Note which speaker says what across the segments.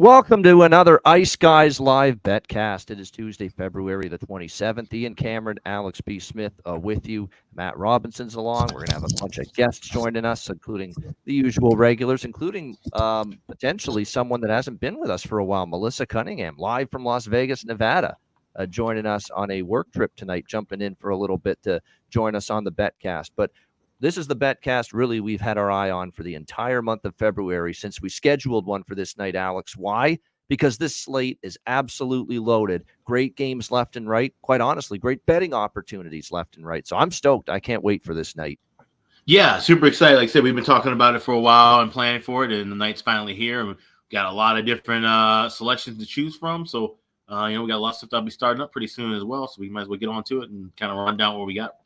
Speaker 1: Welcome to another Ice Guys Live Betcast. It is Tuesday, February the 27th. Ian Cameron, Alex B. Smith with you. Matt Robinson's along. We're going to have a bunch of guests joining us, including the usual regulars, including potentially someone that hasn't been with us for a while, Melissa Cunningham, live from Las Vegas, Nevada, joining us on a work trip tonight, jumping in for a little bit to join us on the Betcast. But this is the Betcast really we've had our eye on for the entire month of February since we scheduled one for this night, Alex. Why? Because this slate is absolutely loaded. Great games left and right. Quite honestly, great betting opportunities left and right. So I'm stoked. I can't wait for this night.
Speaker 2: Yeah, super excited. Like I said, we've been talking about it for a while and planning for it, and the night's finally here. We've got a lot of different selections to choose from. So, we got a lot of stuff that'll be starting up pretty soon as well. So we might as well get on to it and kind of run down what we got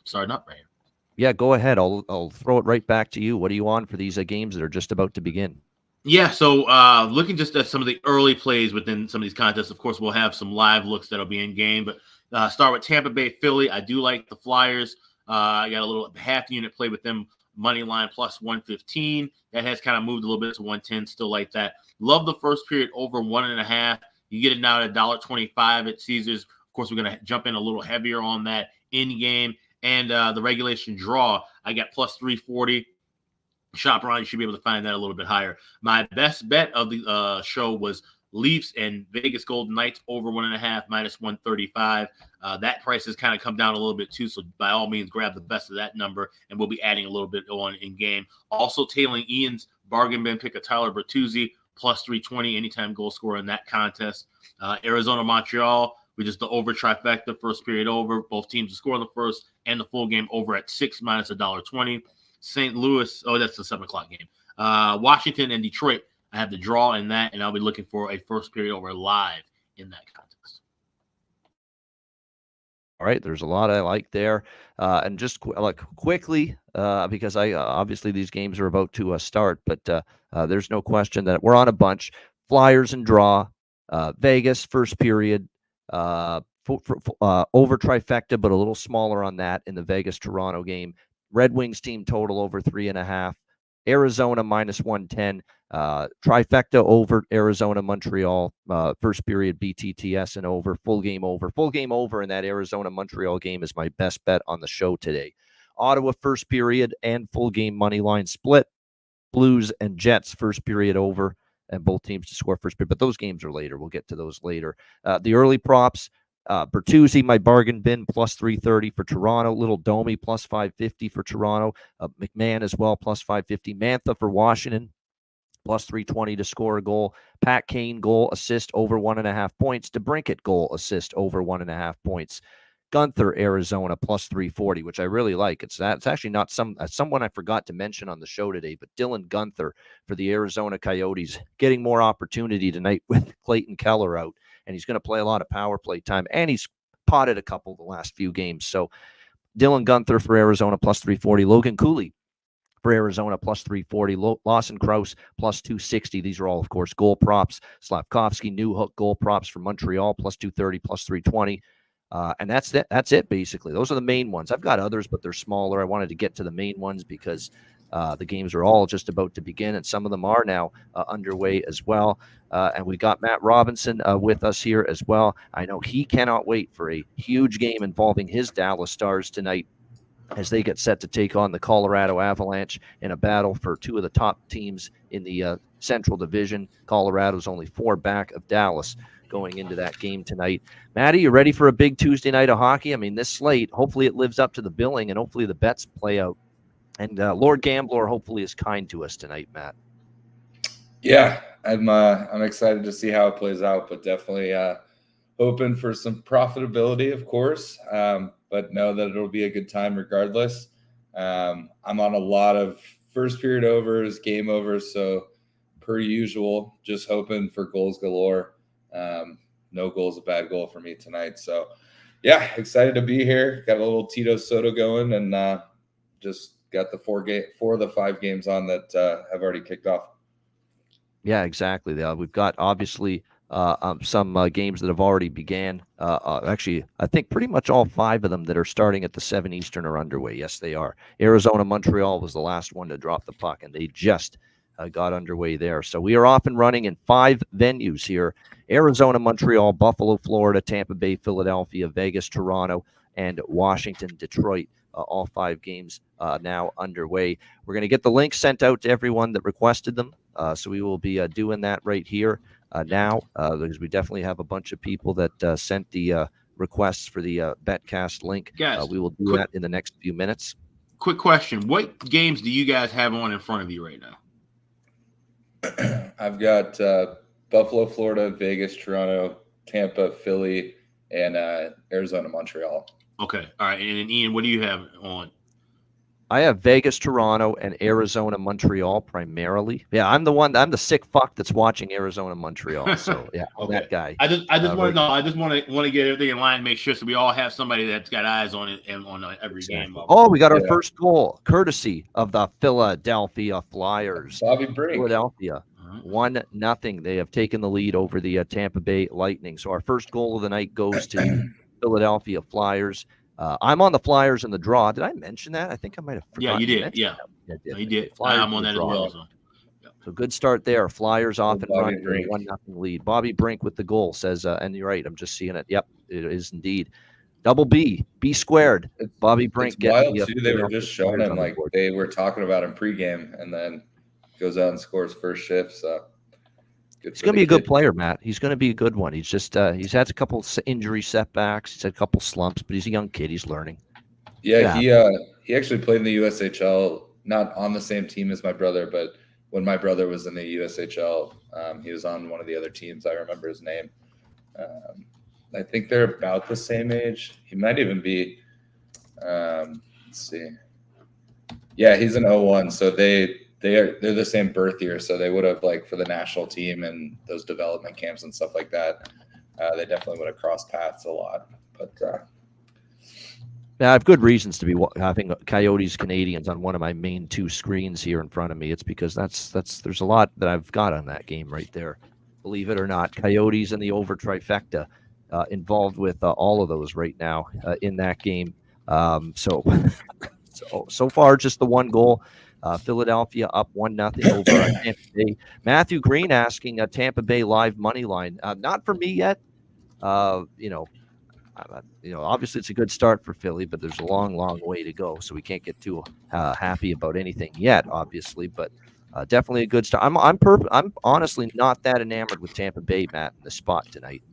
Speaker 2: starting up right here.
Speaker 1: Yeah, go ahead. I'll throw it right back to you. What are you on for these games that are just about to begin?
Speaker 2: Yeah, so looking just at some of the early plays within some of these contests, of course, we'll have some live looks that'll be in game. But start with Tampa Bay, Philly. I do like the Flyers. I got a little half unit play with them, money line plus 115. That has kind of moved a little bit to 110. Still like that. Love the first period over 1.5. You get it now at $1.25 at Caesars. Of course, we're going to jump in a little heavier on that in game. And the regulation draw, I got plus 340. Shop around, you should be able to find that a little bit higher. My best bet of the show was Leafs and Vegas Golden Knights over 1.5 minus 135. That price has kind of come down a little bit too, so by all means, grab the best of that number, and we'll be adding a little bit on in game. Also, tailing Ian's bargain bin pick of Tyler Bertuzzi plus 320 anytime goal scorer in that contest. Arizona Montreal. We just the over trifecta, first period over. Both teams to score in the first and the full game over at 6 minus $1.20. St. Louis, that's the 7 o'clock game. Washington and Detroit, I have the draw in that, and I'll be looking for a first period over live in that contest.
Speaker 1: All right, there's a lot I like there. And just quickly, because I obviously these games are about to start, but there's no question that we're on a bunch. Flyers and draw, Vegas, first period, over trifecta, but a little smaller on that in the Vegas-Toronto game. Red Wings team total over 3.5. Arizona minus 110. Trifecta over Arizona, Montreal. First period BTTS and over. Full game over. Full game over in that Arizona Montreal game is my best bet on the show today. Ottawa first period and full game money line split. Blues and Jets first period over, and both teams to score first period. But those games are later. We'll get to those later. The early props. Bertuzzi, my bargain bin, plus 330 for Toronto. Little Domi, plus 550 for Toronto. McMahon as well, plus 550. Mantha for Washington, plus 320 to score a goal. Pat Kane, goal, assist, over 1.5 points. DeBrincat, goal, assist, over 1.5 points. Gunther, Arizona, plus 340, which I really like. It's actually not someone I forgot to mention on the show today, but Dylan Gunther for the Arizona Coyotes, getting more opportunity tonight with Clayton Keller out. And he's going to play a lot of power play time. And he's potted a couple the last few games. So Dylan Gunther for Arizona, plus 340. Logan Cooley for Arizona, plus 340. Lawson Krause, plus 260. These are all, of course, goal props. Slavkovsky, Newhook, goal props for Montreal, plus 230, plus 320. And that's it, basically. Those are the main ones. I've got others, but they're smaller. I wanted to get to the main ones because the games are all just about to begin, and some of them are now underway as well. And we got Matt Robinson with us here as well. I know he cannot wait for a huge game involving his Dallas Stars tonight as they get set to take on the Colorado Avalanche in a battle for two of the top teams in the Central Division. Colorado's only 4 back of Dallas going into that game tonight. Matty, you ready for a big Tuesday night of hockey? I mean, this slate, hopefully it lives up to the billing, and hopefully the bets play out. And Lord Gambler hopefully is kind to us tonight, Matt.
Speaker 3: Yeah, I'm excited to see how it plays out, but definitely hoping for some profitability, of course, but know that it'll be a good time regardless. I'm on a lot of first period overs, game overs, so per usual, just hoping for goals galore. No goal is a bad goal for me tonight. So, yeah, excited to be here. Got a little Tito Soto going, and just got the 4 of the 5 games on that have already kicked off.
Speaker 1: Yeah, exactly. We've got obviously some games that have already began. Actually, I think pretty much all 5 of them that are starting at the 7 Eastern are underway. Yes, they are. Arizona Montreal was the last one to drop the puck, and they just got underway there. So we are off and running in 5 venues here: Arizona, Montreal, Buffalo, Florida, Tampa Bay, Philadelphia, Vegas, Toronto, and Washington, Detroit. All 5 games now underway. We're going to get the links sent out to everyone that requested them. So we will be doing that right here now, because we definitely have a bunch of people that sent the requests for the Betcast link.
Speaker 2: Guys,
Speaker 1: we will do that in the next few minutes.
Speaker 2: Quick question. What games do you guys have on in front of you right now?
Speaker 3: I've got Buffalo, Florida, Vegas, Toronto, Tampa, Philly, and Arizona, Montreal.
Speaker 2: Okay. All right. And then Ian, what do you have on?
Speaker 1: I have Vegas, Toronto, and Arizona, Montreal primarily. Yeah, I'm the sick fuck that's watching Arizona, Montreal. So yeah,
Speaker 2: Okay.
Speaker 1: That guy.
Speaker 2: I just want to get everything in line, make sure so we all have somebody that's got eyes on it and on every game.
Speaker 1: Oh, we got our first goal, courtesy of the Philadelphia Flyers.
Speaker 3: Bobby Brink.
Speaker 1: Philadelphia, 1-0. They have taken the lead over the Tampa Bay Lightning. So our first goal of the night goes to Philadelphia Flyers. I'm on the Flyers in the draw. Did I mention that? I think I might have forgotten.
Speaker 2: Yeah, you did. Yeah, you did. I'm on that as well.
Speaker 1: So good start there. Flyers off and running, 1-0 lead. Bobby Brink with the goal says, and you're right, I'm just seeing it. Yep, it is indeed. Double B squared. Bobby Brink.
Speaker 3: It's wild too. They were just showing him like they were talking about him pregame, and then goes out and scores first shift. So
Speaker 1: he's going to be a good player, Matt. He's going to be a good one. He's just he's had a couple injury setbacks. He's had a couple slumps, but he's a young kid. He's learning.
Speaker 3: Yeah. He actually played in the USHL, not on the same team as my brother, but when my brother was in the USHL, he was on one of the other teams. I remember his name. I think they're about the same age. He might even be. Let's see. Yeah, he's an 01, so they're the same birth year, so they would have, like, for the national team and those development camps and stuff like that, they definitely would have crossed paths a lot. But
Speaker 1: I have good reasons to be having Coyotes Canadians on one of my main 2 screens here in front of me. It's because there's a lot that I've got on that game right there. Believe it or not, Coyotes and the over trifecta involved with all of those right now in that game. So far, just the 1 goal. Philadelphia up 1-0 over Tampa Bay. Matthew Green asking a Tampa Bay live money line. Not for me yet. Obviously it's a good start for Philly, but there's a long way to go. So we can't get too happy about anything yet, obviously. But definitely a good start. I'm honestly not that enamored with Tampa Bay, Matt, in the spot tonight.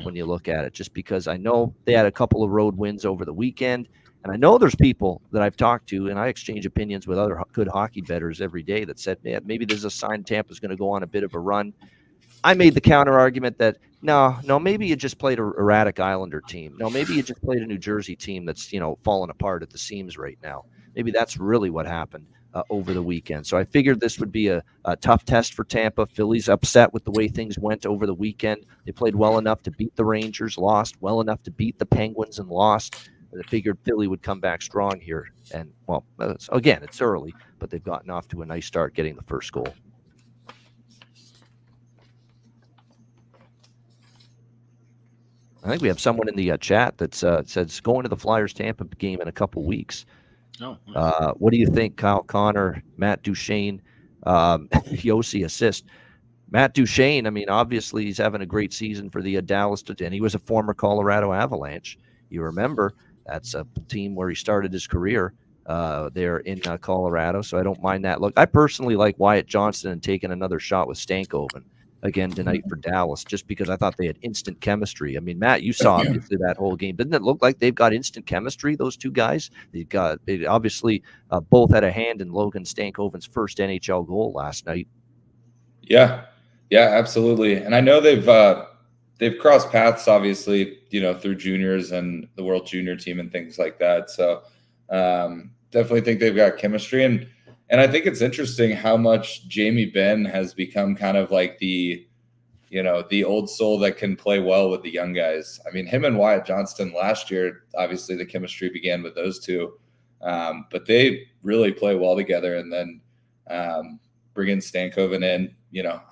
Speaker 1: When you look at it, just because I know they had a couple of road wins over the weekend. And I know there's people that I've talked to, and I exchange opinions with other good hockey bettors every day that said, man, maybe there's a sign Tampa's going to go on a bit of a run. I made the counter argument that no, maybe you just played a erratic Islander team. No, maybe you just played a New Jersey team that's, falling apart at the seams right now. Maybe that's really what happened over the weekend. So I figured this would be a tough test for Tampa. Philly's upset with the way things went over the weekend. They played well enough to beat the Rangers, lost well enough to beat the Penguins, and lost. I figured Philly would come back strong here. And, well, again, it's early, but they've gotten off to a nice start getting the first goal. I think we have someone in the chat that says going to the Flyers-Tampa game in a couple weeks.
Speaker 2: Oh,
Speaker 1: what do you think, Kyle Connor, Matt Duchesne, Yossi assist? Matt Duchesne, I mean, obviously he's having a great season for the Dallas, and he was a former Colorado Avalanche. You remember, that's a team where he started his career there in Colorado, so I don't mind that look. I personally like Wyatt Johnston and taking another shot with Stankoven again tonight for Dallas, just because I thought they had instant chemistry. I mean, Matt, you saw obviously that whole game. Didn't it look like they've got instant chemistry, those two guys? They obviously both had a hand in Logan Stankoven's first NHL goal last night. Yeah, absolutely. And I know they've crossed paths, obviously, through juniors and the World Junior team and things like that. So definitely think they've got chemistry. And I think it's interesting how much Jamie Benn has become kind of like the old soul that can play well with the young guys. I mean, him and Wyatt Johnston last year, obviously the chemistry began with those two, but they really play well together. And then bringing Stankoven in,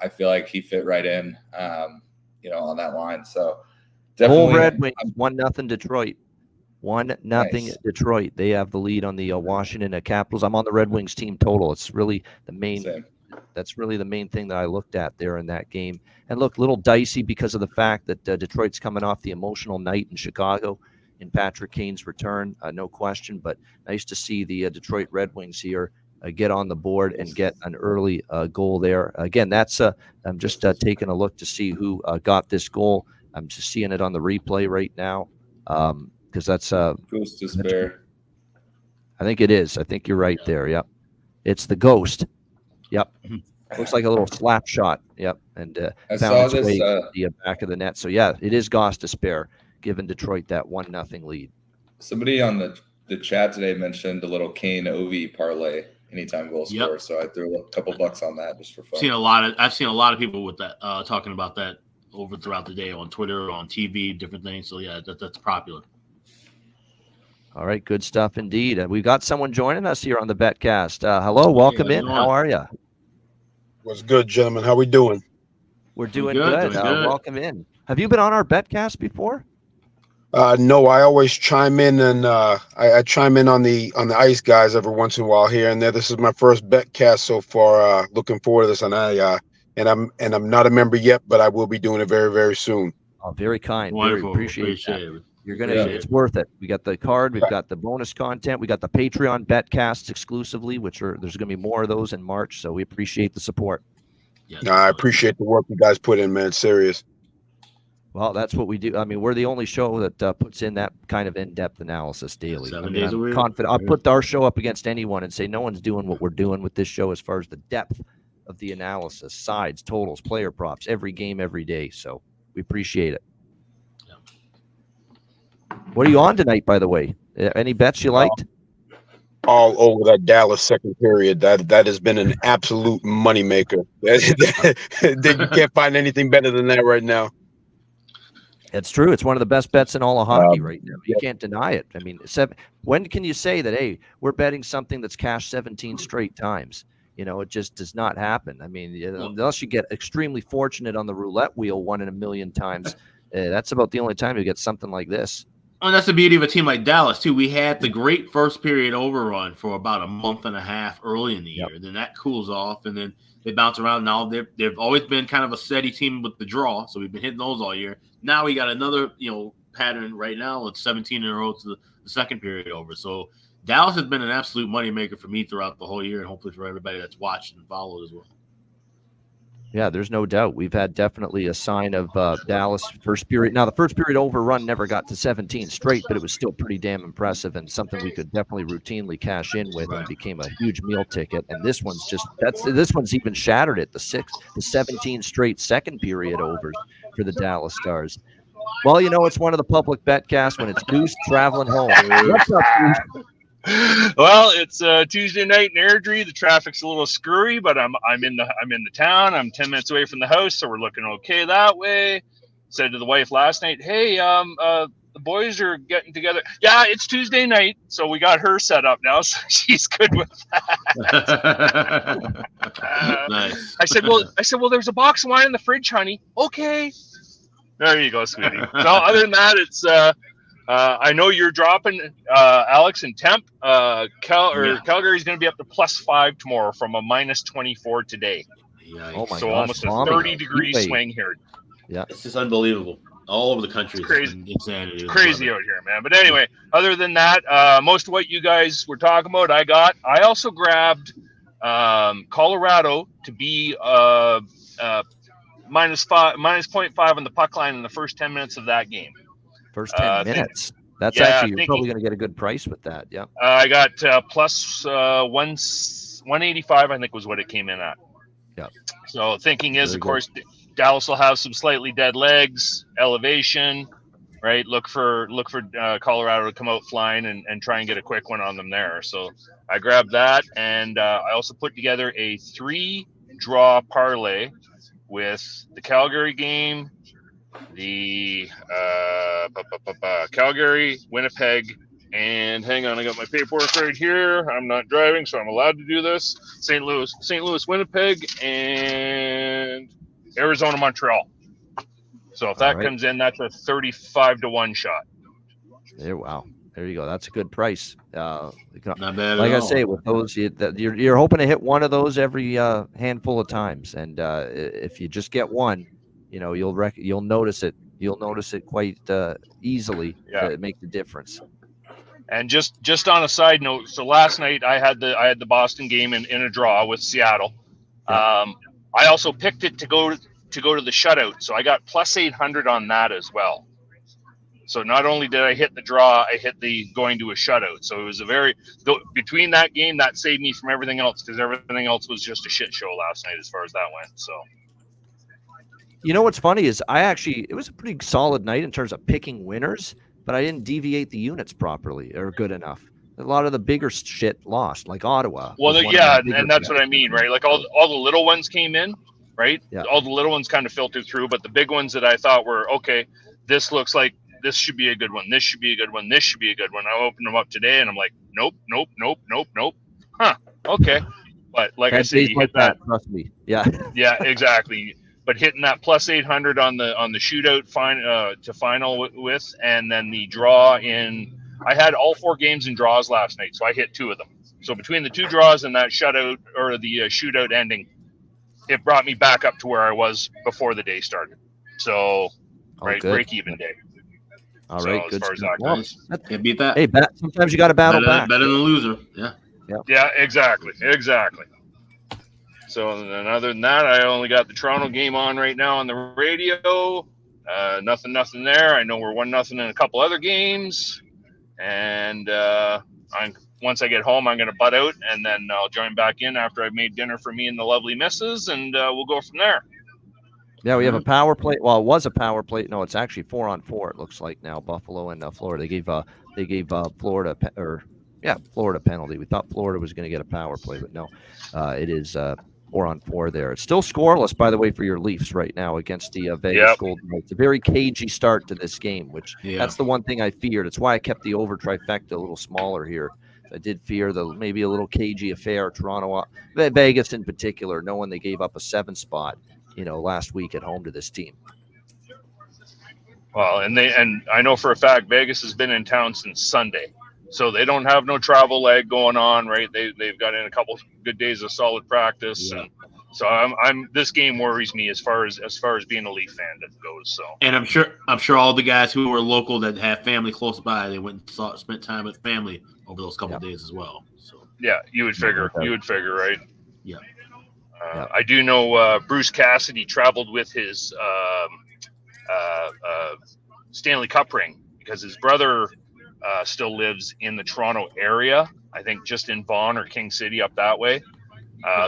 Speaker 1: I feel like he fit right in, on that line. So definitely. Whole Red Wings, 1-0 Detroit. 1-0 nice. Detroit. They have the lead on the Washington Capitals. I'm on the Red Wings team total. It's really the main That's really the main thing that I looked at there in that game. And look, a little dicey because of the fact that Detroit's coming off the emotional night in Chicago in Patrick Kane's return, no question. But nice to see the Detroit Red Wings here get on the board and get an early goal there. Again, that's I'm just taking a look to see who got this goal. I'm just seeing it on the replay right now because that's
Speaker 3: Ghost Despair.
Speaker 1: I think it is. I think you're right there. Yep, it's the Ghost. Yep. Looks like a little slap shot. Yep. And
Speaker 3: I
Speaker 1: found
Speaker 3: saw
Speaker 1: its
Speaker 3: this,
Speaker 1: way to the back of the net. So, yeah, it is Goss Despair giving Detroit that 1-0 lead.
Speaker 3: Somebody on the chat today mentioned a little Kane Ovi parlay, anytime goal scorer. So I threw a couple bucks on that just for fun.
Speaker 2: I've seen a lot of people with that talking about that over throughout the day on Twitter, on TV, different things. So, yeah, that's popular.
Speaker 1: All right. Good stuff indeed. And we've got someone joining us here on the Betcast. Hello. Welcome in. How are you?
Speaker 4: What's good, gentlemen? How we doing?
Speaker 1: We're doing good. Welcome in. Have you been on our Betcast before?
Speaker 4: No, I always chime in, and I chime in on the ice guys every once in a while here and there. This is my first Betcast so far. Looking forward to this, and I'm not a member yet, but I will be doing it very, very soon.
Speaker 1: Oh, very kind.
Speaker 2: Wonderful.
Speaker 1: Very appreciate it. You're gonna.
Speaker 3: Yeah.
Speaker 1: It's worth it. We got the card. We've got the bonus content. We got the Patreon Betcasts exclusively, there's gonna be more of those in March. So we appreciate the support.
Speaker 2: Yeah,
Speaker 4: I appreciate the work you guys put in, man. Serious.
Speaker 1: Well, that's what we do. I mean, we're the only show that puts in that kind of in-depth analysis daily.
Speaker 2: 7 days a week.
Speaker 1: Confident. I'll put our show up against anyone and say no one's doing what we're doing with this show as far as the depth of the analysis, sides, totals, player props, every game, every day. So we appreciate it. What are you on tonight, by the way? Any bets you liked?
Speaker 4: All over that Dallas second period. That has been an absolute moneymaker. You can't find anything better than that right now.
Speaker 1: It's true. It's one of the best bets in all of hockey right now. You can't deny it. I mean, when can you say that, hey, we're betting something that's cashed 17 straight times? You know, it just does not happen. I mean, unless you get extremely fortunate on the roulette wheel 1 in a million times, that's about the only time you get something like this.
Speaker 2: And that's the beauty of a team like Dallas, too. We had the great first period overrun for about a month and a half early in the year. Then that cools off, and then they bounce around. Now they've always been kind of a steady team with the draw, so we've been hitting those all year. Now we got another pattern right now. It's 17 in a row to the second period over. So Dallas has been an absolute moneymaker for me throughout the whole year, and hopefully for everybody that's watched and followed as well.
Speaker 1: Yeah, there's no doubt. We've had definitely a sign of Dallas first period. Now, the first period overrun never got to 17 straight, but it was still pretty damn impressive and something we could definitely routinely cash in with and became a huge meal ticket. And this one's this one's even shattered it, the 17 straight second period overs for the Dallas Stars. Well, it's one of the public Betcasts when it's Goose traveling home. What's up, Goose?
Speaker 5: Well, it's Tuesday night in Airdrie. The traffic's a little screwy, but I'm in the town. I'm 10 minutes away from the house, so we're looking okay that way. Said to the wife last night, "Hey, the boys are getting together." Yeah, it's Tuesday night, so we got her set up now, so she's good with that.
Speaker 2: Nice.
Speaker 5: I said, well, there's a box of wine in the fridge, honey. Okay. There you go, sweetie. So other than that, it's I know you're dropping Alex and temp. Calgary's going to be up to +5 tomorrow from a -24 today.
Speaker 2: Oh
Speaker 1: my
Speaker 5: so
Speaker 1: gosh,
Speaker 5: almost a 30-degree swing here.
Speaker 1: Yeah,
Speaker 2: it's just unbelievable. All over the country.
Speaker 5: It's crazy.
Speaker 2: Insanity.
Speaker 5: It's crazy out here, man. But anyway, other than that, most of what you guys were talking about, I got. I also grabbed Colorado to be -0.5 on the puck line in the first 10 minutes of that game.
Speaker 1: First 10 minutes. That's actually, you're probably going to get a good price with that. Yeah.
Speaker 5: I got plus 185, I think was what it came in at.
Speaker 1: Yeah.
Speaker 5: So thinking is, of course, Dallas will have some slightly dead legs, elevation, right? Look for Colorado to come out flying and try and get a quick one on them there. So I grabbed that, and I also put together a 3-draw parlay with the Calgary game, the Calgary, Winnipeg, and hang on, I got my paperwork right here. I'm not driving, so I'm allowed to do this. St. Louis, Winnipeg, and Arizona, Montreal. So if that comes in, that's a 35-1 shot.
Speaker 1: Yeah, wow. There you go. That's a good price.
Speaker 2: Not bad
Speaker 1: Like
Speaker 2: at
Speaker 1: I
Speaker 2: all.
Speaker 1: say, with those, you're hoping to hit one of those every handful of times, and if you just get one, you'll notice it. You'll notice it quite easily.
Speaker 5: Yeah.
Speaker 1: It makes a difference.
Speaker 5: And just on a side note, so last night I had the Boston game in a draw with Seattle.
Speaker 1: Yeah.
Speaker 5: I also picked it to go to the shutout, so I got plus 800 on that as well. So not only did I hit the draw, I hit the going to a shutout. So it was between that game that saved me from everything else, because everything else was just a shit show last night as far as that went. So.
Speaker 1: You know what's funny is it was a pretty solid night in terms of picking winners, but I didn't deviate the units properly or good enough. A lot of the bigger shit lost, like Ottawa.
Speaker 5: Well, yeah, and that's what I mean, right? Like all the little ones came in, right?
Speaker 1: Yeah.
Speaker 5: All the little ones kind of filtered through, but the big ones that I thought were, okay, this looks like this should be a good one. This should be a good one. This should be a good one. I opened them up today, and I'm like, nope. Huh, okay. But like I say, you hit that.
Speaker 1: Trust me. Yeah.
Speaker 5: Yeah, exactly. But hitting that plus 800 on the shootout to final with, and then the draw in, I had all 4 games in draws last night, so I hit 2 of them. So between the 2 draws and that shutout or the shootout ending, it brought me back up to where I was before the day started. So, right, break even day.
Speaker 1: All right,
Speaker 5: so
Speaker 1: good.
Speaker 5: As far as that goes.
Speaker 2: Can't beat that.
Speaker 1: Hey, sometimes you got to battle back.
Speaker 2: Better than a loser. Yeah.
Speaker 5: Yeah, exactly. So, and then other than that, I only got the Toronto game on right now on the radio. Nothing there. I know we're 1-0 in a couple other games, and once I get home, I'm going to butt out, and then I'll join back in after I've made dinner for me and the lovely missus, and we'll go from there.
Speaker 1: Yeah, we have a power play. Well, it was a power play. No, it's actually 4-on-4. It looks like now Buffalo and Florida. They gave Florida Florida penalty. We thought Florida was going to get a power play, but no, it is 4-on-4 there. It's still scoreless, by the way, for your Leafs right now against the Vegas Golden Knights. A very cagey start to this game, which that's the one thing I feared. It's why I kept the over trifecta a little smaller here. I did fear maybe a little cagey affair. Toronto, Vegas in particular, knowing they gave up a 7 spot, last week at home to this team.
Speaker 5: Well, and I know for a fact Vegas has been in town since Sunday, so they don't have no travel lag going on, right? They've got in a couple good days of solid practice, and so this game worries me as far as being a Leaf fan that goes. So,
Speaker 2: and I'm sure all the guys who were local that have family close by, they went and spent time with family over those couple of days as well. So
Speaker 5: yeah, you would figure, right?
Speaker 2: Yeah.
Speaker 5: I do know Bruce Cassidy traveled with his Stanley Cup ring because his brother still lives in the Toronto area. I think just in Vaughan or King City up that way.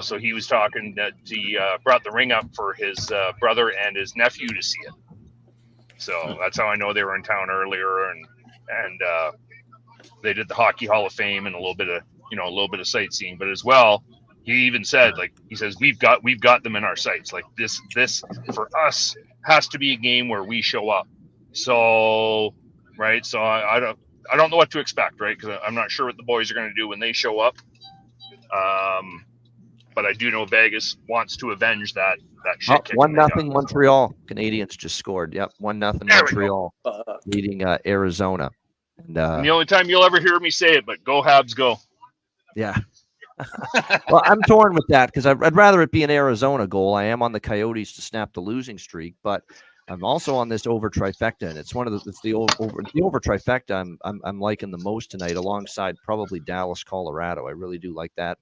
Speaker 5: So he was talking that he brought the ring up for his brother and his nephew to see it. So that's how I know they were in town earlier, and they did the Hockey Hall of Fame and a little bit of sightseeing, but as well. He even said, he says, we've got them in our sights. Like this for us has to be a game where we show up. So, right. So I don't know what to expect, right? Because I'm not sure what the boys are going to do when they show up. But I do know Vegas wants to avenge that shit.
Speaker 1: 1-0 Montreal. Canadians just scored. Yep, 1-0 Montreal leading Arizona. And
Speaker 5: the only time you'll ever hear me say it, but go Habs, go.
Speaker 1: Yeah. Well, I'm torn with that because I'd rather it be an Arizona goal. I am on the Coyotes to snap the losing streak, but I'm also on this over trifecta, and it's the over trifecta I'm liking the most tonight, alongside probably Dallas, Colorado. I really do like that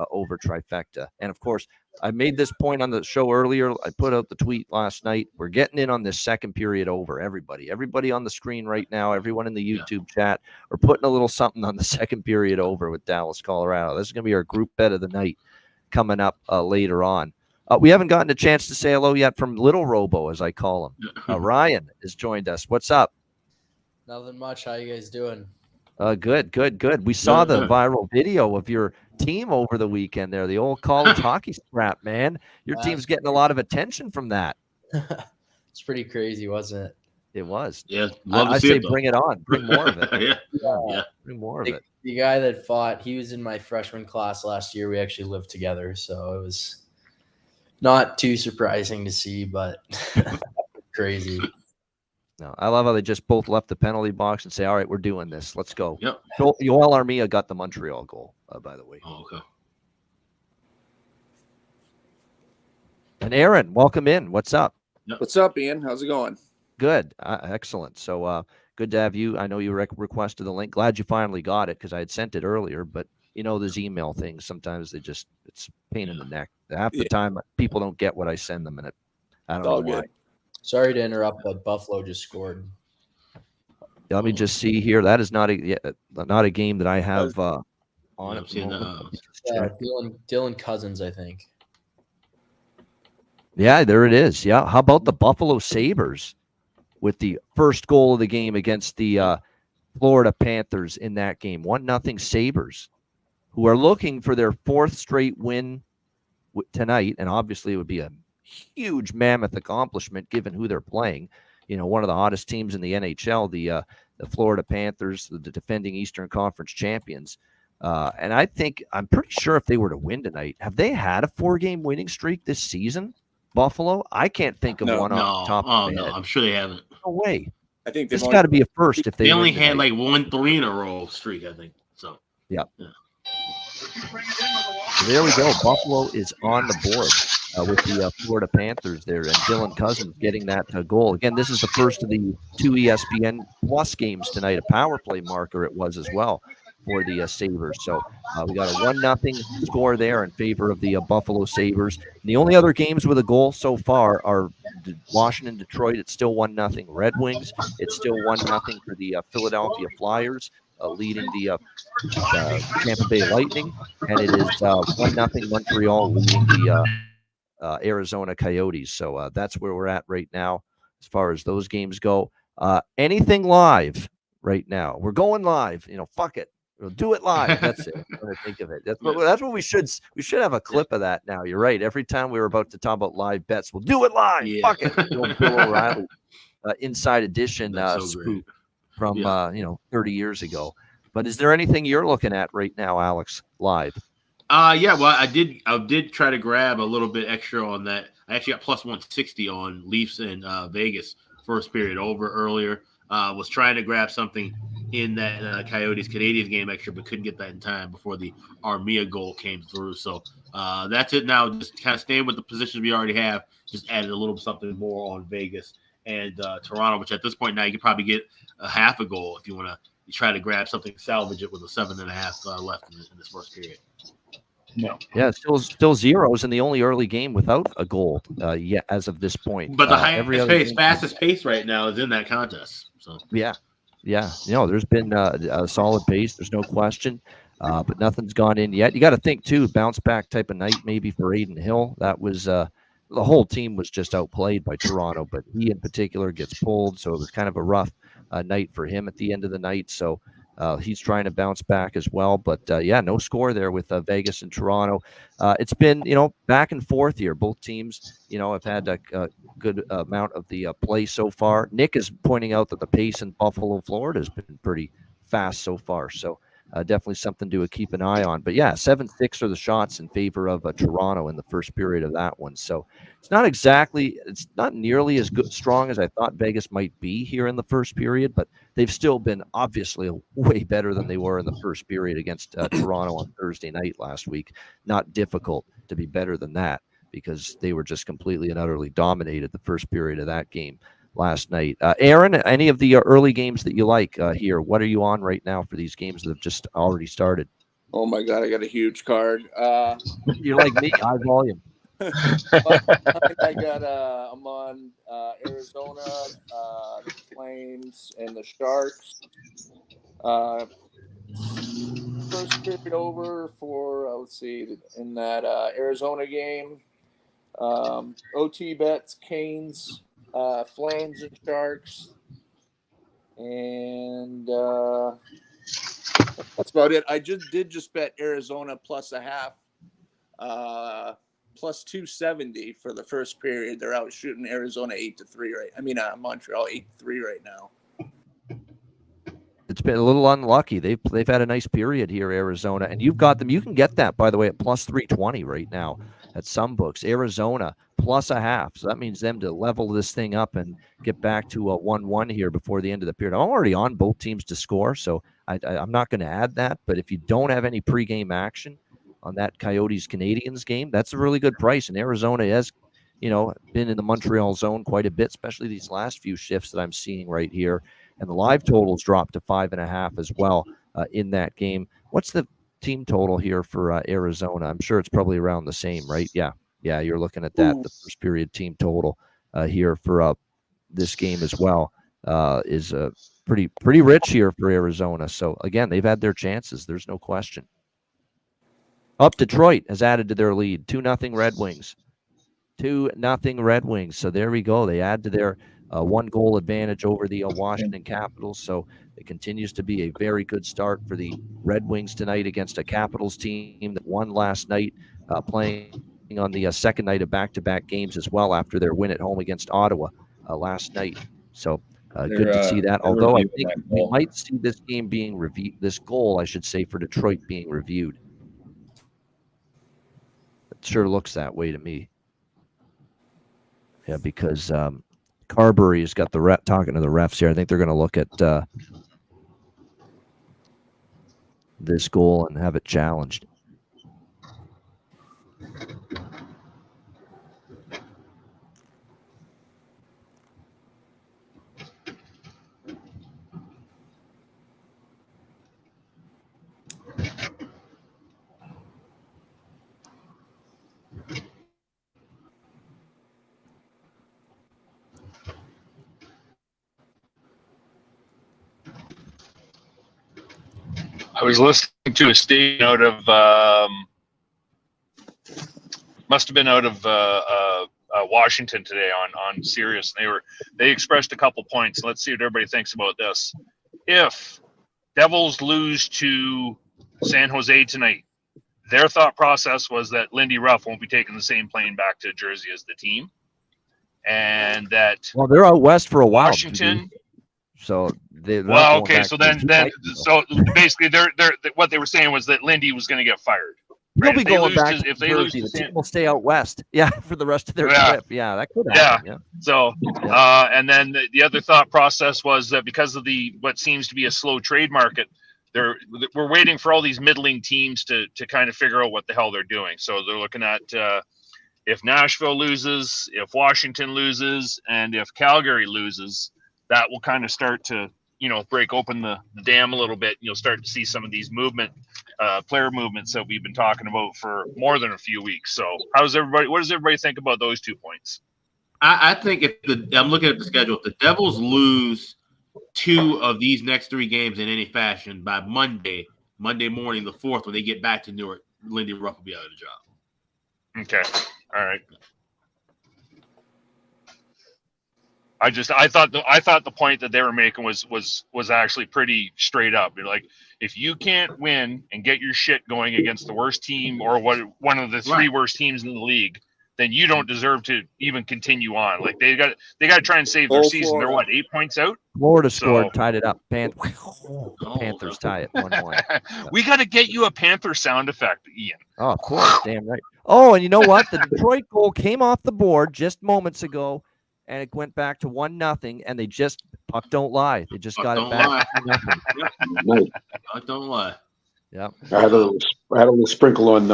Speaker 1: over trifecta, and of course, I made this point on the show earlier. I put out the tweet last night. We're getting in on this second period over. Everybody on the screen right now, everyone in the YouTube chat, are putting a little something on the second period over with Dallas, Colorado. This is going to be our group bet of the night coming up later on. We haven't gotten a chance to say hello yet from Little Robo, as I call him. Ryan has joined us. What's up?
Speaker 6: Nothing much. How you guys doing?
Speaker 1: Good. We saw the viral video of your team over the weekend there, the old college hockey scrap, man. Your team's getting a lot of attention from that.
Speaker 6: It's pretty crazy, wasn't it?
Speaker 1: It was.
Speaker 2: Yeah.
Speaker 1: I say bring it on. Bring more of it.
Speaker 2: Yeah.
Speaker 1: Bring more of it.
Speaker 6: The guy that fought, he was in my freshman class last year. We actually lived together, so it was not too surprising to see, but crazy.
Speaker 1: No, I love how they just both left the penalty box and say, "All right, we're doing this. Let's go."
Speaker 2: Yep.
Speaker 1: Yoel Armia got the Montreal goal, by the way.
Speaker 2: Oh, okay.
Speaker 1: And Aaron, welcome in. What's up?
Speaker 7: What's up, Ian? How's it going?
Speaker 1: Good. Excellent. So good to have you. I know you requested the link. Glad you finally got it because I had sent it earlier. But, those email things, sometimes it's a pain in the neck. Half the time, people don't get what I send them, and I don't know why.
Speaker 6: Sorry to interrupt, but Buffalo just scored.
Speaker 1: Let me just see here. That is not a game that I have on.
Speaker 2: I'm seeing
Speaker 6: Dylan Cousins, I think.
Speaker 1: Yeah, there it is. Yeah. How about the Buffalo Sabres with the first goal of the game against the Florida Panthers in that game? 1-0 Sabres, who are looking for their fourth straight win tonight. And obviously it would be a huge mammoth accomplishment given who they're playing. One of the hottest teams in the NHL, the Florida Panthers, the defending Eastern Conference champions. And I'm pretty sure if they were to win tonight, have they had a 4-game winning streak this season? Buffalo? I can't think of one off the top of my head.
Speaker 2: I'm sure they haven't.
Speaker 1: No way.
Speaker 7: I think
Speaker 1: this got to be a first if
Speaker 2: they only
Speaker 1: win
Speaker 2: had
Speaker 1: tonight.
Speaker 2: like 1-3 in a row streak, I think. So
Speaker 1: yeah. So there we go. Buffalo is on the board with the Florida Panthers there, and Dylan Cousins getting that goal. Again, this is the first of the 2 ESPN Plus games tonight. A power play marker it was as well for the Sabres. So we got a 1-0 score there in favor of the Buffalo Sabres. And the only other games with a goal so far are Washington, Detroit. It's still 1-0 Red Wings. It's still 1-0 for the Philadelphia Flyers, leading the Tampa Bay Lightning. And it is 1-0 Montreal leading the Arizona Coyotes. So that's where we're at right now as far as those games go. Anything live right now? We're going live. Fuck it. We'll do it live. That's it. When I think of it. That's what we should have a clip of that now. You're right. Every time we were about to talk about live bets, we'll do it live. Yeah. Fuck it. Bill O'Reilly Inside Edition spoof from 30 years ago. But is there anything you're looking at right now, Alex, live?
Speaker 2: Yeah, well, I did try to grab a little bit extra on that. I actually got plus 160 on Leafs and Vegas first period over earlier. Was trying to grab something in that Coyotes-Canadiens game extra, but couldn't get that in time before the Armia goal came through. So that's it now. Just kind of staying with the positions we already have. Just added a little something more on Vegas and Toronto, which at this point now you can probably get a half a goal if you want to try to grab something, salvage it with a 7.5 left in this first period.
Speaker 7: No.
Speaker 1: Yeah, still zeros in the only early game without a goal yet as of this point.
Speaker 2: But the highest pace, fastest pace right now is in that contest. So
Speaker 1: yeah. There's been a solid pace. There's no question, but nothing's gone in yet. You got to think too, bounce back type of night maybe for Aiden Hill. That was the whole team was just outplayed by Toronto, but he in particular gets pulled, so it was kind of a rough night for him at the end of the night. So. He's trying to bounce back as well. But, no score there with Vegas and Toronto. It's been, back and forth here. Both teams, have had a good amount of the play so far. Nick is pointing out that the pace in Buffalo, Florida has been pretty fast so far. So definitely something to keep an eye on. But, 7-6 are the shots in favor of Toronto in the first period of that one. So it's not nearly as strong as I thought Vegas might be here in the first period, but they've still been obviously way better than they were in the first period against Toronto on Thursday night last week. Not difficult to be better than that because they were just completely and utterly dominated the first period of that game last night. Aaron, any of the early games that you like here? What are you on right now for these games that have just already started?
Speaker 7: Oh my God, I got a huge card.
Speaker 1: You're like me, high volume.
Speaker 7: I'm on Arizona, the Flames, and the Sharks. First period over for let's see, in that Arizona game. OT bets, Canes, Flames, and Sharks, and that's about it. I just bet Arizona plus a half. Plus 270 for the first period. They're out shooting Arizona 8-3 Montreal 8-3 right now.
Speaker 1: It's been a little unlucky. They've had a nice period here, Arizona, and you've got them. You can get that, by the way, at plus 320 right now at some books. Arizona plus a half. So that means them to level this thing up and get back to a 1-1 here before the end of the period. I'm already on both teams to score, so I'm not going to add that. But if you don't have any pregame action on that Coyotes-Canadiens game, that's a really good price. And Arizona has, been in the Montreal zone quite a bit, especially these last few shifts that I'm seeing right here. And the live totals dropped to 5.5 as well in that game. What's the team total here for Arizona? I'm sure it's probably around the same, right? Yeah, you're looking at that. The first period team total here for this game as well is pretty rich here for Arizona. So again, they've had their chances. There's no question. Up Detroit has added to their lead. 2-0 Red Wings. 2-0 Red Wings. So there we go. They add to their 1-goal advantage over the Washington Capitals. So it continues to be a very good start for the Red Wings tonight against a Capitals team that won last night, playing on the second night of back-to-back games as well after their win at home against Ottawa last night. So good to see that. Although I think we might see this game being reviewed, this goal, I should say, for Detroit being reviewed. It sure looks that way to me. Yeah, because Carberry has got the talking to the refs here. I think they're going to look at this goal and have it challenged.
Speaker 5: I was listening to a statement out of must have been out of Washington today on Sirius. They expressed a couple points. Let's see what everybody thinks about this. If Devils lose to San Jose tonight, their thought process was that Lindy Ruff won't be taking the same plane back to Jersey as the team, and that
Speaker 1: they're out west for a while.
Speaker 5: Washington.
Speaker 1: So
Speaker 5: so basically, they're what they were saying was that Lindy was going to get fired.
Speaker 1: He'll be going back if they lose. The team will stay out west. Yeah, for the rest of their trip. Yeah, that could happen. Yeah.
Speaker 5: So, and then the other thought process was that because of what seems to be a slow trade market, we're waiting for all these middling teams to kind of figure out what the hell they're doing. So they're looking at if Nashville loses, if Washington loses, and if Calgary loses, that will kind of start to break open the dam a little bit. You'll start to see some of these player movements that we've been talking about for more than a few weeks. So what does everybody think about those 2 points?
Speaker 2: I think I'm looking at the schedule. If the Devils lose 2 of these next 3 games in any fashion by Monday morning, the 4th, when they get back to Newark, Lindy Ruff will be out of the job.
Speaker 5: Okay. All right. I thought the point that they were making was actually pretty straight up. Like, if you can't win and get your shit going against the worst team or one of the 3 worst teams in the league, then you don't deserve to even continue on. Like, they got to try and save their season.
Speaker 7: Florida.
Speaker 5: They're 8 points out?
Speaker 1: Florida scored, tied it up. Panthers tie it 1-1.
Speaker 5: We got to get you a Panther sound effect, Ian.
Speaker 1: Oh, of course, damn right. Oh, and you know what? The Detroit goal came off the board just moments ago, and it went back to 1-0, and they just puck don't lie. They just got it back.
Speaker 2: Puck don't lie.
Speaker 1: Yeah.
Speaker 4: I had a little sprinkle on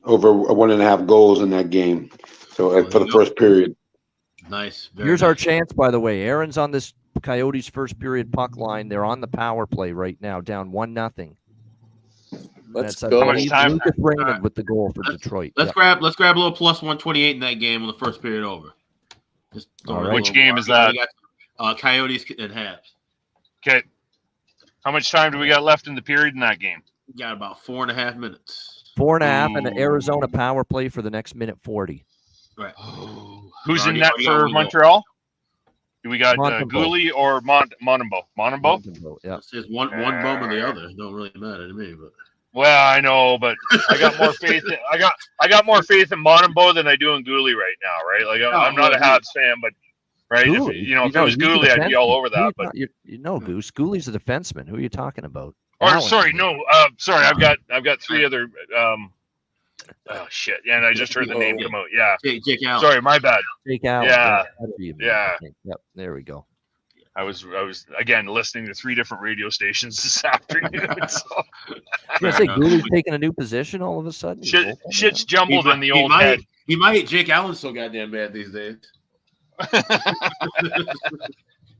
Speaker 4: over 1.5 goals in that game. So for the first period.
Speaker 2: Nice.
Speaker 1: Here's our chance, by the way. Aaron's on this Coyotes first period puck line. They're on the power play right now, down 1-0.
Speaker 7: Let's go.
Speaker 5: How much time?
Speaker 1: Lucas Raymond with the goal for Detroit.
Speaker 2: Let's grab a little plus 128 in that game on the first period over. Just
Speaker 5: Which game is that?
Speaker 2: Coyotes and Habs.
Speaker 5: Okay. How much time do we got left in the period in that game?
Speaker 2: We got about 4.5 minutes.
Speaker 1: 4.5 and the Arizona power play for the next minute 40.
Speaker 2: Right.
Speaker 5: Who's in net for Montreal? Do we got Gouli or Montembeault?
Speaker 1: Montembeault, yeah.
Speaker 2: It says one bum or the other. It don't really matter to me, but.
Speaker 5: Well, I know, but I got more faith. I got more faith in Montembeault than I do in Gouli right now, right? Like I'm not a Habs fan, but right, if it was Gouli, I'd be all over that. But
Speaker 1: Goose. Gouli's a defenseman. Who are you talking about?
Speaker 5: Or sorry, no, sorry. I've got 3 other. Oh shit! Yeah, and I just heard the name come out. Yeah,
Speaker 2: Jake Allen.
Speaker 5: sorry, my bad.
Speaker 1: Jake Allen.
Speaker 5: Yeah.
Speaker 1: That'd be amazing,
Speaker 5: Yeah.
Speaker 1: I think. Yep. There we go.
Speaker 5: I was again listening to 3 different radio stations this afternoon. So
Speaker 1: I was gonna say, Gooley's taking a new position all of a sudden.
Speaker 5: shit's jumbled in the old head.
Speaker 2: He might. Jake Allen's so goddamn bad these days.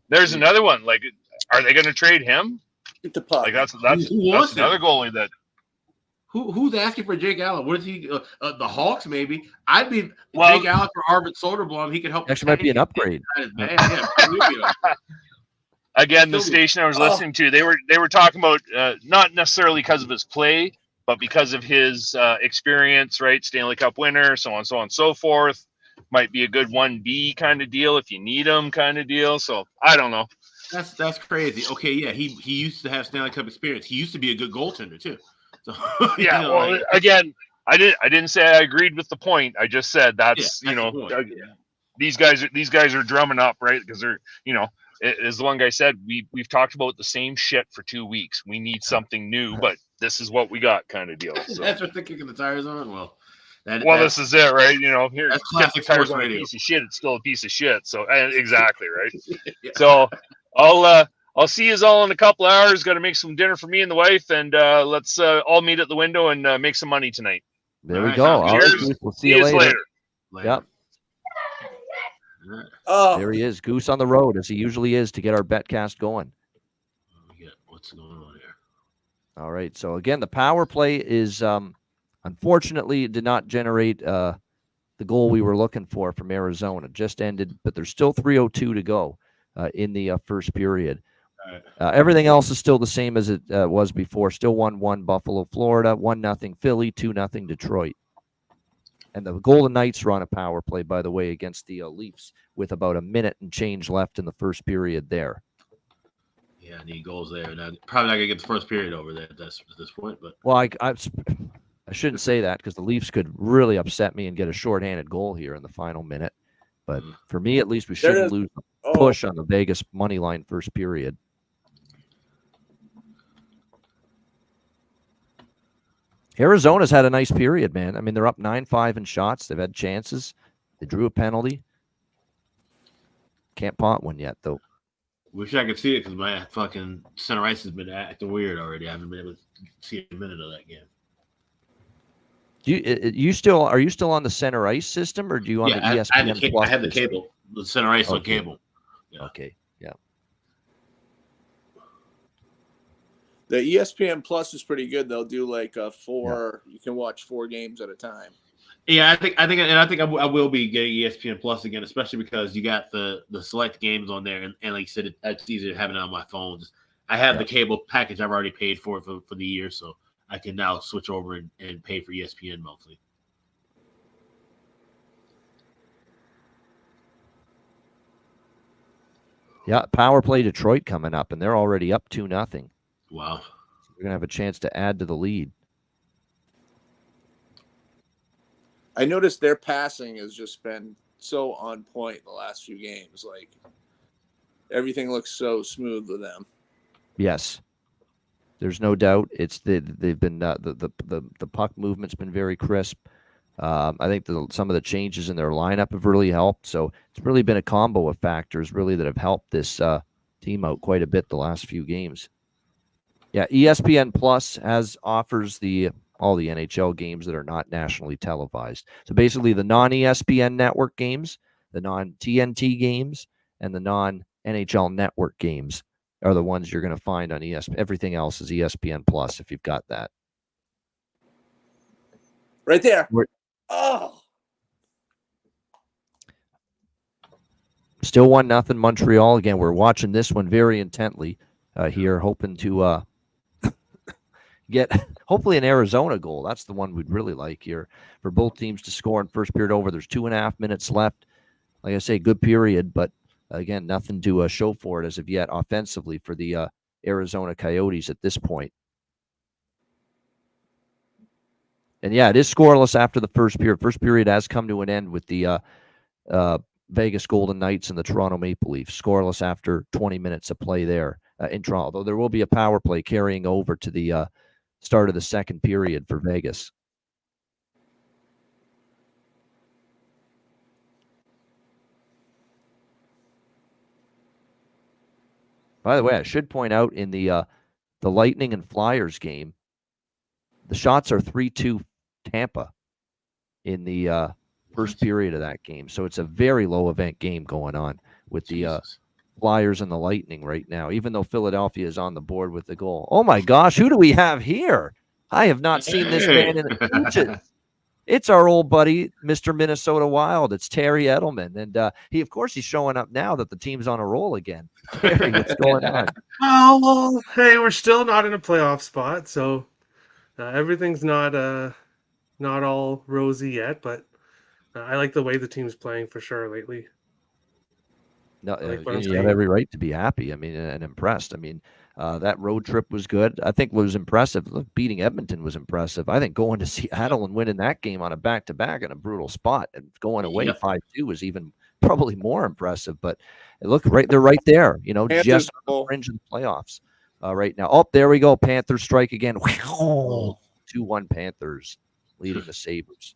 Speaker 5: There's another one. Like, are they going to trade him?
Speaker 7: Get the puck.
Speaker 5: Like that's
Speaker 2: wants
Speaker 5: another
Speaker 2: him?
Speaker 5: goalie that.
Speaker 2: Who's asking for Jake Allen? What is he? The Hawks maybe. I'd be
Speaker 5: Well-
Speaker 2: Jake Allen for Arvid Soderblom. He could help.
Speaker 1: Actually, might be an upgrade.
Speaker 5: Again, the station I was listening to, they were talking about not necessarily because of his play, but because of his experience, right? Stanley Cup winner, so on and so forth. Might be a good 1B kind of deal if you need him, kind of deal. So I don't know.
Speaker 2: That's crazy. Okay, yeah, he used to have Stanley Cup experience. He used to be a good goaltender too. So
Speaker 5: Yeah. Well, again, I didn't say I agreed with the point. I just said that's
Speaker 2: the point.
Speaker 5: these guys are drumming up, right? Because they're as the one guy said, we've talked about the same shit for 2 weeks. We need something new, but this is what we got, kind of deal. So.
Speaker 2: That's what they're kicking the tires on. Well,
Speaker 5: this is it, right? Here,
Speaker 2: that's classic
Speaker 5: tires
Speaker 2: sports
Speaker 5: on a
Speaker 2: radio.
Speaker 5: piece of shit. It's still a piece of shit. So exactly, right?
Speaker 2: Yeah.
Speaker 5: So I'll see you all in a couple hours. Got to make some dinner for me and the wife, and let's all meet at the window and make some money tonight.
Speaker 1: There we
Speaker 2: All
Speaker 1: go.
Speaker 2: right,
Speaker 1: All
Speaker 5: cheers.
Speaker 1: right, we'll see you later. Yep.
Speaker 7: Oh,
Speaker 1: There he is, Goose on the road, as he usually is, to get our Betcast going.
Speaker 2: What's going on here?
Speaker 1: All right. So again, the power play is unfortunately it did not generate the goal we were looking for from Arizona. It just ended, but there's still 3:02 to go in the first period.
Speaker 2: Right.
Speaker 1: Everything else is still the same as it was before. Still 1-1 Buffalo, Florida, 1-0 Philly, 2-0 Detroit. And the Golden Knights are on a power play, by the way, against the Leafs with about a minute and change left in the first period there.
Speaker 2: Yeah, I need goals there. Now, probably not gonna get the first period over there at this point, but
Speaker 1: Well, I shouldn't say that because the Leafs could really upset me and get a shorthanded goal here in the final minute. But for me, at least, we shouldn't lose the push on the Vegas money line first period. Arizona's had a nice period, man. I mean, they're up 9-5 in shots. They've had chances. They drew a penalty. Can't pot one yet, though.
Speaker 2: wish I could see it because my fucking center ice has been acting weird already. I haven't been able to see a minute of that game.
Speaker 1: Are you still on the center ice system, or do you on the ESPN Plus?
Speaker 2: I have the
Speaker 1: system?
Speaker 2: cable, the center ice on cable.
Speaker 1: Yeah. Okay. Yeah.
Speaker 7: The ESPN Plus is pretty good. They'll do like you can watch 4 games at a time.
Speaker 2: Yeah, I think I will be getting ESPN Plus again, especially because you got the select games on there, and like you said, it's easier having it on my phone. I have the cable package I've already paid for the year, so I can now switch over and pay for ESPN monthly.
Speaker 1: Yeah, power play Detroit coming up, and they're already up 2-0.
Speaker 2: Wow.
Speaker 1: So we're gonna have a chance to add to the lead.
Speaker 7: I noticed their passing has just been so on point the last few games. Like everything looks so smooth with them.
Speaker 1: Yes, there's no doubt. They've been the puck movement's been very crisp. I think some of the changes in their lineup have really helped. So it's really been a combo of factors really that have helped this team out quite a bit the last few games. Yeah, ESPN Plus offers all the NHL games that are not nationally televised. So basically the non-ESPN network games, the non-TNT games, and the non-NHL network games are the ones you're going to find on ESPN. Everything else is ESPN Plus if you've got that.
Speaker 7: Right there.
Speaker 1: Still 1-0 Montreal. Again, we're watching this one very intently here, hoping to get hopefully an Arizona goal. That's the one we'd really like here for both teams to score in first period over. There's 2.5 minutes left. Like I say, good period, but again, nothing to show for it as of yet offensively for the Arizona Coyotes at this point. And yeah, it is scoreless after the first period. First period has come to an end with the Vegas Golden Knights and the Toronto Maple Leafs. Scoreless after 20 minutes of play there in Toronto. Although there will be a power play carrying over to the start of the second period for Vegas. By the way, I should point out in the Lightning and Flyers game, the shots are 3-2 Tampa in the first period of that game. So it's a very low event game going on with the Flyers and the Lightning right now, even though Philadelphia is on the board with the goal. Oh my gosh, who do we have here? I have not seen this man in ages. It's our old buddy, Mr. Minnesota Wild. It's Terry Edelman. And he's showing up now that the team's on a roll again. Terry, what's going on?
Speaker 8: Well, hey, we're still not in a playoff spot, so everything's not all rosy yet, but I like the way the team's playing for sure lately.
Speaker 1: No, you have every right to be happy. I mean, and impressed. I mean, that road trip was good. I think what was impressive, look, beating Edmonton was impressive. I think going to Seattle and winning that game on a back-to-back in a brutal spot and going away 5-2 was even probably more impressive. But look, they're right there,
Speaker 7: Panthers
Speaker 1: just on the fringe of the playoffs right now. Oh, there we go. Panthers strike again. 2-1 Panthers leading the Sabres.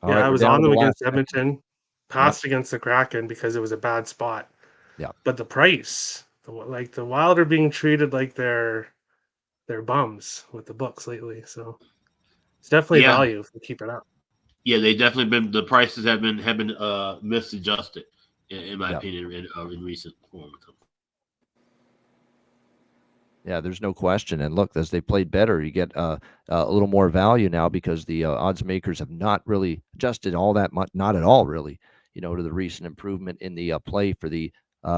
Speaker 8: All right, I was on them against Edmonton, passed against the Kraken because it was a bad spot.
Speaker 1: Yeah.
Speaker 8: But the price, the Wild are being treated like they're bums with the books lately. So it's definitely value if we keep it up.
Speaker 2: Yeah, they definitely the prices have been misadjusted in my opinion in recent form.
Speaker 1: Yeah, there's no question. And look, as they played better, you get a little more value now because the odds makers have not really adjusted all that much, not at all, really, to the recent improvement in the play for the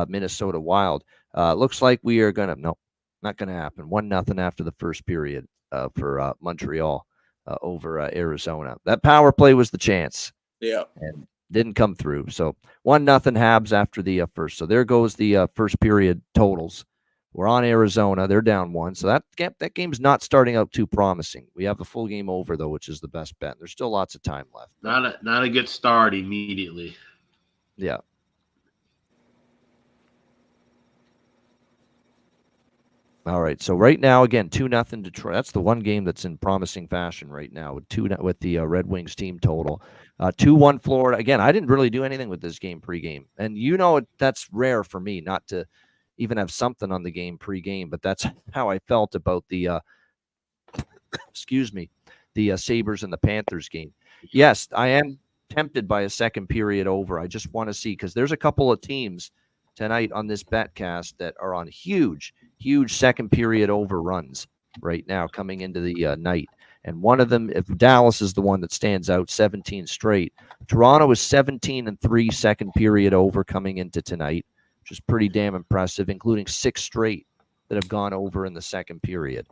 Speaker 1: Minnesota Wild. Looks like we are going to, no, not going to happen. 1-0 after the first period for Montreal over Arizona. That power play was the chance.
Speaker 7: Yeah.
Speaker 1: And didn't come through. So 1-0 Habs after the first. So there goes the first period totals. We're on Arizona. They're down 1. So that game's not starting out too promising. We have the full game over, though, which is the best bet. There's still lots of time left.
Speaker 2: Not a good start immediately.
Speaker 1: Yeah. All right. So right now, again, 2-0 Detroit. That's the one game that's in promising fashion right now with the Red Wings team total. 2-1 Florida. Again, I didn't really do anything with this game pregame. And that's rare for me not to even have something on the game pregame, but that's how I felt about the the Sabres and the Panthers game. Yes, I am tempted by a second period over. I just want to see, because there's a couple of teams tonight on this Betcast that are on huge second period overruns right now coming into the night. And one of them, if Dallas is the one that stands out, 17 straight. Toronto is 17-3 second period over coming into tonight, which is pretty damn impressive, including 6 straight that have gone over in the second period.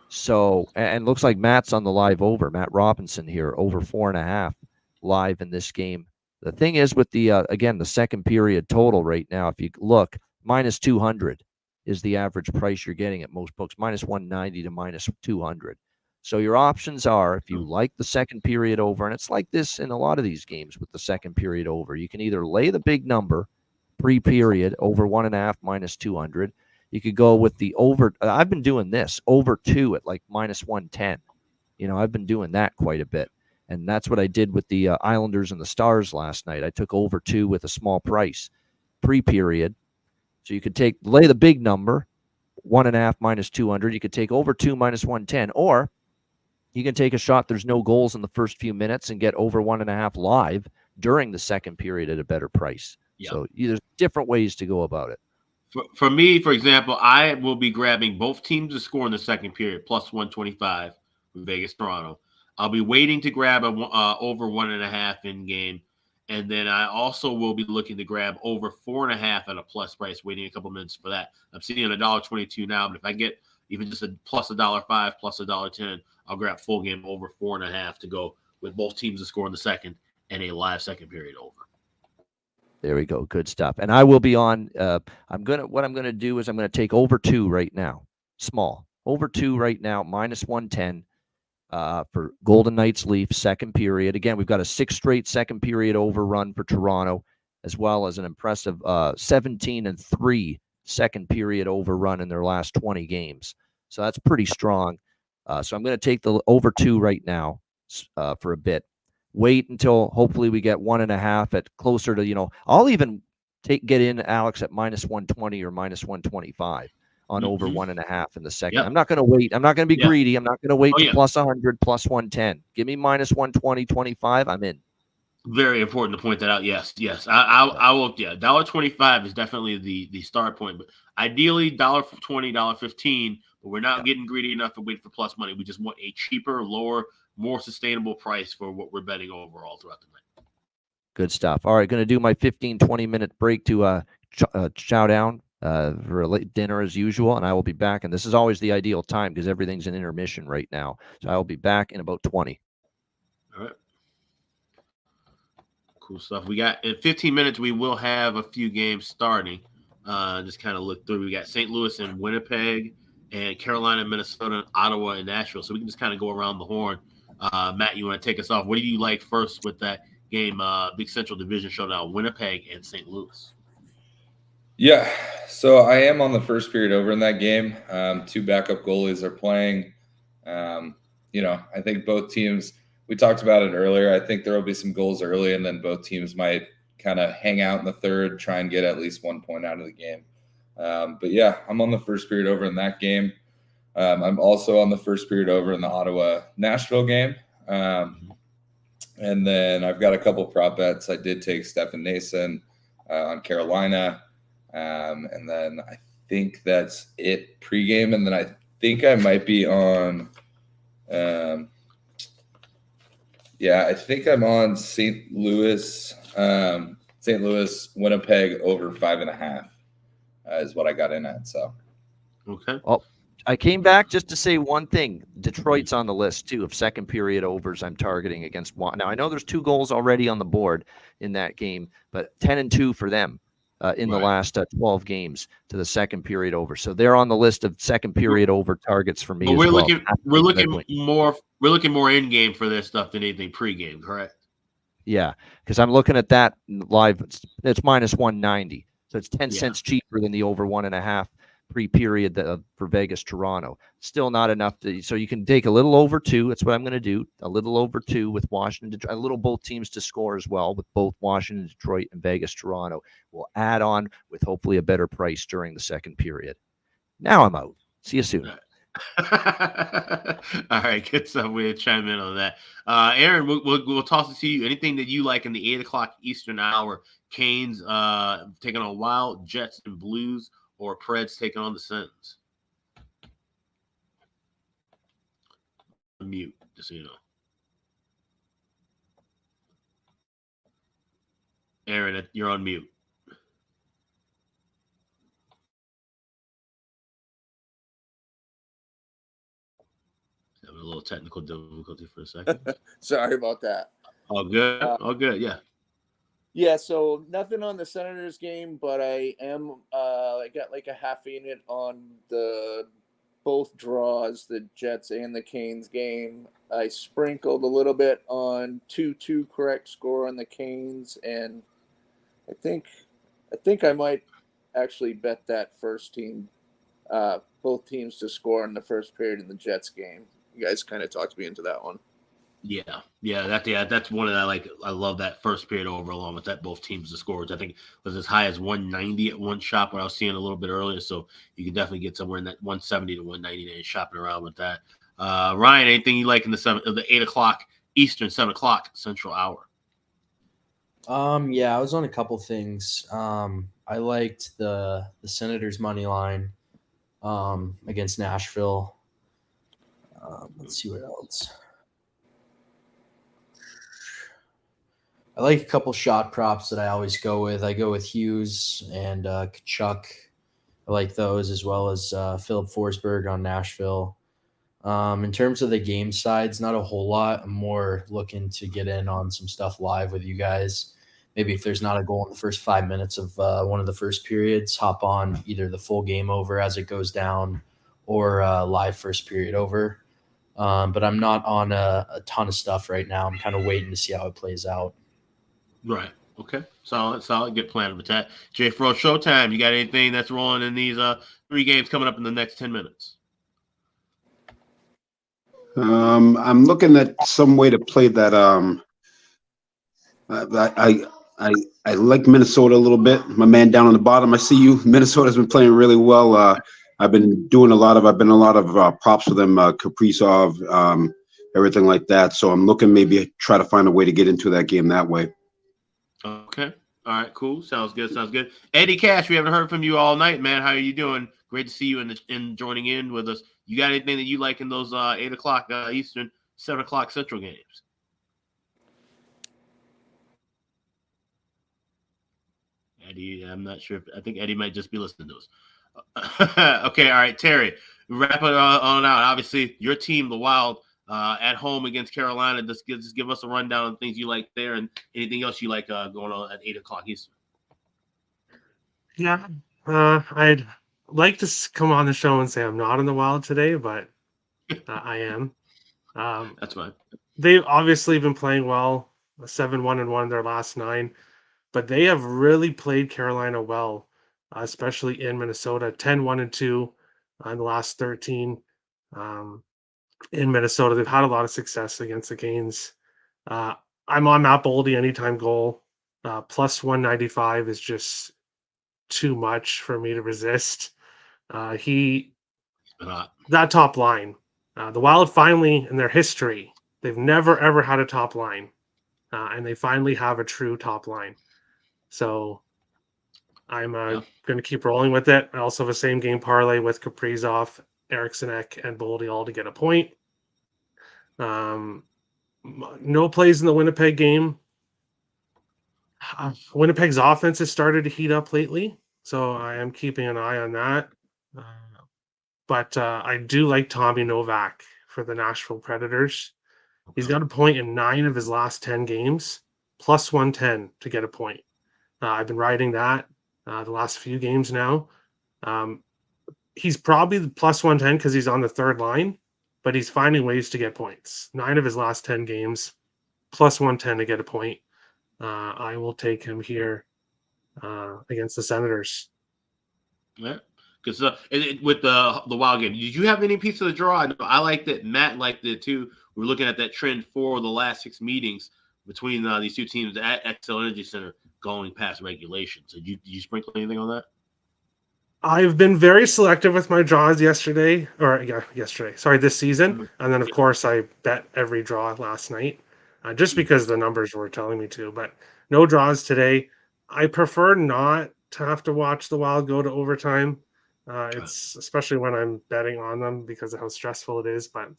Speaker 1: So, and looks like Matt's on the live over. Matt Robinson here, over 4.5 live in this game. The thing is with the, again, the second period total right now, if you look, minus 200 is the average price you're getting at most books, minus 190 to minus 200. So your options are, if you like the second period over, and it's like this in a lot of these games with the second period over, you can either lay the big number pre-period over 1.5 minus 200. You could go with the over. I've been doing this over 2 at like minus 110. I've been doing that quite a bit. And that's what I did with the Islanders and the Stars last night. I took over 2 with a small price pre-period. So you could lay the big number, 1.5 minus 200. You could take over 2 minus 110, or you can take a shot. There's no goals in the first few minutes and get over 1.5 live during the second period at a better price. Yep. So there's different ways to go about it.
Speaker 2: For me, for example, I will be grabbing both teams to score in the second period, plus 125 with Vegas, Toronto. I'll be waiting to grab over 1.5 in game. And then I also will be looking to grab over 4.5 at a plus price, waiting a couple minutes for that. I'm sitting on $1.22 now, but if I get even just a plus $1.05, plus $1.10, I'll grab full game over 4.5 to go with both teams to score in the second and a live second period over.
Speaker 1: There we go. Good stuff. And I will be on. What I'm gonna do is I'm gonna take over 2 right now. Small over 2 right now, minus 110 for Golden Knights Leafs second period. Again, we've got a 6 straight second period overrun for Toronto, as well as an impressive 17-3 second period overrun in their last 20 games. So that's pretty strong. So I'm going to take the over 2 right now for a bit. Wait until hopefully we get 1.5 at closer to, I'll even get in Alex at -120 or -125 on over 1.5 in the second.
Speaker 2: Yep.
Speaker 1: I'm not going to wait. I'm not going to be
Speaker 2: Yeah.
Speaker 1: greedy. I'm not going to wait
Speaker 2: Oh,
Speaker 1: to
Speaker 2: yeah.
Speaker 1: +100, +110. Give me -120, 25. I'm in.
Speaker 2: Very important to point that out. Yes. I will. Yeah, $1.25 is definitely the start point. But ideally, $1.20, $1.15. But we're not getting greedy enough to wait for plus money. We just want a cheaper, lower, more sustainable price for what we're betting overall throughout the night.
Speaker 1: Good stuff. All right, going to do my 15, 20-minute break to chow down for a late dinner as usual, and I will be back. And this is always the ideal time because everything's in intermission right now. So I will be back in about 20.
Speaker 2: All right. Cool stuff. We got in 15 minutes. We will have a few games starting. Just kind of look through. We got St. Louis and Winnipeg, and Carolina, Minnesota, and Ottawa, and Nashville. So we can just kind of go around the horn. Matt, you want to take us off? What do you like first with that game? Big Central Division showdown, Winnipeg and St. Louis.
Speaker 3: Yeah, so I am on the first period over in that game. Two backup goalies are playing. I think both teams. We talked about it earlier. I think there will be some goals early, and then both teams might kind of hang out in the third, try and get at least 1 point out of the game. But yeah, I'm on the first period over in that game. I'm also on the first period over in the Ottawa-Nashville game. And then I've got a couple prop bets. I did take Stefan Nason on Carolina. And then I think that's it pregame. And then I think I might be on I think I'm on St. Louis, Winnipeg over 5.5 is what I got in at. So,
Speaker 2: okay.
Speaker 1: Well, I came back just to say one thing. Detroit's on the list too of second period overs I'm targeting against one. Now I know there's 2 goals already on the board in that game, but 10-2 for them in the last 12 games to the second period over. So they're on the list of second period over targets for me.
Speaker 2: We're
Speaker 1: well.
Speaker 2: We're looking more in game for this stuff than anything pregame, correct?
Speaker 1: Yeah, because I'm looking at that live. It's -190, so it's 10 cents cheaper than the over 1.5 pre-period for Vegas Toronto. Still not enough so you can take a little over 2. That's what I'm going to do. A little over 2 with Washington, a little both teams to score as well with both Washington, Detroit, and Vegas Toronto. We'll add on with hopefully a better price during the second period. Now I'm out. See you soon.
Speaker 2: All right, good stuff. We'll chime in on that. Aaron, we'll toss it to you. Anything that you like in the 8:00 Eastern hour? Canes taking on Wild, Jets and Blues, or Preds taking on the Sens? Mute, just so you know. Aaron, you're on mute. Having a little technical difficulty for a second.
Speaker 7: Sorry about that.
Speaker 2: All good. All good. Yeah.
Speaker 7: Yeah, so nothing on the Senators game, but I am I got like a half unit on the both draws, the Jets and the Canes game. I sprinkled a little bit on 2-2 correct score on the Canes, and I think I might actually bet that first team, both teams to score in the first period in the Jets game. You guys kind of talked me into that one.
Speaker 2: That's one of that. I love that first period over along with that both teams to score, which I think was as high as 190 at one shop, what I was seeing a little bit earlier. So you can definitely get somewhere in that 170 to 190 and shopping around with that. Ryan, anything you like in the 8:00 Eastern, 7:00 Central hour?
Speaker 6: Yeah, I was on a couple things. I liked the Senators money line against Nashville. Let's see what else. I like a couple shot props that I always go with. I go with Hughes and Kachuk. I like those, as well as Philip Forsberg on Nashville. In terms of the game sides, not a whole lot. I'm more looking to get in on some stuff live with you guys. Maybe if there's not a goal in the first 5 minutes of one of the first periods, hop on either the full game over as it goes down or live first period over. But I'm not on a ton of stuff right now. I'm kind of waiting to see how it plays out.
Speaker 2: Right. Okay. Solid. Good plan with that. Jay Fro, Showtime. You got anything that's rolling in these 3 games coming up in the next 10 minutes?
Speaker 4: I'm looking at some way to play that. I like Minnesota a little bit. My man down on the bottom, I see you. Minnesota's been playing really well. I've been a lot of props for them, Kaprizov, everything like that. So I'm looking maybe try to find a way to get into that game that way.
Speaker 2: Okay. All right, cool. Sounds good. Sounds good. Eddie Cash, we haven't heard from you all night, man. How are you doing? Great to see you in joining in with us. You got anything that you like in those 8 o'clock Eastern, 7 o'clock Central games? Eddie, I'm not sure. I think Eddie might just be listening to us. Okay, all right, Terry, wrap it on out. Obviously, your team, the Wild, at home against Carolina. Just give us a rundown of things you like there and anything else you like going on at 8 o'clock Eastern.
Speaker 8: Yeah, I'd like to come on the show and say I'm not in the Wild today, but I am.
Speaker 2: That's fine.
Speaker 8: They've obviously been playing well, 7-1-1 their last 9, but they have really played Carolina well, especially in Minnesota, 10-1-2 in the last 13. In Minnesota, they've had a lot of success against the Canes. I'm on Matt Boldy anytime goal. Plus 195 is just too much for me to resist. That top line, the Wild finally in their history, they've never ever had a top line, and they finally have a true top line. So I'm going to keep rolling with it. I also have a same game parlay with Kaprizov, Eriksson Ek, and Boldy all to get a point. No plays in the Winnipeg game. Winnipeg's offense has started to heat up lately, so I am keeping an eye on that. But I do like Tommy Novak for the Nashville Predators. He's got a point in 9 of his last 10 games, plus 110 to get a point. I've been riding that the last few games now. He's probably the plus 110 because he's on the third line, but he's finding ways to get points. 9 of his last 10 games, plus 110 to get a point. I will take him here against the Senators.
Speaker 2: Yeah, because with the Wild game, did you have any piece of the draw? I like that. Matt liked it too. We're looking at that trend for the last 6 meetings between these two teams at Xcel Energy Center going past regulation. So did you sprinkle anything on that?
Speaker 8: I've been very selective with my draws this season. And then, of course, I bet every draw last night just because the numbers were telling me to. But no draws today. I prefer not to have to watch the Wild go to overtime. It's especially when I'm betting on them because of how stressful it is. But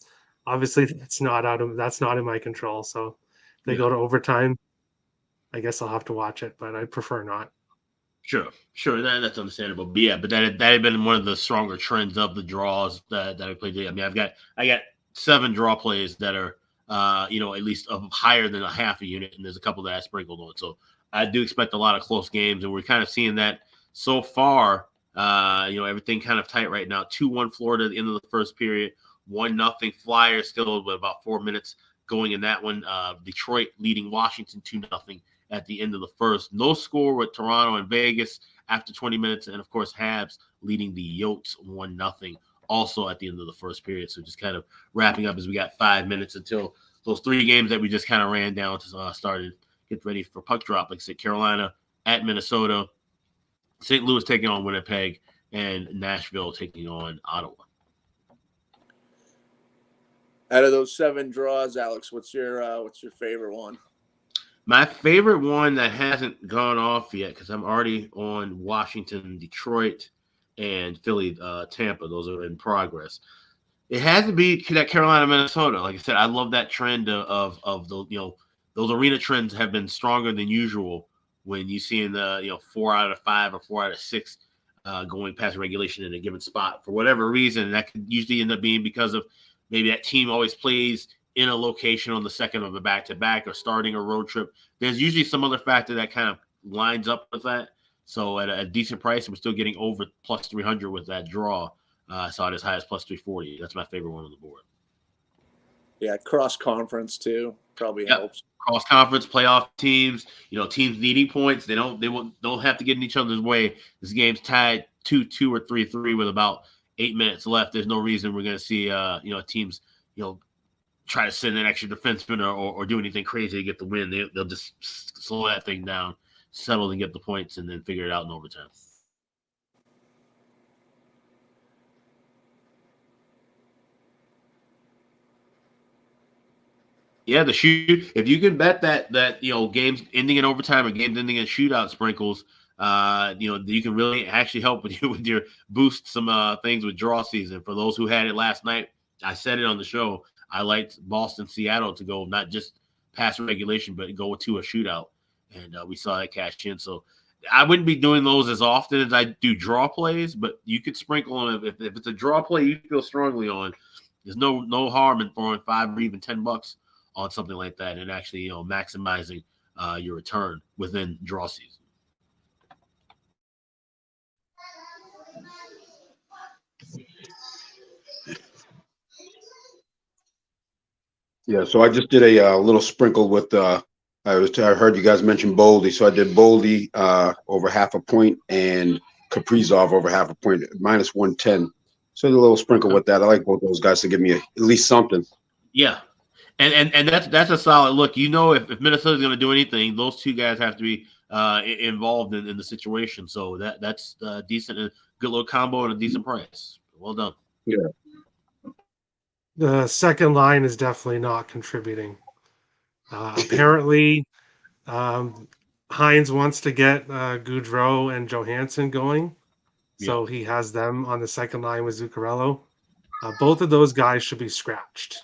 Speaker 8: obviously, that's not in my control. So if they go to overtime, I guess I'll have to watch it. But I prefer not.
Speaker 2: Sure, that's understandable. But yeah, but that had been one of the stronger trends of the draws that I played. I mean, I got 7 draw plays that are at least higher than a half a unit, and there's a couple that I sprinkled on. So I do expect a lot of close games, and we're kind of seeing that so far. Everything kind of tight right now. 2-1 Florida at the end of the first period. 1-0 Flyers still with about 4 minutes going in that one. Detroit leading Washington 2-0. At the end of the first. No score with Toronto and Vegas after 20 minutes. And, of course, Habs leading the Yotes 1-0 also at the end of the first period. So just kind of wrapping up as we got 5 minutes until those 3 games that we just kind of ran down to started. Get ready for puck drop. Like I said, Carolina at Minnesota, St. Louis taking on Winnipeg, and Nashville taking on Ottawa.
Speaker 7: Out of those 7 draws, Alex, what's your favorite one?
Speaker 2: My favorite one that hasn't gone off yet, because I'm already on Washington, Detroit, and Philly, Tampa. Those are in progress. It has to be that Carolina, Minnesota. Like I said, I love that trend of the those arena trends have been stronger than usual when you see in the 4 out of 5 or 4 out of 6 going past regulation in a given spot for whatever reason. That could usually end up being because of maybe that team always plays in a location on the second of a back-to-back or starting a road trip. There's usually some other factor that kind of lines up with that. So at a decent price, we're still getting over plus 300 with that draw. I saw it as high as plus 340. That's my favorite one on the board.
Speaker 7: Yeah, cross-conference too probably helps.
Speaker 2: Cross-conference playoff teams, teams needing points. They don't have to get in each other's way. This game's tied 2-2 or 3-3 with about 8 minutes left. There's no reason we're going to see teams try to send an extra defenseman or do anything crazy to get the win. They'll just slow that thing down. settle and get the points and then figure it out in overtime. Yeah, the shoot. If you can bet that games ending in overtime or games ending in shootout sprinkles, you can really actually help with your boost some things with draw season. For those who had it last night, I said it on the show. I liked Boston, Seattle to go not just past regulation, but go to a shootout, and we saw that cash in. So I wouldn't be doing those as often as I do draw plays, but you could sprinkle on if it's a draw play you feel strongly on. There's no harm in throwing $5 or even $10 on something like that and actually maximizing your return within draw season.
Speaker 4: Yeah, so I just did a little sprinkle with I heard you guys mention Boldy, so I did Boldy over half a point and Kaprizov over half a point, minus 110. So I did a little sprinkle with that. I like both those guys to give me at least something.
Speaker 2: Yeah, and that's a solid look. If Minnesota's going to do anything, those two guys have to be involved in the situation. So that's decent, and good little combo and a decent price. Well done.
Speaker 4: Yeah.
Speaker 8: The second line is definitely not contributing. Apparently, Hines wants to get Gaudreau and Johansson going, so he has them on the second line with Zuccarello. Both of those guys should be scratched.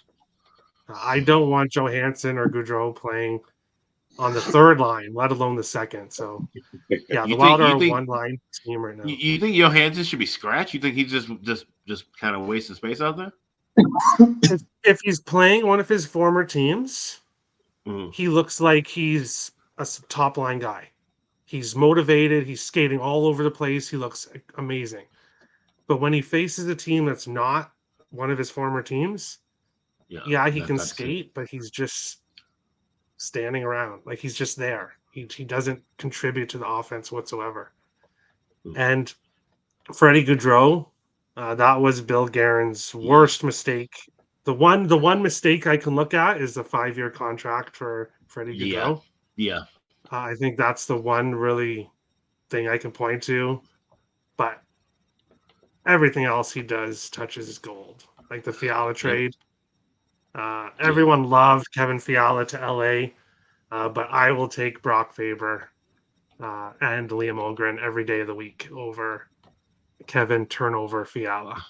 Speaker 8: I don't want Johansson or Gaudreau playing on the third line, let alone the second. So, yeah, the Wild are a one-line team right now.
Speaker 2: You think Johansson should be scratched? You think he's just kind of wasting space out there?
Speaker 8: If he's playing one of his former teams, he looks like he's a top line guy. He's motivated. He's skating all over the place. He looks amazing. But when he faces a team that's not one of his former teams, he can skate, but he's just standing around. Like he's just there. He doesn't contribute to the offense whatsoever. And Freddie Gaudreau, that was Bill Guerin's worst mistake. The one mistake I can look at is the 5-year contract for Freddie Gaudreau.
Speaker 2: Yeah.
Speaker 8: I think that's the one really thing I can point to. But everything else he does touches gold. Like the Fiala trade. Everyone loved Kevin Fiala to LA, but I will take Brock Faber and Liam Ogren every day of the week over Kevin Turnover Fiala.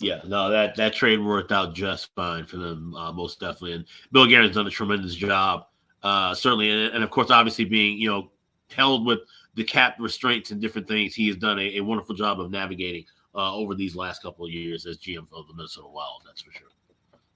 Speaker 2: Yeah, no, that trade worked out just fine for them, most definitely. And Bill Guerin's done a tremendous job, certainly. And of course, obviously being held with the cap restraints and different things, he has done a wonderful job of navigating over these last couple of years as GM of the Minnesota Wild. That's for sure.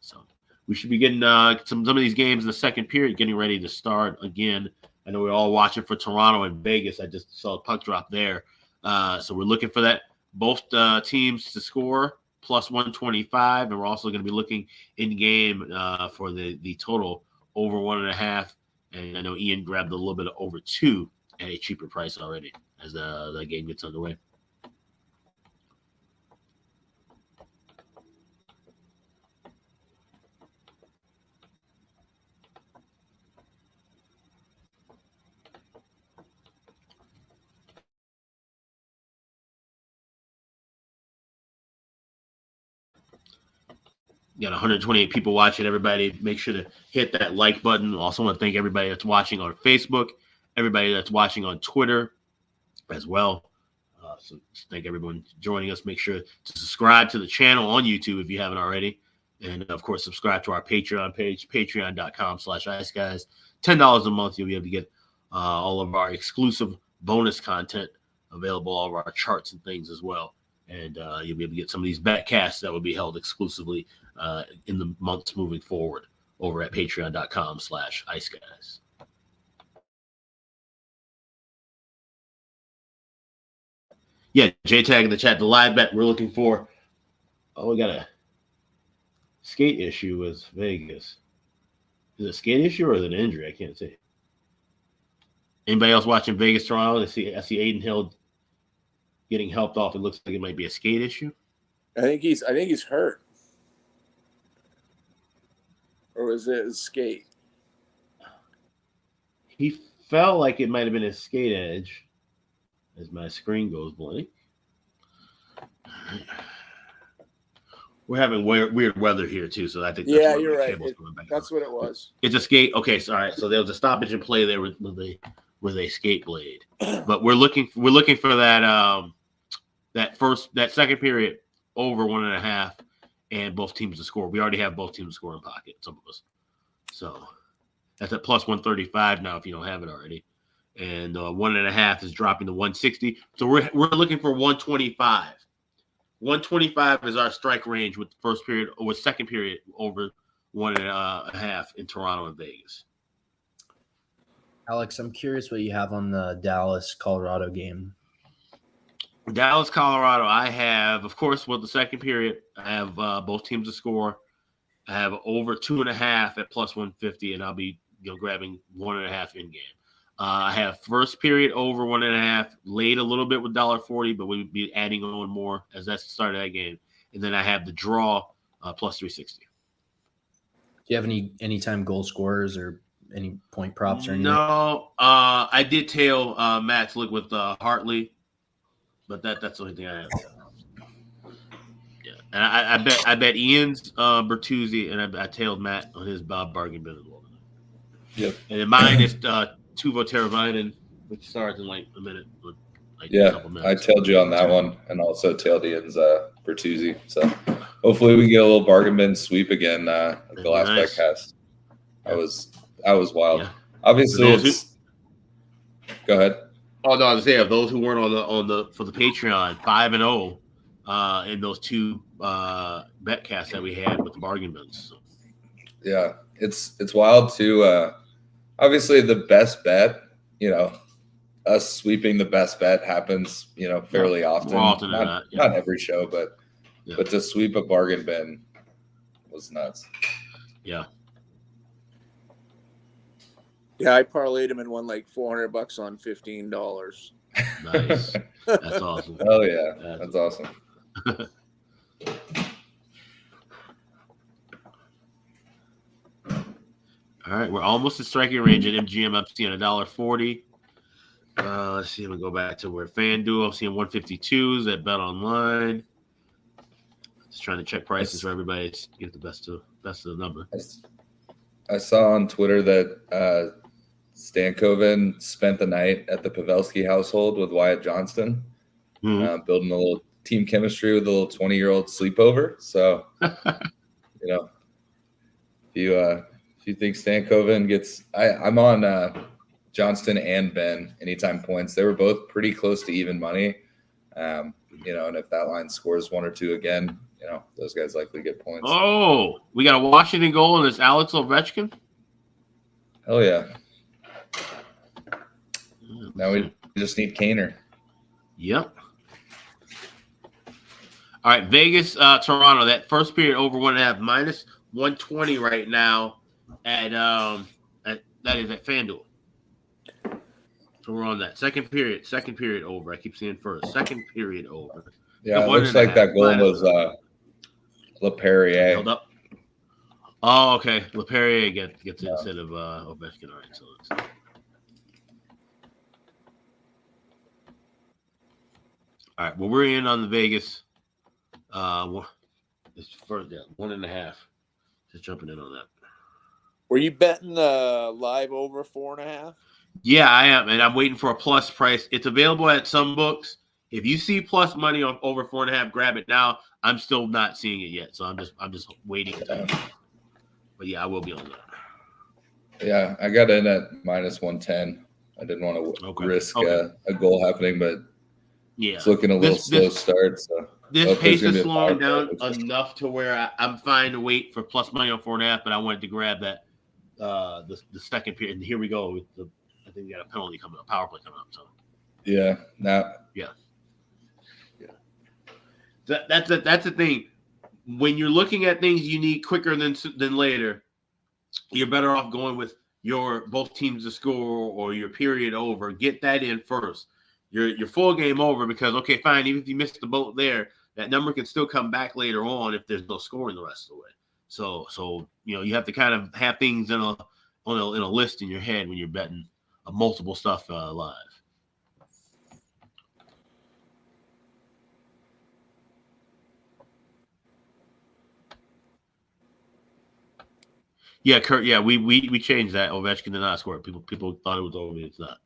Speaker 2: So we should be getting some of these games in the second period, getting ready to start again. I know we're all watching for Toronto and Vegas. I just saw a puck drop there. So we're looking for that both teams to score plus 125, and we're also going to be looking in game for the total over 1.5. And I know Ian grabbed a little bit of over 2 at a cheaper price already as the game gets underway. Got 128 people watching. Everybody, make sure to hit that like button. Also want to thank everybody that's watching on Facebook, everybody that's watching on Twitter as well. So thank everyone joining us. Make sure to subscribe to the channel on YouTube if you haven't already. And, of course, subscribe to our Patreon page, patreon.com/iceguys. $10 a month, you'll be able to get all of our exclusive bonus content available, all of our charts and things as well. And you'll be able to get some of these Betcasts that will be held exclusively in the months moving forward over at patreon.com/iceguys. Yeah, J-Tag in the chat, the live bet we're looking for. Oh, we got a skate issue with Vegas. Is it a skate issue or is it an injury? I can't see. Anybody else watching Vegas, Toronto? I see Aiden Hill getting helped off. It looks like it might be a skate issue.
Speaker 7: I think he's hurt. Or was it a skate?
Speaker 2: He felt like it might have been a skate edge as my screen goes blank. We're having weird weather here too, so I think that's
Speaker 7: Yeah,
Speaker 2: why
Speaker 7: you're
Speaker 2: the
Speaker 7: right.
Speaker 2: cable's going back.
Speaker 7: That's what it was.
Speaker 2: It's a skate. Okay, so all right. So there was a stoppage in play there with a skate blade, but we're looking for that that second period over 1.5, and both teams to score. We already have both teams to score in pocket. Some of us, so that's at plus 135 now if you don't have it already, and 1.5 is dropping to 160. So we're looking for 125. 125 is our strike range with the first period or with second period over 1.5 in Toronto and Vegas.
Speaker 6: Alex, I'm curious what you have on the Dallas-Colorado game.
Speaker 2: Dallas, Colorado, I have, of course, with the second period, I have both teams to score. I have over 2.5 at plus 150, and I'll be grabbing 1.5 in game. I have first period over 1.5, late a little bit with $1.40, but we would be adding on more as that's the start of that game. And then I have the draw plus 360.
Speaker 6: Do you have any anytime goal scorers or any point props or anything?
Speaker 2: No, I did tail Matt's look with Hartley, but that's the only thing I have. Yeah, and I bet Ian's Bertuzzi, and I tailed Matt on his bargain bin as well.
Speaker 3: Yep.
Speaker 2: And then mine is Tuvo Teravainen, which starts in like a minute. A couple minutes.
Speaker 3: I tailed you on that one, and also tailed Ian's Bertuzzi. So hopefully we get a little bargain bin sweep again at the last Betcast. That was wild. Yeah. Obviously, it's. Go ahead.
Speaker 2: Oh no, I was saying of those who weren't on the for the Patreon, 5-0 in those two Betcasts that we had with the bargain bins. So.
Speaker 3: Yeah, it's wild too. Obviously, the best bet, us sweeping the best bet happens, fairly often.
Speaker 2: More often than
Speaker 3: not every show, but to sweep a bargain bin was nuts.
Speaker 2: Yeah.
Speaker 7: Yeah, I parlayed him and won like $400 on $15.
Speaker 2: Nice. That's awesome.
Speaker 3: Oh yeah, that's awesome.
Speaker 2: All right, we're almost at striking range at MGM. I'm seeing $1.40. Let's see. I'm gonna go back to where FanDuel. I'm seeing 152s at Bet Online. Just trying to check prices for everybody to get the best of the number.
Speaker 3: I saw on Twitter that Stankoven spent the night at the Pavelski household with Wyatt Johnston, building a little team chemistry with a little 20-year-old sleepover. So, if you think Stankoven gets, I'm on Johnston and Ben anytime points. They were both pretty close to even money. And if that line scores 1 or 2 again, those guys likely get points.
Speaker 2: Oh, we got a Washington goal, and it's Alex Ovechkin.
Speaker 3: Hell yeah. Now we just need Kaner.
Speaker 2: Yep. All right, Vegas, Toronto. That first period over 1.5 minus 120 right now at that is at FanDuel. So we're on that second period over. I keep seeing first. Second period over.
Speaker 3: Yeah, it looks like that goal was LePerrier.
Speaker 2: Held up. Oh, okay. LePerrier gets it instead of Ovechkin. All right, so let's. All right. Well, we're in on the Vegas. It's further down, 1.5. Just jumping in on that.
Speaker 7: Were you betting live over 4.5?
Speaker 2: Yeah, I am, and I'm waiting for a plus price. It's available at some books. If you see plus money on over 4.5, grab it now. I'm still not seeing it yet, so I'm just waiting. But yeah, I will be on that.
Speaker 3: Yeah, I got in at minus 110. I didn't want to risk a goal happening, but it's looking a little slow start. So
Speaker 2: this pace is slowing down enough to where I'm fine to wait for plus money on 4.5, but I wanted to grab that the second period. And here we go. I think we got a penalty coming up, power play coming up. So
Speaker 3: yeah,
Speaker 2: that's the thing. When you're looking at things you need quicker than later, you're better off going with your both teams to score or your period over. Get that in first. Your full game over because okay, fine. Even if you missed the boat there, that number can still come back later on if there's no scoring the rest of the way. So you have to kind of have things in a list in your head when you're betting multiple stuff live. Yeah, Kurt. Yeah, we changed that. Ovechkin did not score. People thought it was over. It's not.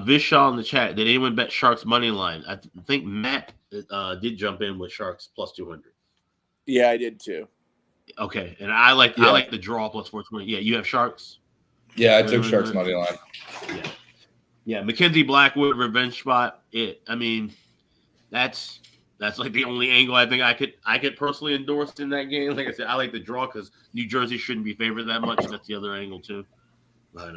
Speaker 2: Vishal in the chat. Did anyone bet Sharks money line? I think Matt did jump in with Sharks plus 200.
Speaker 7: Yeah, I did too.
Speaker 2: Okay, and I like the draw plus 420. Yeah, you have Sharks.
Speaker 3: Yeah, I took Sharks money line.
Speaker 2: Yeah. Mackenzie Blackwood revenge spot. I mean, that's like the only angle I think I could personally endorse in that game. Like I said, I like the draw because New Jersey shouldn't be favored that much. That's the other angle too. But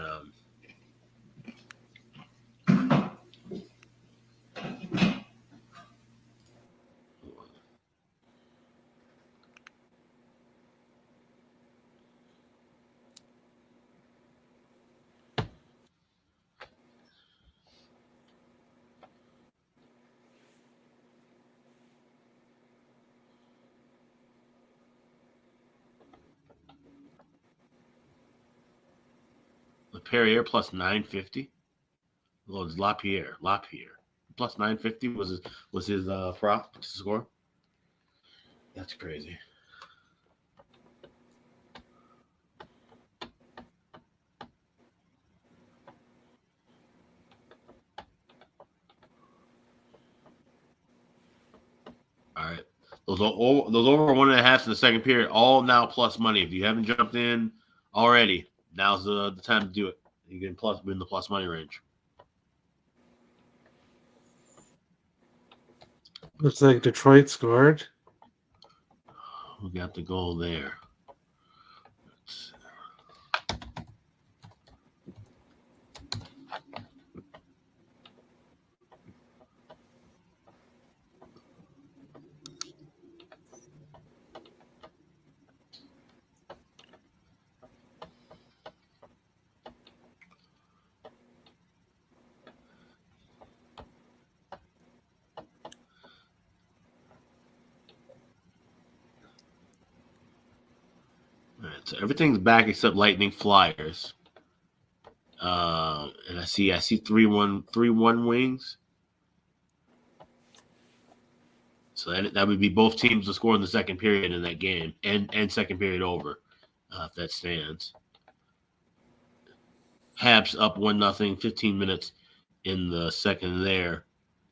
Speaker 2: Perrier plus 950. Well, it's Lapierre plus 950 was his prop to score. That's crazy. All right. Those over 1.5 in the second period, all now plus money. If you haven't jumped in already, now's the time to do it. You can win the plus money range.
Speaker 8: Looks like Detroit scored.
Speaker 2: We got the goal there. All right, so everything's back except Lightning Flyers. And I see 3-1 wings. So that would be both teams to score in the second period in that game and second period over, if that stands. Habs up 1-0, 15 minutes in the second there.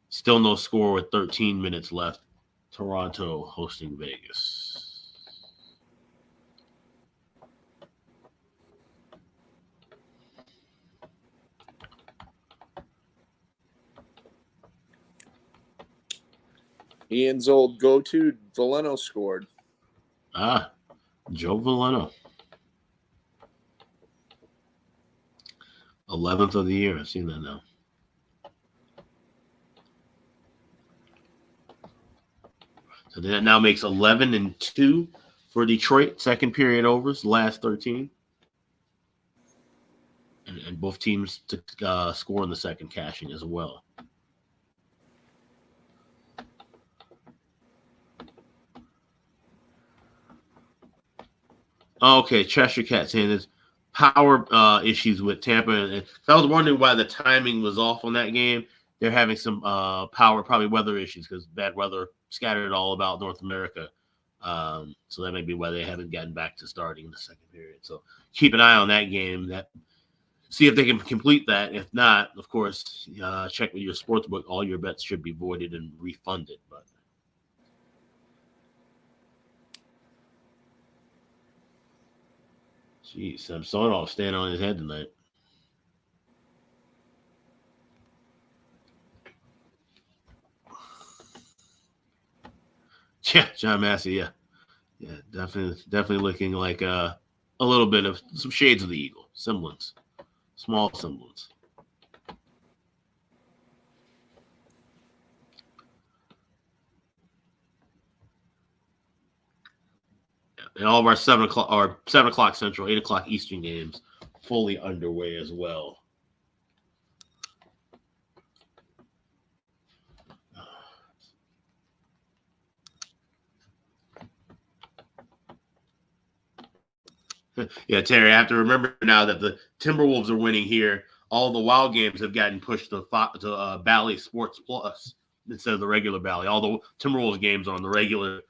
Speaker 2: Still no score with 13 minutes left. Toronto hosting Vegas.
Speaker 7: Ian's old go-to, Veleno scored.
Speaker 2: Joe Veleno. 11th of the year. I've seen that now. So that now makes 11-2 for Detroit. Second period overs, last 13. And both teams to score in the second, cashing as well. Okay, Cheshire Cat saying there's power issues with Tampa. And I was wondering why the timing was off on that game. They're having some power, probably weather issues because bad weather scattered all about North America. So that may be why they haven't gotten back to starting in the second period. So keep an eye on that game. See if they can complete that. If not, of course, check with your sports book. All your bets should be voided and refunded. But geez, Samsonov staying on his head tonight. Yeah, John Massey. Yeah, definitely looking like a little bit of some shades of the Eagle, semblance, small semblance. And all of our 7:00 Central, 8:00 Eastern games fully underway as well. Yeah, Terry, I have to remember now that the Timberwolves are winning here. All the Wild games have gotten pushed to Bally Sports Plus instead of the regular Bally. All the Timberwolves games are on the regular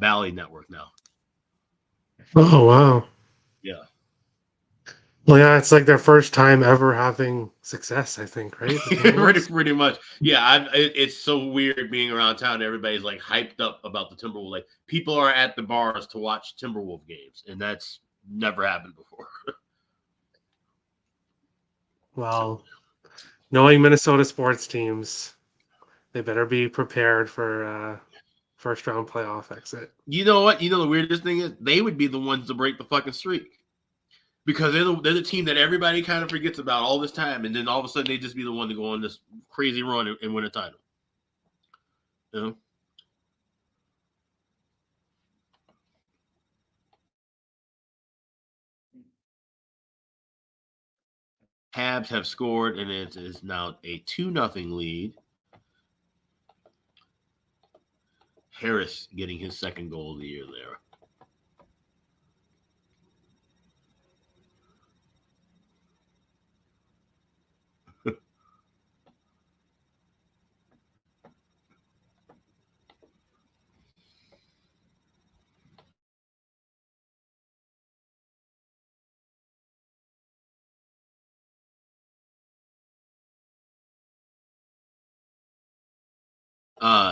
Speaker 2: Bally network now.
Speaker 8: Oh wow.
Speaker 2: Yeah.
Speaker 8: Well, yeah, it's like their first time ever having success, I think, right? The Timberwolves?
Speaker 2: pretty much. Yeah, it's so weird being around town. Everybody's like hyped up about the Timberwolves. Like people are at the bars to watch Timberwolves games, and that's never happened before.
Speaker 8: Well, knowing Minnesota sports teams, they better be prepared for first round playoff exit.
Speaker 2: You know what? You know the weirdest thing is they would be the ones to break the fucking streak. Because they're the team that everybody kind of forgets about all this time, and then all of a sudden they just be the one to go on this crazy run and win a title. You know? Habs have scored, and it is now a 2-0 lead. Harris getting his second goal of the year there.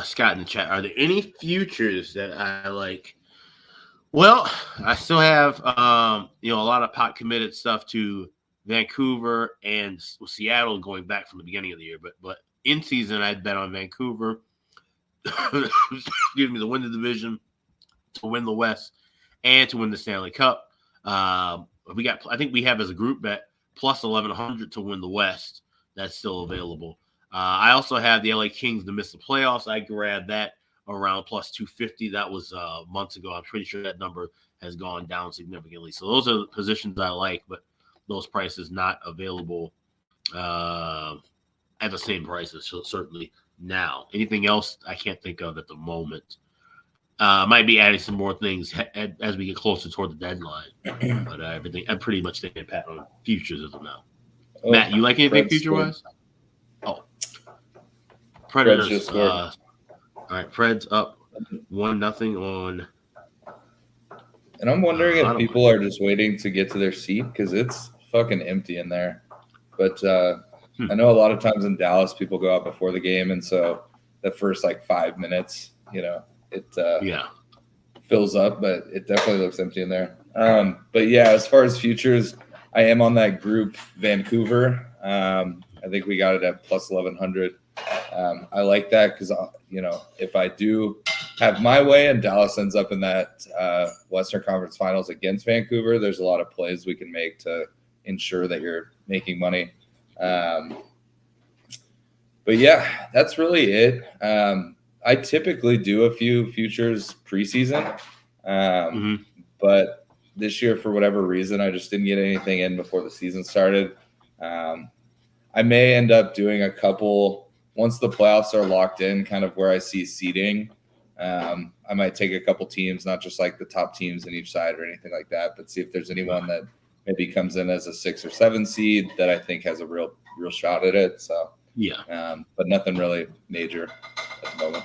Speaker 2: Scott in the chat, are there any futures that I like? Well, I still have a lot of pot committed stuff to Vancouver and Seattle going back from the beginning of the year, but in season I'd bet on Vancouver excuse me, to win the division, to win the West, and to win the Stanley Cup. I think we have as a group bet plus 1100 to win the West. That's still available. I also have the LA Kings to miss the playoffs. I grabbed that around plus 250. That was months ago. I'm pretty sure that number has gone down significantly. So those are the positions I like, but those prices not available at the same prices. So certainly now. Anything else I can't think of at the moment. Might be adding some more things as we get closer toward the deadline. But everything, I'm pretty much staying pat on futures as of now. Matt, you like anything future-wise? Oh. Predators. All right, Fred's up 1-0 on.
Speaker 3: And I'm wondering if people are just waiting to get to their seat because it's fucking empty in there. But I know a lot of times in Dallas, people go out before the game, and so the first 5 minutes, it fills up, but it definitely looks empty in there. But yeah, as far as futures, I am on that group Vancouver. I think we got it at plus 1100. I like that because, if I do have my way and Dallas ends up in that Western Conference Finals against Vancouver, there's a lot of plays we can make to ensure that you're making money. But yeah, that's really it. I typically do a few futures preseason, but this year, for whatever reason, I just didn't get anything in before the season started. I may end up doing a couple once the playoffs are locked in, kind of where I see seeding. I might take a couple teams, not just the top teams in each side or anything like that, but see if there's anyone that maybe comes in as a 6 or 7 seed that I think has a real shot at it. So
Speaker 2: yeah,
Speaker 3: but nothing really major at the moment.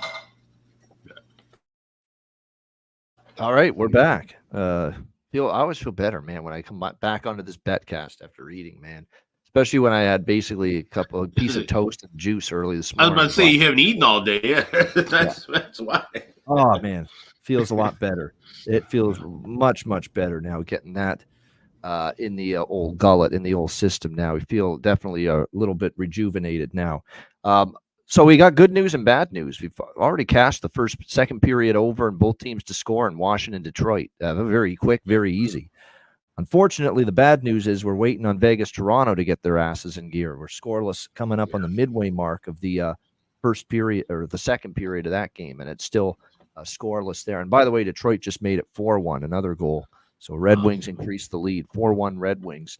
Speaker 1: All right, we're back. I always feel better, man, when I come back onto this Betcast after eating, man. Especially when I had basically a piece of toast and juice early this morning.
Speaker 2: I was about to say you haven't eaten all day. Yeah, that's why.
Speaker 1: Oh man, feels a lot better. It feels much better now. Getting that in the old gullet, in the old system now. We feel definitely a little bit rejuvenated now. So we got good news and bad news. We've already cashed the second period over and both teams to score in Washington, Detroit. Very quick, very easy. Unfortunately, the bad news is we're waiting on Vegas, Toronto to get their asses in gear. We're scoreless coming up on the midway mark of the first period or the second period of that game, and it's still scoreless there. And by the way, Detroit just made it 4-1, another goal. So Red Wings increased the lead, 4-1 Red Wings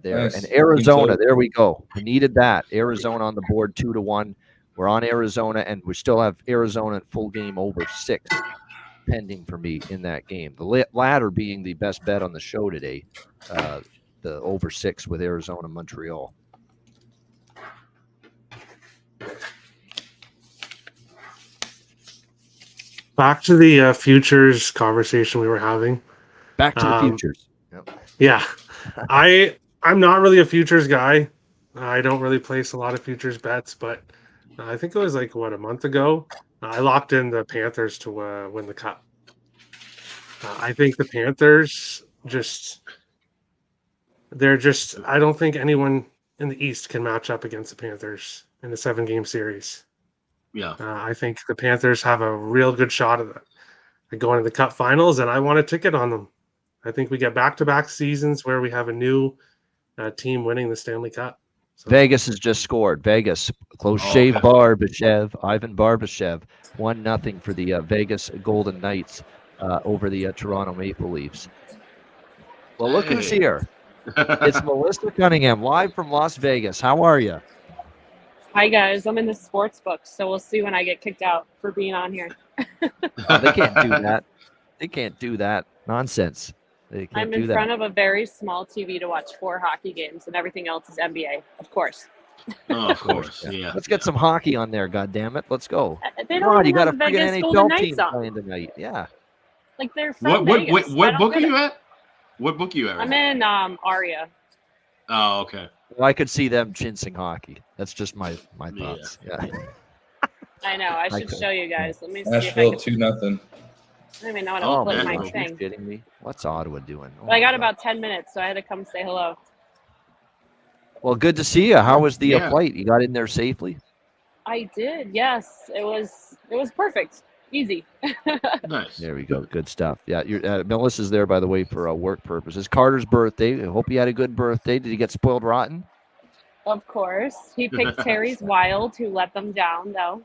Speaker 1: there.
Speaker 3: Nice.
Speaker 1: And Arizona, there we go. We needed that. Arizona on the board 2-1. We're on Arizona, and we still have Arizona in full game over 6. pending for me in that game. The latter being the best bet on the show today, the over 6 with Arizona Montreal.
Speaker 8: Back to the futures conversation we were having.
Speaker 1: Back to the futures. Yep.
Speaker 8: Yeah, I'm not really a futures guy. I don't really place a lot of futures bets, but I think it was like a month ago. I locked in the Panthers to win the cup. I think the Panthers I don't think anyone in the East can match up against the Panthers in a 7-game series.
Speaker 2: Yeah.
Speaker 8: I think the Panthers have a real good shot at going to the Cup Finals, and I want a ticket on them. I think we get back-to-back seasons where we have a new team winning the Stanley Cup. So.
Speaker 1: Vegas has just scored. Vegas, close shave Barbashev, Ivan Barbashev, 1-0 for the Vegas Golden Knights over the Toronto Maple Leafs. Well, look who's here. It's Melissa Cunningham, live from Las Vegas. How are you?
Speaker 9: Hi, guys. I'm in the sports book, so we'll see when I get kicked out for being on here.
Speaker 1: Oh, they can't do that. They can't do that. Nonsense. They can't
Speaker 9: I'm in front of a very small TV to watch 4 hockey games, and everything else is NBA, of course.
Speaker 2: Oh, of course, yeah.
Speaker 1: Let's get some hockey on there, goddammit. Let's go.
Speaker 9: They don't
Speaker 1: you got a
Speaker 9: have
Speaker 1: friggin'
Speaker 9: Vegas Golden
Speaker 1: NHL
Speaker 9: Knights
Speaker 1: team
Speaker 9: on.
Speaker 1: playing tonight. Yeah.
Speaker 9: Like, they're from Vegas.
Speaker 2: What book are you at? What book are you at?
Speaker 9: I'm in Aria.
Speaker 2: Oh, okay.
Speaker 1: Well, I could see them chinsing hockey. That's just my thoughts. Yeah.
Speaker 9: I know. I should show you guys. Let me see
Speaker 3: Nashville
Speaker 9: if I
Speaker 3: 2-0.
Speaker 9: I don't even know how to flip my
Speaker 1: Are you
Speaker 9: thing.
Speaker 1: kidding me? What's Ottawa doing?
Speaker 9: But I got about 10 minutes, so I had to come say hello.
Speaker 1: Well, good to see you. How was the flight? You got in there safely?
Speaker 9: I did. Yes, it was perfect. Easy.
Speaker 2: Nice.
Speaker 1: There we go. Good stuff. Yeah, Melissa's there, by the way, for work purposes. Carter's birthday. I hope he had a good birthday. Did he get spoiled rotten?
Speaker 9: Of course. He picked Terry's Wild, who let them down, though.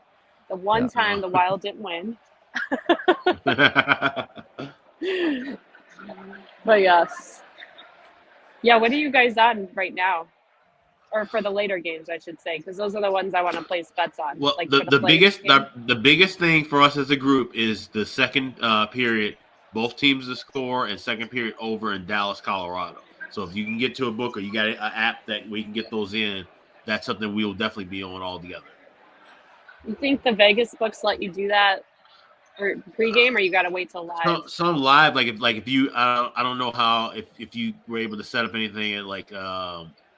Speaker 9: The one time the Wild didn't win. But yes. Yeah, what are you guys on right now? Or for the later games, I should say, because those are the ones I want to place bets on.
Speaker 2: Well,
Speaker 9: like
Speaker 2: the biggest thing for us as a group is the second period, both teams to score, and second period over in Dallas, Colorado. So if you can get to a book or you got an app that we can get those in, that's something we will definitely be on all together.
Speaker 9: You think the Vegas books let you do that or pregame, or you got to wait till live?
Speaker 2: Some live, if you, I don't know how if you were able to set up anything at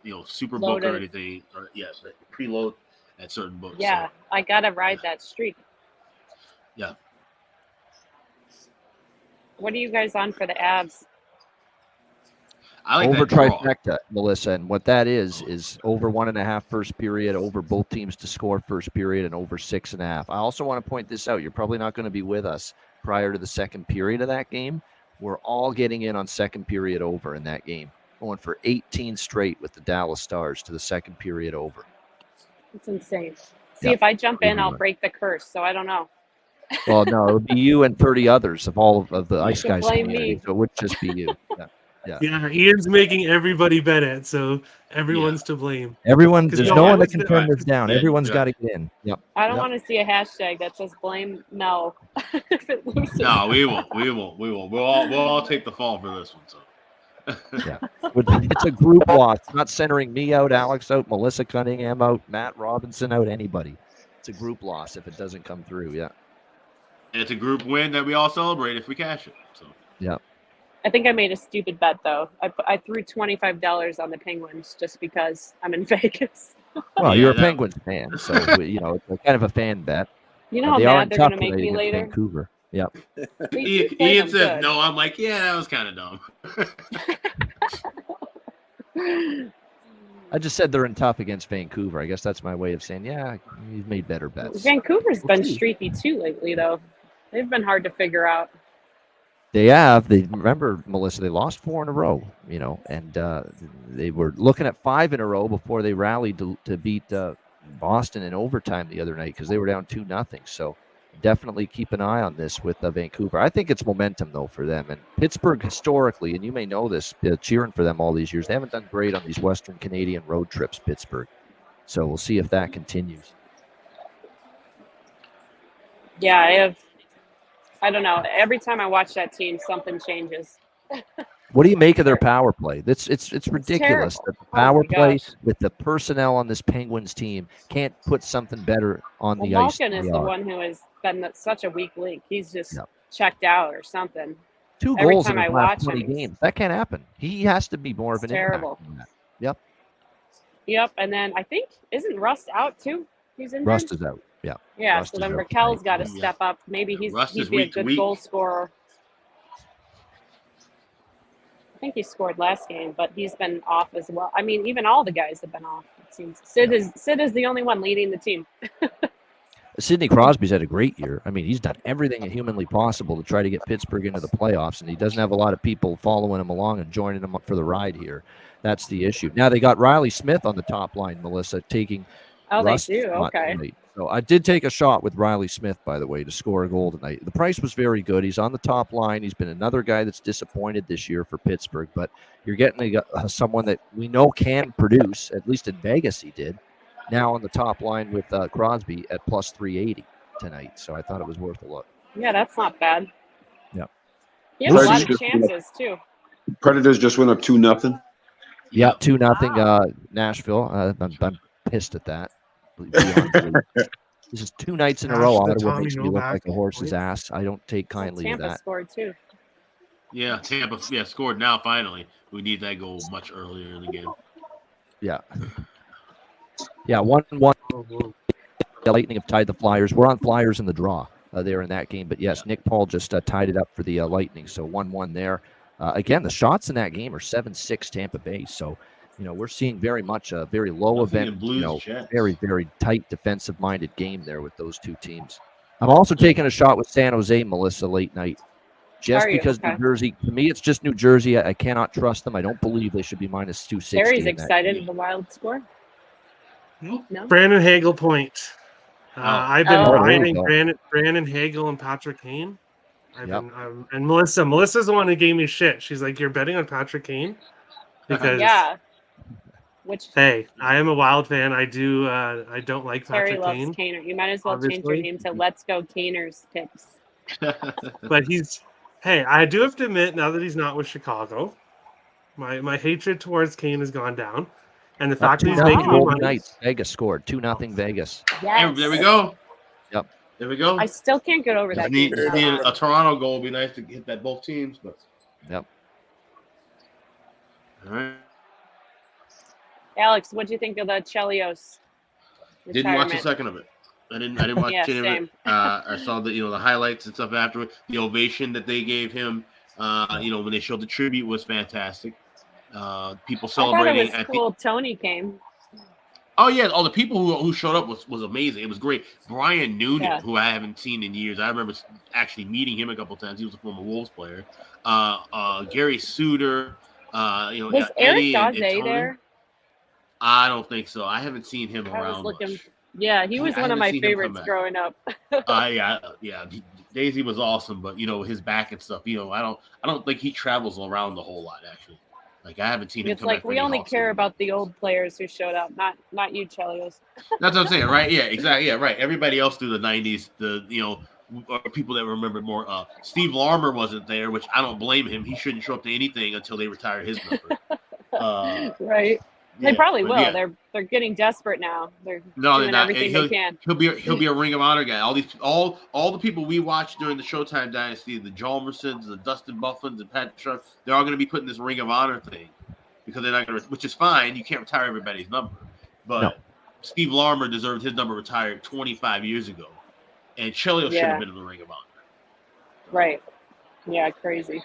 Speaker 2: Superbook or anything, or preload at certain books.
Speaker 9: Yeah, so. I gotta ride that streak.
Speaker 2: Yeah.
Speaker 9: What are you guys on for the abs?
Speaker 2: I like
Speaker 1: over
Speaker 2: that draw.
Speaker 1: Trifecta, Melissa, and what that is over 1.5 first period, over both teams to score first period, and over 6.5. I also want to point this out. You're probably not going to be with us prior to the second period of that game. We're all getting in on second period over in that game. Going for 18 straight with the Dallas Stars to the second period over.
Speaker 9: It's insane. See, if I jump in, I'll break the curse. So I don't know.
Speaker 1: Well, no, it would be you and 30 others of all of the Ice Guys community.
Speaker 9: Me.
Speaker 1: So it would just be you.
Speaker 8: Yeah, Ian's making everybody bet it, so everyone's to blame.
Speaker 1: There's no one that can turn this down. Everyone's got to get in. Yep.
Speaker 9: I don't want to see a hashtag that says blame Mel if it loses.
Speaker 2: No, we won't. We'll all take the fall for this one. So.
Speaker 1: Yeah, it's a group loss. It's not centering me out, Alex out, Melissa Cunningham out, Matt Robinson out, anybody. It's a group loss if it doesn't come through. Yeah.
Speaker 2: And it's a group win that we all celebrate if we cash it. So.
Speaker 1: Yeah.
Speaker 9: I think I made a stupid bet though. I threw $25 on the Penguins just because I'm in Vegas.
Speaker 1: Well, you're a Penguins fan, so it's kind of a fan bet.
Speaker 9: You know how mad they're going to make me later.
Speaker 1: Vancouver. Yep.
Speaker 2: Ian said no. I'm like, yeah, that was kind of dumb.
Speaker 1: I just said they're in tough against Vancouver. I guess that's my way of saying, yeah, you've made better bets.
Speaker 9: Vancouver's been streaky too lately, though. They've been hard to figure out.
Speaker 1: They have. Remember, Melissa, they lost 4 in a row, and they were looking at 5 in a row before they rallied to beat Boston in overtime the other night because they were down 2-0. So definitely keep an eye on this with Vancouver. I think it's momentum, though, for them. And Pittsburgh, historically, and you may know this, cheering for them all these years, they haven't done great on these Western Canadian road trips, Pittsburgh. So we'll see if that continues.
Speaker 9: Yeah, I have I don't know. Every time I watch that team, something changes.
Speaker 1: What do you make of their power play? It's ridiculous
Speaker 9: terrible.
Speaker 1: that the
Speaker 9: Oh
Speaker 1: power
Speaker 9: my
Speaker 1: play
Speaker 9: gosh.
Speaker 1: with the personnel on this Penguins team can't put something better on
Speaker 9: Well,
Speaker 1: the ice.
Speaker 9: Malkin
Speaker 1: than
Speaker 9: is
Speaker 1: they
Speaker 9: the
Speaker 1: are.
Speaker 9: one who has been such a weak link. He's just
Speaker 1: Yep.
Speaker 9: checked out or something.
Speaker 1: 2
Speaker 9: Every
Speaker 1: goals in
Speaker 9: time
Speaker 1: his
Speaker 9: I
Speaker 1: last
Speaker 9: watch
Speaker 1: 20
Speaker 9: him,
Speaker 1: games. That can't happen. He has to be more of
Speaker 9: it's
Speaker 1: an
Speaker 9: terrible.
Speaker 1: impact than that. Yep.
Speaker 9: Yep. And then I think, isn't Rust out too? He's injured.
Speaker 1: Rust is out. Yeah.
Speaker 9: Yeah.
Speaker 1: Rust
Speaker 9: So
Speaker 1: is
Speaker 9: then
Speaker 1: out
Speaker 9: Raquel's got to
Speaker 1: tonight.
Speaker 9: step up. Maybe
Speaker 2: Rust
Speaker 9: he'd
Speaker 2: is
Speaker 9: be a
Speaker 2: week to
Speaker 9: good
Speaker 2: week.
Speaker 9: goal scorer. I think he scored last game, but he's been off as well. I mean, even all the guys have been off. It seems Sid is the only one leading the team.
Speaker 1: Sidney Crosby's had a great year. I mean, he's done everything humanly possible to try to get Pittsburgh into the playoffs, and he doesn't have a lot of people following him along and joining him up for the ride here. That's the issue. Now they got Riley Smith on the top line, Melissa, taking Rust's
Speaker 9: They do.
Speaker 1: spot
Speaker 9: Okay.
Speaker 1: tonight. So I did take a shot with Riley Smith, by the way, to score a goal tonight. The price was very good. He's on the top line. He's been another guy that's disappointed this year for Pittsburgh, but you're getting someone that we know can produce, at least in Vegas he did, now on the top line with Crosby at plus 380 tonight. So I thought it was worth a look.
Speaker 9: Yeah, that's not bad.
Speaker 1: Yep.
Speaker 9: He has a lot
Speaker 4: Predators
Speaker 9: of chances too.
Speaker 4: Predators just went up 2-0.
Speaker 1: Yeah, 2-0
Speaker 9: Wow.
Speaker 1: Nashville. I'm pissed at that. This is 2 nights in a row.
Speaker 8: Smash the
Speaker 1: Ottawa
Speaker 8: Tommy
Speaker 1: makes me look
Speaker 8: Novak
Speaker 1: like a horse's
Speaker 8: point.
Speaker 1: ass. I don't take kindly to
Speaker 9: Tampa
Speaker 1: that.
Speaker 9: scored too.
Speaker 2: Yeah, Tampa scored now finally. We need that goal much earlier in the game.
Speaker 1: Yeah. Yeah, 1-1.
Speaker 8: Oh, whoa.
Speaker 1: The Lightning have tied the Flyers. We're on Flyers in the draw there in that game. But, yes, Nick Paul just tied it up for the Lightning. So 1-1 there. Again, the shots in that game are 7-6 Tampa Bay. So, we're seeing very much a very low
Speaker 2: Nothing in
Speaker 1: event,
Speaker 2: Blues, Jets.
Speaker 1: very, very tight defensive-minded game there with those two teams. I'm also taking a shot with San Jose, Melissa, late night. Just
Speaker 9: Are you?
Speaker 1: because
Speaker 9: Okay.
Speaker 1: New Jersey, to me, it's just New Jersey. I cannot trust them. I don't believe they should be minus 260.
Speaker 9: Terry's
Speaker 1: in that
Speaker 9: excited
Speaker 1: game.
Speaker 9: the Wild score. No.
Speaker 8: Brandon Hagel point. I've been
Speaker 9: Oh.
Speaker 8: riding
Speaker 1: There you
Speaker 8: Brandon Hagel and Patrick Kane.
Speaker 1: Yep.
Speaker 8: And Melissa's the one who gave me shit. She's like, "You're betting on Patrick Kane?" Because
Speaker 9: Yeah. Which
Speaker 8: hey, I am a Wild fan. I don't like
Speaker 9: Terry
Speaker 8: Patrick
Speaker 9: loves
Speaker 8: Kane,
Speaker 9: Kaner. You might as well change your
Speaker 8: obviously.
Speaker 9: name to Let's Go Caners Picks.
Speaker 8: but hey, I do have to admit now that he's not with Chicago, my hatred towards Kane has gone down, and the fact that he's
Speaker 1: 2-0
Speaker 8: making me
Speaker 1: Golden
Speaker 8: money.
Speaker 1: Knights. Vegas scored 2-0 Vegas.
Speaker 9: Yes.
Speaker 2: There we go.
Speaker 1: Yep.
Speaker 2: There we go.
Speaker 9: I still can't get over that.
Speaker 2: Need
Speaker 9: game.
Speaker 2: a Toronto goal would be nice to hit that both teams, but
Speaker 1: Yep.
Speaker 2: all right.
Speaker 9: Alex, what do you think of the Chelios
Speaker 2: Didn't watch a
Speaker 9: retirement?
Speaker 2: second of it. I didn't watch
Speaker 9: Yeah,
Speaker 2: any of
Speaker 9: same.
Speaker 2: it. I saw the highlights and stuff after it. The ovation that they gave him, when they showed the tribute was fantastic. People
Speaker 9: I thought
Speaker 2: celebrating.
Speaker 9: it was cool. Tony came.
Speaker 2: Oh yeah, all the people who showed up was amazing. It was great. Brian Noonan,
Speaker 9: Yeah.
Speaker 2: who I haven't seen in years. I remember actually meeting him a couple times. He was a former Wolves player. Gary Suter.
Speaker 9: Was Eric
Speaker 2: Eddie and
Speaker 9: Daze
Speaker 2: Tony.
Speaker 9: there?
Speaker 2: I don't think so. I haven't seen him
Speaker 9: I was
Speaker 2: around
Speaker 9: looking.
Speaker 2: much.
Speaker 9: Yeah, he was
Speaker 2: I
Speaker 9: one of
Speaker 2: haven't
Speaker 9: my
Speaker 2: seen him come
Speaker 9: favorites
Speaker 2: back.
Speaker 9: growing up.
Speaker 2: Yeah. Daisy was awesome, but his back and stuff. I don't think he travels around a whole lot actually. Like I haven't seen him.
Speaker 9: It's
Speaker 2: come
Speaker 9: like
Speaker 2: back for
Speaker 9: we
Speaker 2: any
Speaker 9: only
Speaker 2: Hawks
Speaker 9: care
Speaker 2: games.
Speaker 9: about the old players who showed up, not you, Chelios.
Speaker 2: That's what I'm saying, right? Yeah, exactly. Yeah, right. Everybody else through the '90s, are people that remember more. Steve Larmer wasn't there, which I don't blame him. He shouldn't show up to anything until they retire his number.
Speaker 9: Right. They
Speaker 2: Yeah,
Speaker 9: probably
Speaker 2: but
Speaker 9: will.
Speaker 2: yeah.
Speaker 9: They're getting desperate now. They're
Speaker 2: No, they're
Speaker 9: doing
Speaker 2: not.
Speaker 9: everything they can.
Speaker 2: He'll be a Ring of Honor guy. All the people we watched during the Showtime dynasty, the Jalmersons, the Dustin Bufflins, and Patrick Sharp, they're all going to be putting this Ring of Honor thing because they're not going to, which is fine. You can't retire everybody's number, but
Speaker 1: No.
Speaker 2: Steve Larmer deserved his number retired 25 years ago, and Chelios should
Speaker 9: Yeah.
Speaker 2: have been in the Ring of Honor.
Speaker 9: Right. Yeah, crazy.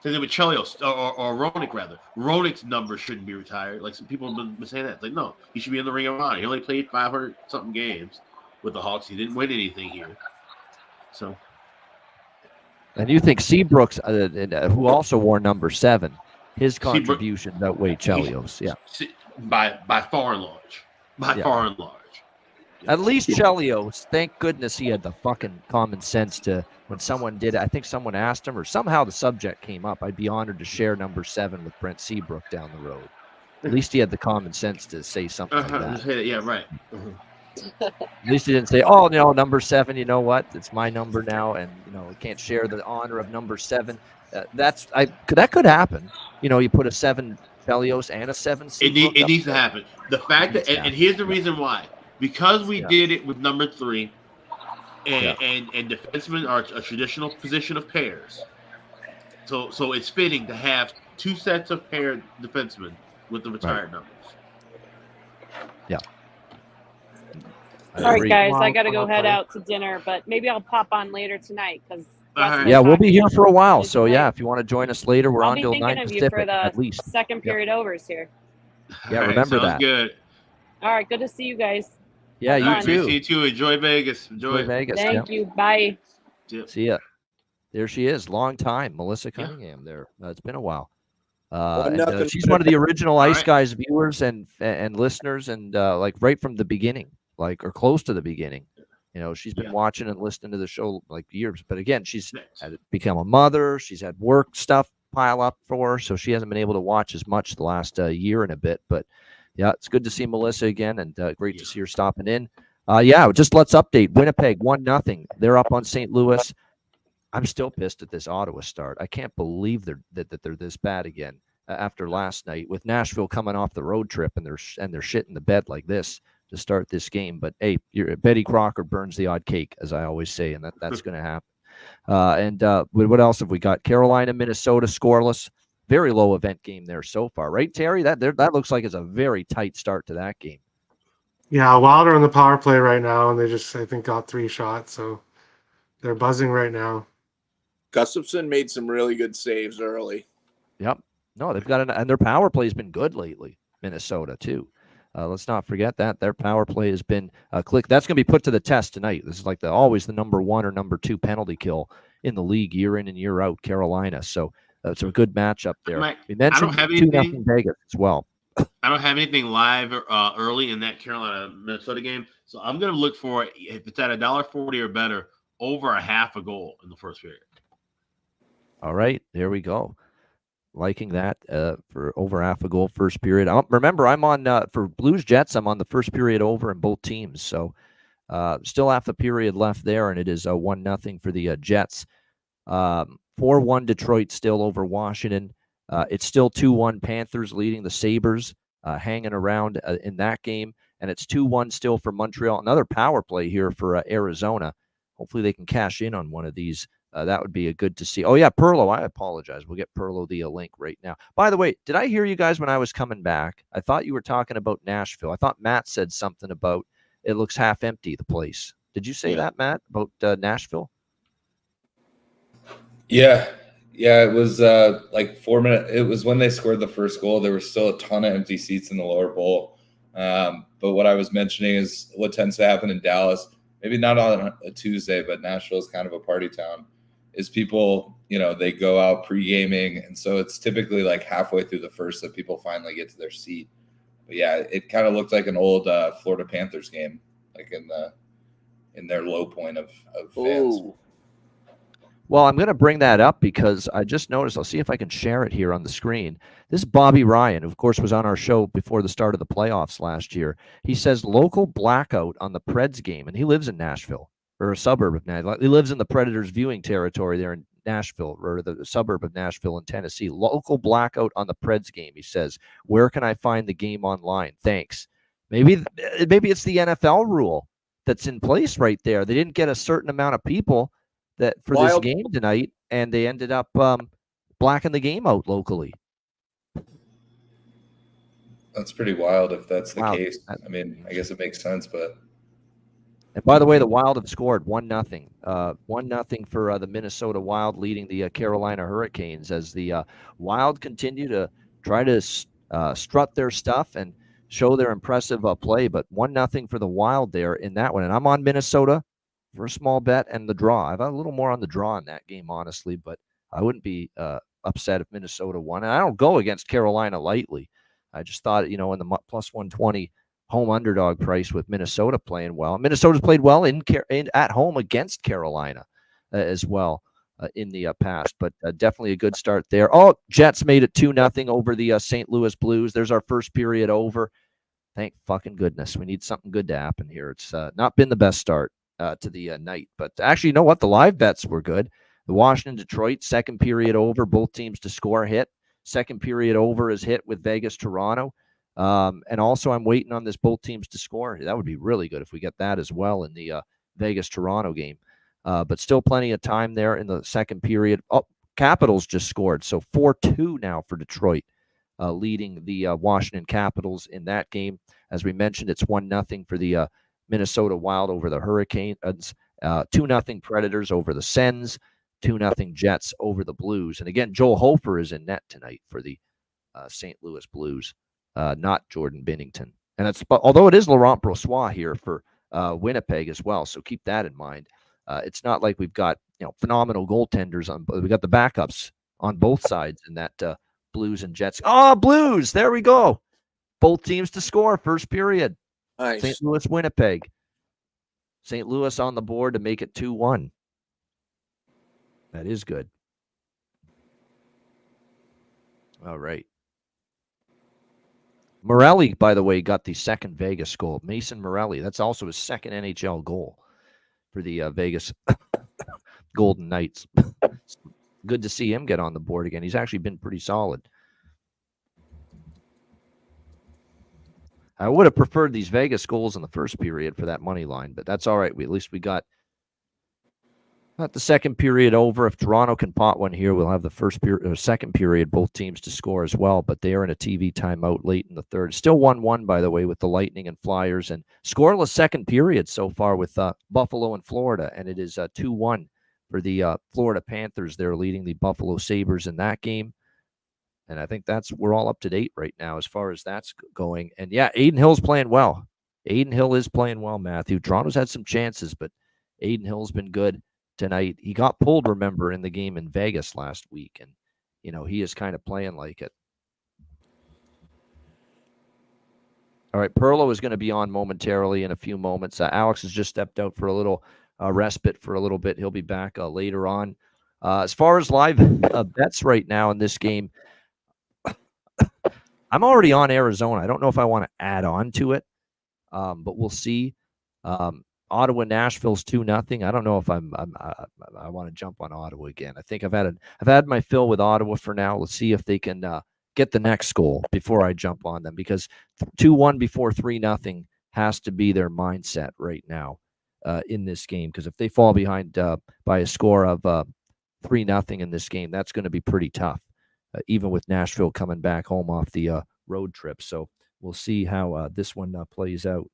Speaker 2: Same thing with Chelios or Roenick rather. Roenick's number shouldn't be retired. Like some people have been saying that. It's like no, he should be in the Ring of Honor. He only played 500 something games with the Hawks. He didn't win anything here. So
Speaker 1: And you think Seabrook's, who also wore number 7, his contributions outweigh Chelios. Yeah.
Speaker 2: by far and large.
Speaker 1: Yeah.
Speaker 2: Far and large.
Speaker 1: At least Chelios, thank goodness he had the fucking common sense to, when someone did it, I think someone asked him or somehow the subject came up, I'd be honored to share number 7 with Brent Seabrook down the road. At least he had the common sense to say something like that.
Speaker 2: Yeah, right.
Speaker 1: At least he didn't say, "Oh, no, number 7. You know what? It's my number now, and we can't share the honor of number 7." That could happen. You put a 7 Felios and a 7 Seabrook.
Speaker 2: It needs to happen. The fact that, and here's the reason why: because we did it with number 3, and defensemen are a traditional position of pairs. So it's fitting to have 2 sets of paired defensemen with the retired numbers.
Speaker 1: Yeah.
Speaker 9: All right, guys, I got to go head out to dinner, but maybe I'll pop on later tonight because.
Speaker 1: Yeah, we'll be here for a while. So yeah, if you want to join us later, we're on till 9 Pacific
Speaker 9: for the
Speaker 1: at least.
Speaker 9: Second period overs here.
Speaker 1: Yeah, remember that.
Speaker 2: Good.
Speaker 9: All right, good to see you guys.
Speaker 1: Yeah, you too.
Speaker 2: See you too. Enjoy Vegas. Enjoy
Speaker 1: Vegas.
Speaker 9: Thank you. Bye.
Speaker 1: See ya. There she is. Long time, Melissa Cunningham. There. It's been a while. She's one of the original Ice Guys viewers and listeners, and like right from the beginning, or close to the beginning. She's been watching and listening to the show like years. But again, she's had become a mother. She's had work stuff pile up for her, so she hasn't been able to watch as much the last year and a bit. But yeah, it's good to see Melissa again, and great to see her stopping in. Just let's update. Winnipeg 1-0. They're up on St. Louis. I'm still pissed at this Ottawa start. I can't believe that they're this bad again after last night with Nashville coming off the road trip and they're shitting the bed like this to start this game. But hey, Betty Crocker burns the odd cake, as I always say, and that's going to happen. What else have we got? Carolina, Minnesota, scoreless. Very low event game there so far, right, Terry? That looks like it's a very tight start to that game.
Speaker 8: Yeah, Wild are on the power play right now, and they just, I think, got 3 shots, so they're buzzing right now.
Speaker 7: Gustafsson made some really good saves early.
Speaker 1: Yep. No, they've got and their power play has been good lately. Minnesota too. Let's not forget that their power play has been click. That's going to be put to the test tonight. This is like always the number 1 or number 2 penalty kill in the league year in and year out. Carolina. So it's a good matchup there. We mentioned 2-0 Vegas as well.
Speaker 2: I don't have anything live early in that Carolina Minnesota game, so I'm going to look for, if it's at $1.40 or better, over a half a goal in the first period.
Speaker 1: All right, there we go. Liking that for over half a goal first period. Remember, I'm on for Blues Jets. I'm on the first period over in both teams. So still half the period left there, and it is 1-0 for the Jets. 4-1 Detroit still over Washington. It's still 2-1 Panthers leading the Sabres, hanging around in that game, and it's 2-1 still for Montreal. Another power play here for Arizona. Hopefully they can cash in on one of these. That would be a good to see. Oh, yeah, Perlo. I apologize. We'll get Perlo the link right now. By the way, did I hear you guys when I was coming back? I thought you were talking about Nashville. I thought Matt said something about it looks half empty, the place. Did you say that, Matt, about Nashville?
Speaker 3: Yeah, it was like 4 minutes. It was when they scored the first goal. There were still a ton of empty seats in the lower bowl. But what I was mentioning is what tends to happen in Dallas, maybe not on a Tuesday, but Nashville is kind of a party town, is people, they go out pre-gaming. And so it's typically like halfway through the first that people finally get to their seat. But yeah, it kind of looked like an old Florida Panthers game, like in their low point of fans.
Speaker 7: Ooh.
Speaker 1: Well, I'm going to bring that up because I just noticed. I'll see if I can share it here on the screen. This is Bobby Ryan, who, of course, was on our show before the start of the playoffs last year. He says local blackout on the Preds game, and he lives in Nashville, or a suburb of Nashville. He lives in the Predators viewing territory there in Nashville, or the suburb of Nashville in Tennessee. Local blackout on the Preds game, he says. Where can I find the game online? Thanks. Maybe it's the NFL rule that's in place right there. They didn't get a certain amount of people that for this game tonight, and they ended up blacking the game out locally.
Speaker 3: That's pretty wild if that's the case. I mean, I guess it makes sense, but.
Speaker 1: And by the way, the Wild have scored 1-0. 1-0 for the Minnesota Wild, leading the Carolina Hurricanes as the Wild continue to try to strut their stuff and show their impressive play. But 1-0 for the Wild there in that one. And I'm on Minnesota for a small bet and the draw. I've got a little more on the draw in that game, honestly, but I wouldn't be upset if Minnesota won. And I don't go against Carolina lightly. I just thought, in the plus 120 home underdog price with Minnesota playing well. Minnesota's played well at home against Carolina as well in the past, but definitely a good start there. Oh, Jets made it 2-0 over the St. Louis Blues. There's our first period over. Thank fucking goodness. We need something good to happen here. It's not been the best start to the night. But actually, you know what? The live bets were good. The Washington-Detroit, second period over, both teams to score hit. Second period over is hit with Vegas-Toronto. And also, I'm waiting on this both teams to score. That would be really good if we get that as well in the Vegas-Toronto game. But still plenty of time there in the second period. Oh, Capitals just scored. So 4-2 now for Detroit, leading the Washington Capitals in that game. As we mentioned, it's 1-0 for the Minnesota Wild over the Hurricanes. 2-0 Predators over the Sens. 2-0 Jets over the Blues. And again, Joel Hofer is in net tonight for the St. Louis Blues, not Jordan Binnington. And that's, although it is Laurent Brossoit here for Winnipeg as well, so keep that in mind. It's not like we've got phenomenal goaltenders on. We got the backups on both sides in that Blues and Jets. Oh, Blues! There we go. Both teams to score first period.
Speaker 7: Nice.
Speaker 1: St. Louis, Winnipeg. St. Louis on the board to make it 2-1. That is good. All right. Morelli, by the way, got the second Vegas goal. Mason Morelli. That's also his second NHL goal for the Vegas Golden Knights. Good to see him get on the board again. He's actually been pretty solid. I would have preferred these Vegas goals in the first period for that money line, but that's all right. At least we got the second period over. If Toronto can pot one here, we'll have the first period or second period, both teams to score as well. But they are in a TV timeout late in the third. Still 1-1, by the way, with the Lightning and Flyers, and scoreless second period so far with Buffalo and Florida, and it is 2-1 for the Florida Panthers. They're leading the Buffalo Sabres in that game. And I think we're all up to date right now as far as that's going. And yeah, Aiden Hill's playing well. Aiden Hill is playing well, Matthew. Toronto's had some chances, but Aiden Hill's been good tonight. He got pulled, remember, in the game in Vegas last week. And, he is kind of playing like it. All right, Perlo is going to be on momentarily in a few moments. Alex has just stepped out for a little respite for a little bit. He'll be back later on. As far as live bets right now in this game, I'm already on Arizona. I don't know if I want to add on to it, but we'll see. Ottawa, Nashville's 2-0. I don't know if I want to jump on Ottawa again. I think I've had my fill with Ottawa for now. Let's see if they can get the next goal before I jump on them, because 2-1 before 3-0 has to be their mindset right now in this game. Because if they fall behind by a score of 3-0 in this game, that's going to be pretty tough. Even with Nashville coming back home off the road trip. So we'll see how this one plays out.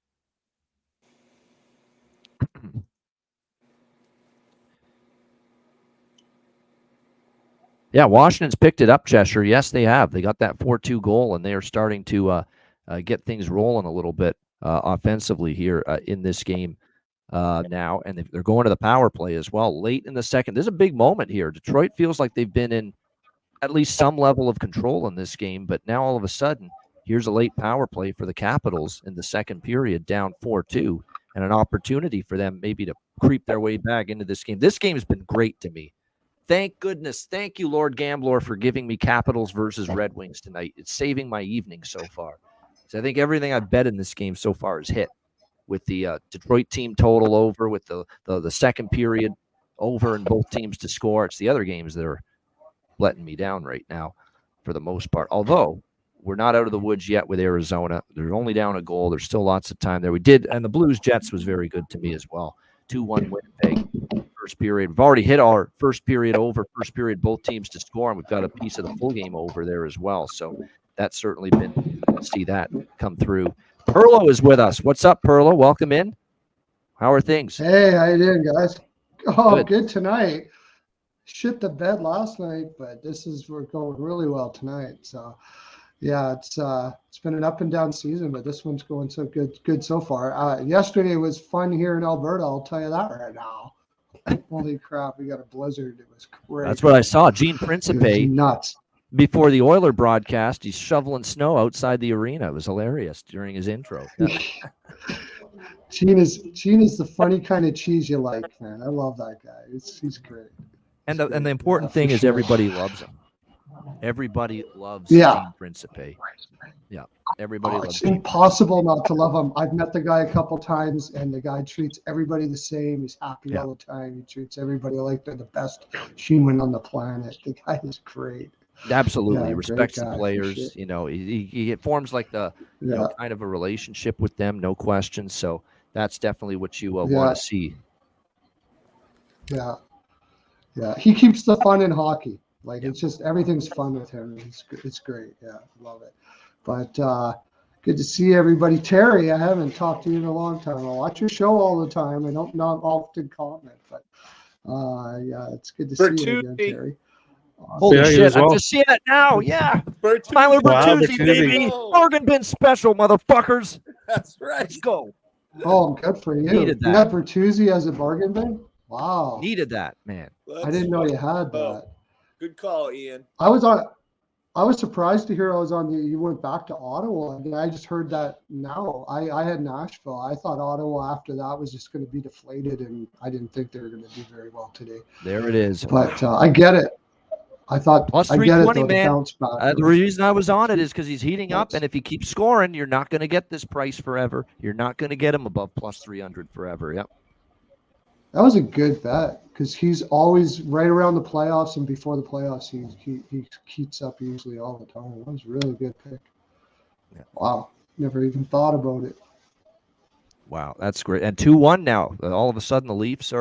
Speaker 1: Yeah, Washington's picked it up, Cheshire. Yes, they have. They got that 4-2 goal, and they are starting to get things rolling a little bit offensively here in this game now. And they're going to the power play as well late in the second. There's a big moment here. Detroit feels like they've been in at least some level of control in this game, but now all of a sudden, here's a late power play for the Capitals in the second period, down 4-2, and an opportunity for them maybe to creep their way back into this game. This game has been great to me. Thank goodness. Thank you, Lord Gambler, for giving me Capitals versus Red Wings tonight. It's saving my evening so far. So I think everything I've bet in this game so far is hit, with the Detroit team total over, with the second period over and both teams to score. It's the other games that are letting me down right now for the most part. Although we're not out of the woods yet with Arizona. They're only down a goal. There's still lots of time there. And the Blues Jets was very good to me as well. 2-1 Winnipeg first period. We've already hit our first period over, first period, both teams to score, and we've got a piece of the full game over there as well. So that's certainly been to see that come through. Perlo is with us. What's up, Perlo? Welcome in. How are things?
Speaker 10: Hey, how you doing, guys? Oh, good tonight. Shit the bed last night, but we're going really well tonight. So yeah, it's been an up and down season, but this one's going so good so far. Yesterday was fun here in Alberta, I'll tell you that right now. Holy crap, we got a blizzard. It was crazy.
Speaker 1: That's what I saw. Gene Principe,
Speaker 10: nuts.
Speaker 1: Before the Oiler broadcast, he's shoveling snow outside the arena. It was hilarious during his intro.
Speaker 10: Gene is the funny kind of cheese you like, man. I love that guy. He's great.
Speaker 1: And the important thing is everybody loves him. Everybody loves
Speaker 10: Yeah.
Speaker 1: Gene Principe. Yeah, everybody loves
Speaker 10: It's
Speaker 1: Gene
Speaker 10: impossible not to love him. I've met the guy a couple times, and the guy treats everybody the same. He's happy
Speaker 1: Yeah.
Speaker 10: all the time. He treats everybody like they're the best human on the planet. The guy is great.
Speaker 1: Absolutely,
Speaker 10: Yeah,
Speaker 1: he
Speaker 10: great
Speaker 1: respects the
Speaker 10: guy, for
Speaker 1: players.
Speaker 10: sure.
Speaker 1: You know, he forms like the
Speaker 10: Yeah,
Speaker 1: kind of a relationship with them, no question. So that's definitely what you want
Speaker 10: Yeah.
Speaker 1: to see.
Speaker 10: yeah, yeah. He keeps the fun in hockey. Like
Speaker 1: Yeah.
Speaker 10: it's just everything's fun with him. It's great. Yeah, love it. But good to see everybody. Terry, I haven't talked to you in a long time. I watch your show all the time. I don't not often comment, but yeah, it's good to see you again,
Speaker 7: Bertuzzi.
Speaker 10: Terry.
Speaker 1: Holy
Speaker 8: Yeah, you
Speaker 1: shit!
Speaker 8: as
Speaker 1: I'm
Speaker 8: well.
Speaker 1: just seeing it now. Yeah,
Speaker 7: Bertuzzi.
Speaker 1: Tyler
Speaker 8: Wow,
Speaker 1: Bertuzzi,
Speaker 8: Bertuzzi.
Speaker 1: baby,
Speaker 7: Go.
Speaker 1: bargain bin special, motherfuckers.
Speaker 7: That's right.
Speaker 1: Let's go.
Speaker 10: Oh, good for you.
Speaker 1: Needed
Speaker 10: You
Speaker 1: that.
Speaker 10: got Bertuzzi as a bargain bin? Wow.
Speaker 1: Needed that, man.
Speaker 10: I didn't know you had that.
Speaker 7: Good call, Ian.
Speaker 10: I was surprised to hear you went back to Ottawa. And I just heard that now. I had Nashville. I thought Ottawa after that was just going to be deflated, and I didn't think they were going to do very well today.
Speaker 1: There it is.
Speaker 10: But I get it. I thought
Speaker 1: Plus
Speaker 10: I get it
Speaker 1: 320,
Speaker 10: though, to
Speaker 1: man.
Speaker 10: bounce back.
Speaker 1: The reason I was on it is because he's heating up,
Speaker 10: Yes.
Speaker 1: and if he keeps scoring, you're not going to get this price forever. You're not going to get him above plus 300 forever. Yep.
Speaker 10: That was a good bet because he's always right around the playoffs and before the playoffs. He heats up usually all the time. That was a really good pick.
Speaker 1: Yeah.
Speaker 10: Wow, never even thought about it.
Speaker 1: Wow, that's great. And 2-1 now. All of a sudden, the Leafs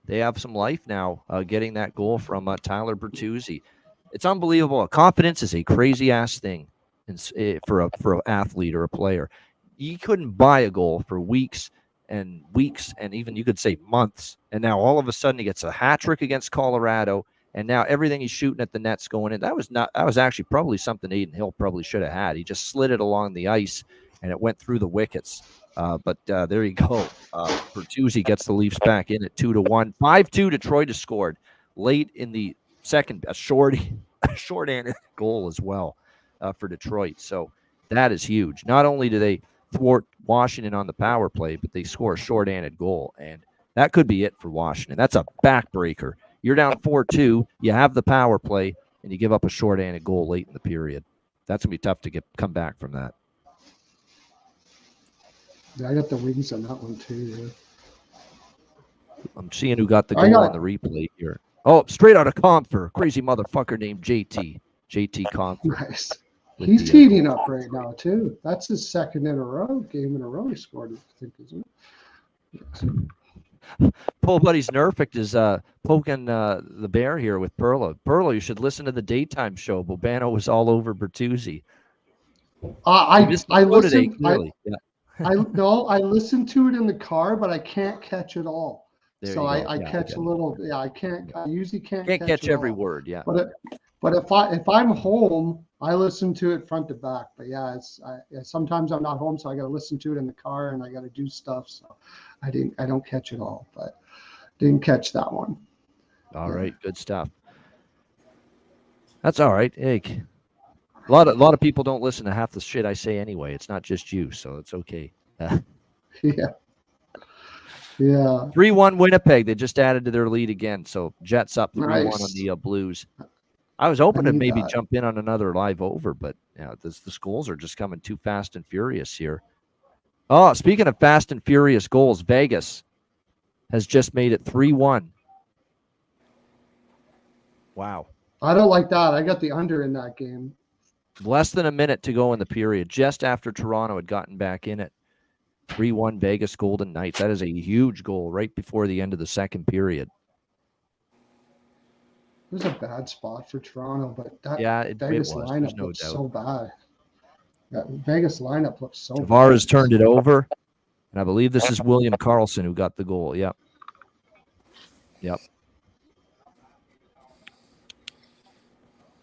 Speaker 1: they have some life now, getting that goal from Tyler Bertuzzi. It's unbelievable. Confidence is a crazy ass thing for an athlete or a player. You couldn't buy a goal for weeks and even you could say months, and now all of a sudden he gets a hat trick against Colorado, and now everything he's shooting at the net's going in. That was actually probably something Aiden Hill probably should have had. He just slid it along the ice, and it went through the wickets. But there you go. Bertuzzi gets the Leafs back in at 2-1. 5-2 Detroit has scored late in the second. A short-handed goal as well for Detroit. So that is huge. Not only do they thwart Washington on the power play, but they score a short-handed goal, and that could be it for Washington. That's a backbreaker. You're down 4-2. You have the power play, and you give up a short-handed goal late in the period. That's gonna be tough to come back from that.
Speaker 10: Yeah, I got the wings on that one too. Yeah.
Speaker 1: I'm seeing who got the goal on the replay here. Oh, straight out of Comfort. Crazy motherfucker named JT. JT Comfort.
Speaker 10: Nice. He's heating up right now too. That's his second game in a row he scored, I think, isn't it?
Speaker 1: Paul Buddy's Nerfic is poking the bear here with Perla. Perla, you should listen to the daytime show. Bobano was all over Bertuzzi.
Speaker 10: I listened.
Speaker 1: Yeah.
Speaker 10: I listened to it in the car, but I can't catch it all.
Speaker 1: There
Speaker 10: So
Speaker 1: you go.
Speaker 10: I
Speaker 1: Yeah,
Speaker 10: catch
Speaker 1: get
Speaker 10: a
Speaker 1: it.
Speaker 10: little. Yeah, I can't. I usually can't
Speaker 1: catch
Speaker 10: it
Speaker 1: every
Speaker 10: all.
Speaker 1: word. Yeah.
Speaker 10: But if I'm home, I listen to it front to back. But yeah, sometimes I'm not home, so I got to listen to it in the car, and I got to do stuff. So I don't catch it all, but didn't catch that one.
Speaker 1: All right, good stuff. That's all right. Hey, a lot of people don't listen to half the shit I say anyway. It's not just you, so it's okay.
Speaker 10: Yeah. Yeah.
Speaker 1: 3-1 Winnipeg. They just added to their lead again. So Jets up 3-1
Speaker 10: Nice.
Speaker 1: on the Blues. I was hoping to
Speaker 10: need
Speaker 1: maybe
Speaker 10: that.
Speaker 1: jump in on another live over, but the goals are just coming too fast and furious here. Oh, speaking of fast and furious goals, Vegas has just made it 3-1. Wow.
Speaker 10: I don't like that. I got the under in that game.
Speaker 1: Less than a minute to go in the period, just after Toronto had gotten back in it. 3-1 Vegas Golden Knights. That is a huge goal right before the end of the second period.
Speaker 10: It was a bad spot for Toronto, but that
Speaker 1: it
Speaker 10: Vegas
Speaker 1: was.
Speaker 10: lineup
Speaker 1: There's no
Speaker 10: looked
Speaker 1: doubt.
Speaker 10: so bad. That Vegas lineup looked so
Speaker 1: Tavares
Speaker 10: bad.
Speaker 1: turned it over, and I believe this is William Karlsson who got the goal. Yep.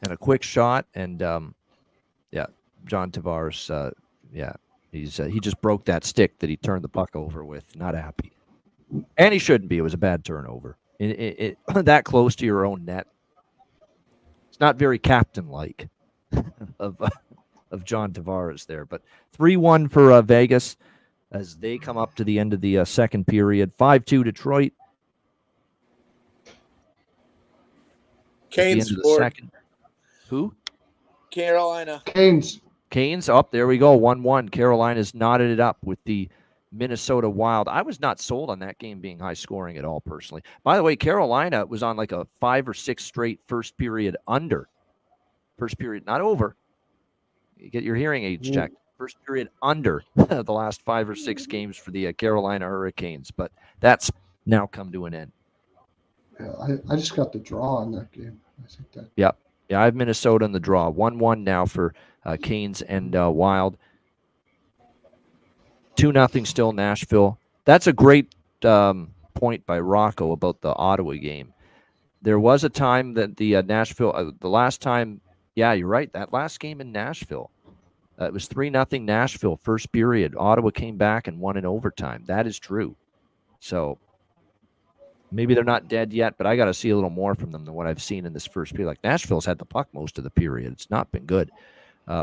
Speaker 1: And a quick shot, and John Tavares. He just broke that stick that he turned the puck over with. Not happy, and he shouldn't be. It was a bad turnover. It that close to your own net. It's not very captain-like of John Tavares there. But 3-1 for Vegas as they come up to the end of the second period. 5-2 Detroit.
Speaker 7: Kane
Speaker 1: At the end of the
Speaker 7: scored.
Speaker 1: second. Who?
Speaker 7: Carolina.
Speaker 10: Canes.
Speaker 1: Canes up. There we go. 1-1. Carolina's knotted it up with the Minnesota Wild. I was not sold on that game being high scoring at all, personally. By the way, Carolina was on like a 5 or 6 straight first period under. First period, not over. You get your hearing aids checked. First period under the last 5 or 6 games for the Carolina Hurricanes. But that's now come to an end.
Speaker 10: Yeah, I just got the draw on that game. I think that.
Speaker 1: Yep. Yeah, I have Minnesota in the draw. 1-1 now for Canes and Wild. 2-0 still Nashville. That's a great point by Rocco about the Ottawa game. There was a time that the Nashville, the last time, yeah, you're right, that last game in Nashville, it was 3-0 Nashville, first period. Ottawa came back and won in overtime. That is true. So maybe they're not dead yet, but I got to see a little more from them than what I've seen in this first period. Like Nashville's had the puck most of the period. It's not been good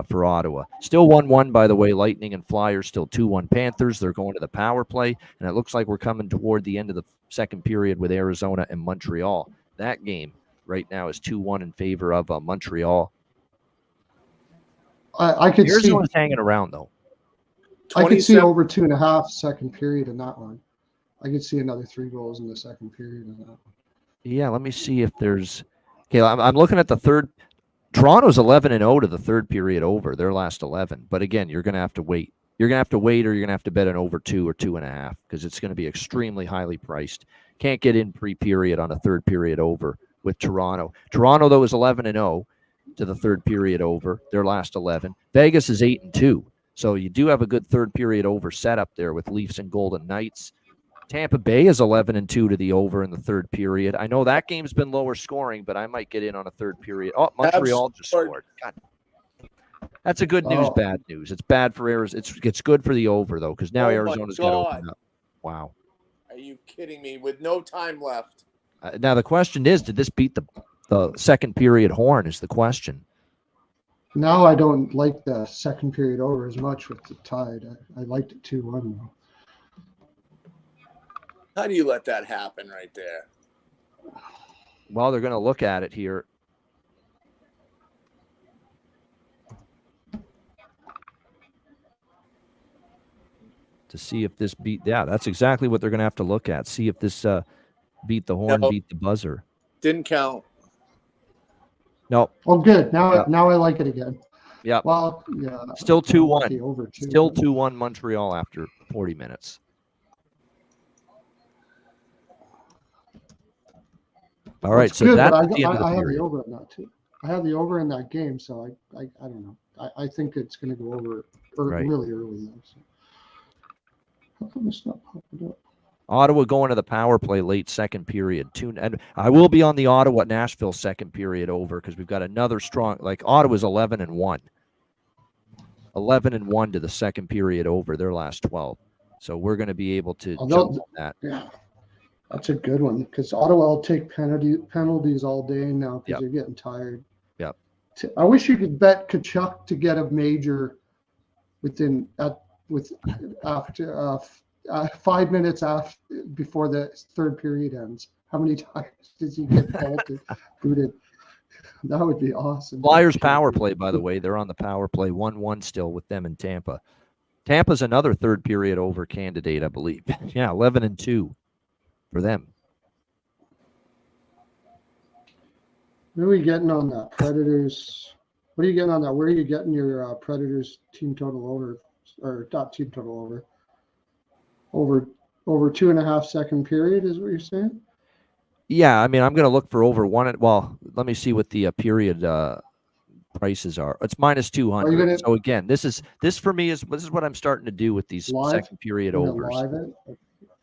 Speaker 1: for Ottawa. Still 1-1, by the way. Lightning and Flyers still 2-1 Panthers. They're going to the power play, and it looks like we're coming toward the end of the second period with Arizona and Montreal. That game right now is 2-1 in favor of Montreal.
Speaker 10: I could see
Speaker 1: Arizona's hanging around, though.
Speaker 10: I could see over 2.5 second period in that one. I could see another 3 goals in the second period in that one.
Speaker 1: Yeah, let me see if there's. Okay, I'm looking at the third. Toronto's 11-0 to the third period over their last 11. But again, you're going to have to wait. You're going to have to wait, or you're going to have to bet an over 2 or 2.5 because it's going to be extremely highly priced. Can't get in pre-period on a third period over with Toronto. Toronto, though, is 11-0 to the third period over their last 11. Vegas is 8-2. So you do have a good third period over setup there with Leafs and Golden Knights. Tampa Bay is 11-2 to the over in the third period. I know that game's been lower scoring, but I might get in on a third period. Oh, Montreal just scored. God. That's a good news, bad news. It's bad for Arizona. It's good for the over, though, because now Arizona's got to open up. Wow.
Speaker 7: Are you kidding me? With no time left.
Speaker 1: Now, the question is, did this beat the second period horn is the question.
Speaker 10: Now I don't like the second period over as much with the Tide. I liked it 2-1, though.
Speaker 7: How do you let that happen right there?
Speaker 1: Well, they're going to look at it here. To see if this beat. Yeah, that's exactly what they're going to have to look at. See if this beat the horn, beat the buzzer.
Speaker 7: Didn't count.
Speaker 1: No.
Speaker 10: Oh, good. Now I like it again.
Speaker 1: Yeah.
Speaker 10: Well, yeah.
Speaker 1: Still 2-1. Still 2-1 Montreal after 40 minutes. All right, so
Speaker 10: good,
Speaker 1: that's
Speaker 10: I
Speaker 1: the end of the
Speaker 10: have
Speaker 1: period.
Speaker 10: the over in that too. I have the over in that game, so I don't know. I think it's going to go over really early. Though, so. How come it's not popping up?
Speaker 1: Ottawa going to the power play late second period. And I will be on the Ottawa Nashville second period over because we've got another strong. Like Ottawa's 11-1. 11-1 to the second period over their last 12. So we're going to be able to jump on that.
Speaker 10: Yeah. That's a good one because Ottawa will take penalties all day now because they're getting tired.
Speaker 1: Yep.
Speaker 10: I wish you could bet Kachuk to get a major after 5 minutes before the third period ends. How many times does he get booted? That would be awesome.
Speaker 1: Flyers power play, by the way, they're on the power play 1-1 still with them in Tampa. Tampa's another third period over candidate, I believe. Yeah, 11-2. For them.
Speaker 10: What are we getting on that? Predators. What are you getting on that? Where are you getting your Predators team total over, or not team total over? Over 2.5 second period is what you're saying? Yeah, I mean, I'm going to look for over one. Well, let me see what the period prices are. It's -200. So again, this for me is what I'm starting to do with these second period overs.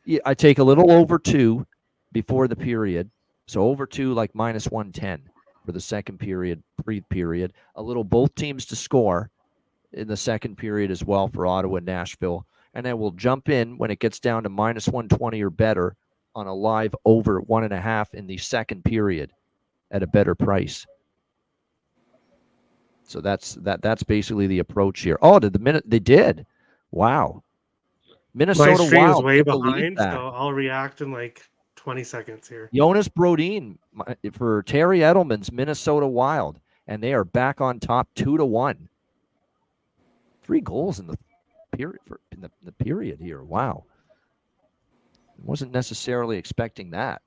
Speaker 10: Yeah, I take a little over 2 before the period. So over 2, like -110 for the second period, pre-period. A little both teams to score in the second period as well for Ottawa and Nashville. And then we'll jump in when it gets down to -120 or better on a live over 1.5 in the second period at a better price. So that's basically the approach here. Oh, they did. Wow. Minnesota
Speaker 8: My stream
Speaker 1: Wild
Speaker 8: is way behind, so I'll react in like 20 seconds here.
Speaker 1: Jonas Brodin for Terry Edelman's Minnesota Wild and they are back on top 2-1. 3 goals in the period in the period here. Wow. Wasn't necessarily expecting that.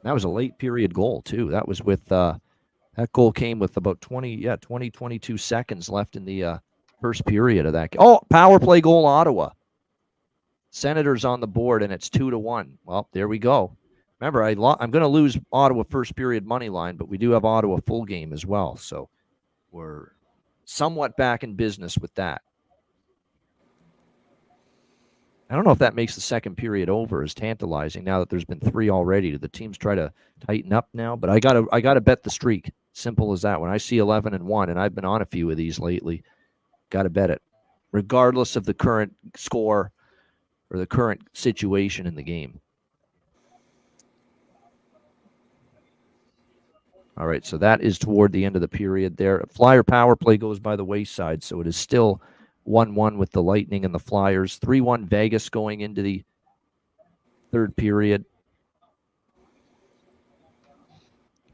Speaker 1: That was a late period goal too. That was with that goal came with about 22 seconds left in the first period of that game. Oh, power play goal, Ottawa. Senators on the board, and it's 2-1. Well, there we go. Remember, I'm going to lose Ottawa first period money line, but we do have Ottawa full game as well. So we're somewhat back in business with that. I don't know if that makes the second period over as tantalizing now that there's been 3 already. Do the teams try to tighten up now? But I gotta bet the streak. Simple as that. When I see 11-1, and I've been on a few of these lately, got to bet it, regardless of the current score or the current situation in the game. All right, so that is toward the end of the period there. Flyer power play goes by the wayside, so it is still 1-1 with the Lightning and the Flyers. 3-1 Vegas going into the third period.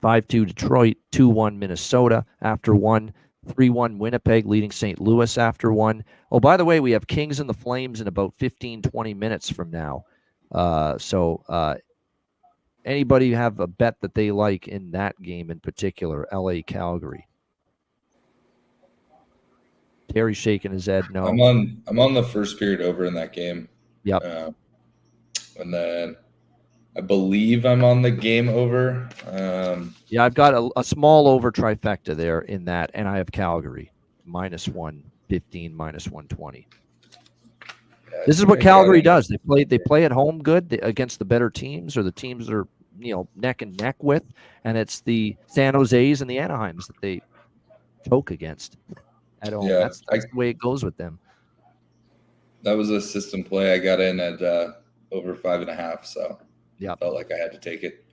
Speaker 1: 5-2 Detroit, 2-1 Minnesota after 1. 3-1 Winnipeg leading St. Louis after 1. Oh, by the way, we have Kings and the Flames in about 15, 20 minutes from now. So anybody have a bet that they like in that game in particular, LA Calgary? Terry's shaking his head no.
Speaker 3: I'm on the first period over in that game.
Speaker 1: Yep.
Speaker 3: And then I believe I'm on the game over.
Speaker 1: Yeah, I've got a small over trifecta there in that, and I have Calgary -115, -120.
Speaker 3: Yeah,
Speaker 1: This is what Calgary does. They play at home good against the better teams, or the teams they're neck and neck with, and it's the San Jose's and the Anaheims that they choke against at home.
Speaker 3: Yeah,
Speaker 1: That's the way it goes with them.
Speaker 3: That was a system play. I got in at over 5.5, so
Speaker 1: yeah,
Speaker 3: felt like I had to take it.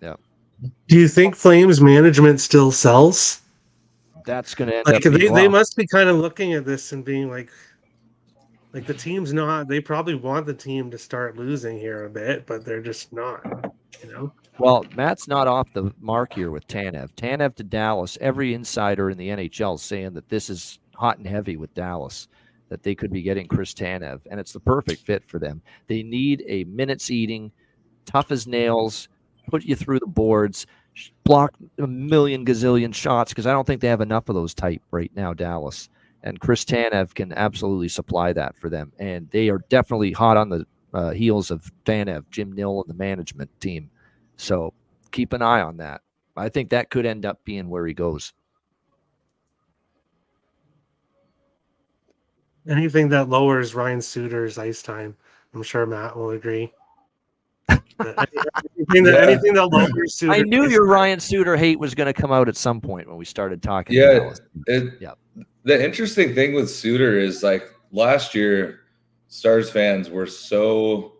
Speaker 1: Yeah.
Speaker 8: Do you think Flames management still sells?
Speaker 1: That's going to end
Speaker 8: like
Speaker 1: up being
Speaker 8: they must be kind of looking at this and being like the team's not. They probably want the team to start losing here a bit, but they're just not.
Speaker 1: Well, Matt's not off the mark here with Tanev. Tanev to Dallas. Every insider in the NHL is saying that this is hot and heavy with Dallas, that they could be getting Chris Tanev, and it's the perfect fit for them. They need a minutes eating, tough as nails, put you through the boards, block a million gazillion shots, because I don't think they have enough of those type right now, Dallas. And Chris Tanev can absolutely supply that for them. And they are definitely hot on the heels of Tanev, Jim Nill, and the management team. So keep an eye on that. I think that could end up being where he goes.
Speaker 8: Anything that lowers Ryan Suter's ice time, I'm sure Matt will agree. Anything that lowers Suter.
Speaker 1: I knew your Ryan Suter hate was going to come out at some point when we started talking.
Speaker 3: Yeah. The interesting thing with Suter is last year, Stars fans were so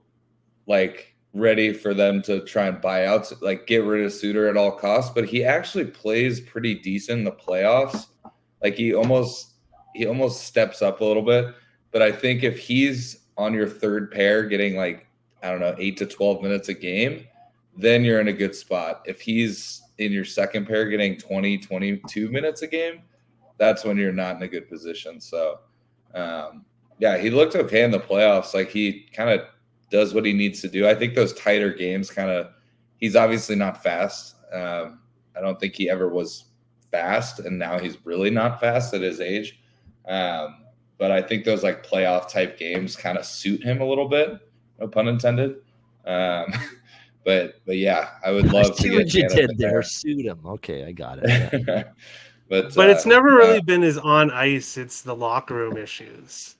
Speaker 3: ready for them to try and buy out, get rid of Suter at all costs. But he actually plays pretty decent in the playoffs. He almost steps up a little bit. But I think if he's on your third pair getting 8 to 12 minutes a game, then you're in a good spot. If he's in your second pair getting 20, 22 minutes a game, that's when you're not in a good position. So, he looked okay in the playoffs. He kind of does what he needs to do. I think those tighter games he's obviously not fast. I don't think he ever was fast, and now he's really not fast at his age. But I think those playoff type games kind of suit him a little bit, no pun intended. But yeah, I would love to get
Speaker 1: what you did there. Suit him. Okay, I got it. Yeah.
Speaker 8: But it's never really been his on ice. It's the locker room issues.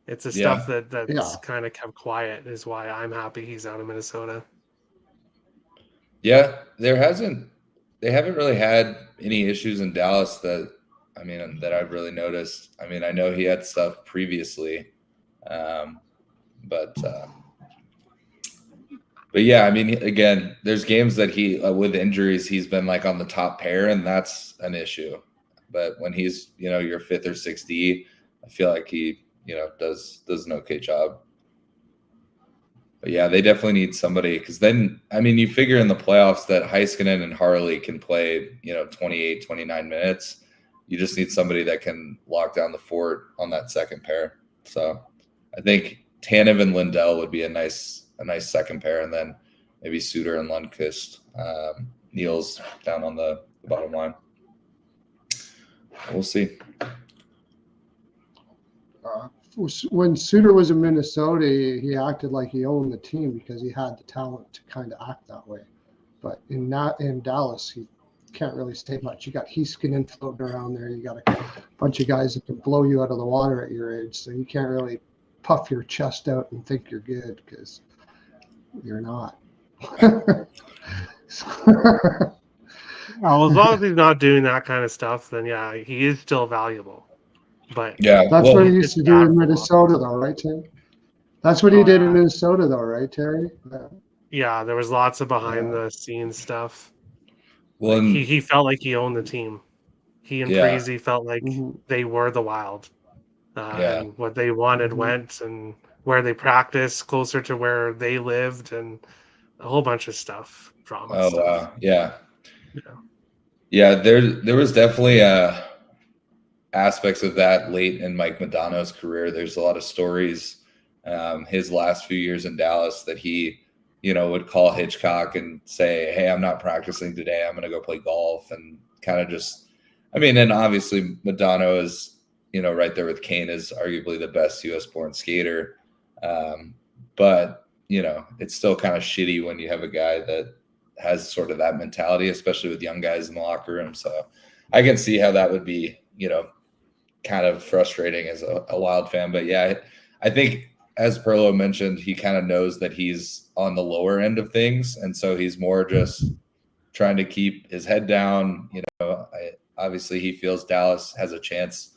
Speaker 8: It's the stuff that's kind of kept quiet is why I'm happy he's out of Minnesota.
Speaker 3: Yeah, they haven't really had any issues in Dallas that I've really noticed. I know he had stuff previously, But yeah, I mean, again, there's games that he with injuries he's been like on the top pair, and that's an issue. But when he's your fifth or sixth D, I feel like he does an okay job. But yeah, they definitely need somebody, because then, I mean, you figure in the playoffs that Heiskanen and Harley can play 28, 29 minutes. You just need somebody that can lock down the fort on that second pair. So I think Tanev and Lindell would be a nice second pair, and then maybe Suter and Lundqvist. Neal's down on the bottom line. We'll see.
Speaker 10: When Suter was in Minnesota, he acted like he owned the team because he had the talent to kind of act that way. But in Dallas, he can't really say much. You got Heiskanen floating around there. You got a bunch of guys that can blow you out of the water at your age, so you can't really puff your chest out and think you're good, because you're not.
Speaker 8: Well, as long as he's not doing that kind of stuff, then yeah, he is still valuable. But
Speaker 3: yeah,
Speaker 10: that's what he used to do in Minnesota, though, right, Terry? That's what he did in Minnesota, though, right, Terry?
Speaker 8: Yeah, there was lots of behind the scenes stuff.
Speaker 3: Well,
Speaker 8: he felt like he owned the team. He and Freezy felt like they were the Wild. And what they wanted went, and where they practiced closer to where they lived, and a whole bunch of stuff. Drama stuff.
Speaker 3: Wow. Yeah. There was definitely aspects of that late in Mike Modano's career. There's a lot of stories his last few years in Dallas that he would call Hitchcock and say, hey, I'm not practicing today, I'm going to go play golf, and kind of just, I mean, and obviously Modano is right there with Kane, is arguably the best US born skater, but it's still kind of shitty when you have a guy that has sort of that mentality, especially with young guys in the locker room. So I can see how that would be kind of frustrating as a Wild fan. But yeah, I think, as Perlo mentioned, he kind of knows that he's on the lower end of things, and so he's more just trying to keep his head down. Obviously he feels Dallas has a chance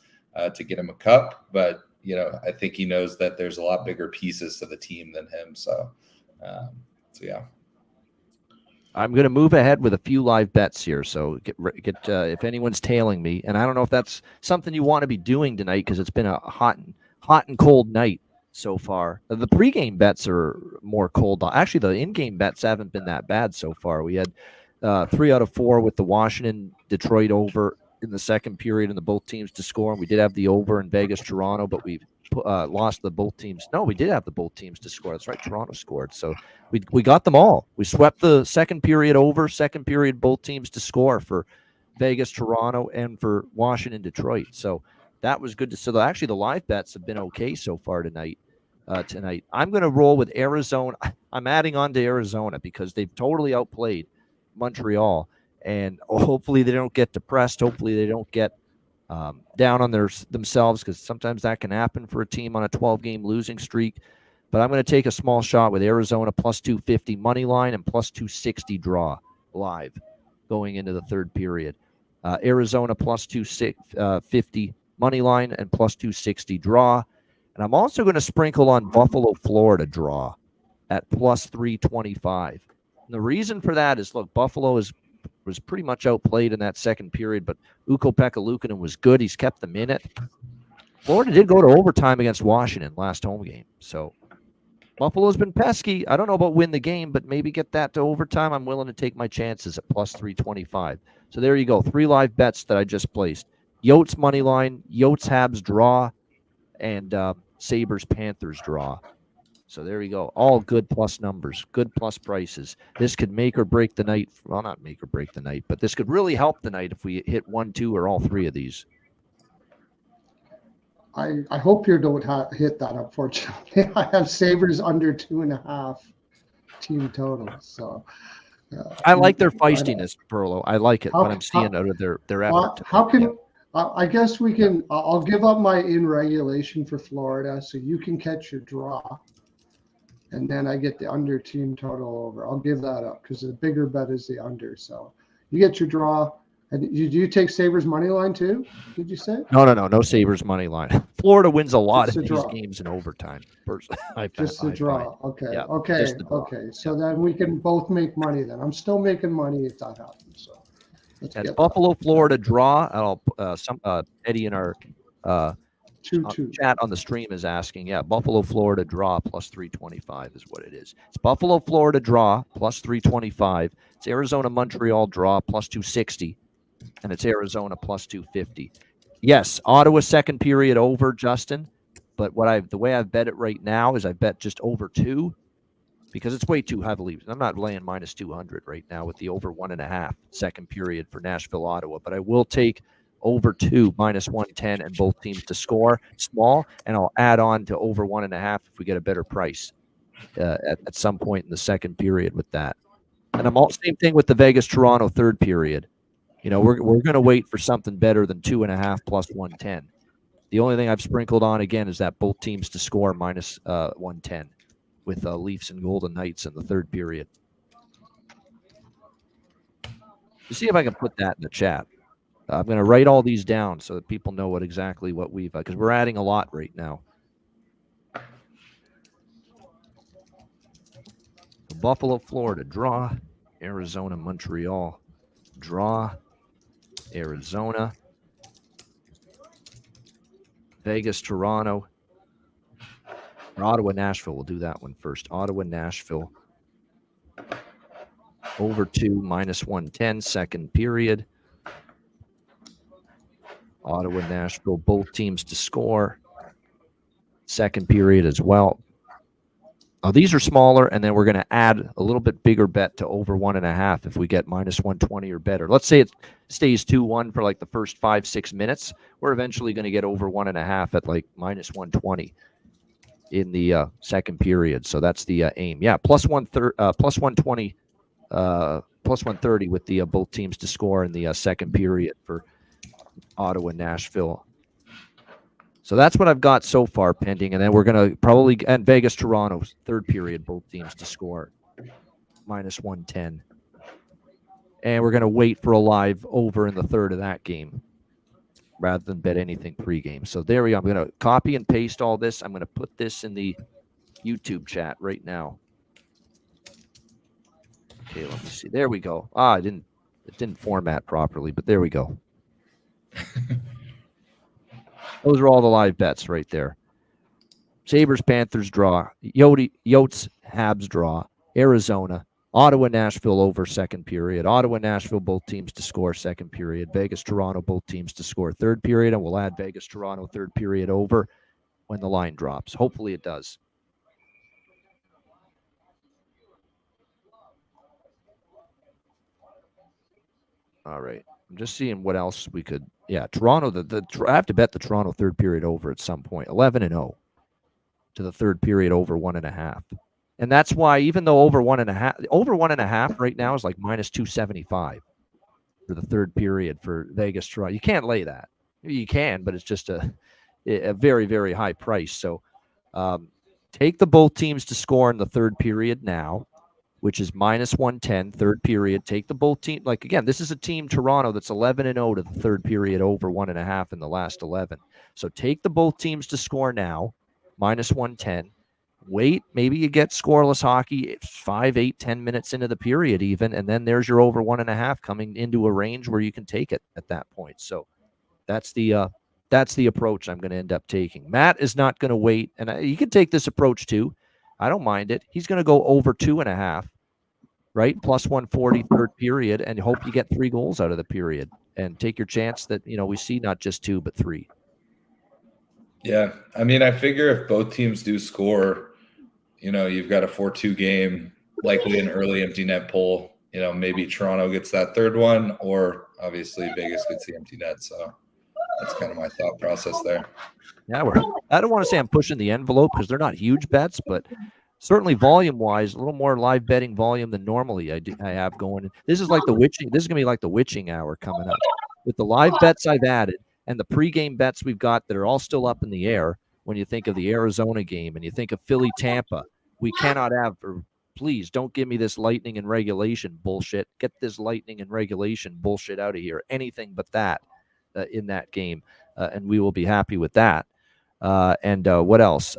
Speaker 3: to get him a cup, but I think he knows that there's a lot bigger pieces to the team than him. So yeah.
Speaker 1: I'm going to move ahead with a few live bets here. So get if anyone's tailing me, and I don't know if that's something you want to be doing tonight, because it's been a hot and cold night so far. The pregame bets are more cold. Actually, the in-game bets haven't been that bad so far. We had 3 out of 4 with the Washington-Detroit over in the second period, and the both teams to score. And we did have the over in Vegas-Toronto, but we lost the both teams. No, we did have the both teams to score. That's right. Toronto scored. So we got them all. We swept the second period over, second period both teams to score for Vegas-Toronto and for Washington-Detroit. So that was good. So actually the live bets have been okay so far tonight. I'm going to roll with Arizona. I'm adding on to Arizona because they've totally outplayed Montreal, and hopefully they don't get depressed. Hopefully they don't get down on themselves, because sometimes that can happen for a team on a 12-game losing streak. But I'm going to take a small shot with Arizona plus 250 money line and plus 260 draw live going into the third period. Arizona plus 250 money line and plus 260 draw. And I'm also going to sprinkle on Buffalo, Florida draw at plus 325. And the reason for that is, look, Buffalo was pretty much outplayed in that second period, but Ukko-Pekka Luukkonen was good. He's kept them in it. Florida did go to overtime against Washington last home game. So Buffalo's been pesky. I don't know about win the game, but maybe get that to overtime. I'm willing to take my chances at plus 325. So there you go. 3 live bets that I just placed. Yotes money line, Yotes Habs draw, and Sabres Panthers draw. So there you go. All good plus numbers, good plus prices. This could make or break the night. Well, not make or break the night, but this could really help the night if we hit 1, 2, or all 3 of these.
Speaker 10: I hope you don't hit that, unfortunately. I have Sabres under 2.5 team total. So
Speaker 1: I like their feistiness, Perlo. I like it, but I'm seeing out of their effort.
Speaker 10: How can I guess we can? I'll give up my in regulation for Florida, so you can catch your draw, and then I get the under team total over. I'll give that up because the bigger bet is the under. So you get your draw. And did you take Sabres money line too? Did you say?
Speaker 1: No Sabres money line. Florida wins a lot
Speaker 10: Just
Speaker 1: of
Speaker 10: a
Speaker 1: these
Speaker 10: draw.
Speaker 1: games in overtime.
Speaker 10: Just a draw. Okay.
Speaker 1: Yeah,
Speaker 10: Okay.
Speaker 1: just the draw.
Speaker 10: Okay. So then we can both make money then. I'm still making money if that happens. So let's
Speaker 1: That's
Speaker 10: get
Speaker 1: Buffalo,
Speaker 10: that.
Speaker 1: Florida draw. I'll Eddie in our
Speaker 10: 2-2.
Speaker 1: chat on the stream is asking. Yeah, Buffalo, Florida draw plus 325 is what it is. It's Buffalo, Florida draw plus 325. It's Arizona, Montreal draw plus 260, and it's Arizona plus 250. Yes, Ottawa second period over, Justin. But the way I've bet it right now is I bet just over 2 because it's way too heavily. I'm not laying minus 200 right now with the over 1.5 second period for Nashville, Ottawa. But I will take over 2 minus 110 and both teams to score small, and I'll add on to over 1.5 if we get a better price at some point in the second period with that. And same thing with the Vegas Toronto third period. We're going to wait for something better than 2.5 plus 110. The only thing I've sprinkled on again is that both teams to score minus 110 with Leafs and Golden Knights in the third period. Let's see if I can put that in the chat. I'm going to write all these down so that people know exactly what we've because we're adding a lot right now. Buffalo, Florida draw. Arizona, Montreal draw. Arizona. Vegas, Toronto. Or Ottawa, Nashville. We'll do that one first. Ottawa, Nashville. Over 2 minus 110 second period. Ottawa, Nashville, both teams to score. Second period as well. These are smaller, and then we're going to add a little bit bigger bet to over 1.5 if we get minus 120 or better. Let's say it stays 2-1 for like the first 5-6 minutes. We're eventually going to get over 1.5 at like minus 120 in the second period. So that's the aim. Yeah, plus 120, plus 130 with the both teams to score in the second period for Ottawa, Nashville. So that's what I've got so far pending. And then we're going to probably, and Vegas, Toronto, third period, both teams to score minus 110. And we're going to wait for a live over in the third of that game rather than bet anything pregame. So there we go. I'm going to copy and paste all this. I'm going to put this in the YouTube chat right now. Okay, let me see. There we go. It didn't format properly, but there we go. Those are all the live bets right there. Sabres, Panthers draw. Yotes, Habs draw. Arizona. Ottawa, Nashville over second period. Ottawa, Nashville, both teams to score second period. Vegas, Toronto, both teams to score third period. And we'll add Vegas, Toronto, third period over when the line drops. Hopefully it does. All right. I'm just seeing what else we could. Yeah, Toronto. I have to bet the Toronto third period over at some point. 11-0 to the third period over 1.5, and that's why even though over 1.5 right now is like minus 275 for the third period for Vegas Toronto. You can't lay that. You can, but it's just a very, very high price. So take the both teams to score in the third period now, which is minus 110, third period. Take the both team. Like, again, this is a team, Toronto, that's 11-0 to the third period over 1.5 in the last 11. So take the both teams to score now, minus 110. Wait, maybe you get scoreless hockey 5, 8, 10 minutes into the period even, and then there's your over 1.5 coming into a range where you can take it at that point. So that's the approach I'm going to end up taking. Matt is not going to wait, and you can take this approach too. I don't mind it. He's going to go over 2.5, right? Plus 140 third period, and hope you get 3 goals out of the period and take your chance that, we see not just 2, but 3.
Speaker 3: Yeah. I mean, I figure if both teams do score, you've got a 4-2 game, likely an early empty net pull. Maybe Toronto gets that third one, or obviously Vegas gets the empty net. So that's kind of my thought process there.
Speaker 1: Yeah, I don't want to say I'm pushing the envelope because they're not huge bets, but certainly volume-wise, a little more live betting volume than normally I have going. This is like the witching. This is gonna be like the witching hour coming up with the live bets I've added and the pregame bets we've got that are all still up in the air. When you think of the Arizona game and you think of Philly, Tampa, we cannot have, or Please don't give me this Lightning and regulation bullshit. Get this Lightning and regulation bullshit out of here. Anything but that in that game, and we will be happy with that. And what else?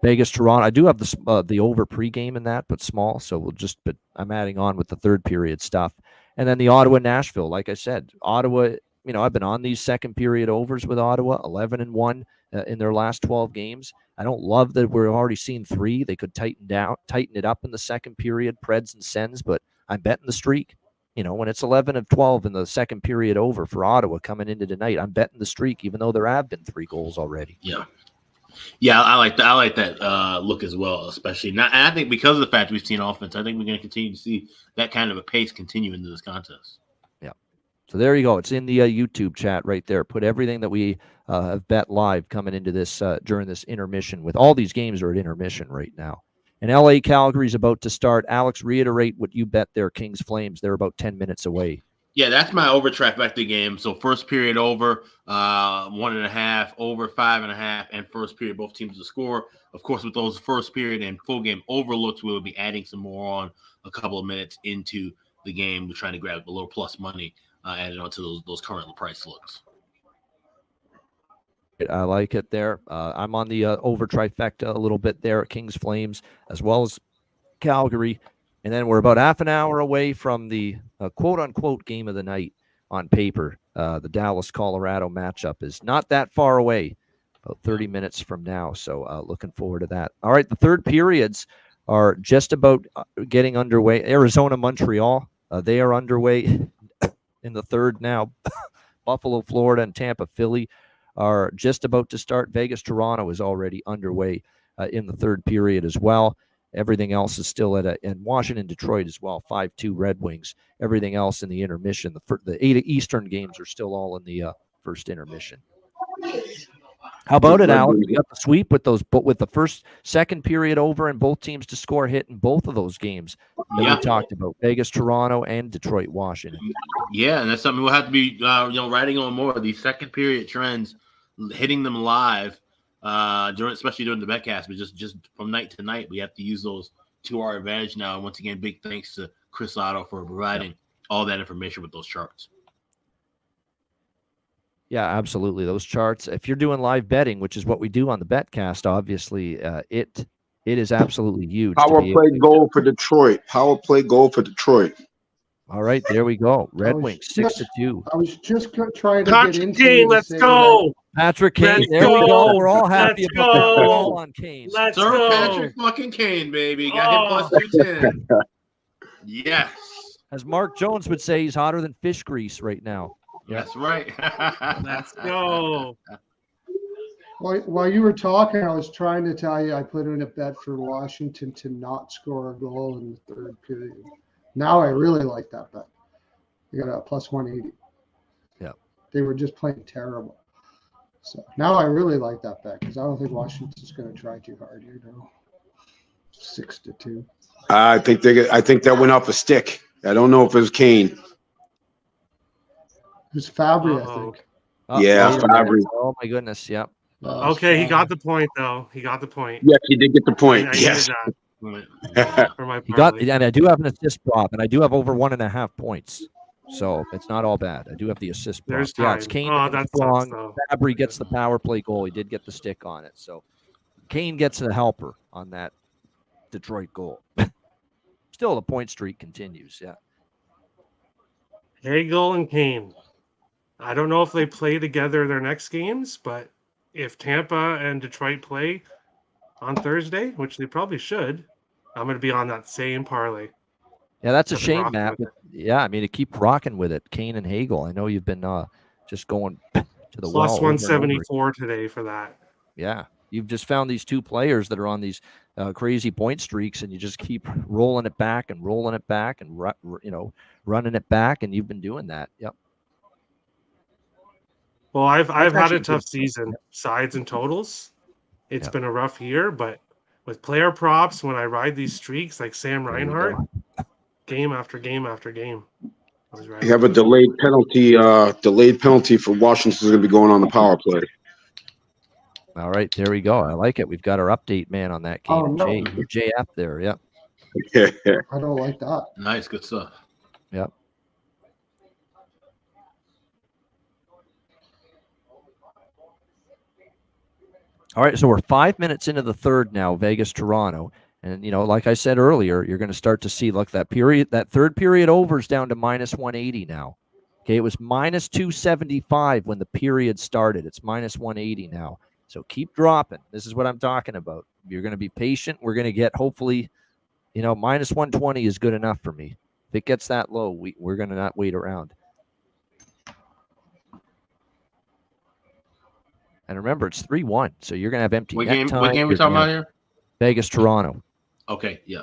Speaker 1: Vegas, Toronto. I do have the over pregame in that, but small. So but I'm adding on with the third period stuff. And then the Ottawa, Nashville. Like I said, Ottawa, I've been on these second period overs with Ottawa, 11-1 in their last 12 games. I don't love that we're already seeing 3. They could tighten it up in the second period, Preds and Sens, but I'm betting the streak. When it's 11 of 12 in the second period over for Ottawa coming into tonight, I'm betting the streak, even though there have been 3 goals already.
Speaker 2: Yeah, I like that. I like that look as well, especially now. And I think because of the fact we've seen offense, I think we're going to continue to see that kind of a pace continue into this contest.
Speaker 1: Yeah. So there you go. It's in the YouTube chat right there. Put everything that we have bet live coming into this during this intermission. With all these games are at intermission right now. And LA Calgary's about to start. Alex, reiterate what you bet there. Kings Flames. They're about 10 minutes away.
Speaker 2: Yeah, that's my over trifecta game. So first period over 1.5, over 5.5, and first period both teams to score. Of course, with those first period and full game overlooks, we will be adding some more on a couple of minutes into the game. We're trying to grab a little plus money added onto those current price looks.
Speaker 1: I like it there. I'm on the over trifecta a little bit there at Kings Flames as well as Calgary. And then we're about half an hour away from the quote-unquote game of the night on paper. The Dallas-Colorado matchup is not that far away, about 30 minutes from now. So looking forward to that. All right, the third periods are just about getting underway. Arizona-Montreal, they are underway in the third now. Buffalo, Florida, and Tampa, Philly are just about to start. Vegas-Toronto is already underway in the third period as well. Everything else is still and Washington, Detroit as well, 5-2 Red Wings. Everything else in the intermission. The 8 Eastern games are still all in the first intermission. How about it, Alex? We got the sweep with the second period over and both teams to score a hit in both of those games that we talked about. Vegas, Toronto, and Detroit, Washington.
Speaker 2: Yeah, and that's something we'll have to be writing on more of these second period trends, hitting them live. Especially during the Betcast, but just from night to night, we have to use those to our advantage now. And once again, big thanks to Chris Otto for providing all that information with those charts.
Speaker 1: Yeah, absolutely. Those charts, if you're doing live betting, which is what we do on the Betcast, obviously, it is absolutely huge.
Speaker 4: Power play goal for Detroit. Power play goal for Detroit.
Speaker 1: All right, there we go. Red Wings 6-2.
Speaker 10: I was just trying to
Speaker 8: Patrick
Speaker 10: get into
Speaker 8: Kane, let's go.
Speaker 1: Patrick Kane,
Speaker 8: Let's
Speaker 1: there we
Speaker 8: go.
Speaker 1: go. We're all happy
Speaker 8: Let's
Speaker 1: about
Speaker 8: go.
Speaker 1: that. We're all on Kane.
Speaker 8: Let's
Speaker 2: Sir
Speaker 8: go.
Speaker 2: Patrick fucking Kane, baby. Got hit plus 210. Yes.
Speaker 1: As Mark Jones would say, he's hotter than fish grease right now.
Speaker 2: That's right.
Speaker 8: Let's go.
Speaker 10: While you were talking, I was trying to tell you I put in a bet for Washington to not score a goal in the third period. Now I really like that bet. I got a plus 180.
Speaker 1: Yeah.
Speaker 10: They were just playing terrible. So now I really like that bet because I don't think Washington's going to try too hard here. No. 6-2.
Speaker 4: I think that went off a stick. I don't know if it was Kane.
Speaker 10: It was Fabry, I think.
Speaker 4: Yeah, Fabry.
Speaker 1: Oh my goodness. Yep.
Speaker 8: Okay, he got the point though. He got the point.
Speaker 4: Yes, he did get the point.
Speaker 8: I
Speaker 4: Yes.
Speaker 8: needed that for my
Speaker 1: He got,
Speaker 8: parlay.
Speaker 1: and I do have an assist prop, and I do have over 1.5 points. So it's not all bad. I do have the assist prop.
Speaker 8: There's
Speaker 1: Yeah, it's
Speaker 8: time.
Speaker 1: Kane.
Speaker 8: Oh, that sucks,
Speaker 1: strong.
Speaker 8: though.
Speaker 1: Fabry gets the power play goal. He did get the stick on it. So Kane gets a helper on that Detroit goal. Still, the point streak continues. Yeah.
Speaker 8: Hagel and Kane. I don't know if they play together their next games, but if Tampa and Detroit play on Thursday, which they probably should, I'm going to be on that same parlay.
Speaker 1: Yeah, that's a
Speaker 8: I've been
Speaker 1: shame,
Speaker 8: rocking
Speaker 1: Matt.
Speaker 8: with
Speaker 1: Yeah, I mean, to keep rocking with it, Kane and Hagel. I know you've been just going to the
Speaker 8: Plus
Speaker 1: well. over and over.
Speaker 8: 174 today for that.
Speaker 1: Yeah, you've just found these two players that are on these crazy point streaks, and you just keep rolling it back and rolling it back and running it back, and you've been doing that. Yep.
Speaker 8: Well, I've had
Speaker 1: actually
Speaker 8: a tough
Speaker 1: good.
Speaker 8: season, sides and totals. It's
Speaker 1: Yeah.
Speaker 8: been a rough year, but with player props, when I ride these streaks like Sam
Speaker 1: There you
Speaker 8: Reinhart,
Speaker 1: go.
Speaker 8: game after game after game, I was riding.
Speaker 4: You have a delayed penalty. Delayed penalty for Washington's going to be going on the power play.
Speaker 1: All right, there we go. I like it. We've got our update man on that game.
Speaker 10: Oh, no.
Speaker 1: Jay, you're Jay up there. Yep.
Speaker 10: I don't like that.
Speaker 2: Nice, good stuff.
Speaker 1: Yep. All right, so we're 5 minutes into the third now, Vegas, Toronto. And, like I said earlier, you're going to start to see, look, that third period over is down to minus 180 now. Okay, it was minus 275 when the period started. It's minus 180 now. So keep dropping. This is what I'm talking about. You're going to be patient. We're going to get, hopefully, minus 120 is good enough for me. If it gets that low, we're going to not wait around. And remember, it's 3-1, so you're going to have empty net time.
Speaker 2: What game are we talking about here?
Speaker 1: Vegas, Toronto.
Speaker 2: Okay, yeah.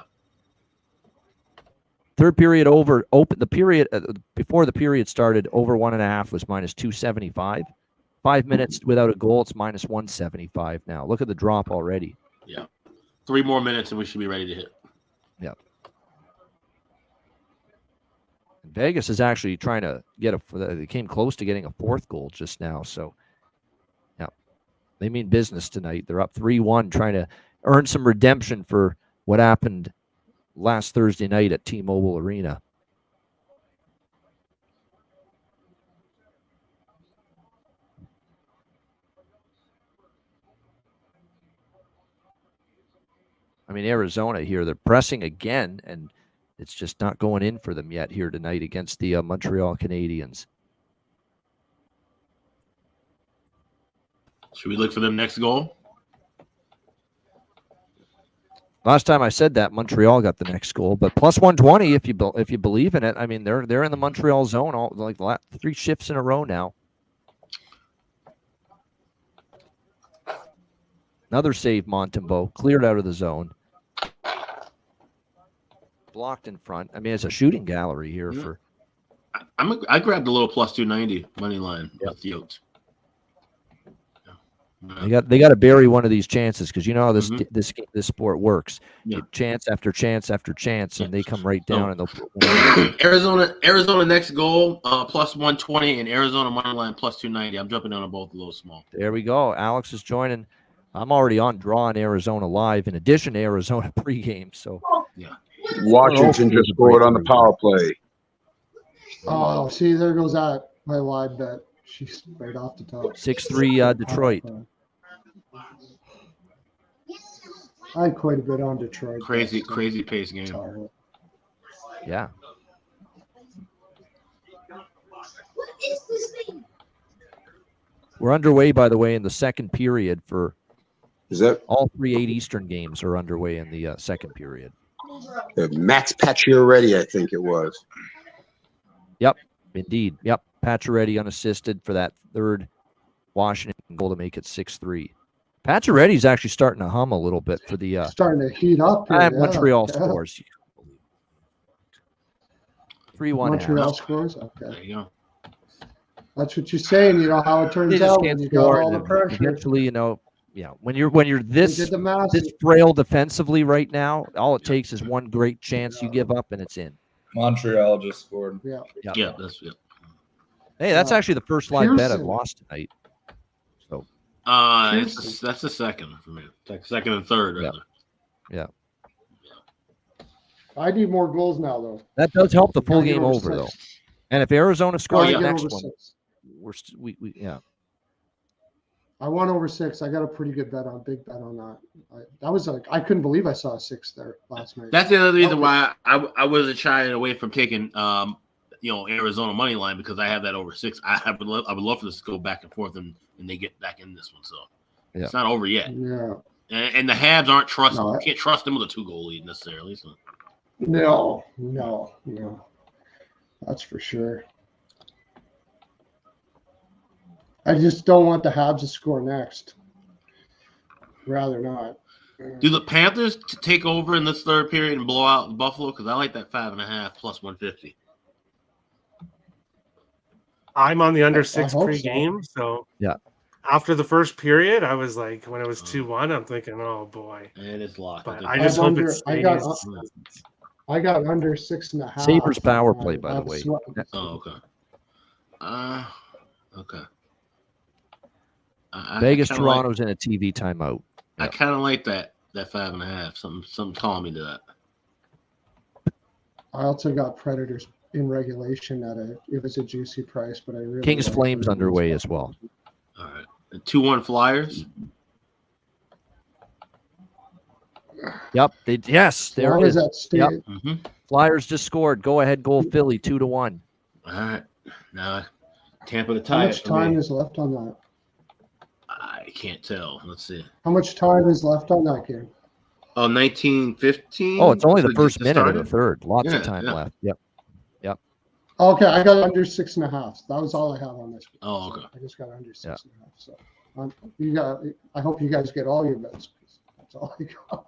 Speaker 1: Third period over, open the period before the period started, over 1.5 was minus 275. 5 minutes without a goal, it's minus 175 now. Look at the drop already.
Speaker 2: Yeah. 3 more minutes and we should be ready to hit.
Speaker 1: Yeah. Vegas is actually trying to get they came close to getting a fourth goal just now, so yeah. They mean business tonight. They're up 3-1, trying to earn some redemption for what happened last Thursday night at T-Mobile Arena. I mean, Arizona here, they're pressing again, and it's just not going in for them yet here tonight against the Montreal Canadiens.
Speaker 2: Should we look for them next goal?
Speaker 1: Last time I said that, Montreal got the next goal, but plus 120 if you believe in it. I mean, they're in the Montreal zone all like 3 shifts in a row now. Another save, Montembeault, cleared out of the zone. Blocked in front. I mean, it's a shooting gallery here for.
Speaker 2: I grabbed a little plus 290 money line with the Oats.
Speaker 1: They got to bury one of these chances because you know how this sport works.
Speaker 2: Yeah.
Speaker 1: Chance after chance after chance, and they come right down and they'll.
Speaker 2: Arizona next goal plus 120 and Arizona money line plus 290. I'm jumping on both a little small.
Speaker 1: There we go. Alex is joining. I'm already on drawing Arizona live in addition to Arizona pregame. So
Speaker 2: yeah.
Speaker 4: Washington just scored on the power play.
Speaker 10: Oh, see, there goes that my live bet. She's right off the top.
Speaker 1: 6-3 Detroit.
Speaker 10: I had quite a bit on Detroit.
Speaker 2: Crazy pace game.
Speaker 1: Yeah. We're underway, by the way, in the second period for.
Speaker 4: Is that
Speaker 1: all 3 8 Eastern games are underway in the second period?
Speaker 4: Max Pacioretty, I think it was.
Speaker 1: Yep, indeed. Yep, Pacioretty unassisted for that third Washington goal to make it 6-3. Pacioretty's actually starting to hum a little bit for the
Speaker 10: starting to heat up. Here,
Speaker 1: Montreal scores. 3-1.
Speaker 10: Montreal scores. Okay.
Speaker 2: There you go.
Speaker 10: That's what you're saying. You know how it turns out when you got all the pressure.
Speaker 1: Eventually, when you're this frail defensively right now, all it takes is one great chance you give up and it's in.
Speaker 3: Montreal just scored.
Speaker 10: Yeah.
Speaker 1: Hey, that's actually the first live bet I've lost tonight. So.
Speaker 2: That's the second for me. Second and third, rather.
Speaker 1: Yeah.
Speaker 10: I need more goals now, though.
Speaker 1: That does help the full game over, though. And if Arizona scores the next one,
Speaker 10: 6.
Speaker 1: Yeah.
Speaker 10: I won over 6. I got a pretty good big bet on that. That was I couldn't believe I saw a 6 there last night.
Speaker 2: That's the other reason why I wasn't shying away from taking Arizona money line because I have that over 6. I would love for this to go back and forth and they get back in this one. So it's not over yet.
Speaker 10: Yeah.
Speaker 2: And the Habs aren't trusted. You can't trust them with a 2-goal lead necessarily. So.
Speaker 10: No. That's for sure. I just don't want the Habs to score next. Rather not.
Speaker 2: Do the Panthers take over in this third period and blow out Buffalo? Because I like that 5.5 plus 150.
Speaker 8: I'm on the under 6 pre-game, so
Speaker 1: yeah.
Speaker 8: After the first period, I was like, when it was 2-1, I'm thinking, oh boy.
Speaker 2: And it's locked.
Speaker 8: But I just hope it stays.
Speaker 10: I got under 6.5.
Speaker 1: Sabres power play, by the way.
Speaker 2: Oh, okay. Okay.
Speaker 1: Vegas, Toronto's in a TV timeout.
Speaker 2: I kind of like that 5.5. Something calling me to that.
Speaker 10: I also got Predators in regulation it was a juicy price, but I really
Speaker 1: Kings
Speaker 10: like
Speaker 1: Flames
Speaker 10: Predators.
Speaker 1: underway as well.
Speaker 2: All right. The 2-1 Flyers.
Speaker 1: Yep. There it is.
Speaker 10: That state.
Speaker 1: Yep. Flyers just scored. Go ahead, goal Philly 2-1.
Speaker 2: All right. Now Tampa to
Speaker 10: How
Speaker 2: tie.
Speaker 10: much time is left on that?
Speaker 2: I can't tell. Let's see.
Speaker 10: How much time is left on that game?
Speaker 2: Oh, 19:15.
Speaker 1: Oh, it's only the first minute of the third. Lots of time left. Yep.
Speaker 10: Okay, I got under 6.5. That was all I have on this.
Speaker 2: Oh, okay.
Speaker 10: I just got under 6.5. So I hope you guys get all your bets. That's all I got.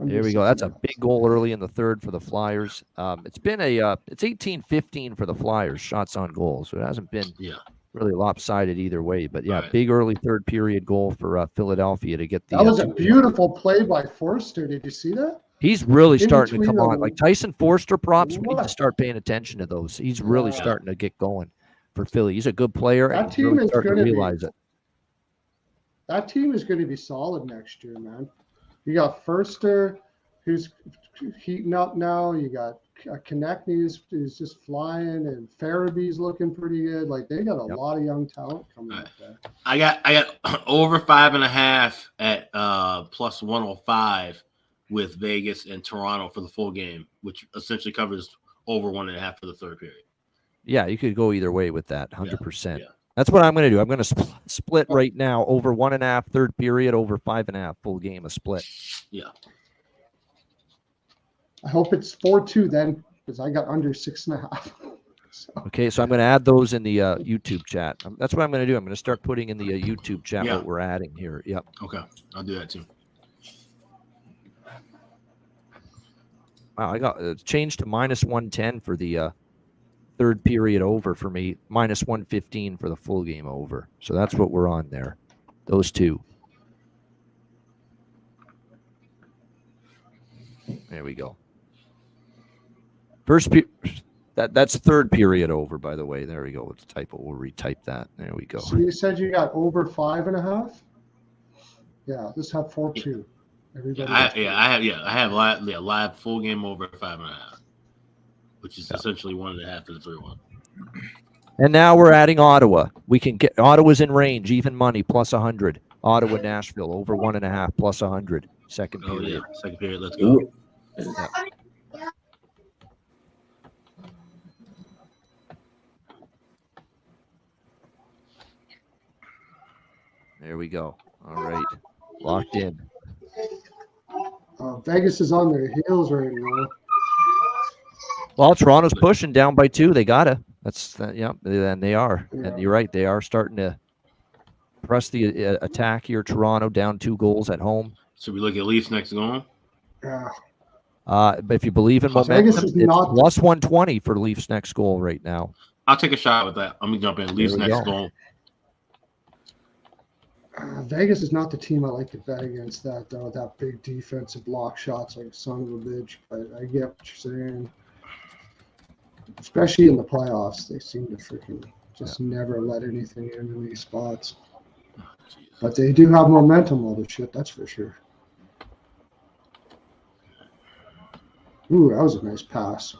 Speaker 1: Here we go. That's a big goal early in the third for the Flyers. It's been it's 18-15 for the Flyers shots on goal, so it hasn't been really lopsided either way. But big early third period goal for Philadelphia to get the.
Speaker 10: That was a beautiful play by Forster. Did you see that?
Speaker 1: He's really starting to come on. Like Tyson Forster props, we need to start paying attention to those. He's really starting to get going for Philly. He's a good player.
Speaker 10: That team is
Speaker 1: starting to realize
Speaker 10: it. That team is going to be solid next year, man. You got Forster, who's heating up now. You got Konechny, who's just flying, and Farabee's looking pretty good. Like they got a lot of young talent coming up there.
Speaker 2: I got over 5.5 at plus 105 with Vegas and Toronto for the full game, which essentially covers over 1.5 for the third period.
Speaker 1: Yeah, you could go either way with that, 100%. That's what I'm going to do. I'm going to split right now over 1.5 third period, over 5.5 full game, a split.
Speaker 2: Yeah.
Speaker 10: I hope it's 4-2 then, because I got under 6.5. So.
Speaker 1: Okay, so I'm going to add those in the YouTube chat. That's what I'm going to do. I'm going to start putting in the YouTube chat what we're adding here. Yep.
Speaker 2: Okay, I'll do that too.
Speaker 1: Wow, I got changed to minus 110 for the third period over for me, minus 115 for the full game over. So that's what we're on there. Those two. There we go. That's third period over, by the way. There we go. It's a typo. We'll retype that. There we go.
Speaker 10: So you said you got over 5.5? Yeah, let's have 4-2. Everybody.
Speaker 2: I have live full game over 5.5, which is essentially 1.5 for the 3-1.
Speaker 1: And now we're adding Ottawa. We can get Ottawa's in range, even money plus 100. Ottawa, Nashville over 1.5 plus 100. Second period.
Speaker 2: Second period. Let's go.
Speaker 1: Yeah. There we go. All right. Locked in.
Speaker 10: Vegas is on their heels right now.
Speaker 1: Well, Toronto's pushing down by 2. They got to. And they are. Yeah. And you're right. They are starting to press the attack here. Toronto down 2 goals at home.
Speaker 2: Should we look at Leafs next goal?
Speaker 10: Yeah.
Speaker 1: But if you believe in momentum, it's plus 120 for Leafs next goal right now.
Speaker 2: I'll take a shot with that. I'm going to jump in. Leafs next goal.
Speaker 10: Vegas is not the team I like to bet against that big defensive block shots like son of a bitch. But I get what you're saying. Especially in the playoffs, they seem to freaking just never let anything in these spots. But they do have momentum, all the shit, that's for sure. Ooh, that was a nice pass.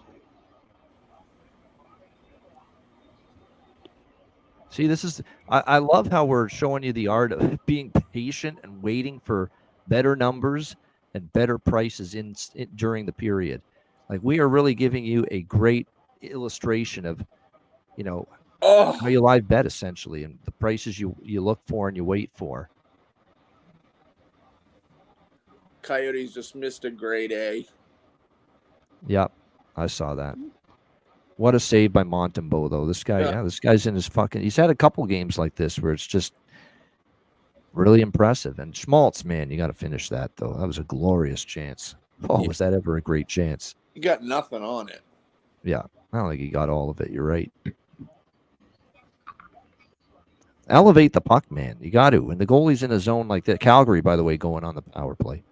Speaker 1: See, this is I love how we're showing you the art of being patient and waiting for better numbers and better prices during the period. Like we are really giving you a great illustration of, how you live bet essentially and the prices you look for and you wait for.
Speaker 7: Coyotes just missed a great A.
Speaker 1: Yep, I saw that. What a save by Montembeault, though. This guy, this guy's in his fucking. He's had a couple games like this where it's just really impressive. And Schmaltz, man, you got to finish that though. That was a glorious chance. Oh, was that ever a great chance?
Speaker 7: You got nothing on it.
Speaker 1: Yeah, I don't think he got all of it. You're right. Elevate the puck, man. You got to. And the goalie's in a zone like that. Calgary, by the way, going on the power play.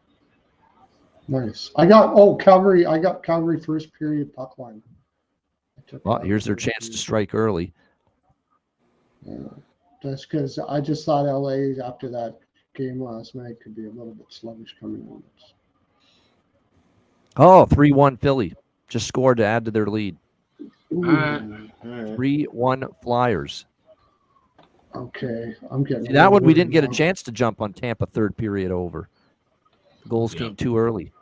Speaker 10: Nice. I got Calgary first period puck line.
Speaker 1: Well, here's their chance to strike early.
Speaker 10: Yeah. That's because I just thought LA after that game last night could be a little bit sluggish coming on.
Speaker 1: Oh, 3-1 Philly. Just scored to add to their lead.
Speaker 10: Ooh, all right.
Speaker 1: 3-1 Flyers.
Speaker 10: Okay, I'm getting
Speaker 1: See, that one we
Speaker 10: worried
Speaker 1: didn't get a
Speaker 10: now.
Speaker 1: chance to jump on Tampa third period over. The goals came too early.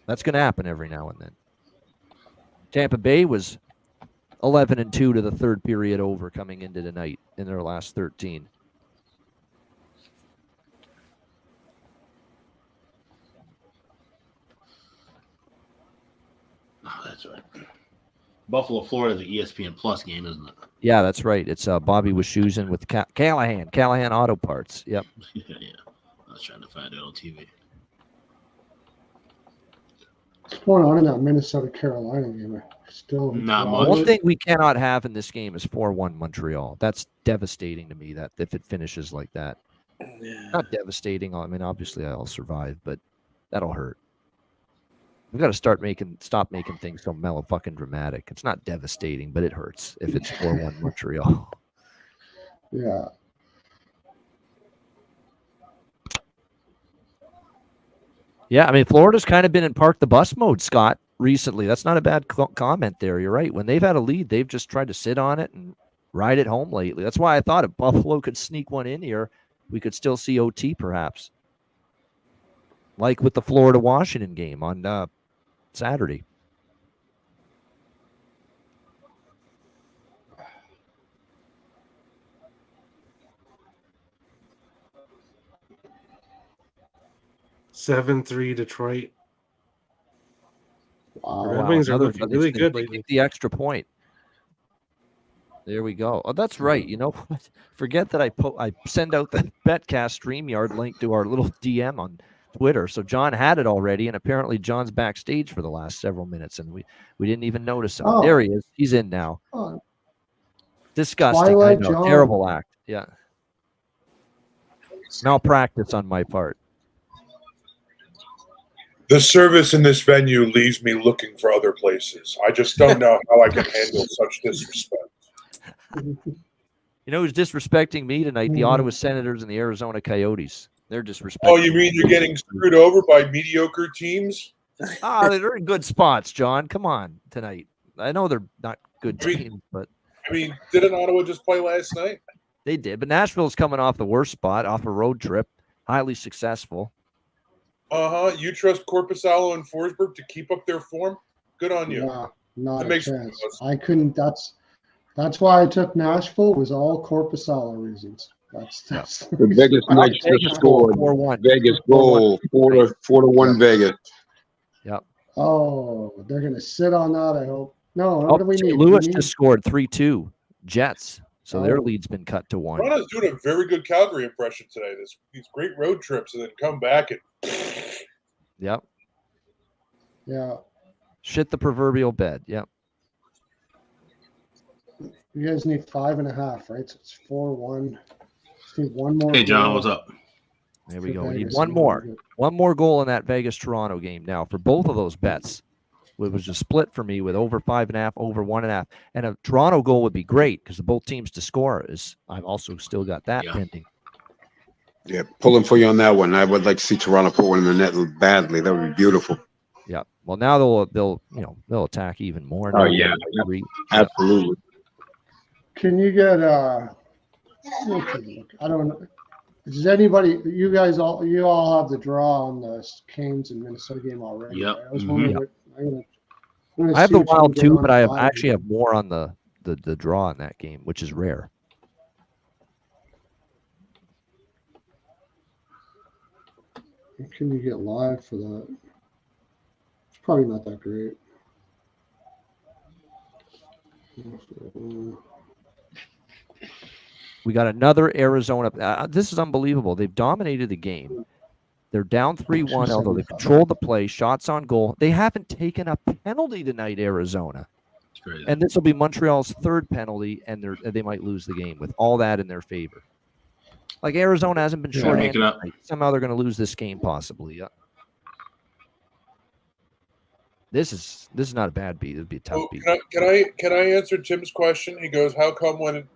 Speaker 1: That's going to happen every now and then. Tampa Bay was 11-2 to the third period over coming into tonight in their last 13.
Speaker 2: Oh, that's right. Buffalo, Florida is an ESPN Plus game, isn't it?
Speaker 1: Yeah, that's right. It's Bobby Wischusen with Callahan Auto Parts. Yep.
Speaker 2: Yeah. I was trying to find it on TV.
Speaker 10: What's going on in that Minnesota Carolina game? Still
Speaker 2: Not
Speaker 10: well,
Speaker 2: much.
Speaker 1: One thing we cannot have in this game is 4-1 Montreal. That's devastating to me. That if it finishes like that, not devastating. I mean, obviously I'll survive, but that'll hurt. We've got to stop making things so mellow fucking dramatic. It's not devastating, but it hurts if it's 4-1 Montreal.
Speaker 10: Yeah.
Speaker 1: Yeah, I mean, Florida's kind of been in park the bus mode, Scott, recently. That's not a bad comment there. You're right. When they've had a lead, they've just tried to sit on it and ride it home lately. That's why I thought if Buffalo could sneak one in here, we could still see OT perhaps. Like with the Florida-Washington game on Saturday.
Speaker 8: Seven 3 Detroit.
Speaker 10: Wow.
Speaker 8: Red Wings are looking really good
Speaker 1: They
Speaker 8: lately.
Speaker 1: get the extra point. There we go. Oh, that's right. You know what? Forget that I send out the Betcast StreamYard link to our little DM on Twitter. So John had it already, and apparently John's backstage for the last several minutes, and we didn't even notice him.
Speaker 10: Oh.
Speaker 1: There he is. He's in now.
Speaker 10: Oh,
Speaker 1: Disgusting.
Speaker 10: Twilight
Speaker 1: I know.
Speaker 10: John.
Speaker 1: Terrible act. Yeah. Malpractice on my part.
Speaker 11: The service in this venue leaves me looking for other places. I just don't know how I can handle such disrespect.
Speaker 1: You know who's disrespecting me tonight? The Ottawa Senators and the Arizona Coyotes. They're disrespecting.
Speaker 11: Oh, you mean you're getting screwed over by mediocre teams?
Speaker 1: They're in good spots, John. Come on tonight. I know they're not good teams, but
Speaker 11: I mean, didn't Ottawa just play last night?
Speaker 1: they did. But Nashville's coming off the worst spot, off a road trip, highly successful.
Speaker 11: You trust Korpisalo and Forsberg to keep up their form? Good on you.
Speaker 10: Yeah, not
Speaker 11: That
Speaker 10: a
Speaker 11: makes
Speaker 10: chance.
Speaker 11: sense.
Speaker 10: I couldn't. That's why I took Nashville. Was all Korpisalo reasons. That's
Speaker 4: The Vegas Knights just scored.
Speaker 1: 4-1.
Speaker 4: Vegas goal 4-1 Vegas.
Speaker 1: Yep.
Speaker 10: Oh, they're gonna sit on that. I hope. No, what
Speaker 1: Oh,
Speaker 10: do we
Speaker 1: St.
Speaker 10: need?
Speaker 1: Louis
Speaker 10: We need-
Speaker 1: just scored 3-2. Jets. So their
Speaker 10: Oh.
Speaker 1: lead's been cut to 1.
Speaker 11: Toronto's doing a very good Calgary impression today. These great road trips and then come back and
Speaker 1: Yep.
Speaker 10: Yeah.
Speaker 1: Shit the proverbial bed. Yep.
Speaker 10: You guys need 5.5, right? So it's 4-1. Just need one more.
Speaker 2: Hey, John,
Speaker 10: goal
Speaker 2: what's up?
Speaker 1: There we
Speaker 10: for
Speaker 1: go. We need
Speaker 10: Vegas.
Speaker 1: one more. One more goal in that Vegas-Toronto game now for both of those bets. It was a split for me with over 5.5, over 1.5. And a Toronto goal would be great because the both teams to score is I've also still got that pending.
Speaker 4: Yeah, pulling for you on that one. I would like to see Toronto put one in the net badly. That would be beautiful.
Speaker 1: Yeah. Well, now they'll attack even more.
Speaker 4: Oh
Speaker 1: Now
Speaker 4: yeah,
Speaker 1: they'll
Speaker 4: absolutely.
Speaker 10: Can you get I don't know. Does anybody? You all have the draw on the Canes and Minnesota game already.
Speaker 2: Yep.
Speaker 10: Right? I was wondering. I'm gonna
Speaker 1: I have
Speaker 10: see
Speaker 1: the
Speaker 10: what you
Speaker 1: Wild
Speaker 10: can get
Speaker 1: too,
Speaker 10: on
Speaker 1: but I
Speaker 10: Friday.
Speaker 1: actually have more on the draw in that game, which is rare.
Speaker 10: What can you get live for that? It's probably not that great.
Speaker 1: We got another Arizona. This is unbelievable. They've dominated the game. They're down 3-1, although they controlled the play, shots on goal. They haven't taken a penalty tonight, Arizona. And this will be Montreal's third penalty, and they might lose the game with all that in their favor. Like Arizona hasn't been shorthanded tonight. Somehow they're going to lose this game, possibly. Yeah. This is not a bad beat. It'd be a tough beat.
Speaker 11: Can I answer Tim's question? He goes, "How come when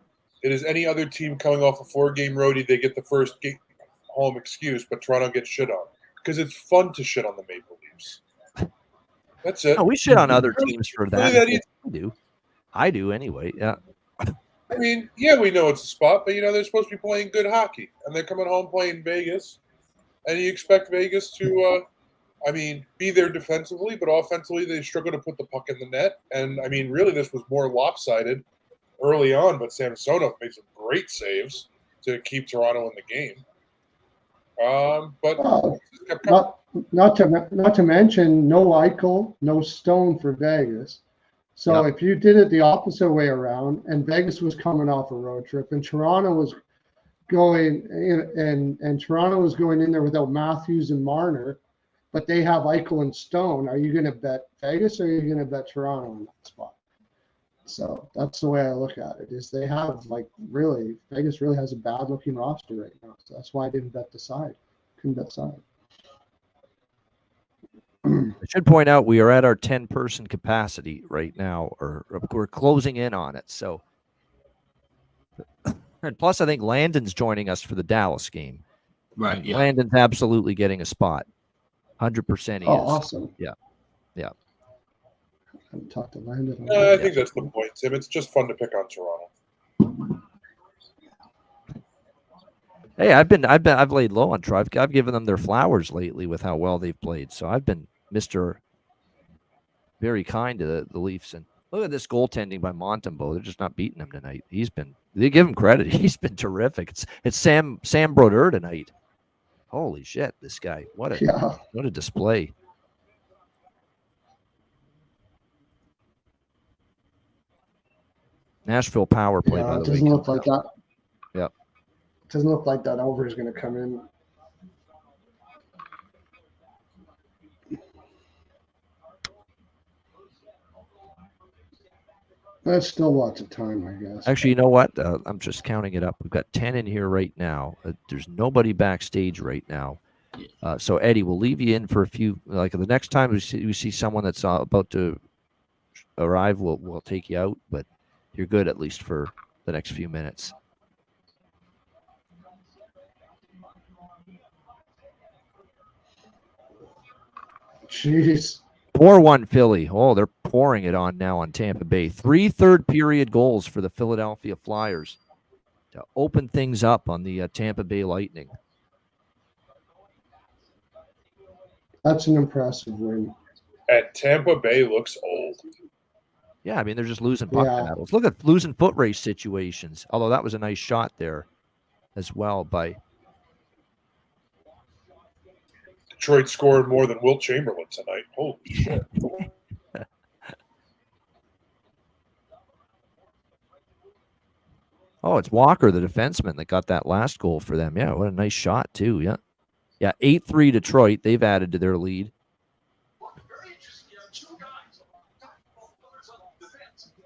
Speaker 11: It is any other team coming off a 4-game roadie. They get the first game home excuse, but Toronto gets shit on because it's fun to shit on the Maple Leafs. That's it.
Speaker 1: No, we shit on other teams for
Speaker 11: Really
Speaker 1: that.
Speaker 11: that easy.
Speaker 1: I do anyway. Yeah.
Speaker 11: I mean, yeah, we know it's a spot, but they're supposed to be playing good hockey, and they're coming home playing Vegas, and you expect Vegas to, be there defensively, but offensively they struggle to put the puck in the net. And really, this was more lopsided early on, but Samsonov made some great saves to keep Toronto in the game.
Speaker 10: Not to mention no Eichel, no Stone for Vegas. So if you did it the opposite way around, and Vegas was coming off a road trip, and Toronto was going in, and Toronto was going in there without Matthews and Marner, but they have Eichel and Stone, are you going to bet Vegas or are you going to bet Toronto in that spot? So that's the way I look at it. Is they have Vegas really has a bad looking roster right now. So that's why I didn't bet the side. Couldn't bet side.
Speaker 1: I should point out we are at our 10-person capacity right now, or we're closing in on it. So, and plus, I think Landon's joining us for the Dallas game.
Speaker 2: Right. Yeah.
Speaker 1: Landon's absolutely getting a spot. 100% he is.
Speaker 10: Awesome.
Speaker 1: Yeah.
Speaker 10: I haven't talked to Landon.
Speaker 11: I think that's the point, Tim. It's just fun to pick on Toronto.
Speaker 1: Hey, I've laid low on Troy. I've given them their flowers lately with how well they've played. So I've been Mr. very kind to the Leafs. And look at this goaltending by Montembeault. They're just not beating him tonight. They give him credit. He's been terrific. It's Sam Brodeur tonight. Holy shit, this guy. What a display. Nashville power play, by the way.
Speaker 10: It doesn't look like that.
Speaker 1: Yep.
Speaker 10: It doesn't look like that over is going to come in. That's still lots of time, I guess.
Speaker 1: Actually, you know what? I'm just counting it up. We've got 10 in here right now. There's nobody backstage right now. So, Eddie, we'll leave you in for a few. Like the next time we see someone that's about to arrive, we'll take you out. But you're good at least for the next few minutes.
Speaker 10: Jeez.
Speaker 1: 4-1 Philly. Oh, they're pouring it on now on Tampa Bay. 3 third-period goals for the Philadelphia Flyers to open things up on the Tampa Bay Lightning.
Speaker 10: That's an impressive win.
Speaker 11: And Tampa Bay looks old.
Speaker 1: Yeah, they're just losing puck battles. Look at losing foot race situations. Although that was a nice shot there as well by
Speaker 11: Detroit scored more than Wilt Chamberlain tonight. Holy shit.
Speaker 1: Oh, it's Walker, the defenseman, that got that last goal for them. Yeah, what a nice shot, too. Yeah. Yeah, 8-3 Detroit. They've added to their lead.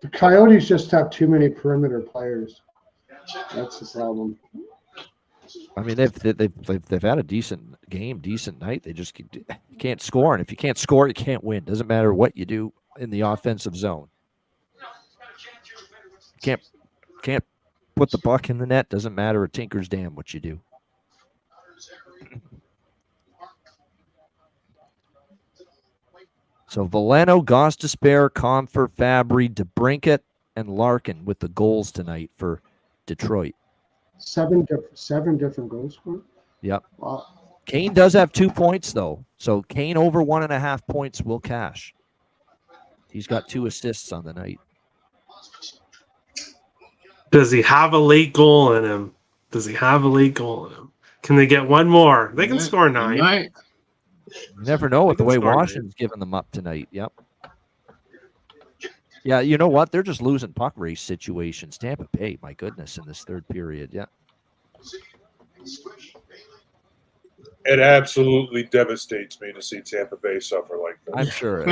Speaker 10: The Coyotes just have too many perimeter players. That's the problem.
Speaker 1: They've had a decent game, decent night. They just can't score, and if you can't score, you can't win. Doesn't matter what you do in the offensive zone. Can't put the puck in the net. Doesn't matter a tinker's damn what you do. So Veleno, Gostisbehere, Comfer, Fabry, DeBrincat, and Larkin with the goals tonight for Detroit.
Speaker 10: 7 different goals scored.
Speaker 1: Yep.
Speaker 10: Wow.
Speaker 1: Kane does have 2 points, though. So Kane over 1.5 points will cash. He's got 2 assists on the night.
Speaker 8: Does he have a late goal in him? Can they get one more? They can score 9.
Speaker 2: Right.
Speaker 1: You never know with the way Washington's giving them up tonight. Yep. Yeah, you know what? They're just losing puck race situations. Tampa Bay, my goodness, in this third period. Yeah.
Speaker 11: It absolutely devastates me to see Tampa Bay suffer like this.
Speaker 1: I'm sure.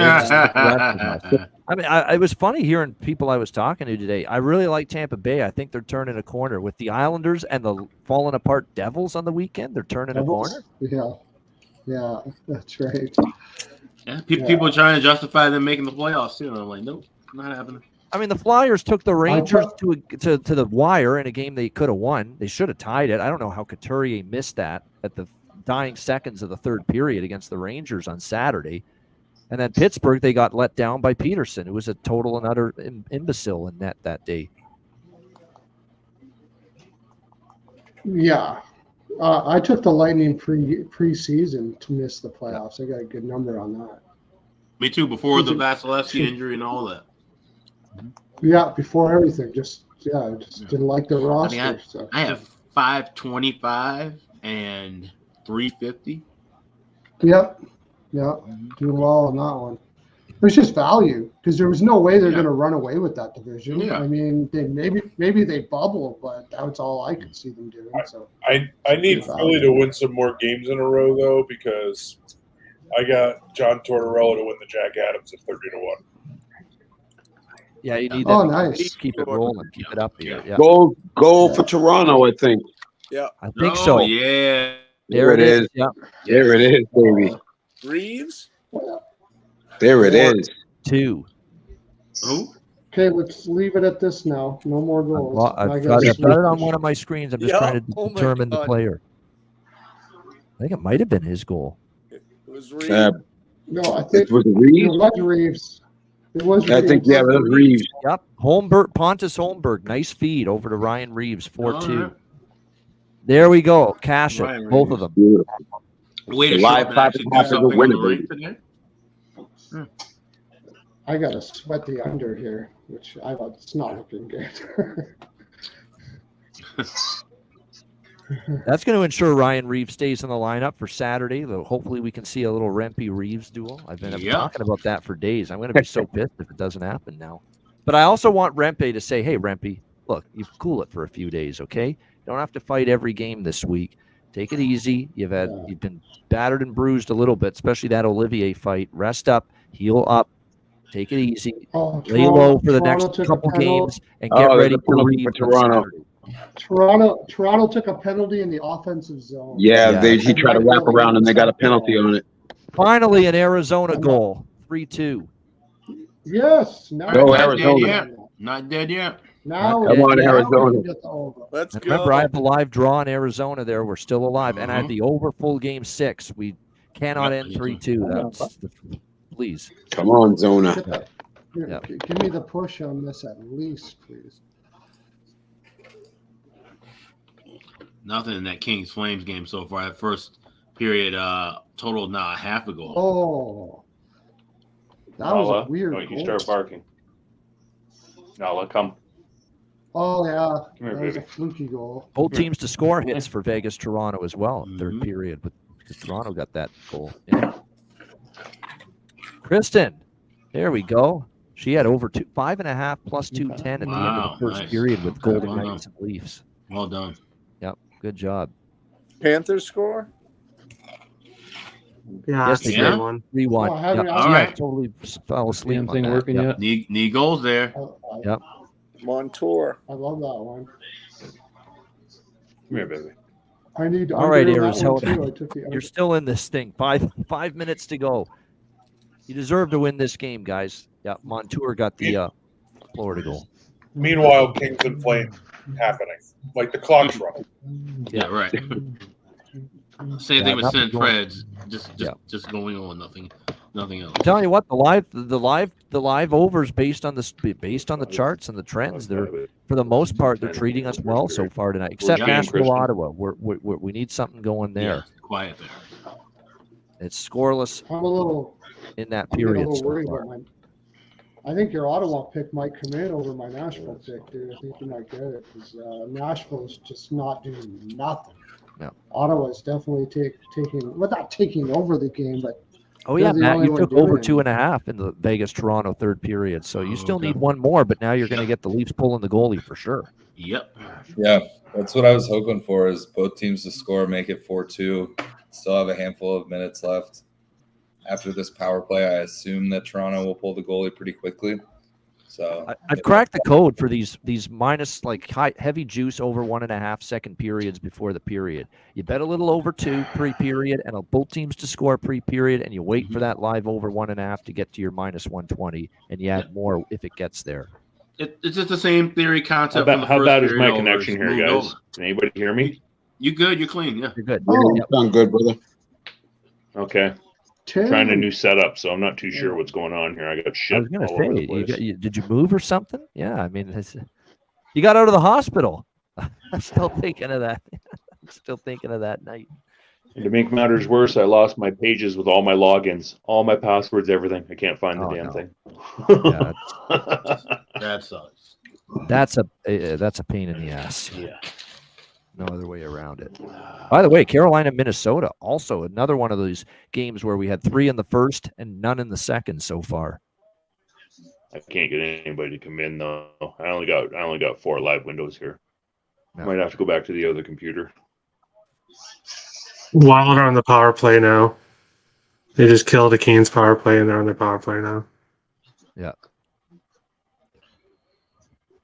Speaker 1: It was funny hearing people I was talking to today. I really like Tampa Bay. I think they're turning a corner with the Islanders and the falling apart Devils on the weekend. They're turning a corner.
Speaker 10: Yeah, that's right.
Speaker 2: Yeah, people are trying to justify them making the playoffs too. And I'm like, nope, not happening.
Speaker 1: I mean, the Flyers took the Rangers to the wire in a game they could have won. They should have tied it. I don't know how Couturier missed that at the dying seconds of the third period against the Rangers on Saturday. And then Pittsburgh, they got let down by Peterson, who was a total and utter imbecile in net that day.
Speaker 10: Yeah. I took the Lightning preseason to miss the playoffs. I got a good number on that.
Speaker 2: Me too, before the Vasilevsky injury and all that.
Speaker 10: Yeah, before everything. Just didn't like the roster.
Speaker 2: I have 525 and 350.
Speaker 10: Yep. Yeah. Doing well on that one. It was just value because there was no way they're going to run away with that division.
Speaker 2: Yeah.
Speaker 10: I mean, maybe they bubble, but that's all I could see them doing. So
Speaker 11: I need Philly to win some more games in a row though, because I got John Tortorella to win the Jack Adams at 30-1.
Speaker 1: Yeah, you need that.
Speaker 10: Oh, nice.
Speaker 1: Keep it rolling. Keep it up here. Yeah.
Speaker 4: Goal for Toronto, I think.
Speaker 7: Yeah.
Speaker 1: I think so.
Speaker 2: Yeah.
Speaker 1: There it is. Yeah.
Speaker 4: There it is, baby.
Speaker 7: Reeves?
Speaker 4: There it is.
Speaker 1: 2.
Speaker 2: Who?
Speaker 10: Okay, let's leave it at this now. No more goals.
Speaker 1: Well, I've got it on one of my screens. I'm just trying to determine the player. I think it might have been his goal.
Speaker 7: It was Reeves.
Speaker 10: No, I think
Speaker 4: was it Reeves?
Speaker 10: It was Reeves. It was Reeves.
Speaker 4: I think it was Reeves.
Speaker 1: Yep. Pontus Holmberg. Nice feed over to Ryan Reeves. 4-2.
Speaker 2: Right.
Speaker 1: There we go. Cash it.
Speaker 2: Ryan
Speaker 1: Both
Speaker 2: Reeves.
Speaker 1: of them.
Speaker 2: Way to
Speaker 4: Live
Speaker 2: show up and
Speaker 4: clap
Speaker 2: actually
Speaker 4: and
Speaker 2: do
Speaker 4: half of the
Speaker 2: something
Speaker 4: winner,
Speaker 2: on the
Speaker 4: baby.
Speaker 2: rink today.
Speaker 10: I got to sweat the under here, which it's not looking good.
Speaker 1: That's going to ensure Ryan Reeves stays in the lineup for Saturday. Though hopefully we can see a little Rempe Reeves duel. I've been talking about that for days. I'm going to be so pissed if it doesn't happen now. But I also want Rempe to say, "Hey, Rempe, look, you cool it for a few days, okay? You don't have to fight every game this week. Take it easy. You've been battered and bruised a little bit, especially that Olivier fight. Rest up, heal up, take it easy, lay low for the next couple games, and get ready for Reeves on Saturday."
Speaker 10: Toronto took a penalty in the offensive zone.
Speaker 4: Yeah, he tried to wrap around and they got a penalty on it.
Speaker 1: Finally, an Arizona goal, 3-2.
Speaker 10: Yes.
Speaker 4: Go Arizona.
Speaker 2: Not dead yet.
Speaker 10: Now
Speaker 4: come on, Arizona.
Speaker 7: Let's go.
Speaker 1: Remember, I have a live draw in Arizona there. We're still alive. And I had the over full game 6. We cannot end 3-2. Please.
Speaker 4: Come on, Zona.
Speaker 10: Give me the push on this at least, please.
Speaker 2: Nothing in that Kings Flames game so far. That first period totaled now a half a goal.
Speaker 10: Oh. That was a weird goal.
Speaker 5: You start barking. Nala, come.
Speaker 10: Oh, yeah.
Speaker 5: Come here,
Speaker 10: that was
Speaker 5: baby.
Speaker 10: a fluky goal.
Speaker 1: Both teams to score hits for Vegas Toronto as well. Third period, because Toronto got that goal. Yeah. Kristen, there we go. She had over 5.5 plus 210 at the end of the first period with Golden Knights and Leafs.
Speaker 2: Well done.
Speaker 1: Yep, good job.
Speaker 7: Panthers score?
Speaker 8: Yeah,
Speaker 1: Yes,
Speaker 8: that's
Speaker 1: they
Speaker 8: a
Speaker 1: did.
Speaker 8: good one.
Speaker 1: 3-1.
Speaker 10: Oh, I haven't-
Speaker 1: Yep.
Speaker 2: All
Speaker 1: Yeah,
Speaker 2: right.
Speaker 1: totally fell asleep on
Speaker 12: Anything
Speaker 1: that.
Speaker 12: working
Speaker 1: Yep.
Speaker 12: yet?
Speaker 2: Knee goals there.
Speaker 1: Yep.
Speaker 7: Montour.
Speaker 10: I love that one.
Speaker 5: Come here, baby.
Speaker 10: I need
Speaker 1: All right,
Speaker 10: under that one,
Speaker 1: Arizona.
Speaker 10: too. I took the under.
Speaker 1: You're still in this thing. Five minutes to go. You deserve to win this game, guys. Yeah, Montour got the Florida goal.
Speaker 11: Meanwhile, Kings and Flames happening. Like the clock's running.
Speaker 2: Yeah, right. Same thing with
Speaker 1: nothing
Speaker 2: Sin
Speaker 1: going-
Speaker 2: Preds. Just going on, nothing else.
Speaker 1: I'm telling you what, the live overs based on the charts and the trends, they're for the most part they're treating us well so far tonight. Except
Speaker 5: game,
Speaker 1: Nashville,
Speaker 5: Christian.
Speaker 1: Ottawa. We need something going there.
Speaker 2: Yeah, quiet there.
Speaker 1: It's scoreless
Speaker 10: I'm a little
Speaker 1: in that
Speaker 10: I'm getting a
Speaker 1: period
Speaker 10: little
Speaker 1: so
Speaker 10: worried
Speaker 1: far.
Speaker 10: about I think your Ottawa pick might come in over my Nashville pick, dude. I think you might get it because Nashville's just not doing nothing.
Speaker 1: No.
Speaker 10: Ottawa's definitely not taking over the game, but
Speaker 1: Oh yeah,
Speaker 10: they're the
Speaker 1: Matt,
Speaker 10: only
Speaker 1: you
Speaker 10: one
Speaker 1: took
Speaker 10: doing
Speaker 1: over
Speaker 10: it.
Speaker 1: 2.5 in the Vegas Toronto third period, so you still
Speaker 2: Okay.
Speaker 1: need one more. But now you're going to get the Leafs pulling the goalie for sure.
Speaker 2: Yep.
Speaker 3: Yeah, that's what I was hoping for, is both teams to score, make it 4-2. Still have a handful of minutes left. After this power play, I assume that Toronto will pull the goalie pretty quickly. So
Speaker 1: I've cracked the code for these minus heavy juice over 1.5 second periods before the period. You bet a little over 2 pre-period and both teams to score pre-period, and you wait for that live over 1.5 to get to your minus 120, and you add more if it gets there.
Speaker 2: It's just the same theory concept.
Speaker 12: How bad is my connection here, guys? Can anybody hear me?
Speaker 2: You good? You're clean. Yeah,
Speaker 1: you're good.
Speaker 4: Oh, you sound good, brother.
Speaker 12: Okay. Trying a new setup, so I'm not too sure what's going on here. I got shit.
Speaker 1: I was gonna
Speaker 12: all over the
Speaker 1: say,
Speaker 12: place.
Speaker 1: did you move or something? Yeah, I mean, you got out of the hospital. I'm still thinking of that. I'm still thinking of that night.
Speaker 12: And to make matters worse, I lost my pages with all my logins, all my passwords, everything. I can't find the damn thing.
Speaker 1: Yeah,
Speaker 2: that sucks.
Speaker 1: That's a pain in the ass.
Speaker 12: Yeah.
Speaker 1: No other way around it. By the way, Carolina, Minnesota, also another one of those games where we had 3 in the first and none in the second so far.
Speaker 12: I can't get anybody to come in though. I only got 4 live windows here.
Speaker 1: Yeah.
Speaker 12: Might have to go back to the other computer.
Speaker 8: Wild are on the power play now. They just killed the Canes power play, and they're on the power play now.
Speaker 1: Yeah.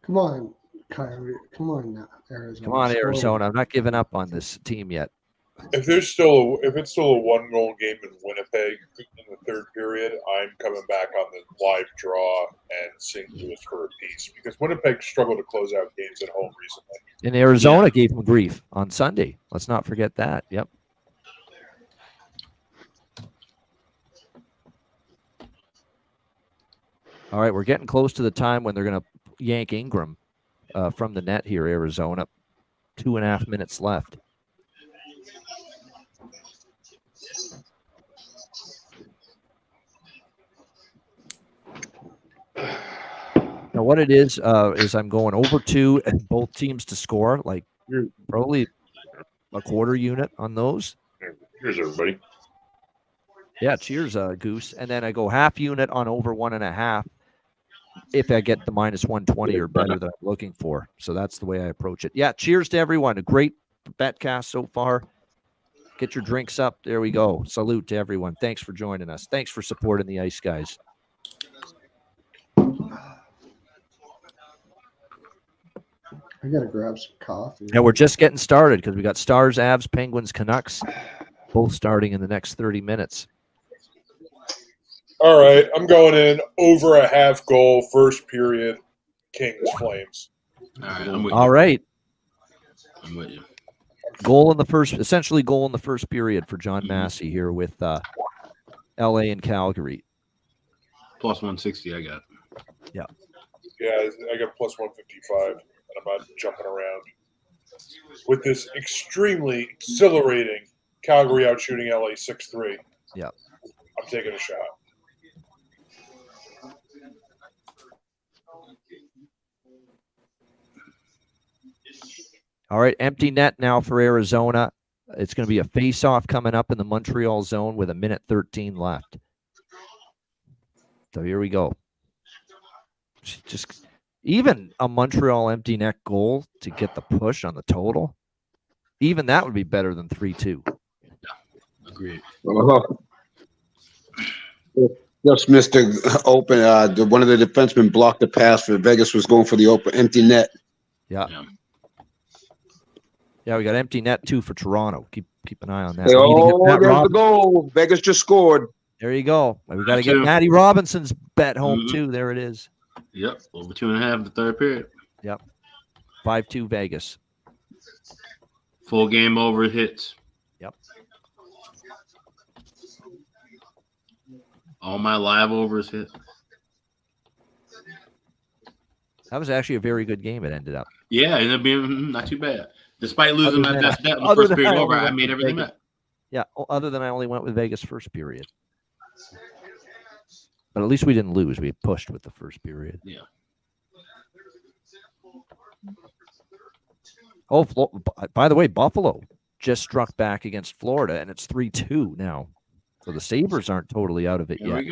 Speaker 10: Come on, Kyrie. Come on now, Arizona.
Speaker 1: Come on, Arizona. I'm not giving up on this team yet.
Speaker 11: If it's still a 1-goal game in Winnipeg in the third period, I'm coming back on the live draw and St. Louis for a piece because Winnipeg struggled to close out games at home recently.
Speaker 1: And Arizona gave them grief on Sunday. Let's not forget that. Yep. All right, we're getting close to the time when they're going to yank Ingram from the net here, Arizona. 2.5 minutes left. Now, what it is I'm going over 2 and both teams to score, like probably a quarter unit on those.
Speaker 12: Here's everybody.
Speaker 1: Yeah, cheers, Goose. And then I go half unit on over 1.5 if I get the minus 120 or better that I'm looking for. So that's the way I approach it. Yeah, cheers to everyone. A great Betcast so far. Get your drinks up. There we go. Salute to everyone. Thanks for joining us. Thanks for supporting the Ice Guys.
Speaker 10: I gotta grab some coffee.
Speaker 1: And we're just getting started because we got Stars, Avs, Penguins, Canucks, both starting in the next 30 minutes.
Speaker 11: All right, I'm going in over a half goal first period. Kings Flames.
Speaker 2: All right, I'm with you.
Speaker 1: All right.
Speaker 2: I'm with you.
Speaker 1: Essentially goal in the first period for John Massey here with LA and Calgary.
Speaker 2: Plus 160, I got.
Speaker 1: Yeah.
Speaker 11: Yeah, I got plus 155, and I'm not jumping around. With this extremely exhilarating Calgary out shooting LA 6-3.
Speaker 1: Yeah.
Speaker 11: I'm taking a shot.
Speaker 1: All right, empty net now for Arizona. It's going to be a face-off coming up in the Montreal zone with 1:13 left. So here we go. Just even a Montreal empty net goal to get the push on the total, even that would be better than 3-2.
Speaker 2: Yeah, agreed.
Speaker 4: Just missed the open. One of the defensemen blocked the pass for Vegas was going for the open empty net.
Speaker 1: Yeah. Yeah, we got empty net too for Toronto. Keep an eye on that.
Speaker 4: There's the goal. Vegas just scored.
Speaker 1: There you go. We got to get Matty Robinson's bet home too. There it is.
Speaker 2: Yep, over 2.5 in the third period.
Speaker 1: Yep, 5-2 Vegas.
Speaker 2: Full game over hits.
Speaker 1: Yep.
Speaker 2: All my live overs hit.
Speaker 1: That was actually a very good game. It ended up.
Speaker 2: Yeah, it ended up being not too bad. Despite losing my best bet in the first period over, I made everything up.
Speaker 1: Yeah, other than I only went with Vegas first period. But at least we didn't lose. We pushed with the first period.
Speaker 2: Yeah.
Speaker 1: Oh, by the way, Buffalo just struck back against Florida, and it's 3-2 now. So the Sabres aren't totally out of it yet.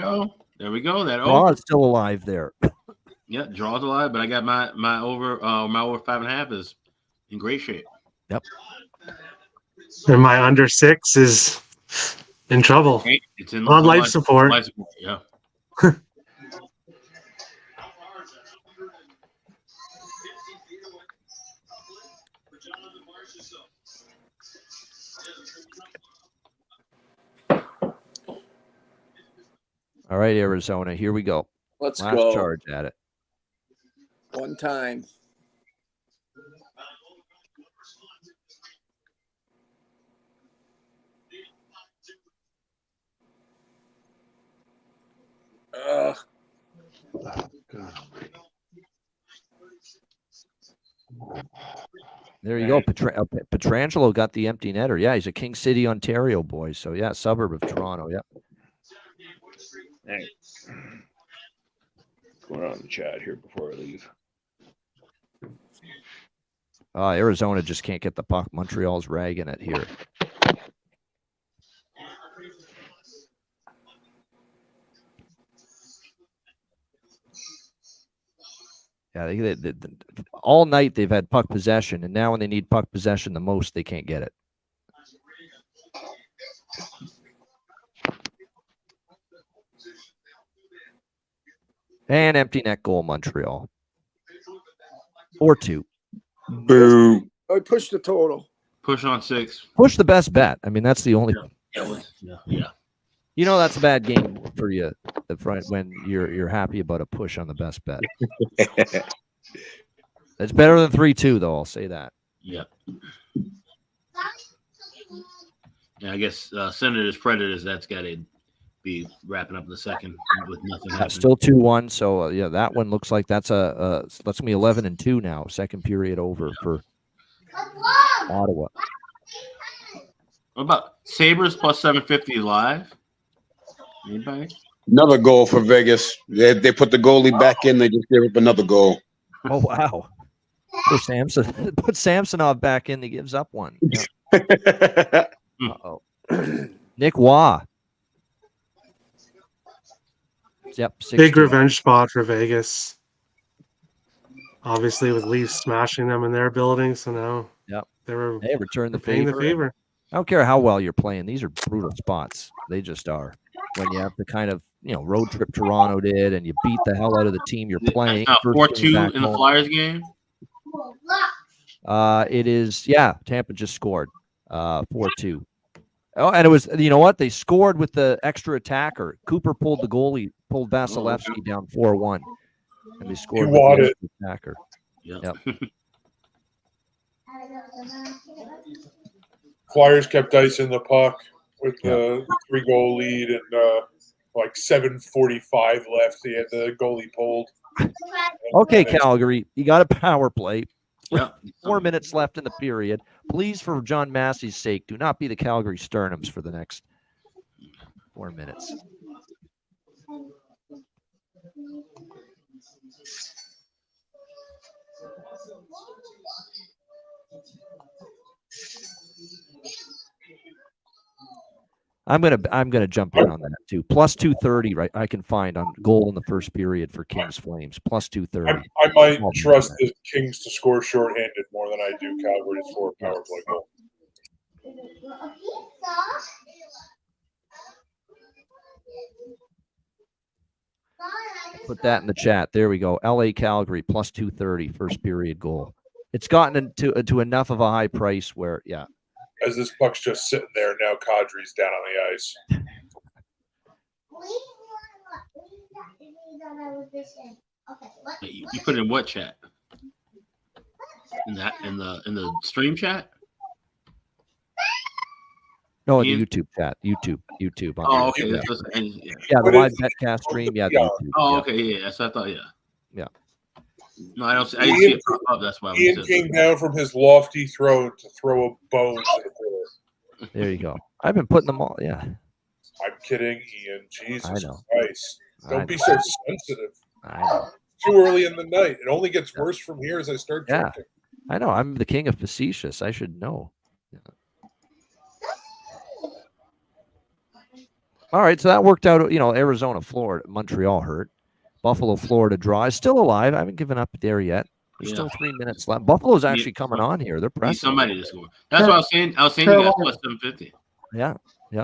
Speaker 2: There we go. That
Speaker 1: draw is still alive there.
Speaker 2: Yeah, draw's alive, but I got my over 5.5 is in great shape.
Speaker 1: Yep.
Speaker 8: And my under 6 is in trouble.
Speaker 2: It's in
Speaker 8: on life support.
Speaker 2: Life support, yeah.
Speaker 1: All right, Arizona, here we go.
Speaker 7: Let's
Speaker 1: Last
Speaker 7: go.
Speaker 1: charge at it.
Speaker 7: One time.
Speaker 1: There you go. Petrangelo got the empty netter. Yeah, he's a King City, Ontario boy. So, yeah, suburb of Toronto. Yeah.
Speaker 12: Hey. Going on in the chat here before I leave.
Speaker 1: Arizona just can't get the puck. Montreal's ragging it here. Yeah, they all night they've had puck possession, and now when they need puck possession the most, they can't get it. And empty net goal, Montreal. 4-2.
Speaker 4: Boo.
Speaker 7: I pushed the total.
Speaker 2: Push on 6.
Speaker 1: Push the best bet. I mean, that's the only.
Speaker 2: Yeah.
Speaker 1: You know that's a bad game for you when you're happy about a push on the best bet. It's better than 3-2, though. I'll say that.
Speaker 2: Yeah. Yeah, I guess Senators Predators. That's got to be wrapping up in the second with nothing happening.
Speaker 1: Still 2-1. So yeah, that one looks like that's that's gonna be 11-2 now. Second period over for Ottawa.
Speaker 2: What about Sabres plus 750 live? Anybody?
Speaker 4: Another goal for Vegas. They put the goalie back in. They just gave up another goal.
Speaker 1: Oh wow! Put Samsonov back in. He gives up one. Yeah. Uh-oh. Nick Waugh. Yep. 16.
Speaker 8: Big revenge spot for Vegas. Obviously, with Leafs smashing them in their building, so now they
Speaker 1: return the
Speaker 8: paying
Speaker 1: favor.
Speaker 8: the favor.
Speaker 1: I don't care how well you're playing; these are brutal spots. They just are. When you have to kind of road trip Toronto did, and you beat the hell out of the team you're playing.
Speaker 2: 4-2 in the Flyers game.
Speaker 1: It is. Yeah, Tampa just scored 4-2. Oh, and it was. You know what? They scored with the extra attacker. Cooper pulled Vasilevsky down 4-1, and they scored with the extra attacker. Yep.
Speaker 11: Flyers kept icing the puck with the 3-goal lead and like 7:45 left. They had the goalie pulled.
Speaker 1: Okay, Calgary, you got a power play.
Speaker 2: Yeah.
Speaker 1: 4 minutes left in the period. Please, for John Massey's sake, do not be the Calgary Sternums for the next 4 minutes. I'm gonna jump in on that too. Plus 230, right? I can find on goal in the first period for Kings Flames. Plus 230.
Speaker 11: I might trust the Kings to score shorthanded more than I do Calgary to score a power play goal.
Speaker 1: Put that in the chat. There we go. LA Calgary plus 230 first period goal. It's gotten into enough of a high price where
Speaker 11: As this puck's just sitting there now, Kadri's down on the ice.
Speaker 2: You put it in what chat? In the stream chat?
Speaker 1: No, in the YouTube chat. YouTube.
Speaker 2: Oh, okay.
Speaker 1: Yeah,
Speaker 2: Yeah,
Speaker 1: the live Betcast stream. Yeah,
Speaker 11: yeah.
Speaker 1: YouTube.
Speaker 2: Oh, okay. Yeah, that's what I thought.
Speaker 1: Yeah.
Speaker 2: No, I don't. I didn't see it pop up. That's why.
Speaker 11: Ian came down from his lofty throne to throw a bone to the floor.
Speaker 1: There you go. I've been putting them all. Yeah.
Speaker 11: I'm kidding, Ian. Jesus
Speaker 1: I know.
Speaker 11: Christ. Don't
Speaker 1: I
Speaker 11: be
Speaker 1: know.
Speaker 11: so sensitive.
Speaker 1: I know.
Speaker 11: Too early in the night. It only gets worse from here as I start drinking.
Speaker 1: I know. I'm the king of facetious. I should know. Yeah. All right, so that worked out. Arizona, Florida, Montreal hurt. Buffalo, Florida draw is still alive. I haven't given up there yet. There's still 3 minutes left. Buffalo's actually coming on here. They're pressing.
Speaker 2: Somebody to score. That's what I was saying. I was saying you got plus 750.
Speaker 1: Yeah.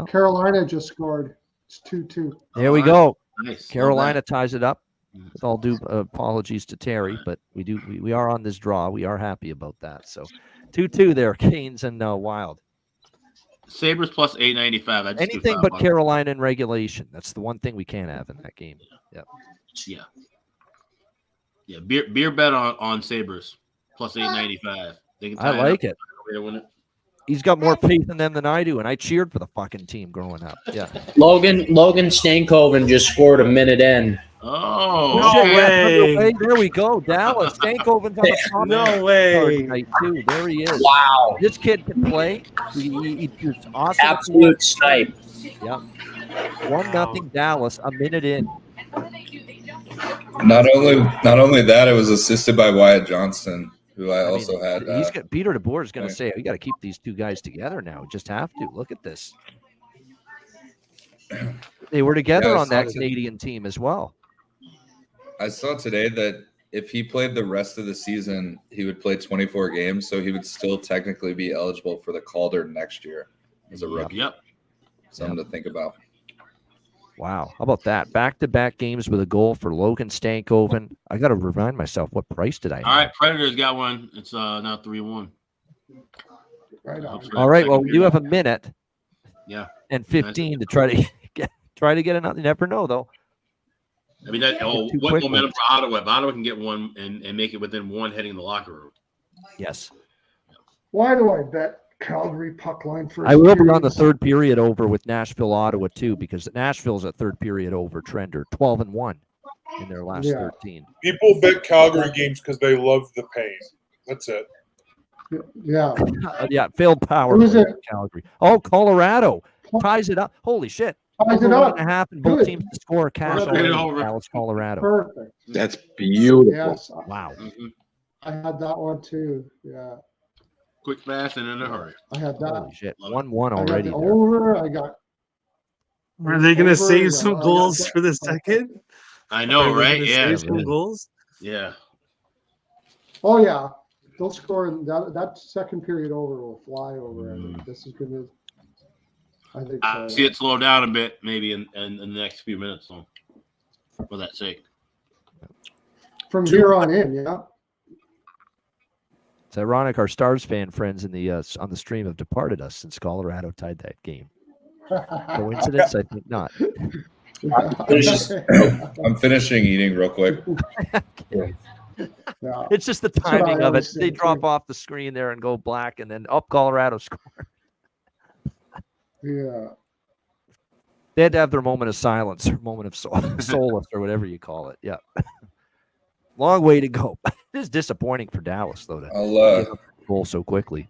Speaker 10: Carolina just scored. It's 2-2.
Speaker 1: There we go.
Speaker 2: Nice.
Speaker 1: Carolina ties it up. With all due apologies to Terry, but we are on this draw. We are happy about that. So 2-2 there, Canes and Wild.
Speaker 2: Sabres plus 895.
Speaker 1: Anything but Carolina in regulation. That's the one thing we can't have in that game. Yeah.
Speaker 2: Yeah, beer bet on Sabres plus 895. They can
Speaker 1: I like it.
Speaker 2: Way to win it.
Speaker 1: He's got more faith in them than I do, and I cheered for the fucking team growing up. Yeah.
Speaker 13: Logan Stankoven just scored a minute in.
Speaker 2: Oh,
Speaker 8: No
Speaker 2: okay.
Speaker 8: way.
Speaker 1: There we go. Dallas. Stankoven's on the top.
Speaker 8: No way.
Speaker 1: Tonight too. There he is.
Speaker 13: Wow.
Speaker 1: This kid can play. He's awesome.
Speaker 13: Absolute snipe.
Speaker 1: Yep. 1-0 Dallas. A minute in.
Speaker 3: Not only that, it was assisted by Wyatt Johnston, who I also had.
Speaker 1: He's got Peter DeBoer is going to say, "We got to keep these two guys together now. We just have to. Look at this. They were together on that Canadian team as well."
Speaker 3: I saw today that if he played the rest of the season, he would play 24 games, so he would still technically be eligible for the Calder next year as a rookie.
Speaker 2: Yep.
Speaker 3: Something to think about.
Speaker 1: Wow. How about that? Back-to-back games with a goal for Logan Stankoven. I got to remind myself, what price did I have?
Speaker 2: All right, Predators got one. It's now 3-1.
Speaker 10: Right on.
Speaker 1: All right. Well, you have a minute.
Speaker 2: Yeah.
Speaker 1: And 15 to try to get another. You never know, though.
Speaker 2: I mean, what momentum for Ottawa? If Ottawa can get one and make it within one heading in the locker room.
Speaker 1: Yes.
Speaker 10: Why do I bet Calgary puck line first?
Speaker 1: I will be on the third period over with Nashville, Ottawa, too, because Nashville's a third period over trender, 12-1 in their last 13.
Speaker 11: People bet Calgary games because they love the pain. That's it.
Speaker 10: Yeah.
Speaker 1: Yeah, failed power.
Speaker 10: Who is it?
Speaker 1: Calgary. Oh, Colorado ties it up. Holy shit.
Speaker 10: Ties it
Speaker 1: Over
Speaker 10: up.
Speaker 1: 1.5 and both
Speaker 10: Good.
Speaker 1: teams to score cash already. Dallas, Colorado.
Speaker 10: Perfect.
Speaker 4: That's beautiful.
Speaker 10: Yes.
Speaker 1: Wow.
Speaker 10: I had that one too. Yeah.
Speaker 2: Quick, fast, and in a hurry.
Speaker 10: I had that.
Speaker 1: Holy shit. 1-1
Speaker 10: I got
Speaker 1: already.
Speaker 10: the
Speaker 1: There.
Speaker 10: over. I got.
Speaker 8: Are they going to
Speaker 10: over,
Speaker 8: save some
Speaker 10: I got
Speaker 8: goals
Speaker 10: that.
Speaker 8: for the second?
Speaker 2: I know,
Speaker 8: Are they
Speaker 2: right?
Speaker 8: gonna
Speaker 2: Yeah.
Speaker 8: save some goals?
Speaker 2: Yeah.
Speaker 10: Oh yeah, they'll score. That second period over will fly over. I think this is gonna. I think.
Speaker 2: I see it slow down a bit, maybe in the next few minutes. So, for that sake.
Speaker 10: From here on in, yeah.
Speaker 1: It's ironic our Stars fan friends in the on the stream have departed us since Colorado tied that game. Coincidence? I think not.
Speaker 3: I'm finishing eating real quick.
Speaker 10: Yeah.
Speaker 1: It's just the
Speaker 10: That's what I
Speaker 1: timing of it.
Speaker 10: always
Speaker 1: They
Speaker 10: say,
Speaker 1: drop
Speaker 10: too.
Speaker 1: off the screen there and go black, and then up Colorado score.
Speaker 10: Yeah.
Speaker 1: They had to have their moment of silence or moment of solace or whatever you call it. Yeah. Long way to go. It is disappointing for Dallas, though, to give up the goal so quickly.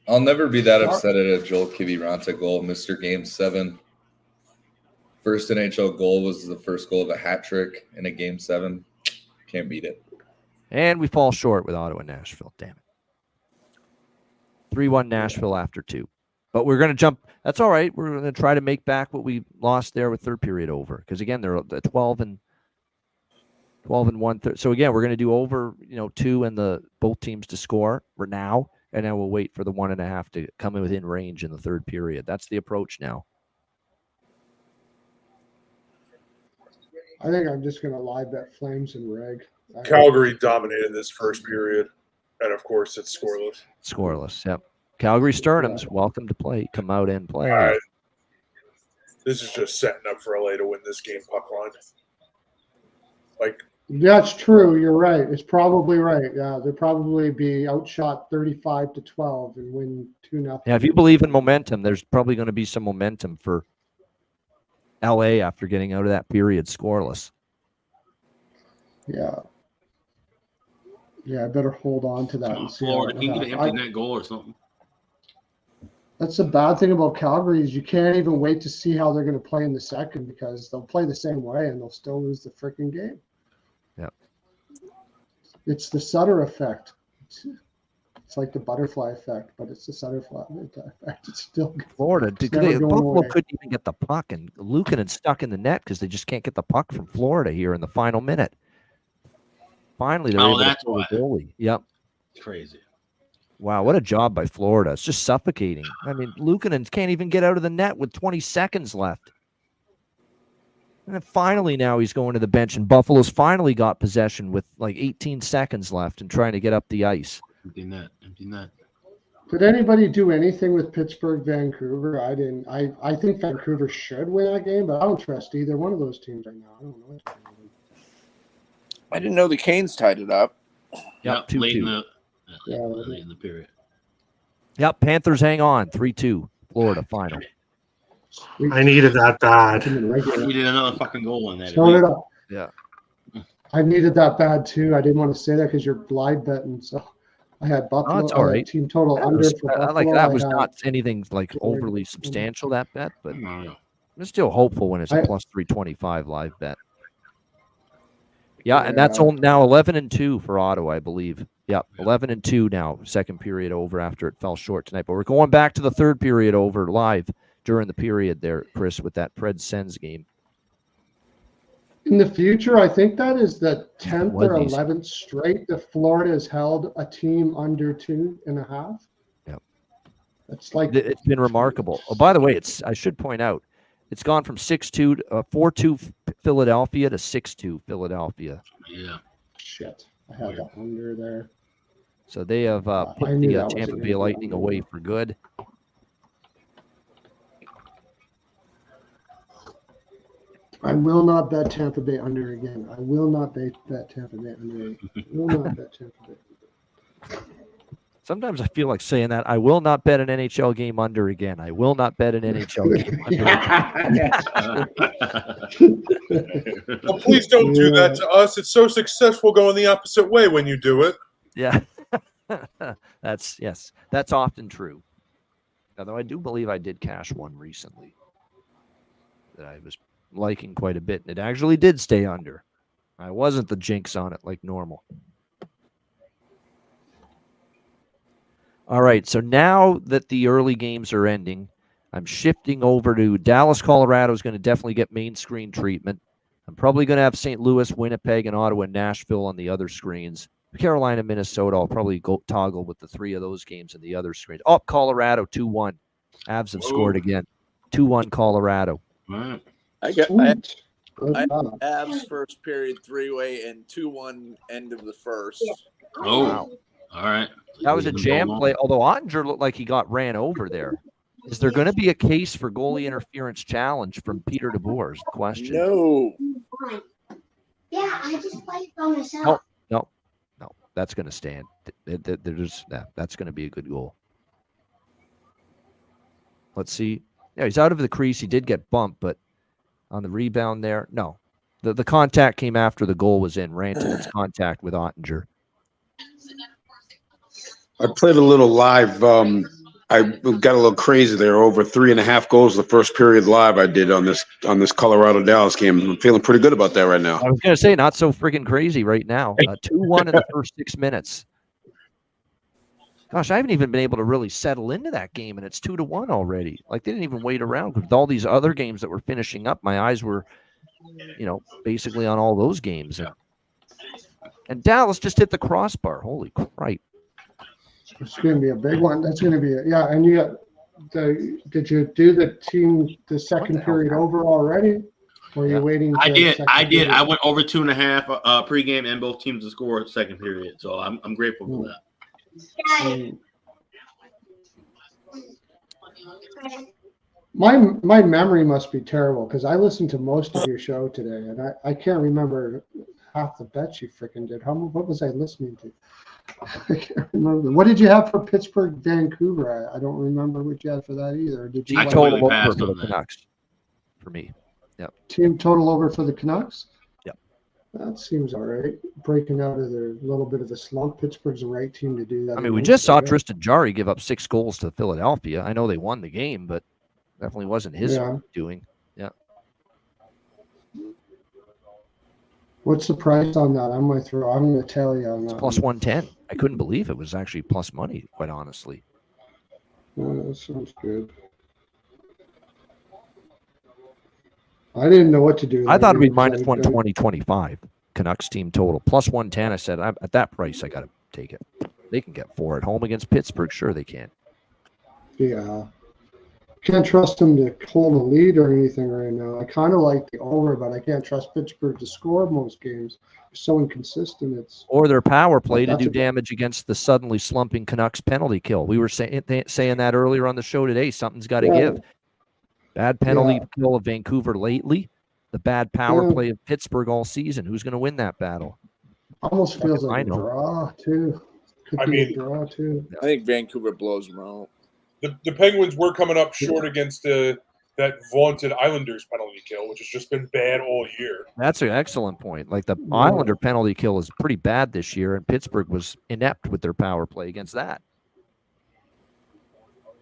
Speaker 3: I'll never be that upset at a Joel Kiviranta goal, Mr. Game 7. First NHL goal was the first goal of a hat trick in a Game 7. Can't beat it.
Speaker 1: And we fall short with Ottawa and Nashville. Damn it. 3-1 Nashville after 2. But we're going to jump. That's all right. We're going to try to make back what we lost there with third period over. Because, again, they're 12-1. So, again, we're going to do over, 2 and the both teams to score for now. And then we'll wait for the 1.5 to come in within range in the third period. That's the approach now.
Speaker 10: I think I'm just gonna live bet Flames and Reg.
Speaker 11: Calgary dominated this first period, and of course, it's scoreless.
Speaker 1: Scoreless, yep. Calgary Sternums, welcome to play. Come out and play.
Speaker 11: All right. This is just setting up for LA to win this game puck line. Like,
Speaker 10: That's true. You're right. It's probably right. Yeah, they'll probably be outshot 35-12 and win 2-0.
Speaker 1: Yeah, if you believe in momentum, there's probably going to be some momentum for LA after getting out of that period scoreless.
Speaker 10: Yeah. Yeah, I better hold on to that. And see
Speaker 2: Florida,
Speaker 10: how
Speaker 2: he
Speaker 10: it
Speaker 2: can get an
Speaker 10: happens.
Speaker 2: empty net goal or something.
Speaker 10: That's the bad thing about Calgary is you can't even wait to see how they're going to play in the second because they'll play the same way and they'll still lose the freaking game.
Speaker 1: Yeah.
Speaker 10: It's the Sutter effect. It's like the butterfly effect, but it's the Sutter effect. It's still
Speaker 1: Florida,
Speaker 10: it's never going
Speaker 1: Buffalo
Speaker 10: away.
Speaker 1: couldn't even get the puck, and Luukkonen stuck in the net because they just can't get the puck from Florida here in the final minute. Finally, they're able to
Speaker 2: that's
Speaker 1: pull
Speaker 2: why.
Speaker 1: the goalie. Yep.
Speaker 2: Crazy.
Speaker 1: Wow, what a job by Florida. It's just suffocating. I mean, Luukkonen can't even get out of the net with 20 seconds left. And then finally now he's going to the bench, and Buffalo's finally got possession with like 18 seconds left and trying to get up the ice.
Speaker 2: Empty net.
Speaker 10: Did anybody do anything with Pittsburgh, Vancouver? I didn't. I think Vancouver should win that game, but I don't trust either one of those teams right now. I don't know.
Speaker 7: I didn't know the Canes tied it up.
Speaker 1: Yep,
Speaker 2: late in
Speaker 1: 2-2.
Speaker 2: late in the period.
Speaker 1: Yep, Panthers hang on 3-2. Florida final.
Speaker 8: I needed that bad.
Speaker 2: I needed another fucking goal in that.
Speaker 10: So did I.
Speaker 1: Yeah.
Speaker 10: I needed that bad too. I didn't want to say that because you're live betting. So I had Buffalo.
Speaker 1: it's all
Speaker 10: I had
Speaker 1: right.
Speaker 10: team total
Speaker 1: That
Speaker 10: under
Speaker 1: was,
Speaker 10: for Buffalo.
Speaker 1: like that
Speaker 10: I
Speaker 1: was
Speaker 10: had-
Speaker 1: not anything like overly substantial, that bet, but
Speaker 2: No.
Speaker 1: I'm still hopeful when it's a plus 325 live bet. Yeah, and that's
Speaker 10: Yeah.
Speaker 1: all now 11-2 for Ottawa, I believe. Yep, 11-2 now. Second period over after it fell short tonight. But we're going back to the third period over live during the period there, Chris, with that Pred Sens game.
Speaker 10: In the future, I think that is the 10th or
Speaker 1: was easy.
Speaker 10: 11th straight that Florida has held a team under 2.5.
Speaker 1: Yep.
Speaker 10: It's like
Speaker 1: It's been remarkable. Oh, by the way, I should point out, it's gone from 6-2 4-2 Philadelphia to 6-2 Philadelphia.
Speaker 2: Yeah.
Speaker 10: Shit. I had the under there.
Speaker 1: So they have put
Speaker 10: I knew
Speaker 1: the
Speaker 10: that was
Speaker 1: Tampa
Speaker 10: gonna
Speaker 1: Bay
Speaker 10: be
Speaker 1: Lightning
Speaker 10: under.
Speaker 1: away for good.
Speaker 10: I will not bet Tampa Bay under again. I will not bet Tampa Bay under. I will not bet Tampa Bay.
Speaker 1: Sometimes I feel like saying that. I will not bet an NHL game under again. I will not bet an NHL game under.
Speaker 11: Well, please don't do that to us. It's so successful going the opposite way when you do it.
Speaker 1: Yeah. That's often true. Although I do believe I did cash one recently that I was liking quite a bit, and it actually did stay under. I wasn't the jinx on it like normal. All right, so now that the early games are ending, I'm shifting over to Dallas, Colorado is going to definitely get main screen treatment. I'm probably going to have St. Louis, Winnipeg, and Ottawa, and Nashville on the other screens. Carolina, Minnesota, I'll probably go toggle with the three of those games in the other screens. Oh, Colorado, 2-1. Avs have scored again. 2-1 Colorado.
Speaker 2: Right.
Speaker 7: I have Avs first period 3-way and 2-1 end of the first.
Speaker 2: Oh,
Speaker 1: wow.
Speaker 2: All right.
Speaker 1: That was a jam play, although Ottinger looked like he got ran over there. Is there going to be a case for goalie interference challenge from Peter DeBoer is the question.
Speaker 7: No.
Speaker 14: Yeah, I just played by myself.
Speaker 1: No. That's going to stand. That's going to be a good goal. Let's see. Yeah, he's out of the crease. He did get bumped, but on the rebound there, no. The contact came after the goal was in. Rantanen's contact with Ottinger.
Speaker 4: I played a little live. I got a little crazy there. Over 3.5 goals the first period live I did on this Colorado Dallas game. I'm feeling pretty good about that right now.
Speaker 1: I was going to say not so freaking crazy right now. 2-1 in the first 6 minutes. Gosh, I haven't even been able to really settle into that game, and it's 2-1 already. Like they didn't even wait around with all these other games that were finishing up. My eyes were, basically on all those games, and Dallas just hit the crossbar. Holy crap!
Speaker 10: It's going to be a big one. That's going to be and you got did you do the second period over already? Or are you waiting?
Speaker 2: I did.
Speaker 10: Period?
Speaker 2: I went over 2.5 pregame and both teams to score second period. So I'm grateful for that.
Speaker 10: My memory must be terrible because I listened to most of your show today and I can't remember half the bets you freaking did. What was I listening to? I can't remember. What did you have for Pittsburgh, Vancouver? I don't remember what you had for that either. Did you?
Speaker 1: Team total over for the Canucks. For me, yep.
Speaker 10: Team total over for the Canucks.
Speaker 1: Yep.
Speaker 10: That seems all right. Breaking out of their little bit of a slump. Pittsburgh's the right team to do that.
Speaker 1: I mean, we just saw Tristan Jarry give up 6 goals to Philadelphia. I know they won the game, but definitely wasn't his doing. Yeah.
Speaker 10: What's the price on that? I'm going to tell you on that.
Speaker 1: It's plus 110. I couldn't believe it was actually plus money, quite honestly.
Speaker 10: Oh, that sounds good. I didn't know what to do.
Speaker 1: I thought it'd be minus 120, 25. Canucks team total. Plus 110. I said, at that price, I got to take it. They can get 4 at home against Pittsburgh. Sure, they can.
Speaker 10: Yeah. Can't trust them to hold a lead or anything right now. I kind of like the over, but I can't trust Pittsburgh to score most games. They're so inconsistent.
Speaker 1: Or their power play to do damage against the suddenly slumping Canucks penalty kill. We were saying that earlier on the show today. Something's got to give. Bad penalty kill of Vancouver lately. The bad power play of Pittsburgh all season. Who's going to win that battle?
Speaker 10: Almost feels like
Speaker 1: I
Speaker 10: a
Speaker 1: know.
Speaker 10: draw too. Could
Speaker 11: I
Speaker 10: be
Speaker 11: mean-
Speaker 10: a draw too.
Speaker 7: I think Vancouver blows them out.
Speaker 11: The Penguins were coming up short against that vaunted Islanders penalty kill, which has just been bad all year.
Speaker 1: That's an excellent point. Like the
Speaker 10: Yeah.
Speaker 1: Islander penalty kill is pretty bad this year, and Pittsburgh was inept with their power play against that.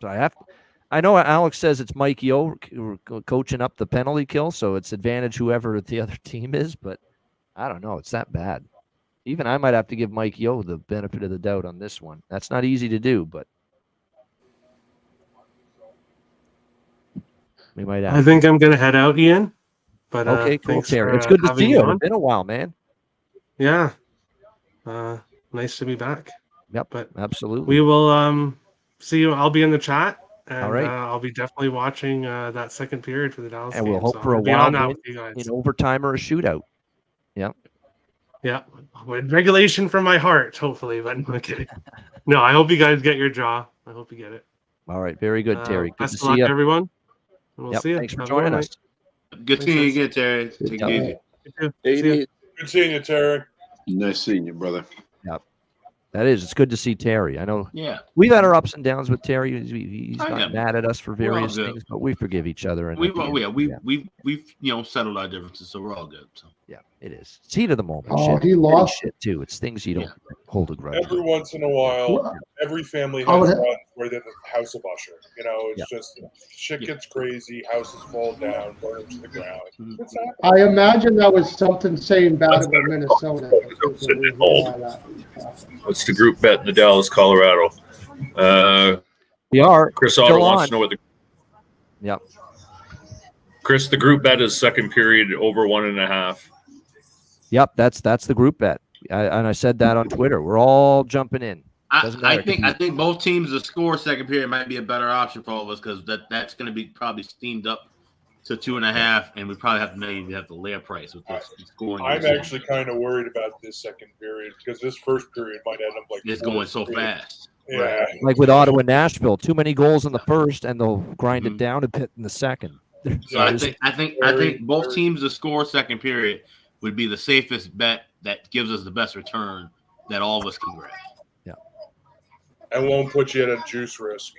Speaker 1: So I know Alex says it's Mike Yeo coaching up the penalty kill, so it's advantage whoever the other team is, but I don't know. It's that bad. Even I might have to give Mike Yeo the benefit of the doubt on this one. That's not easy to do, but we might have.
Speaker 8: I think I'm gonna head out, Ian. But
Speaker 1: okay, cool,
Speaker 8: thanks
Speaker 1: Terry.
Speaker 8: for,
Speaker 1: It's good to
Speaker 8: having
Speaker 1: see
Speaker 8: me
Speaker 1: you.
Speaker 8: on.
Speaker 1: It's been a while, man.
Speaker 8: Yeah. Nice to be back.
Speaker 1: Yep,
Speaker 8: But
Speaker 1: absolutely.
Speaker 8: we will see you. I'll be in the chat, and
Speaker 1: All right.
Speaker 8: I'll be definitely watching that second period for the Dallas
Speaker 1: And
Speaker 8: game.
Speaker 1: we'll hope
Speaker 8: so
Speaker 1: for a
Speaker 8: I'll be
Speaker 1: wild
Speaker 8: on that
Speaker 1: win
Speaker 8: with you guys.
Speaker 1: in overtime or a shootout. Yeah.
Speaker 8: Yeah, with regulation from my heart, hopefully. But I'm kidding. No, I hope you guys get your draw. I hope you get it.
Speaker 1: All right. Very good, Terry. Good
Speaker 8: Best
Speaker 1: to
Speaker 8: of
Speaker 1: see
Speaker 8: luck,
Speaker 1: you.
Speaker 8: everyone. And we'll
Speaker 1: Yep.
Speaker 8: see you.
Speaker 1: Thanks for
Speaker 8: Have a good
Speaker 1: joining
Speaker 8: night.
Speaker 1: us.
Speaker 2: Good seeing you again, Terry.
Speaker 10: See you.
Speaker 2: Take it easy.
Speaker 8: You too.
Speaker 7: Hey,
Speaker 8: See ya.
Speaker 11: Good seeing you, Terry.
Speaker 4: Nice seeing you, brother.
Speaker 1: Yep. That is. It's good to see Terry. I know
Speaker 2: Yeah.
Speaker 1: we've had our ups and downs with Terry. He's
Speaker 2: I
Speaker 1: got
Speaker 2: am.
Speaker 1: mad at us for
Speaker 2: We're all
Speaker 1: various
Speaker 2: good.
Speaker 1: things, but we forgive each other. And
Speaker 2: We've
Speaker 1: at the end,
Speaker 2: we've settled our differences, so we're all good. So.
Speaker 1: yeah, it is. It's heat of the moment.
Speaker 10: Oh,
Speaker 1: shit.
Speaker 10: he
Speaker 1: Petty
Speaker 10: lost.
Speaker 1: shit too. It's things you don't hold a grudge.
Speaker 11: Every
Speaker 1: with.
Speaker 11: once in a while,
Speaker 10: Well,
Speaker 11: every family
Speaker 10: I
Speaker 11: has
Speaker 10: would-
Speaker 11: runs where they're the house of usher. You know, it's just shit gets crazy, houses fall down, burn to the ground. It's happening.
Speaker 10: I imagine that was something saying bad about Minnesota. Is the reason why that happened.
Speaker 12: What's the group bet in the Dallas, Colorado?
Speaker 1: We are.
Speaker 12: Chris
Speaker 1: still
Speaker 12: Otto wants
Speaker 1: on.
Speaker 12: to know what the
Speaker 1: Yep.
Speaker 12: Chris, the group bet is second period over 1.5.
Speaker 1: Yep. That's the group bet. And I said that on Twitter. We're all jumping in. Doesn't matter.
Speaker 2: I think both teams to score second period might be a better option for all of us because that's going to be probably steamed up to 2.5, and we probably have to maybe have the layer price with this scoring.
Speaker 11: I'm actually kind of worried about this second period because this first period might end up like
Speaker 2: It's going so fast.
Speaker 11: Yeah.
Speaker 1: Like with Ottawa and Nashville, too many goals in the first, and they'll grind it down a bit in the second.
Speaker 2: So I think both teams to score second period would be the safest bet that gives us the best return that all of us can grab.
Speaker 1: Yeah.
Speaker 11: And won't put you at a juice risk.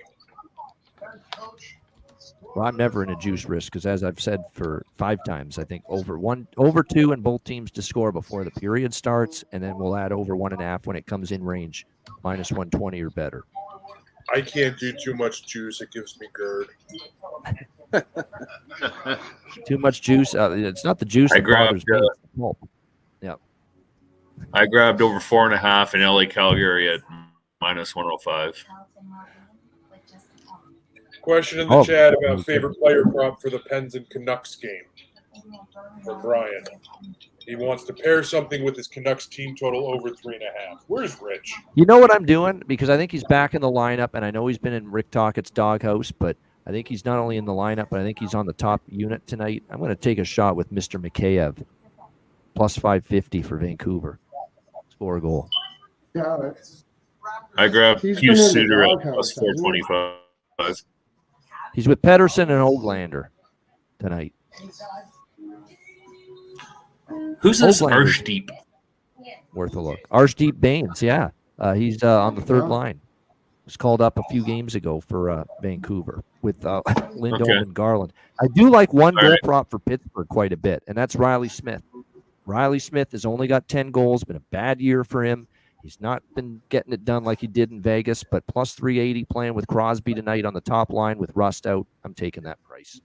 Speaker 1: Well, I'm never in a juice risk because, as I've said for 5 times, I think over 2 and both teams to score before the period starts, and then we'll add over 1.5 when it comes in range, minus 120 or better.
Speaker 11: I can't do too much juice; it gives me GERD.
Speaker 1: Too much juice. It's not the juice that bothers me. It's the pulp. Yeah.
Speaker 12: I grabbed over 4.5 in LA Calgary at minus 105.
Speaker 11: Question in the chat about favorite player prop for the Pens and Canucks game from Brian. He wants to pair something with his Canucks team total over 3.5. Where's Rich?
Speaker 1: You know what I'm doing? Because I think he's back in the lineup, and I know he's been in Rick Tockett's doghouse, but I think he's not only in the lineup, but I think he's on the top unit tonight. I'm going to take a shot with Mr. Mikheyev, plus 550 for Vancouver. Score a goal.
Speaker 10: Yeah,
Speaker 12: I grabbed
Speaker 10: He's
Speaker 12: Hugh
Speaker 10: been in the
Speaker 12: Suter at
Speaker 10: doghouse,
Speaker 12: plus
Speaker 10: hasn't he?
Speaker 12: 425.
Speaker 1: He's with Pedersen and Oglander tonight.
Speaker 12: Who's this
Speaker 1: Oglander's
Speaker 12: Arshdeep?
Speaker 1: worth a look. Arshdeep Baines, yeah. He's on the third line. Was called up a few games ago for Vancouver with Lindholm
Speaker 12: Okay.
Speaker 1: and Garland. I do like one
Speaker 12: All
Speaker 1: goal
Speaker 12: right.
Speaker 1: prop for Pittsburgh quite a bit, and that's Riley Smith. Riley Smith has only got 10 goals, been a bad year for him. He's not been getting it done like he did in Vegas, but plus 380 playing with Crosby tonight on the top line with Rust out. I'm taking that price.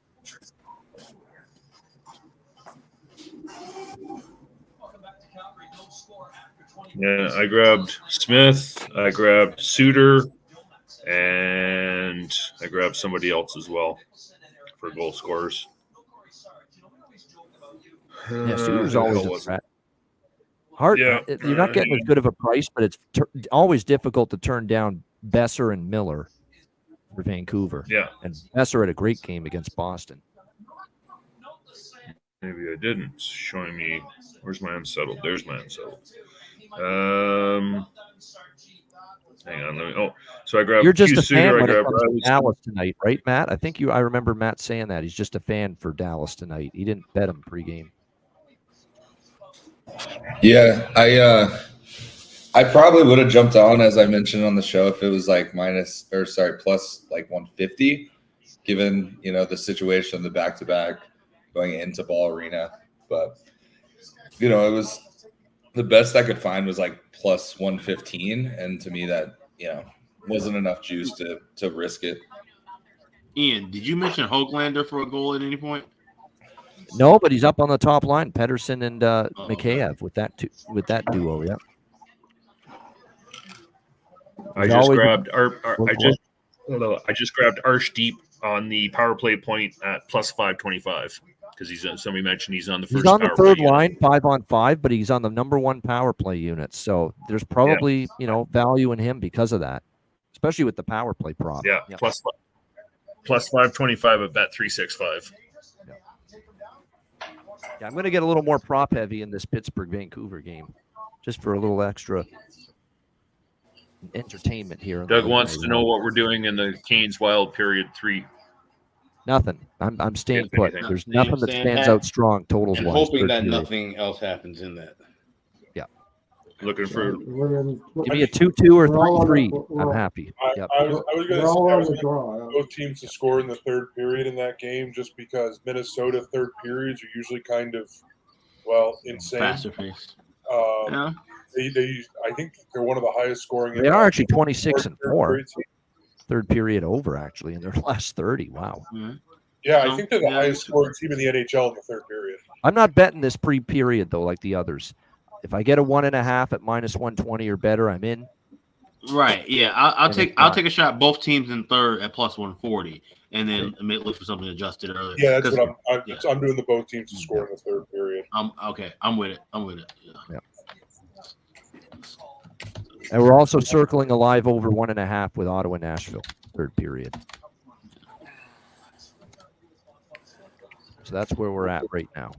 Speaker 12: Yeah, I grabbed Smith, I grabbed Suter, and I grabbed somebody else as well for goal scorers.
Speaker 1: Yeah, Suter's
Speaker 12: Who the
Speaker 1: always
Speaker 12: hell
Speaker 1: a
Speaker 12: was it?
Speaker 1: threat. Hard.
Speaker 12: Yeah.
Speaker 1: You're not getting as good of a price, but it's always difficult to turn down Besser and Miller for Vancouver.
Speaker 12: Yeah.
Speaker 1: And Besser had a great game against Boston.
Speaker 12: Maybe I didn't. It's showing me where's my unsettled. There's my unsettled. Hang on. So I grabbed
Speaker 1: You're just
Speaker 12: Hugh
Speaker 1: a fan
Speaker 12: Suter. I
Speaker 1: when it
Speaker 12: grabbed
Speaker 1: comes to
Speaker 12: Riley
Speaker 1: Dallas tonight, right, Matt? I remember Matt saying that. He's just a fan for Dallas tonight. He didn't bet him pregame.
Speaker 3: Yeah, I probably would have jumped on, as I mentioned on the show, if it was like plus like 150, given the situation, the back-to-back going into Ball Arena. But it was the best I could find was like plus 115, and to me that wasn't enough juice to risk it.
Speaker 2: Ian, did you mention Hoaglander for a goal at any point?
Speaker 1: No, but he's up on the top line, Pedersen and Mikheyev with that duo. Yeah.
Speaker 12: I just grabbed I just grabbed Arshdeep on the power play point at plus 525 because somebody mentioned he's on the first.
Speaker 1: He's on the
Speaker 12: power
Speaker 1: third
Speaker 12: play
Speaker 1: line, 5-on-5, but he's on the number one power play unit. So there's probably value in him because of that, especially with the power play prop.
Speaker 12: Yeah, plus 525 at bet 365.
Speaker 1: Yeah, I'm going to get a little more prop heavy in this Pittsburgh-Vancouver game, just for a little extra entertainment here.
Speaker 12: Doug wants to know what we're doing in the Canes Wild period 3.
Speaker 1: Nothing. I'm staying put. There's nothing that stands out strong totals wise.
Speaker 15: Hoping that nothing else happens in that.
Speaker 1: Yeah.
Speaker 12: Looking for.
Speaker 1: Give me a 2-2 or 3-3. I'm happy. Yep.
Speaker 11: I was going to say both teams to score in the third period in that game, just because Minnesota third periods are usually kind of insane.
Speaker 2: Faster pace.
Speaker 11: I think they're one of the highest scoring.
Speaker 1: They are actually 26-4. Third period over actually in their last 30. Wow.
Speaker 11: Yeah, I think they're the highest scoring team in the NHL in the third period.
Speaker 1: I'm not betting this pre-period though, like the others. If I get a 1.5 at minus 120 or better, I'm in.
Speaker 2: Right. Yeah. I'll take a shot both teams in third at plus 140, and then look for something adjusted earlier.
Speaker 11: Yeah, that's what I'm doing. The both teams to score in the third period.
Speaker 2: I'm with it.
Speaker 1: Yeah. And we're also circling a live over 1.5 with Ottawa, Nashville, third period. So that's where we're at right now.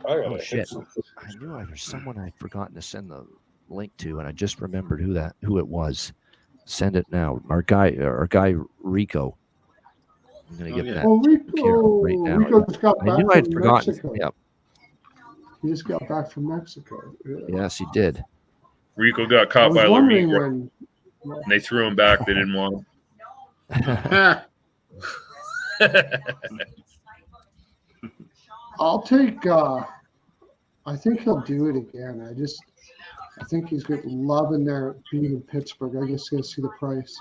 Speaker 11: Oh
Speaker 1: shit! I knew there's someone I'd forgotten to send the link to, and I just remembered who it was. Send it now. Our guy Rico. I'm gonna get that right now.
Speaker 10: Rico just got back
Speaker 1: I knew I'd
Speaker 10: from
Speaker 1: forgotten.
Speaker 10: Mexico.
Speaker 1: Yep.
Speaker 10: He just got back from Mexico. Yeah.
Speaker 1: Yes, he did.
Speaker 12: Rico got caught by Lemieux, and they threw him back. They didn't want him.
Speaker 10: I'll take. I think he'll do it again. I think he's loving their being in Pittsburgh. I guess gonna see the price,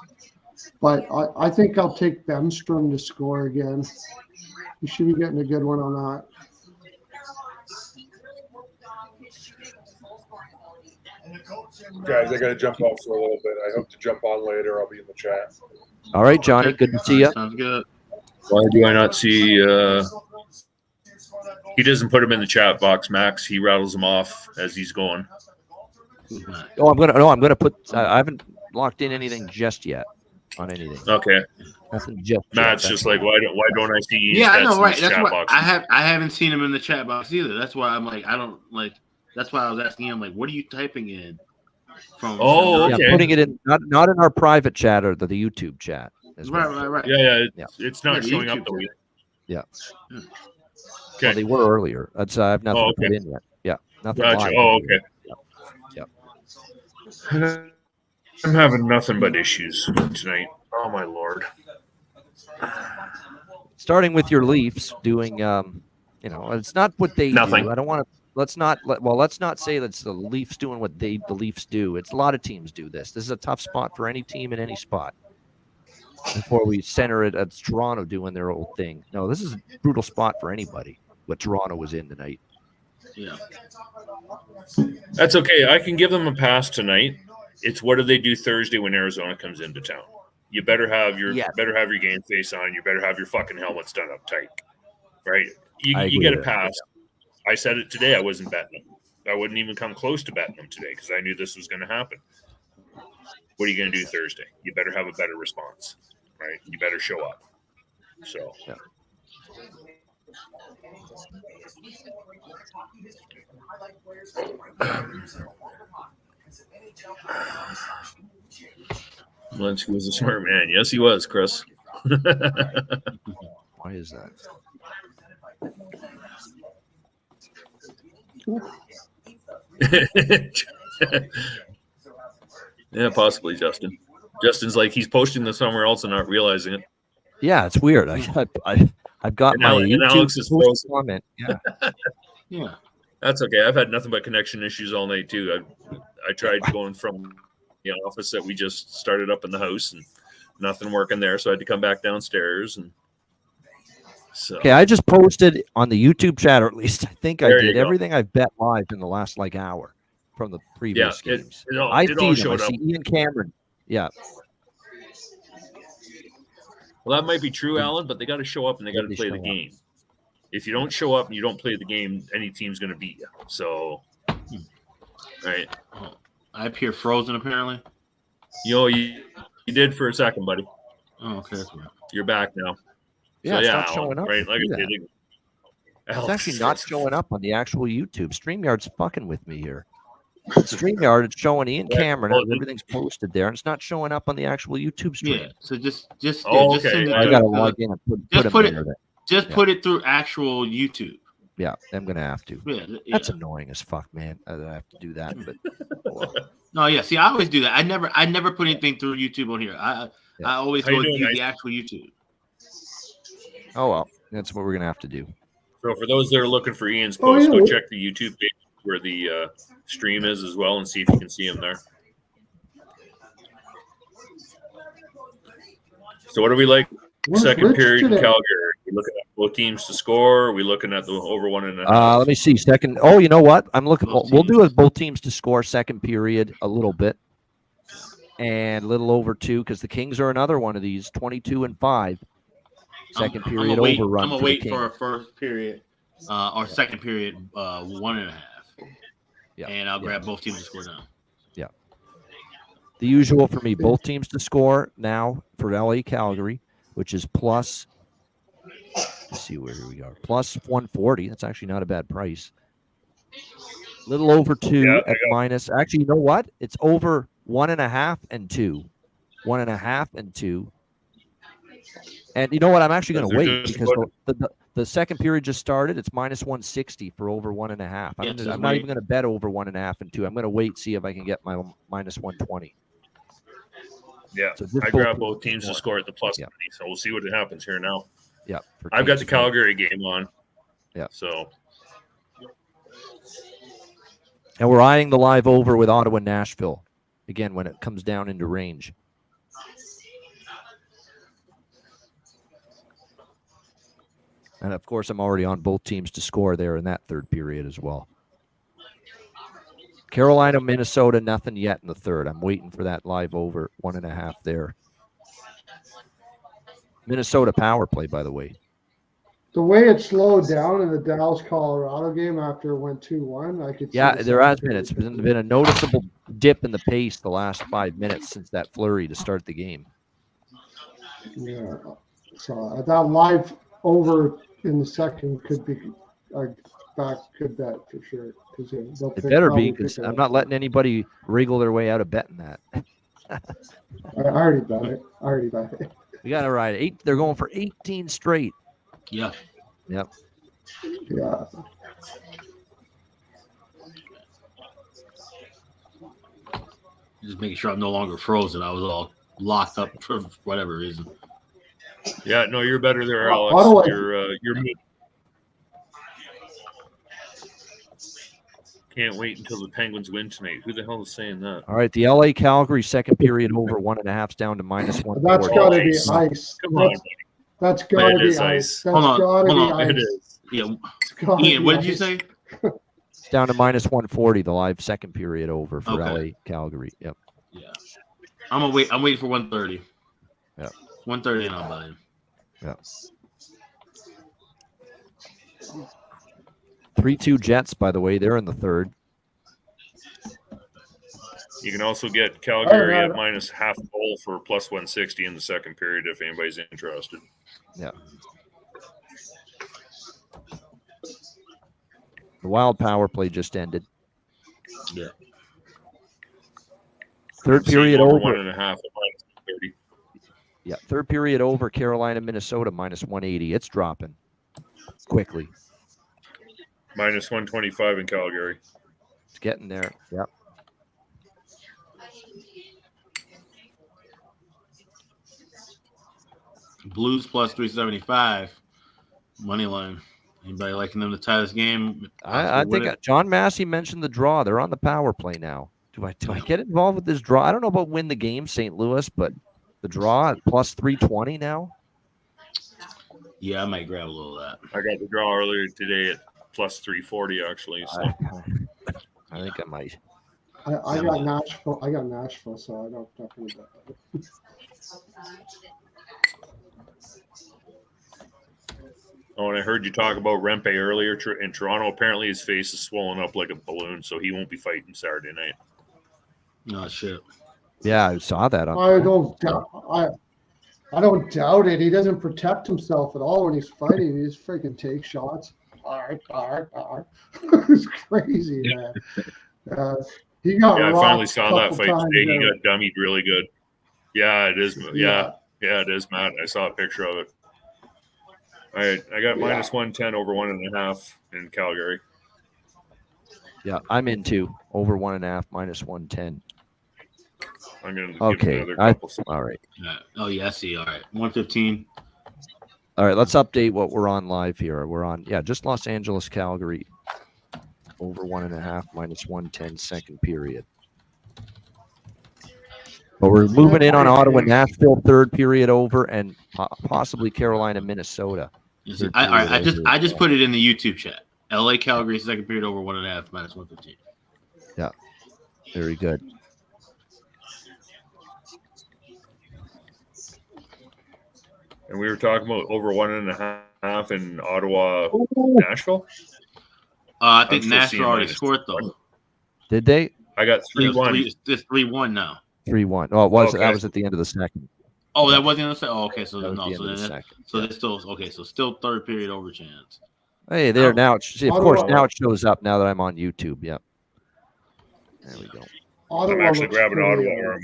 Speaker 10: but I think I'll take Bemstrom to score again. He should be getting a good one on that.
Speaker 11: Guys, I got to jump off for a little bit. I hope to jump on later. I'll be in the chat.
Speaker 1: All right, Johnny. Good to see you.
Speaker 2: Sounds good.
Speaker 12: Why do I not see? He doesn't put him in the chat box, Max. He rattles them off as he's going.
Speaker 1: I'm gonna put. I haven't locked in anything just yet on anything.
Speaker 12: Okay.
Speaker 1: Nothing just.
Speaker 12: Matt's just like, why don't I see?
Speaker 2: Yeah, I know, right?
Speaker 12: That's
Speaker 2: why I haven't seen him in the chat box either. That's why I'm like, I don't like. That's why I was asking him, like, what are you typing in?
Speaker 12: Okay.
Speaker 1: Yeah, putting it in not in our private chat or the YouTube chat.
Speaker 2: Right.
Speaker 12: Yeah. It's not showing up though.
Speaker 1: Yeah.
Speaker 12: Okay.
Speaker 1: Well, they were earlier. That's I have nothing to put in yet. Yeah. Nothing.
Speaker 12: Gotcha.
Speaker 1: Live.
Speaker 12: Okay.
Speaker 1: Yep.
Speaker 12: I'm having nothing but issues tonight. Oh my Lord.
Speaker 1: Starting with your Leafs doing, it's not what they do. I don't want to. Let's not say that's the Leafs doing what the Leafs do. It's a lot of teams do this. This is a tough spot for any team in any spot. Before we center it at Toronto doing their old thing. No, this is a brutal spot for anybody. What Toronto was in tonight.
Speaker 2: Yeah.
Speaker 12: That's okay. I can give them a pass tonight. It's what do they do Thursday when Arizona comes into town? You better have your game face on. You better have your fucking helmets done up tight, right? You get a pass. I said it today. I wasn't betting them. I wouldn't even come close to betting them today because I knew this was going to happen. What are you going to do Thursday? You better have a better response, right? You better show up. So.
Speaker 1: Yeah.
Speaker 12: Linsky was a smart man. Yes, he was, Chris.
Speaker 1: Why is that?
Speaker 12: Yeah, possibly, Justin. Justin's like he's posting this somewhere else and not realizing it.
Speaker 1: Yeah, it's weird. I've got
Speaker 12: And
Speaker 1: my
Speaker 12: and
Speaker 1: YouTube
Speaker 12: Alex is frozen.
Speaker 1: comment. Yeah.
Speaker 2: Yeah.
Speaker 12: That's okay. I've had nothing but connection issues all night too. I tried going from the office that we just started up in the house and nothing working there, so I had to come back downstairs. And so
Speaker 1: Okay, I just posted on the YouTube chat, or at least I think I
Speaker 12: There you
Speaker 1: did
Speaker 12: go.
Speaker 1: everything I've bet live in the last hour from the previous
Speaker 12: Yeah,
Speaker 1: games.
Speaker 12: it all
Speaker 1: I see them. I
Speaker 12: showed up.
Speaker 1: see Ian Cameron. Yeah.
Speaker 12: Well, that might be true, Alan, but they got to show up and they got to
Speaker 1: They
Speaker 12: play
Speaker 1: show
Speaker 12: the
Speaker 1: up.
Speaker 12: game. If you don't show up and you don't play the game, any team's going to beat you. So, right.
Speaker 2: I appear frozen, apparently.
Speaker 12: You did for a second, buddy.
Speaker 2: Oh, okay. That's right.
Speaker 12: You're back now.
Speaker 1: Yeah,
Speaker 12: So,
Speaker 1: it's
Speaker 12: yeah,
Speaker 1: not
Speaker 12: Alan,
Speaker 1: showing up.
Speaker 12: right? Like
Speaker 1: Do
Speaker 12: I
Speaker 1: that.
Speaker 12: said,
Speaker 1: It's
Speaker 12: Alex
Speaker 1: actually
Speaker 12: is
Speaker 1: not
Speaker 12: frozen.
Speaker 1: showing up on the actual YouTube. StreamYard's fucking with me here. StreamYard, it's showing Ian Cameron.
Speaker 12: well,
Speaker 1: Everything's posted there, and it's not showing up on the actual YouTube stream.
Speaker 2: Yeah. So just
Speaker 12: Oh,
Speaker 2: just
Speaker 12: okay.
Speaker 2: send it
Speaker 1: I
Speaker 2: through,
Speaker 1: gotta log in and put
Speaker 2: just
Speaker 1: him
Speaker 2: put
Speaker 1: in
Speaker 2: it.
Speaker 1: there.
Speaker 2: Just
Speaker 1: Yeah.
Speaker 2: put it through actual YouTube.
Speaker 1: Yeah, I'm gonna have to.
Speaker 2: Yeah.
Speaker 1: That's annoying as fuck, man. I have to do that, but
Speaker 2: No, yeah. See, I always do that. I never put anything through YouTube on here. I always
Speaker 12: How you
Speaker 2: go
Speaker 12: doing,
Speaker 2: through
Speaker 12: guys?
Speaker 2: the actual YouTube.
Speaker 1: oh well, that's what we're gonna have to do.
Speaker 12: So, for those that are looking for Ian's
Speaker 10: Oh,
Speaker 12: post,
Speaker 10: yeah.
Speaker 12: go check the YouTube page where the stream is as well and see if you can see him there. So, what are we like?
Speaker 10: Where's
Speaker 12: Second
Speaker 10: Rich
Speaker 12: period in
Speaker 10: today?
Speaker 12: Calgary. Are we looking at both teams to score? Are we looking at the over 1.5?
Speaker 1: Let me see. Second. Oh, you know what? I'm looking.
Speaker 2: Both
Speaker 1: We'll do it. Both teams to score second period a little bit, and a little over 2 because the Kings are another one of these 22-5. Second period
Speaker 2: I'm
Speaker 1: overrun.
Speaker 2: gonna
Speaker 1: for the
Speaker 2: wait
Speaker 1: Kings.
Speaker 2: for a first period or second period 1.5.
Speaker 1: Yeah.
Speaker 2: And I'll grab both teams to score now.
Speaker 1: The usual for me, both teams to score now for LA Calgary, which is plus. Let's see where we are. Plus 140. That's actually not a bad price. Little over 2
Speaker 12: Yeah,
Speaker 1: at minus. Actually, you know what? It's over 1.5 and 2. 1.5 and 2. And you know what? I'm actually going to
Speaker 12: They're
Speaker 1: wait
Speaker 12: just
Speaker 1: because the second period just started. It's minus 160 for over 1.5.
Speaker 2: Yeah, just
Speaker 1: I'm not
Speaker 2: wait.
Speaker 1: even going to bet over 1.5 and 2. I'm going to wait, see if I can get my minus 120.
Speaker 12: Yeah,
Speaker 1: So just
Speaker 12: I
Speaker 1: both
Speaker 12: grab
Speaker 1: teams
Speaker 12: both
Speaker 1: to
Speaker 12: teams to
Speaker 1: score.
Speaker 12: score at the plus
Speaker 1: Yeah.
Speaker 12: money, so we'll see what happens here now.
Speaker 1: Yeah. for
Speaker 12: I've got
Speaker 1: Kings
Speaker 12: the
Speaker 1: to win.
Speaker 12: Calgary game on.
Speaker 1: Yeah.
Speaker 12: So,
Speaker 1: And we're eyeing the live over with Ottawa Nashville again when it comes down into range. And of course, I'm already on both teams to score there in that third period as well. Carolina, Minnesota, nothing yet in the third. I'm waiting for that live over 1.5 there. Minnesota power play, by the way.
Speaker 10: The way it slowed down in the Dallas Colorado game after it went 2-1, I could see
Speaker 1: Yeah,
Speaker 10: the
Speaker 1: there has
Speaker 10: second
Speaker 1: been. It's
Speaker 10: period.
Speaker 1: been a noticeable dip in the pace the last 5 minutes since that flurry to start the game.
Speaker 10: Yeah. So that live over in the second could be a good bet for sure. They'll
Speaker 1: It better
Speaker 10: probably
Speaker 1: be because
Speaker 10: pick it
Speaker 1: I'm
Speaker 10: up.
Speaker 1: not letting anybody wriggle their way out of betting that.
Speaker 10: I already bet it.
Speaker 1: We got to ride 8. They're going for 18 straight.
Speaker 2: Yeah.
Speaker 1: Yep.
Speaker 10: Yeah.
Speaker 2: Just making sure I'm no longer frozen. I was all locked up for whatever reason.
Speaker 12: yeah, no, you're better there,
Speaker 10: Well,
Speaker 12: Alex.
Speaker 10: Ottawa-
Speaker 12: You're Can't wait until the Penguins win tonight. Who the hell is saying that?
Speaker 1: All right. The LA Calgary second period over 1.5 down to minus 1.
Speaker 10: That's got to be
Speaker 12: Ice.
Speaker 10: ice.
Speaker 12: Come on,
Speaker 10: That's got to
Speaker 12: It
Speaker 10: be
Speaker 12: is
Speaker 10: ice.
Speaker 12: ice.
Speaker 10: That's
Speaker 2: Hold on,
Speaker 10: got to
Speaker 2: hold
Speaker 10: be
Speaker 2: on.
Speaker 10: ice.
Speaker 12: it is.
Speaker 2: Yeah.
Speaker 10: It's gotta
Speaker 2: Ian,
Speaker 10: be
Speaker 2: what did you
Speaker 10: ice.
Speaker 2: say?
Speaker 1: It's down to minus 140, the live second period over for
Speaker 2: Okay.
Speaker 1: LA Calgary. Yep.
Speaker 2: Yeah. I'm waiting for 130.
Speaker 1: Yeah.
Speaker 2: 130 and I'll buy him.
Speaker 1: Yep. 3-2 Jets, by the way. They're in the third.
Speaker 12: You can also get Calgary
Speaker 10: Oh,
Speaker 12: at minus half goal for plus 160 in the second period if anybody's interested.
Speaker 1: Yeah. The Wild power play just ended.
Speaker 2: Yeah.
Speaker 1: Third
Speaker 12: Seeing
Speaker 1: period
Speaker 12: over
Speaker 1: over.
Speaker 12: 1.5 at minus 30.
Speaker 1: Yeah, third period over. Carolina, Minnesota minus 180. It's dropping. quickly.
Speaker 12: Minus 125 in Calgary.
Speaker 1: It's getting there. Yep.
Speaker 2: Blues plus 375 money line. Anybody liking them to tie this game?
Speaker 1: I think John Massey mentioned the draw. They're on the power play now. Do I get involved with this draw? I don't know about win the game, St. Louis, but the draw at plus 320 now.
Speaker 2: Yeah, I might grab a little of that.
Speaker 12: I got the draw earlier today at plus 340 actually. So
Speaker 1: I think I might.
Speaker 10: I got Nashville. I got Nashville, so I don't definitely bet that.
Speaker 12: Oh, and I heard you talk about Rempe earlier in Toronto. Apparently, his face is swollen up like a balloon, so he won't be fighting Saturday night.
Speaker 2: No shit.
Speaker 1: Yeah, I saw that.
Speaker 10: I don't doubt it. He doesn't protect himself at all when he's fighting. He just freaking takes shots. It's crazy, man. He got.
Speaker 12: Yeah, I finally saw that fight today. He
Speaker 10: there.
Speaker 12: got dummied really good. Yeah, it is. Yeah, it is, Matt. I saw a picture of it. All right, I got minus 110 over 1.5 in Calgary.
Speaker 1: Yeah, I'm into over 1.5 minus 110.
Speaker 12: I'm going to
Speaker 1: give
Speaker 12: another couple.
Speaker 1: All right.
Speaker 2: Oh yeah, I see. All right, 115.
Speaker 1: All right, let's update what we're on live here. We're on, just Los Angeles, Calgary, over 1.5 minus 110 second period. But we're moving in on Ottawa, Nashville third period over, and possibly Carolina, Minnesota.
Speaker 2: I just put it in the YouTube chat. LA Calgary second period over 1.5 minus 115.
Speaker 1: Yeah, very good.
Speaker 12: And we were talking about over 1.5 in Ottawa, Nashville.
Speaker 2: I think Nashville already scored though.
Speaker 1: Did they?
Speaker 12: I got 3-1.
Speaker 2: It's 3-1 now.
Speaker 1: 3-1. Oh, it was.
Speaker 12: Okay.
Speaker 1: That was at the end of the second.
Speaker 2: Oh, that wasn't in the second. Oh, okay. So
Speaker 1: That
Speaker 2: then,
Speaker 1: was the
Speaker 2: no.
Speaker 1: end
Speaker 2: So
Speaker 1: of the
Speaker 2: then,
Speaker 1: second.
Speaker 2: so they're still okay. So still third period over chance.
Speaker 1: Hey, there now. Of course, now it shows up. Now that I'm on YouTube. Yep. There we go.
Speaker 12: I'm actually grabbing Ottawa.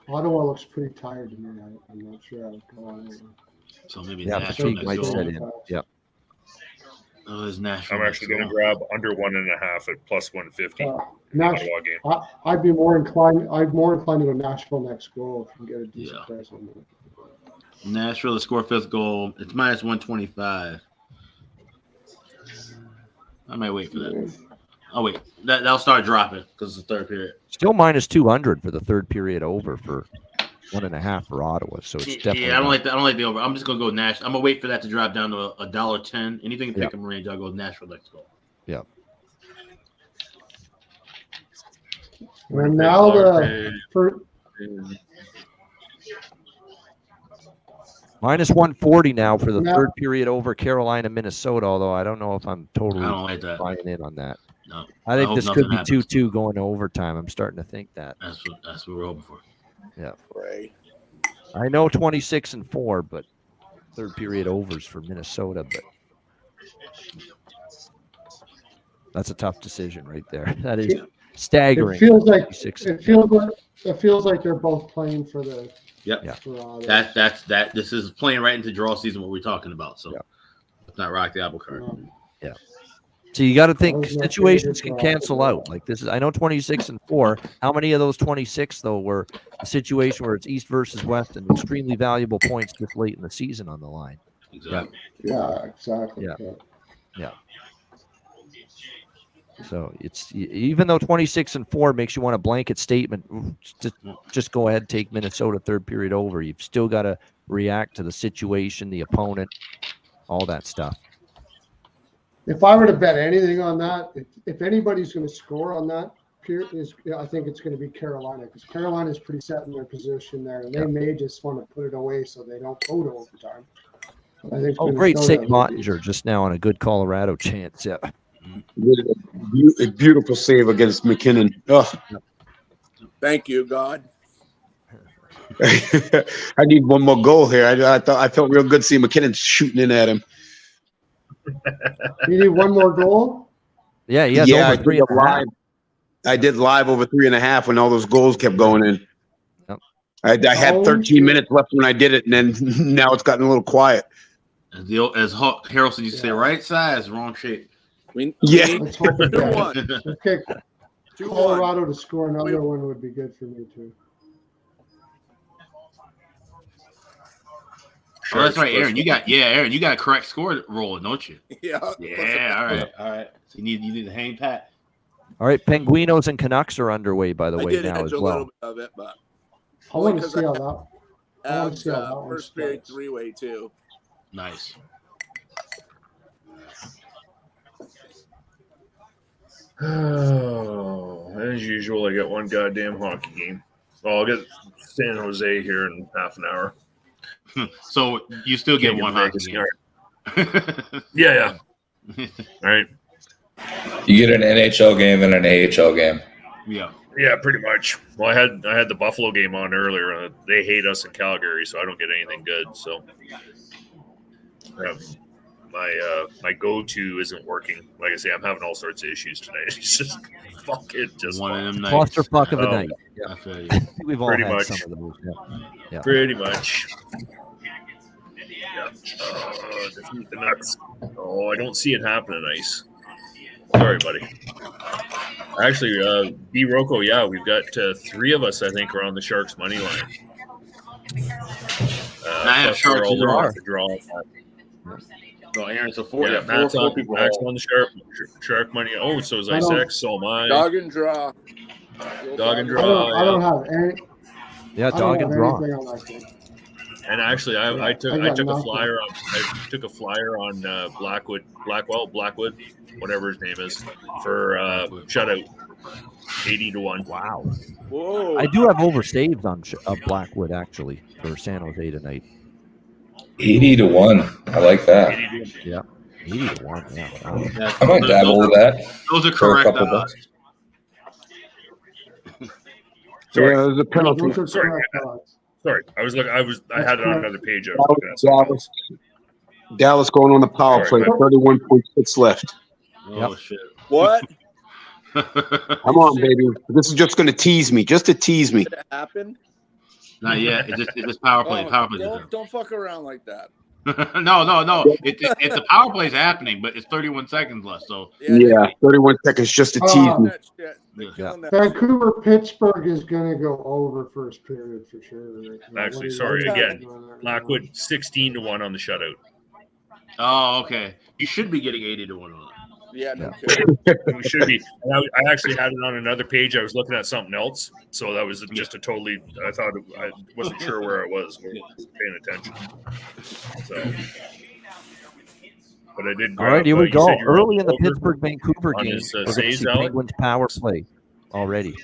Speaker 10: Ottawa looks pretty tired to me. I'm not sure how to go on.
Speaker 2: So maybe
Speaker 1: fatigue might set in. Yep.
Speaker 2: Oh, is Nashville?
Speaker 12: I'm actually going to grab under 1.5 at plus 150. Ottawa game.
Speaker 10: I'd be more inclined. I'm more inclined to go Nashville next goal if you can get a decent price on that.
Speaker 2: Nashville to score fifth goal. It's minus 125. I might wait for that. Oh wait, that'll start dropping because it's the third period.
Speaker 1: Still minus 200 for the third period over for 1.5 for Ottawa. So it's definitely.
Speaker 2: Yeah, I don't like that. I don't like the over. I'm just gonna go Nashville. I'm gonna wait for that to drop down to $1.10. Anything pick 'em range, I'll go Nashville next goal.
Speaker 1: Yeah.
Speaker 10: Well, now
Speaker 1: minus 140 now for the third period over Carolina, Minnesota. Although I don't know if I'm totally
Speaker 2: I don't like that.
Speaker 1: buying in on that.
Speaker 2: No,
Speaker 1: I think this could be
Speaker 2: happens.
Speaker 1: 2-2 going to overtime. I'm starting to think that.
Speaker 2: That's what we're hoping for.
Speaker 1: Yeah.
Speaker 7: Right.
Speaker 1: I know 26-4, but third period overs for Minnesota. But that's a tough decision right there. That is staggering.
Speaker 10: It feels like they're both playing for the.
Speaker 2: Yep.
Speaker 1: Yeah.
Speaker 2: That. This is playing right into draw season. What we're talking about. So let's not rock the apple cart.
Speaker 1: Yeah. So you got to think situations can cancel out. Like this is, I know 26-4. How many of those 26 though were a situation where it's East versus West and extremely valuable points this late in the season on the line?
Speaker 2: Exactly.
Speaker 10: Yeah, exactly.
Speaker 1: Yeah. So it's even though 26-4 makes you want a blanket statement, just go ahead and take Minnesota third period over. You've still got to react to the situation, the opponent, all that stuff.
Speaker 10: If I were to bet anything on that, if anybody's going to score on that, I think it's going to be Carolina because Carolina is pretty set in their position there, and they may just want to put it away so they don't go to overtime. I think
Speaker 1: great save, Mottinger, just now on a good Colorado chance. Yeah.
Speaker 4: A beautiful save against McKinnon. Oh.
Speaker 7: Thank you, God.
Speaker 4: I need one more goal here. I felt real good seeing McKinnon shooting in at him.
Speaker 10: You need one more goal?
Speaker 1: Yeah, he has over 3.5.
Speaker 4: I did live over 3.5 when all those goals kept going in.
Speaker 1: Yep.
Speaker 4: I had 13 minutes left when I did it, and then now it's gotten a little quiet.
Speaker 2: As Harrelson used to say, right size, wrong shape.
Speaker 4: Yeah.
Speaker 10: Let's hope it does.
Speaker 7: 2-1.
Speaker 10: Okay,
Speaker 7: 2-1.
Speaker 10: Colorado to score another one would be good for me too.
Speaker 2: Oh, that's right, Aaron. You got a correct score rolling, don't you?
Speaker 7: Yeah.
Speaker 2: Yeah. All right. So you need to hang pat.
Speaker 1: All right, Penguinos and Canucks are underway, by the
Speaker 7: I
Speaker 1: way,
Speaker 7: did
Speaker 1: now
Speaker 7: edge
Speaker 1: as
Speaker 7: a
Speaker 1: well.
Speaker 7: little bit of it, but
Speaker 10: I want to see how that. I want to see how that one
Speaker 7: first period
Speaker 10: starts.
Speaker 7: 3-way too.
Speaker 2: Nice.
Speaker 12: Oh, as usual, I got one goddamn hockey game. Well, I'll get San Jose here in half an hour.
Speaker 2: So you still get
Speaker 12: Can't
Speaker 2: one
Speaker 12: the
Speaker 2: hockey
Speaker 12: Vegas
Speaker 2: game.
Speaker 12: Yeah. All right.
Speaker 3: You get an NHL game and an AHL game.
Speaker 12: Yeah, pretty much. Well, I had the Buffalo game on earlier. They hate us in Calgary, so I don't get anything good. So my go-to isn't working. Like I say, I'm having all sorts of issues tonight. It's just fuck it, just
Speaker 2: one of them nights.
Speaker 1: Clusterfuck of a night.
Speaker 2: I feel you.
Speaker 1: We've all
Speaker 12: Pretty
Speaker 1: had
Speaker 12: much.
Speaker 1: some of those. Yeah.
Speaker 12: Pretty much. Yeah. Defeat the Nuts. Oh, I don't see it happening, Ice. Sorry, buddy. Actually, B. Rocco, yeah, we've got 3 of us, I think, are on the Sharks' money line.
Speaker 2: I have Sharks
Speaker 12: all
Speaker 2: draw.
Speaker 12: the draw.
Speaker 2: So Aaron's a 4.
Speaker 12: Yeah,
Speaker 2: Yeah, four people.
Speaker 12: Matt's on the Shark money. Oh, so is Isaac. So am I.
Speaker 7: Dog and draw.
Speaker 12: Dog and draw.
Speaker 10: I don't have any.
Speaker 1: Yeah,
Speaker 10: I don't
Speaker 1: dog
Speaker 10: have
Speaker 1: and draw.
Speaker 10: anything on that game.
Speaker 12: And actually, I took a
Speaker 10: nothing.
Speaker 12: flyer on. I took a flyer on Blackwood, whatever his name is, for shutout, 80-1.
Speaker 1: Wow.
Speaker 7: Whoa.
Speaker 1: I do have oversaves on Blackwood actually for San Jose tonight.
Speaker 3: 80-1. I like that.
Speaker 1: Yeah. 80-1. Yeah. Wow.
Speaker 3: I might dabble with that.
Speaker 2: Those are
Speaker 3: for a
Speaker 2: correct.
Speaker 3: couple bucks.
Speaker 12: Sorry.
Speaker 4: Yeah, there's a penalty.
Speaker 10: Those are
Speaker 12: Sorry.
Speaker 10: correct odds.
Speaker 12: Sorry, I had it on another page. I was looking at
Speaker 4: Dallas going on the power play.
Speaker 12: Sorry,
Speaker 4: 31.6 left.
Speaker 2: Oh shit.
Speaker 7: What?
Speaker 4: Come on, baby. This is just going to tease me. Just to tease me.
Speaker 7: Did it happen?
Speaker 2: Not yet. It's just power play.
Speaker 7: Oh,
Speaker 2: Power play.
Speaker 7: don't fuck around like that.
Speaker 2: No. It's the power play's happening, but it's 31 seconds left. So
Speaker 4: Yeah, 31 seconds just to tease me.
Speaker 7: That shit. They're killing that.
Speaker 10: Vancouver Pittsburgh is going to go over first period for sure.
Speaker 12: Actually, sorry again. Blackwood 16-1 on the shutout.
Speaker 2: Oh, okay. You should be getting 80-1 on it.
Speaker 7: Yeah, no kidding.
Speaker 12: We should be. And I actually had it on another page. I was looking at something else, so that was just a totally. I thought I wasn't sure where I was paying attention. So, but I did.
Speaker 1: All right, here we
Speaker 12: you
Speaker 1: go.
Speaker 12: said you were
Speaker 1: Early in the
Speaker 12: over
Speaker 1: Pittsburgh-Vancouver
Speaker 12: on
Speaker 1: game,
Speaker 12: his,
Speaker 1: we're going to
Speaker 12: saves,
Speaker 1: see
Speaker 12: Alec?
Speaker 1: Penguins power play already.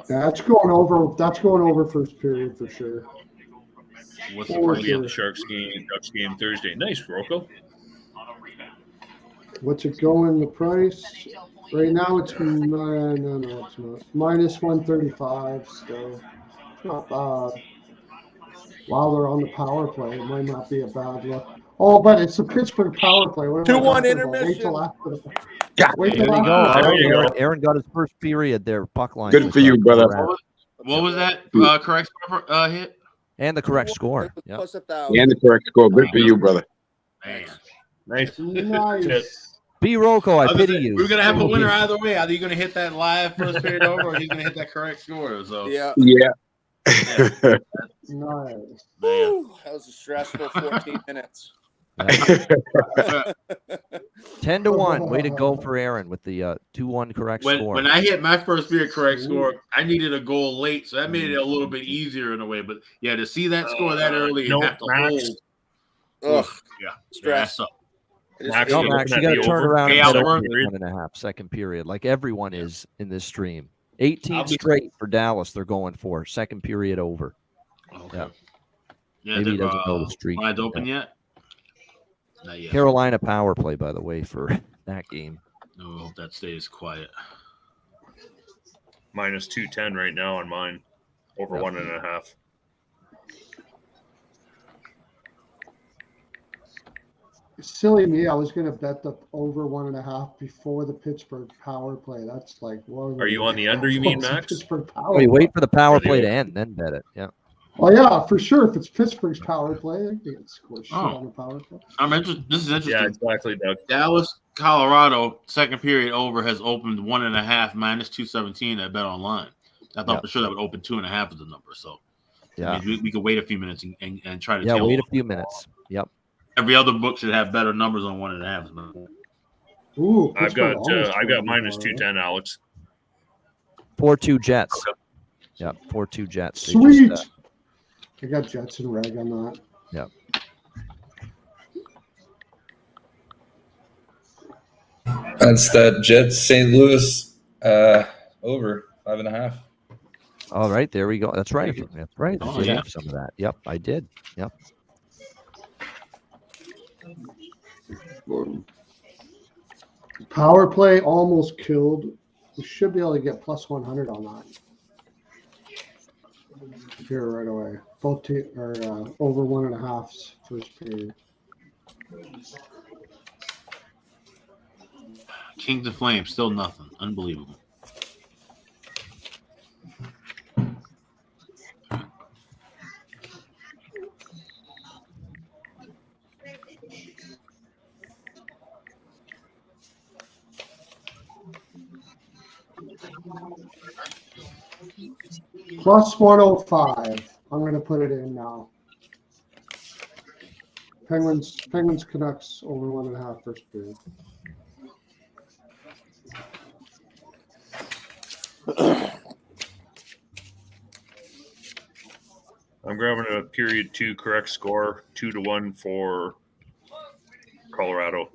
Speaker 10: That's going over. That's going over first period for sure.
Speaker 12: What's the price of the Sharks game? Ducks game Thursday. Nice, Rocco.
Speaker 10: What's it going? The price right now it's no, it's not. Minus 135 still. It's not bad. While they're on the power play, it might not be a bad look. Oh, but it's the Pittsburgh power play. What am I
Speaker 7: 2-1
Speaker 10: talking about?
Speaker 7: intermission.
Speaker 10: Wait till after the.
Speaker 4: Yeah.
Speaker 10: Wait
Speaker 1: There
Speaker 10: till
Speaker 1: you go.
Speaker 10: after.
Speaker 12: There you go.
Speaker 1: Aaron got his first period there. Puck line.
Speaker 4: Good for you, brother.
Speaker 2: What was that correct hit?
Speaker 1: And the correct score. Yeah.
Speaker 7: Plus 1,000.
Speaker 4: And the correct score. Good for you, brother.
Speaker 2: Man.
Speaker 12: Nice.
Speaker 10: Nice.
Speaker 1: B. Rocco, I pity you.
Speaker 2: We're gonna have a winner either way. Either you're gonna hit that live first period over, or he's gonna hit that correct score. So
Speaker 7: Yeah.
Speaker 4: Yeah.
Speaker 10: Nice.
Speaker 7: Woo, that was a stressful 14 minutes.
Speaker 1: 10-1. Way to go for Aaron with the 2-1 correct score.
Speaker 2: When I hit my first period correct score, I needed a goal late, so that made it a little bit easier in a way. But yeah, to see that score that early and have to hold.
Speaker 7: Ugh.
Speaker 2: Yeah,
Speaker 7: Stress.
Speaker 2: Max,
Speaker 1: No, Max, you got to turn around and
Speaker 2: Hey,
Speaker 1: bet
Speaker 2: Albert.
Speaker 1: 1.5 second period, like everyone is in this stream. 18 straight for Dallas. They're going for second period over.
Speaker 2: Okay.
Speaker 1: Yeah.
Speaker 2: Yeah,
Speaker 1: Maybe he doesn't know the streak.
Speaker 2: Wide open yet? Not yet.
Speaker 1: Carolina power play, by the way, for that game.
Speaker 2: No, hope that stays quiet.
Speaker 12: Minus 210 right now on mine. Over 1.5.
Speaker 10: Silly me. I was going to bet the over 1.5 before the Pittsburgh power play. That's like, whoa.
Speaker 12: Are you on the under, you mean, Max?
Speaker 10: Pittsburgh
Speaker 1: Oh,
Speaker 10: power
Speaker 1: you
Speaker 10: play.
Speaker 1: wait for the power play to end, then bet it. Yeah.
Speaker 10: Oh yeah, for sure. If it's Pittsburgh's power play, they can score shit on the power play.
Speaker 2: I'm interested. This is interesting.
Speaker 12: Yeah, exactly, Doug.
Speaker 2: Dallas, Colorado, second period over has opened 1.5 minus 217 at Bet Online. I thought for sure that would open 2.5 as the number. So I mean, we could wait a few minutes and try to
Speaker 1: wait a few minutes. Yep.
Speaker 2: Every other book should have better numbers on 1.5.
Speaker 10: Ooh,
Speaker 12: I've got minus 210, Alex.
Speaker 1: 4-2 Jets. Okay. Yep, 4-2 Jets.
Speaker 10: Sweet. I got Jets and reg on that.
Speaker 1: Yep.
Speaker 3: That's that Jets St. Louis over 5.5.
Speaker 1: All right, there we go. That's right. That's right. I did
Speaker 2: yeah.
Speaker 1: have some of that. Yep, I did. Yep.
Speaker 10: Power play almost killed. We should be able to get plus 100 on that. Here right away. Both teams are over 1.5 first period.
Speaker 2: Kings of Flames, still nothing. Unbelievable.
Speaker 10: Plus 105. I'm going to put it in now. Penguins Canucks over 1.5 first period.
Speaker 12: I'm grabbing a period 2 correct score, 2-1 for Colorado.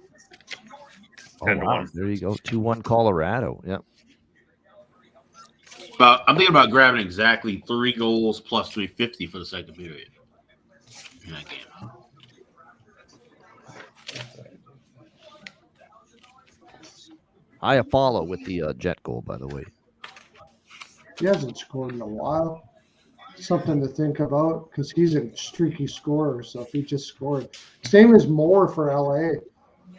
Speaker 12: 10-1.
Speaker 1: There you go. 2-1 Colorado. Yep.
Speaker 2: I'm thinking about grabbing exactly 3 goals plus 350 for the second period in that game.
Speaker 1: I follow with the Jet goal, by the way.
Speaker 10: He hasn't scored in a while. Something to think about because he's a streaky scorer. So if he just scored, same as Moore for LA.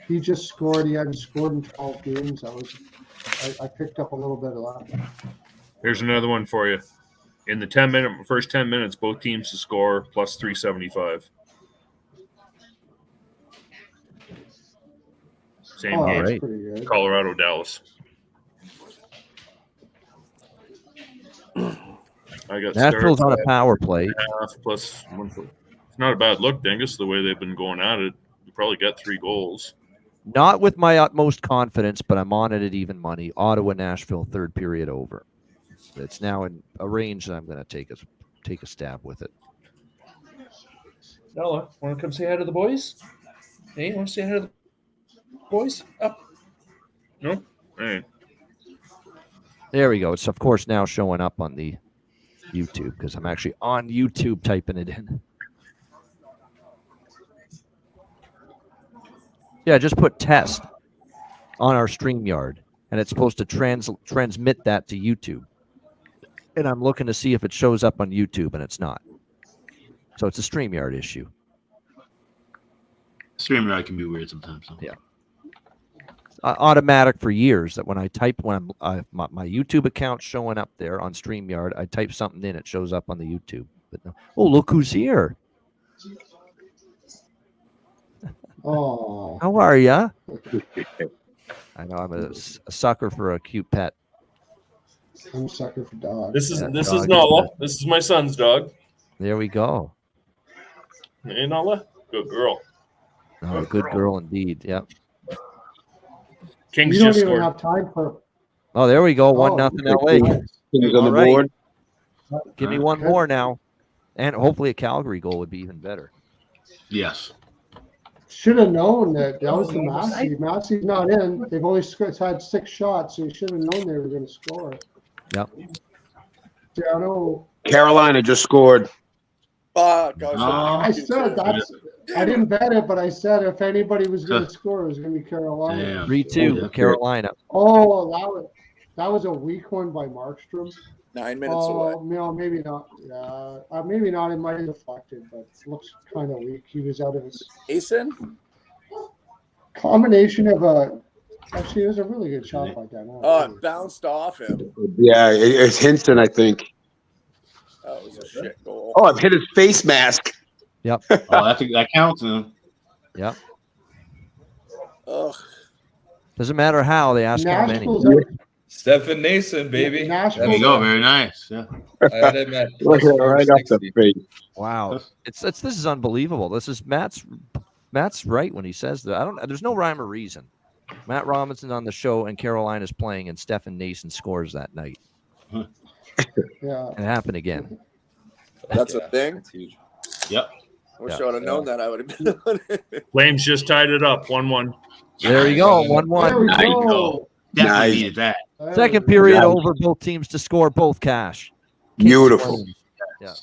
Speaker 10: He just scored. He hadn't scored in 12 games. I picked up a little bit of that.
Speaker 12: Here's another one for you. In the first 10 minutes, both teams to score plus 375. Same game.
Speaker 10: That's pretty good.
Speaker 12: Colorado, Dallas. I got
Speaker 1: Nashville's on a power play.
Speaker 12: Plus 1. It's not a bad look, Dingus, the way they've been going at it. You probably get 3 goals.
Speaker 1: Not with my utmost confidence, but I'm on it at even money. Ottawa, Nashville, third period over. It's now in a range that I'm going to take a stab with it.
Speaker 12: Stella, want to come say hi to the boys? Hey, want to say hi to the boys? Up. No? All right.
Speaker 1: There we go. It's, of course, now showing up on the YouTube because I'm actually on YouTube typing it in. Yeah, just put test on our StreamYard, and it's supposed to transmit that to YouTube. And I'm looking to see if it shows up on YouTube, and it's not. So it's a StreamYard issue.
Speaker 2: StreamYard can be weird sometimes. So.
Speaker 1: Yeah. Automatic for years that when I type, my YouTube account's showing up there on StreamYard, I type something in, it shows up on the YouTube. But no. Oh, look who's here.
Speaker 10: Oh.
Speaker 1: How are ya? I know I'm a sucker for a cute pet.
Speaker 10: I'm a sucker for dogs.
Speaker 12: This is Nala. This is my son's dog.
Speaker 1: There we go.
Speaker 12: Hey, Nala. Good girl.
Speaker 1: Oh, good girl indeed. Yep.
Speaker 12: Kings
Speaker 10: you don't
Speaker 12: just
Speaker 10: even
Speaker 12: scored.
Speaker 10: have time for.
Speaker 1: Oh, there we go. 1-0 LA.
Speaker 4: Kings on the
Speaker 1: All
Speaker 4: board.
Speaker 1: Give me one more now. And hopefully a Calgary goal would be even better.
Speaker 2: Yes.
Speaker 10: Should have known that was the Massey. Massey's not in. They've only had 6 shots, so you should have known they were going to score.
Speaker 1: Yep.
Speaker 10: Yeah, I know.
Speaker 4: Carolina just scored.
Speaker 7: Fuck.
Speaker 10: I said that's. I didn't bet it, but I said if anybody was going to score, it was going to be Carolina.
Speaker 1: 3-2 Carolina.
Speaker 10: Oh, that was a weak one by Markstrom.
Speaker 7: 9 minutes away.
Speaker 10: No, maybe not. Maybe not. It might have deflected, but it looks kind of weak. He was out of his
Speaker 7: Asen?
Speaker 10: Combination of actually, it was a really good shot by Dan.
Speaker 7: Oh, it bounced off him.
Speaker 4: Yeah, it's Hinton, I think.
Speaker 7: That was a shit goal.
Speaker 4: Oh, I've hit his face mask.
Speaker 1: Yep.
Speaker 2: That counts.
Speaker 1: Yep.
Speaker 7: Ugh.
Speaker 1: Doesn't matter how they ask how many.
Speaker 10: Nashville's
Speaker 3: Stefan Nason, baby.
Speaker 7: There you go. Very nice. Yeah.
Speaker 3: I had him at
Speaker 4: Look
Speaker 3: plus
Speaker 4: at it right off the
Speaker 3: 460.
Speaker 4: face.
Speaker 1: Wow. This is unbelievable. This is Matt's right when he says that. There's no rhyme or reason. Matt Robinson's on the show and Carolina's playing and Stefan Nason scores that night.
Speaker 10: Yeah.
Speaker 1: It happened again.
Speaker 7: That's a thing.
Speaker 3: That's huge.
Speaker 2: Yep.
Speaker 7: Wish I would have known that. I would have been on it.
Speaker 12: Flames just tied it up 1-1.
Speaker 1: There you go.
Speaker 10: There
Speaker 1: 1-1.
Speaker 10: we
Speaker 2: There you
Speaker 10: go.
Speaker 2: go. Definitely
Speaker 4: Nice.
Speaker 2: needed that.
Speaker 1: Second period over, both teams to score, both cash.
Speaker 4: Beautiful.
Speaker 1: Kings win.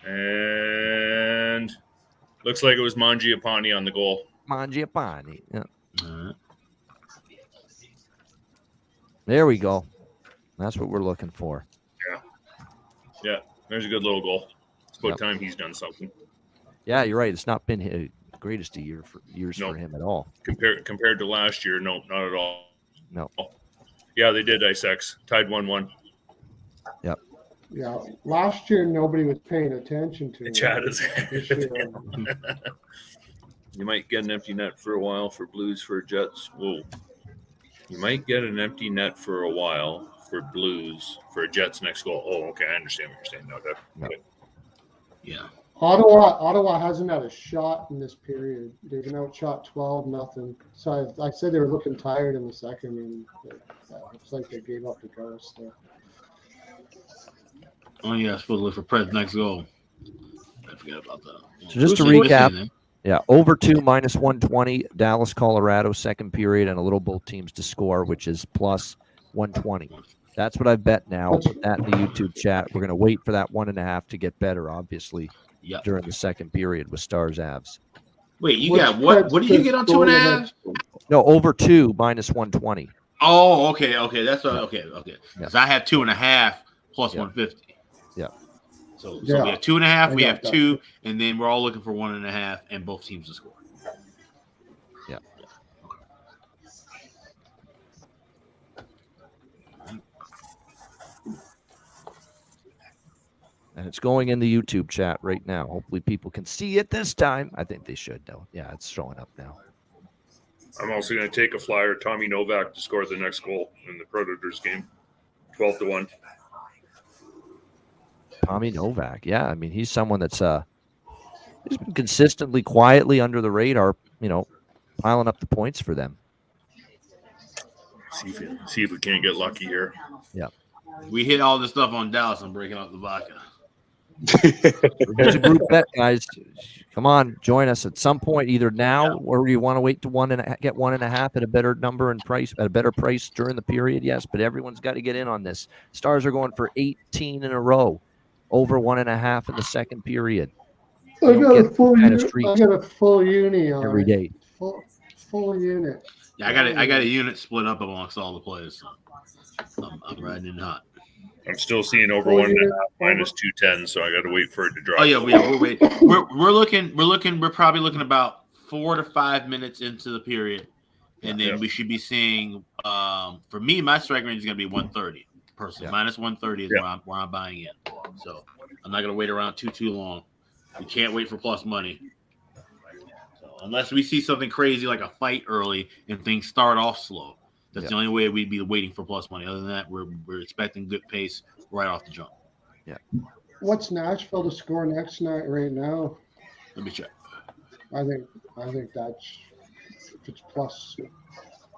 Speaker 1: Yeah.
Speaker 12: And looks like it was Mangiapane on the goal.
Speaker 1: Mangiapane. Yeah.
Speaker 2: All right.
Speaker 1: There we go. That's what we're looking for.
Speaker 12: Yeah, there's a good little goal. It's about time he's done something.
Speaker 1: Yeah, you're right. It's not been the greatest of years
Speaker 12: No.
Speaker 1: for him at all.
Speaker 12: Compared to last year, no, not at all.
Speaker 1: No.
Speaker 12: Yeah, they did ice X. Tied 1-1.
Speaker 1: Yep.
Speaker 10: Yeah. Last year, nobody was paying attention to it.
Speaker 12: Chad is.
Speaker 10: This year,
Speaker 12: You might get an empty net for a while for Blues for Jets. Whoa. You might get an empty net for a while for Blues for Jets next goal. Oh, okay. I understand what you're saying. No, that.
Speaker 2: Yeah.
Speaker 10: Ottawa hasn't had a shot in this period. They've been outshot 12-0. So I said they were looking tired in the second, and it looks like they gave up the ghost there.
Speaker 2: Oh yeah, supposed to look for Pred's next goal. I forget about that.
Speaker 1: So just to recap, over 2 minus 120, Dallas, Colorado, second period, and a little both teams to score, which is plus 120. That's what I've bet now. I'll put that in the YouTube chat. We're going to wait for that 1.5 to get better, obviously, during the second period with Stars Avs.
Speaker 2: Wait, you got what? What did you get on 2.5?
Speaker 1: No, over 2 minus 120.
Speaker 2: Oh, okay. That's what. Okay. Because I have 2.5 plus 150.
Speaker 1: Yeah.
Speaker 2: So we have 2.5, we have 2, and then we're all looking for 1.5, and both teams to score.
Speaker 1: Yeah. And it's going in the YouTube chat right now. Hopefully people can see it this time. I think they should, though. Yeah, it's showing up now.
Speaker 12: I'm also going to take a flyer, Tommy Novak, to score the next goal in the Predators game. 12-1.
Speaker 1: Tommy Novak. Yeah, I mean, he's someone that's he's been consistently, quietly under the radar, piling up the points for them.
Speaker 12: See if we can't get lucky here.
Speaker 1: Yeah.
Speaker 2: We hit all this stuff on Dallas. I'm breaking up the vodka.
Speaker 1: It's a group bet, guys. Come on, join us at some point, either now or you want to wait to get 1.5 at a better number and price at a better price during the period. Yes, but everyone's got to get in on this. Stars are going for 18 in a row, over 1.5 in the second period.
Speaker 10: I got a full uni on
Speaker 1: every day.
Speaker 10: Full unit.
Speaker 2: Yeah, I got a unit split up amongst all the players. So I'm riding in hot.
Speaker 12: I'm still seeing over 1.5 minus 210, so I got to wait for it to drop.
Speaker 2: Oh yeah, we're waiting. We're probably looking about 4 to 5 minutes into the period, and then we should be seeing. For me, my strike range is going to be 130. Personally, minus 130 is where I'm buying in. So I'm not going to wait around too long. We can't wait for plus money. So unless we see something crazy like a fight early and things start off slow. That's the only way we'd be waiting for plus money. Other than that, we're expecting good pace right off the jump.
Speaker 1: Yeah.
Speaker 10: What's Nashville to score next night right now?
Speaker 2: Let me check.
Speaker 10: I think that's if it's plus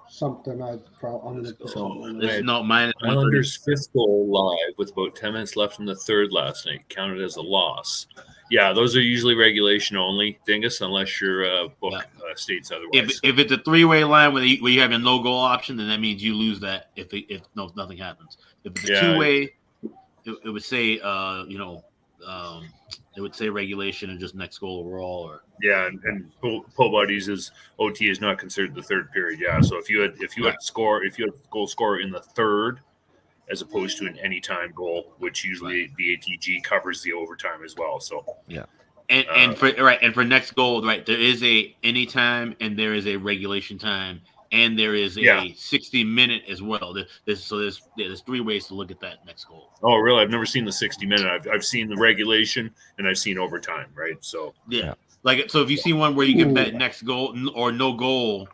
Speaker 10: something. I'm going to put something.
Speaker 2: No, minus
Speaker 12: Islanders' 5th goal live with about 10 minutes left in the third last night counted as a loss. Yeah, those are usually regulation only, Dingus, unless your book states otherwise.
Speaker 2: If it's a 3-way line where you have a no goal option, then that means you lose that if nothing happens. If it's a 2-way, it would say it would say regulation and just next goal overall. Or
Speaker 12: and Pull Buddies is OT is not considered the third period. Yeah, so if you had goal scorer in the third, as opposed to an anytime goal, which usually the ATG covers the overtime as well. So
Speaker 2: and for next goal, there is a anytime and there is a regulation time, and there is a
Speaker 12: Yeah.
Speaker 2: 60-minute as well. There's 3 ways to look at that next goal.
Speaker 12: Oh, really? I've never seen the 60-minute. I've seen the regulation and I've seen overtime, right? So
Speaker 2: yeah. Like, so if you see one where you can bet next goal or no goal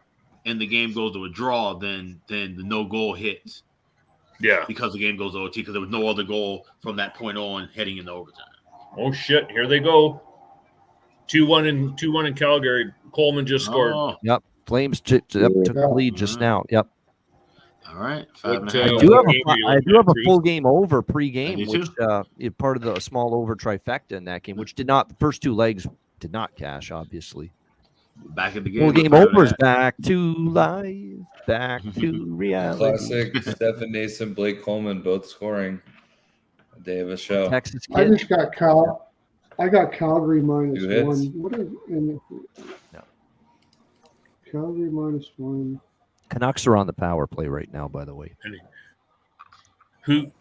Speaker 2: and the game goes to a draw, then the no goal hits.
Speaker 12: Yeah.
Speaker 2: Because the game goes to OT, because there was no other goal from that point on heading into overtime.
Speaker 12: Oh shit! Here they go. 2-1 in Calgary. Coleman just scored.
Speaker 1: Yep. Flames took the lead just now. Yep.
Speaker 2: All right.
Speaker 1: I do have a full game over pre-game, which is part of the small over trifecta in that game, which did not. The first 2 legs did not cash, obviously.
Speaker 2: Back at the game.
Speaker 1: Full game over's back to life, back to reality.
Speaker 3: Classic Stefan Nason, Blake Coleman, both scoring. A day of a show.
Speaker 1: Texas kid.
Speaker 10: I just got I got Calgary -1.
Speaker 3: Two hits.
Speaker 10: What is Calgary -1?
Speaker 1: Canucks are on the power play right now, by the way.
Speaker 12: Hoobie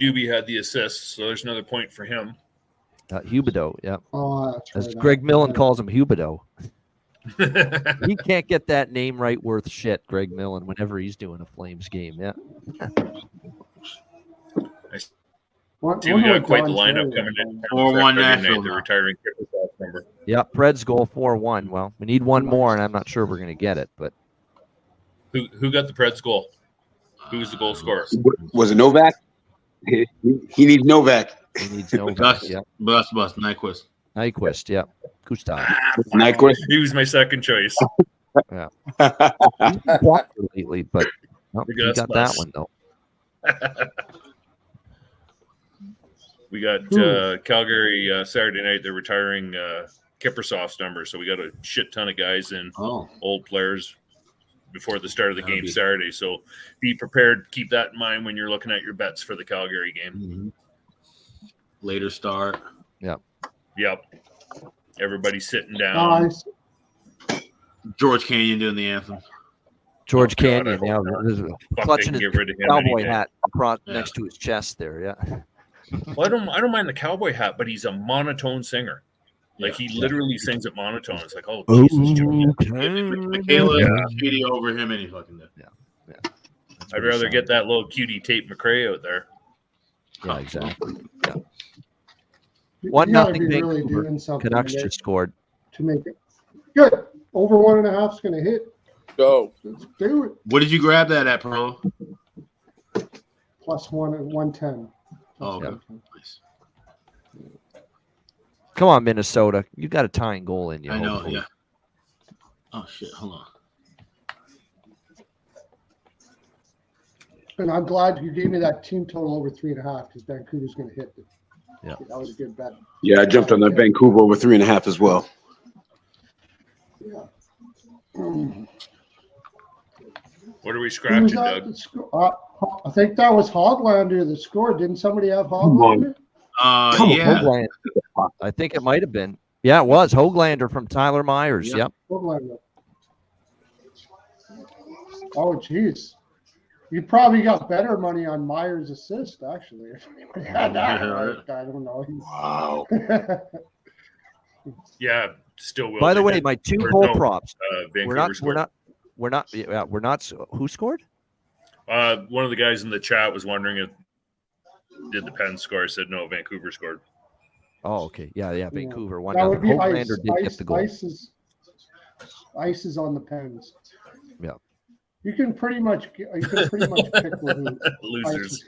Speaker 12: Doobie had the assist, so there's another point for him.
Speaker 1: Huberdeau, yeah.
Speaker 10: Oh, that's
Speaker 1: As
Speaker 10: right.
Speaker 1: Greg Millen calls him, Huberdeau. He can't get that name right worth shit, Greg Millen, whenever he's doing a Flames game. Yeah.
Speaker 12: We got quite the lineup coming in.
Speaker 2: 4-1 Nashville.
Speaker 12: They're retiring Kiprusoff number.
Speaker 1: Yeah, Pred's goal 4-1. Well, we need one more, and I'm not sure we're going to get it. But
Speaker 12: who got the Preds goal? Who was the goal scorer?
Speaker 4: Was it Novak? He needs Novak.
Speaker 1: He needs Novak. Yeah.
Speaker 2: Bus, Nyquist.
Speaker 1: Nyquist, yeah. Gustav.
Speaker 4: Nyquist.
Speaker 12: He was my second choice.
Speaker 1: Yeah. He's been quiet lately, but he got that one though.
Speaker 12: We got Calgary Saturday night. They're retiring Kiprusoff's number, so we got a shit ton of guys in, old players, before the start of the game Saturday. So be prepared. Keep that in mind when you're looking at your bets for the Calgary game.
Speaker 2: Mm-hmm. Later start.
Speaker 1: Yep.
Speaker 12: Everybody's sitting down.
Speaker 10: Nice.
Speaker 2: George Canyon doing the anthem.
Speaker 1: George Canyon, yeah, clutching his cowboy
Speaker 12: hat
Speaker 1: hat across next to his chest there. Yeah.
Speaker 12: Well, I don't mind the cowboy hat, but he's a monotone singer. Like he literally sings it monotone. It's like, oh Jesus,
Speaker 2: Michaela Chidi over him any fucking day.
Speaker 1: Yeah.
Speaker 12: I'd rather get that little cutie Tate McRae out there.
Speaker 1: Yeah, exactly. Yeah.
Speaker 10: You
Speaker 1: 1-0
Speaker 10: gotta be
Speaker 1: Vancouver.
Speaker 10: really doing something
Speaker 1: Canucks
Speaker 10: to
Speaker 1: just scored.
Speaker 10: make it good. Over 1.5 is going to hit.
Speaker 7: Go.
Speaker 10: Let's do it.
Speaker 2: What did you grab that at, Pro?
Speaker 10: +1 and 110.
Speaker 2: Oh, okay.
Speaker 10: Nice.
Speaker 1: Come on, Minnesota. You got a tying goal in you.
Speaker 2: I know,
Speaker 1: hopefully.
Speaker 2: yeah. Oh shit, hold on.
Speaker 10: And I'm glad you gave me that team total over 3.5 because Vancouver's going to hit it.
Speaker 1: Yeah.
Speaker 10: That was a good bet.
Speaker 4: Yeah, I jumped on that Vancouver over 3.5 as well.
Speaker 10: Yeah.
Speaker 12: What are we
Speaker 10: Who was
Speaker 12: scratching,
Speaker 10: that
Speaker 12: Doug?
Speaker 10: that I think that was Hoglander that scored. Didn't somebody have Hoglander?
Speaker 2: Yeah.
Speaker 1: Hoglander. I think it might have been. Yeah, it was Hoglander from Tyler Myers. Yep.
Speaker 10: Hoglander. Oh, geez. You probably got better money on Myers' assist, actually. If anybody had that right. I don't know.
Speaker 4: Wow.
Speaker 12: Yeah, still will.
Speaker 1: By the way, my two goal props. We're not.
Speaker 12: Vancouver
Speaker 1: We're not. Who scored?
Speaker 12: One of the guys in the chat was wondering if did the Pens score. I said no. Vancouver scored.
Speaker 1: Oh, okay. Yeah. Vancouver. One.
Speaker 10: That would be
Speaker 1: Hoglander did get the goal.
Speaker 10: Ice is on the Pens.
Speaker 1: Yeah.
Speaker 10: You can pretty much pick who
Speaker 12: Losers.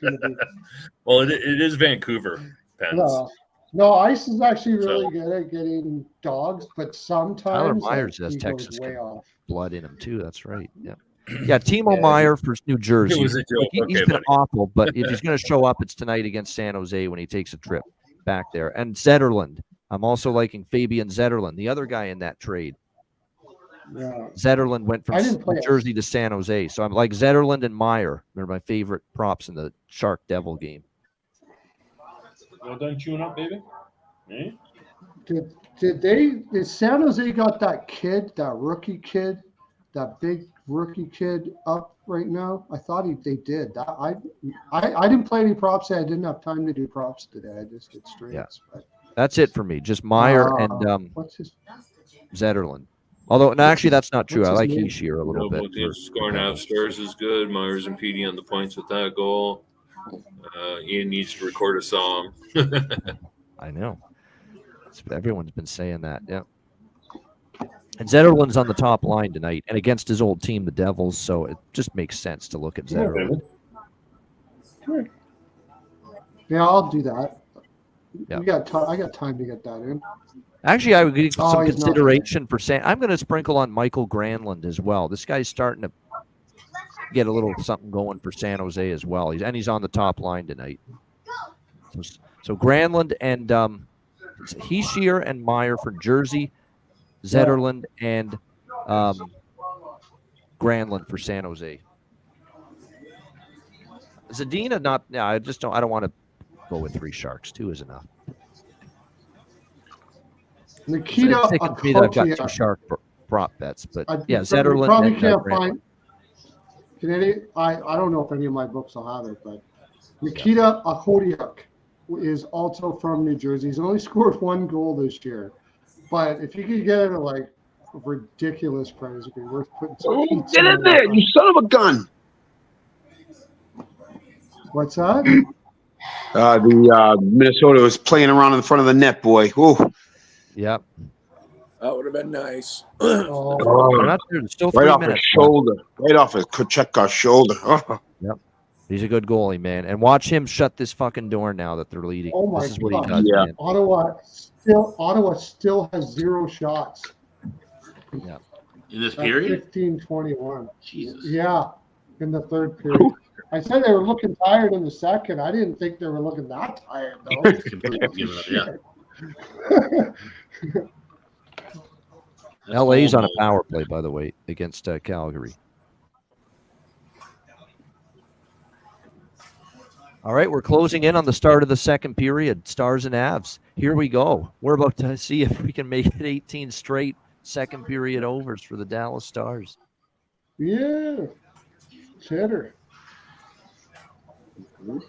Speaker 12: Well, it is Vancouver Pens.
Speaker 10: No, Ice is actually really good at getting dogs, but sometimes
Speaker 1: Tyler Myers has
Speaker 10: he
Speaker 1: Texas
Speaker 10: goes way off.
Speaker 1: blood in him too. That's right. Yeah. Yeah, Timo Meyer for New Jersey.
Speaker 12: It was a joke.
Speaker 1: He's been awful, but if he's going to show up, it's tonight against San Jose when he takes a trip back there. And Zetterlund. I'm also liking Fabian Zetterlund, the other guy in that trade.
Speaker 10: Yeah.
Speaker 1: Zetterlund went from New Jersey to San Jose. So I'm like Zetterlund and Meyer. They're my favorite props in the Shark Devil game.
Speaker 12: Well done chewing up, baby. Eh?
Speaker 10: Did San Jose got that kid, that rookie kid, that big rookie kid up right now? I thought they did. I didn't play any props. I didn't have time to do props today. I just did straights.
Speaker 1: Yeah. That's it for me. Just Meyer and
Speaker 10: what's his
Speaker 1: Zetterlund. Although, no, actually, that's not true.
Speaker 10: What's
Speaker 1: I
Speaker 10: his
Speaker 1: like
Speaker 10: name?
Speaker 1: Heishier a little bit.
Speaker 12: Scoring half stars is good. Myers and Petey on the points with that goal. Ian needs to record a song.
Speaker 1: I know. Everyone's been saying that. Yeah. And Zetterlund's on the top line tonight and against his old team, the Devils. So it just makes sense to look at Zetterlund.
Speaker 10: Yeah, I'll do that.
Speaker 1: Yeah.
Speaker 10: I got time to get that in.
Speaker 1: Actually, I would give some
Speaker 10: he's not
Speaker 1: consideration for saying I'm going to sprinkle on Michael Granlund as well. This guy's starting to get a little something going for San Jose as well. He's on the top line tonight. So Granlund and Heishier and Meyer for Jersey, Zetterlund and Granlund for San Jose. Zadina not. Yeah, I don't want to go with 3 Sharks. 2 is enough.
Speaker 10: Nikita
Speaker 1: I've got 2 Shark prop bets, but yeah, Zetterlund.
Speaker 10: You probably
Speaker 1: and,
Speaker 10: can't
Speaker 1: Granlund.
Speaker 10: find. I don't know if any of my books will have it, but Nikita Akhodiuk is also from New Jersey. He's only scored 1 goal this year, but if you could get it at like a ridiculous price, it'd be worth putting some.
Speaker 4: Get in there, you son of a gun!
Speaker 10: What's that?
Speaker 4: The Minnesota was playing around in front of the net, boy. Ooh.
Speaker 1: Yep.
Speaker 7: That would have been nice.
Speaker 1: Still 3
Speaker 4: right off
Speaker 1: minutes
Speaker 4: his shoulder. Right off his Kochetkov shoulder. Oh.
Speaker 1: Yep. He's a good goalie, man. And watch him shut this fucking door now that they're leading.
Speaker 10: Oh my
Speaker 1: this is what
Speaker 10: God.
Speaker 1: he does, man.
Speaker 10: Ottawa still has 0 shots.
Speaker 1: Yeah.
Speaker 2: In this period?
Speaker 10: 15-21.
Speaker 2: Jesus.
Speaker 10: Yeah, in the third period. I said they were looking tired in the second. I didn't think they were looking that tired, though.
Speaker 2: Completely given up, yeah.
Speaker 1: LA's on a power play, by the way, against Calgary. All right, we're closing in on the start of the second period. Stars and Avs. Here we go. We're about to see if we can make it 18 straight second period overs for the Dallas Stars.
Speaker 10: Yeah. Cheddar.
Speaker 12: All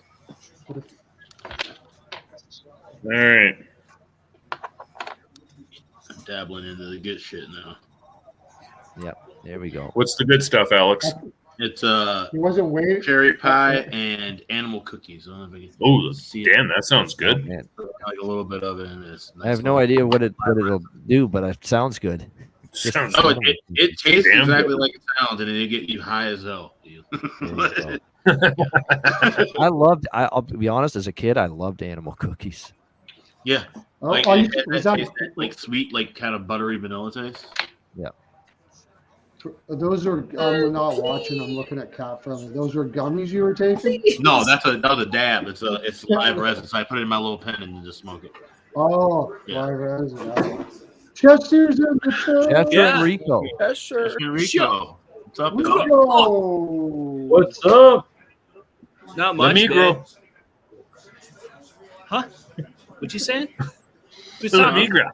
Speaker 12: right.
Speaker 2: I'm dabbling into the good shit now.
Speaker 1: Yep, there we go.
Speaker 12: What's the good stuff, Alex?
Speaker 2: It's
Speaker 10: He wasn't waiting.
Speaker 2: cherry pie and animal cookies. I don't know if
Speaker 12: Oh, damn, that sounds good.
Speaker 1: Oh, man.
Speaker 2: like a little bit of it in this.
Speaker 1: I have no idea what it'll do, but it sounds good.
Speaker 12: Sounds
Speaker 2: it tastes
Speaker 12: damn
Speaker 2: exactly
Speaker 12: good.
Speaker 2: like it sounds, and it get you high as hell.
Speaker 1: I'll be honest, as a kid, I loved animal cookies.
Speaker 2: Yeah.
Speaker 10: Oh,
Speaker 2: Like,
Speaker 10: are you-
Speaker 2: it had
Speaker 10: was
Speaker 2: that
Speaker 10: that-
Speaker 2: taste, like sweet, like kind of buttery vanilla taste.
Speaker 1: Yeah.
Speaker 10: Those are, I'm not watching, I'm looking at Cat Friendly. Those were gummies you were taking?
Speaker 2: No, that's a dab. It's live resin. So I put it in my little pen and just smoke it.
Speaker 10: Oh,
Speaker 2: Yeah.
Speaker 10: live resin. Chester's in the
Speaker 1: Chester and Rico.
Speaker 7: Chester.
Speaker 2: Rico. What's up,
Speaker 10: Rico.
Speaker 2: dog?
Speaker 16: What's up?
Speaker 17: Not much,
Speaker 12: me
Speaker 17: man.
Speaker 12: grow.
Speaker 17: Huh? What you saying? Who's
Speaker 12: Let
Speaker 17: talking?
Speaker 12: me grow.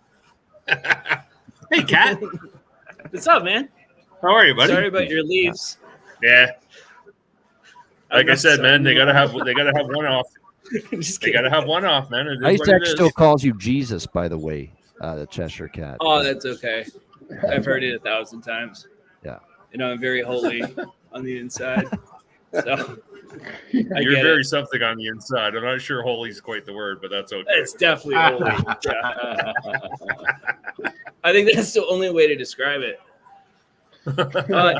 Speaker 12: Hey, Cat.
Speaker 17: What's up, man?
Speaker 12: How are you, buddy?
Speaker 17: Sorry about your leaves.
Speaker 12: Yeah. Like I
Speaker 17: not
Speaker 12: said,
Speaker 17: sorry.
Speaker 12: man, they gotta have one off.
Speaker 17: Just
Speaker 12: They
Speaker 17: kidding.
Speaker 12: gotta have one off, man. It is
Speaker 1: Ice
Speaker 12: what it
Speaker 1: X
Speaker 12: is.
Speaker 1: still calls you Jesus, by the way, the Cheshire Cat.
Speaker 17: Oh, that's okay. I've heard it 1,000 times.
Speaker 1: Yeah.
Speaker 17: You know, I'm very holy on the inside. So I
Speaker 12: You're
Speaker 17: get
Speaker 12: very
Speaker 17: it.
Speaker 12: something on the inside. I'm not sure holy is quite the word, but that's okay.
Speaker 17: It's definitely holy. Yeah. I think that's the only way to describe it.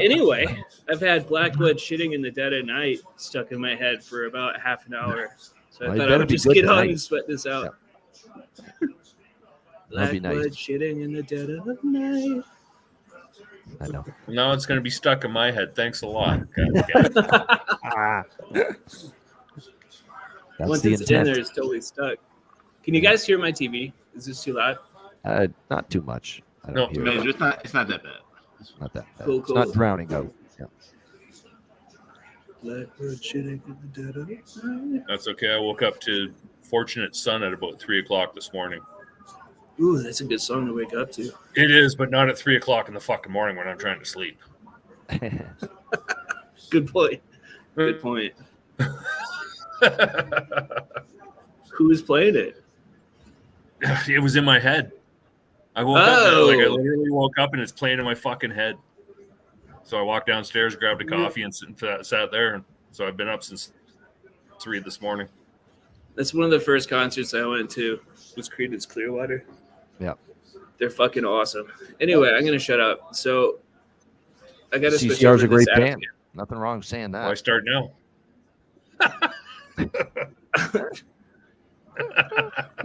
Speaker 17: Anyway, I've had Blackwood shitting in the dead of night stuck in my head for about half an hour. So I
Speaker 1: Well, you
Speaker 17: thought I
Speaker 1: better
Speaker 17: would
Speaker 1: be
Speaker 17: just
Speaker 1: good
Speaker 17: get on
Speaker 1: tonight.
Speaker 17: and sweat this out.
Speaker 1: That'd be
Speaker 17: Blackwood
Speaker 1: nice.
Speaker 17: shitting in the dead of night.
Speaker 1: I know.
Speaker 12: Now it's going to be stuck in my head. Thanks a lot.
Speaker 1: That's
Speaker 17: Once
Speaker 1: the
Speaker 17: it's in there,
Speaker 1: intent.
Speaker 17: it's totally stuck. Can you guys hear my TV? Is this too loud?
Speaker 1: Not too much. I
Speaker 12: No,
Speaker 1: don't hear
Speaker 2: No,
Speaker 1: it.
Speaker 2: it's not that bad.
Speaker 1: Not that bad.
Speaker 17: Cool,
Speaker 1: It's
Speaker 17: cool.
Speaker 1: not drowning out. Yeah.
Speaker 17: Blackwood shitting in the dead of night.
Speaker 12: That's okay. I woke up to Fortunate Son at about 3 o'clock this morning.
Speaker 17: Ooh, that's a good song to wake up to.
Speaker 12: It is, but not at 3 o'clock in the fucking morning when I'm trying to sleep.
Speaker 17: Good point. Good point. Who was playing it?
Speaker 12: It was in my head. I woke up and, I literally woke up and it's playing in my fucking head. So I walked downstairs, grabbed a coffee, and sat there. And so I've been up since 3 this morning.
Speaker 17: That's one of the first concerts I went to. Was Creedence Clearwater.
Speaker 1: Yeah,
Speaker 17: they're fucking awesome. Anyway, I'm gonna shut up. So I got to switch
Speaker 1: CCR's
Speaker 17: over
Speaker 1: a great
Speaker 17: this
Speaker 1: band.
Speaker 17: afternoon.
Speaker 1: Nothing wrong with saying that.
Speaker 12: Why start now?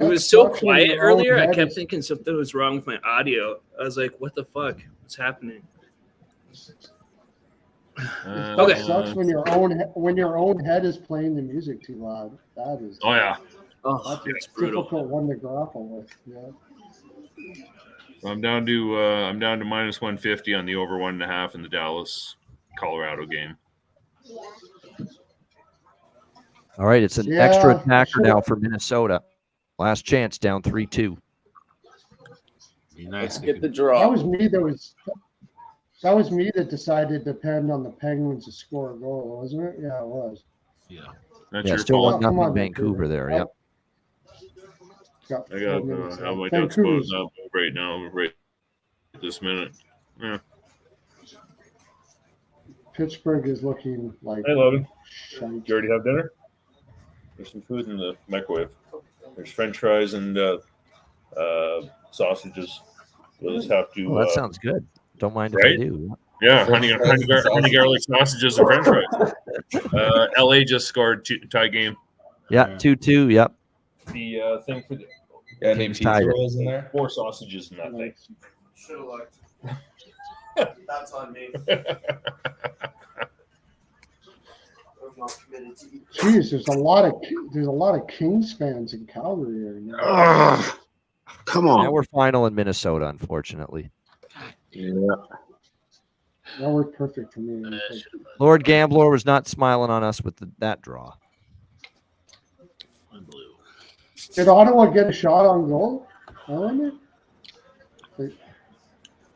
Speaker 17: It was so quiet earlier. I kept thinking something was wrong with my audio. I was like, "What the fuck? What's happening?"
Speaker 10: Okay. It sucks when your own head is playing the music too loud. That is.
Speaker 12: Oh yeah.
Speaker 10: That's
Speaker 17: it's
Speaker 10: a
Speaker 17: brutal.
Speaker 10: difficult one to grapple with. Yeah.
Speaker 12: So I'm down to minus 150 on the over 1.5 in the Dallas Colorado game.
Speaker 1: All right, it's an extra attacker now for Minnesota. Last chance, down 3-2.
Speaker 2: Nice.
Speaker 7: Let's get the draw.
Speaker 10: That was me that decided to depend on the Penguins to score a goal, wasn't it? Yeah, it was.
Speaker 2: Yeah.
Speaker 12: That's
Speaker 1: Yeah,
Speaker 12: your
Speaker 1: still
Speaker 12: fault.
Speaker 1: 1-0 Vancouver there. Yep.
Speaker 12: I got how my dad's supposed up right now, right this minute. Yeah.
Speaker 10: Pittsburgh is looking like.
Speaker 12: Hey, Logan. Did you already have dinner? There's some food in the microwave. There's French fries and sausages. We'll just have to.
Speaker 1: Oh, that sounds good. Don't mind if
Speaker 12: right?
Speaker 1: I do.
Speaker 12: Yeah, honey garlic sausages and French fries. LA just scored tie game.
Speaker 1: Yeah, 2-2. Yep.
Speaker 12: The thing for the
Speaker 3: any pizza rolls in there?
Speaker 12: 4 sausages and that thing.
Speaker 6: Should have looked. That's on me.
Speaker 10: Jeez, there's a lot of Kings fans in Calgary right now.
Speaker 4: Come on.
Speaker 1: Now we're final in Minnesota, unfortunately.
Speaker 12: Yeah.
Speaker 10: That worked perfect for me.
Speaker 1: Lord Gambler was not smiling on us with that draw.
Speaker 10: Did Ottawa get a shot on goal? I wonder.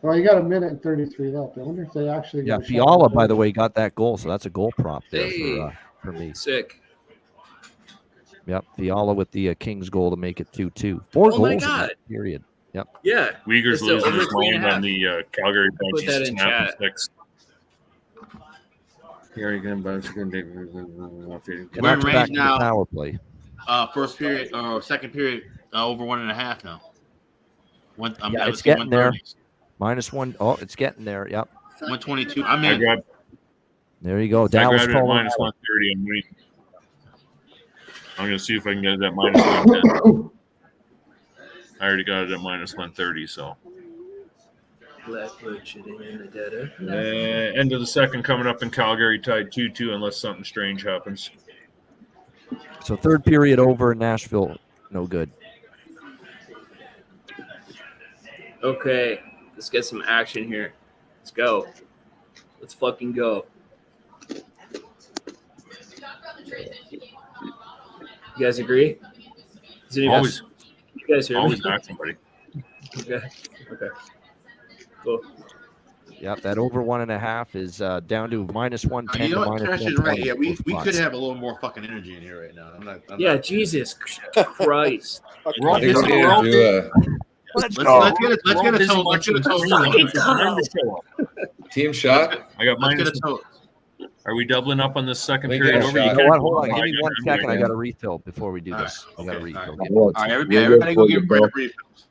Speaker 10: Well, you got a minute and 33 left. I wonder if they actually.
Speaker 1: Yeah,
Speaker 10: got a shot
Speaker 1: Fiala,
Speaker 10: on
Speaker 1: by the
Speaker 10: goal.
Speaker 1: way, got that goal, so that's a goal prop there
Speaker 17: Hey.
Speaker 1: for me.
Speaker 17: Sick.
Speaker 1: Yep, Fiala with the Kings goal to make it 2-2. 4
Speaker 17: Oh
Speaker 1: goals
Speaker 17: my
Speaker 1: in
Speaker 17: God.
Speaker 1: that period. Yep.
Speaker 17: Yeah.
Speaker 12: Uyghurs
Speaker 17: It's
Speaker 12: losing
Speaker 17: over
Speaker 12: his
Speaker 17: 3.5.
Speaker 12: mind on the Calgary bench.
Speaker 17: Put that
Speaker 12: He's
Speaker 17: in
Speaker 12: snapping
Speaker 17: chat.
Speaker 12: sticks. Here again,
Speaker 2: We're in
Speaker 1: Back
Speaker 2: range
Speaker 1: to
Speaker 2: now.
Speaker 1: the power play.
Speaker 2: First period or second period over 1.5 now.
Speaker 1: Yeah, it's getting there. -1. Oh, it's getting there. Yep.
Speaker 2: 122. I'm in.
Speaker 1: There you go.
Speaker 12: I
Speaker 1: Dallas
Speaker 12: grabbed it at
Speaker 1: Colorado.
Speaker 12: minus 130. I'm going to see if I can get it at minus 110. I already got it at minus 130, so.
Speaker 17: Blackwood shooting in the dead.
Speaker 12: End of the second coming up in Calgary, tied 2-2 unless something strange happens.
Speaker 1: So third period over in Nashville. No good.
Speaker 17: Okay, let's get some action here. Let's go. Let's fucking go. You guys agree? Does anybody?
Speaker 12: Always.
Speaker 17: You guys hear me?
Speaker 12: Always back somebody.
Speaker 17: Okay. Okay. Cool.
Speaker 1: Yep, that over 1.5 is down to minus 110
Speaker 2: You know
Speaker 1: to
Speaker 2: what?
Speaker 1: minus
Speaker 2: Trash is
Speaker 1: 120.
Speaker 2: right. Yeah, we
Speaker 1: Both
Speaker 2: could
Speaker 1: spots.
Speaker 2: have a little more fucking energy in here right now. I'm
Speaker 17: Yeah,
Speaker 2: not-
Speaker 17: Jesus Christ.
Speaker 12: We're all
Speaker 3: I think
Speaker 12: busy
Speaker 3: we need to
Speaker 12: world.
Speaker 3: do a
Speaker 2: Let's
Speaker 12: We're
Speaker 2: get a
Speaker 12: all
Speaker 2: total. Let's get a total.
Speaker 12: busy watching
Speaker 3: team shot.
Speaker 12: I got
Speaker 2: Let's get
Speaker 12: minus.
Speaker 2: a total.
Speaker 12: Are we doubling up on this second
Speaker 3: We
Speaker 12: period
Speaker 3: get a
Speaker 12: over?
Speaker 3: shot.
Speaker 1: You know what? Hold on. Give me 1 second. I
Speaker 3: right
Speaker 1: got
Speaker 3: now.
Speaker 1: to refill before we do this. I got to
Speaker 2: Okay,
Speaker 1: refill.
Speaker 2: all right, everybody go get refills.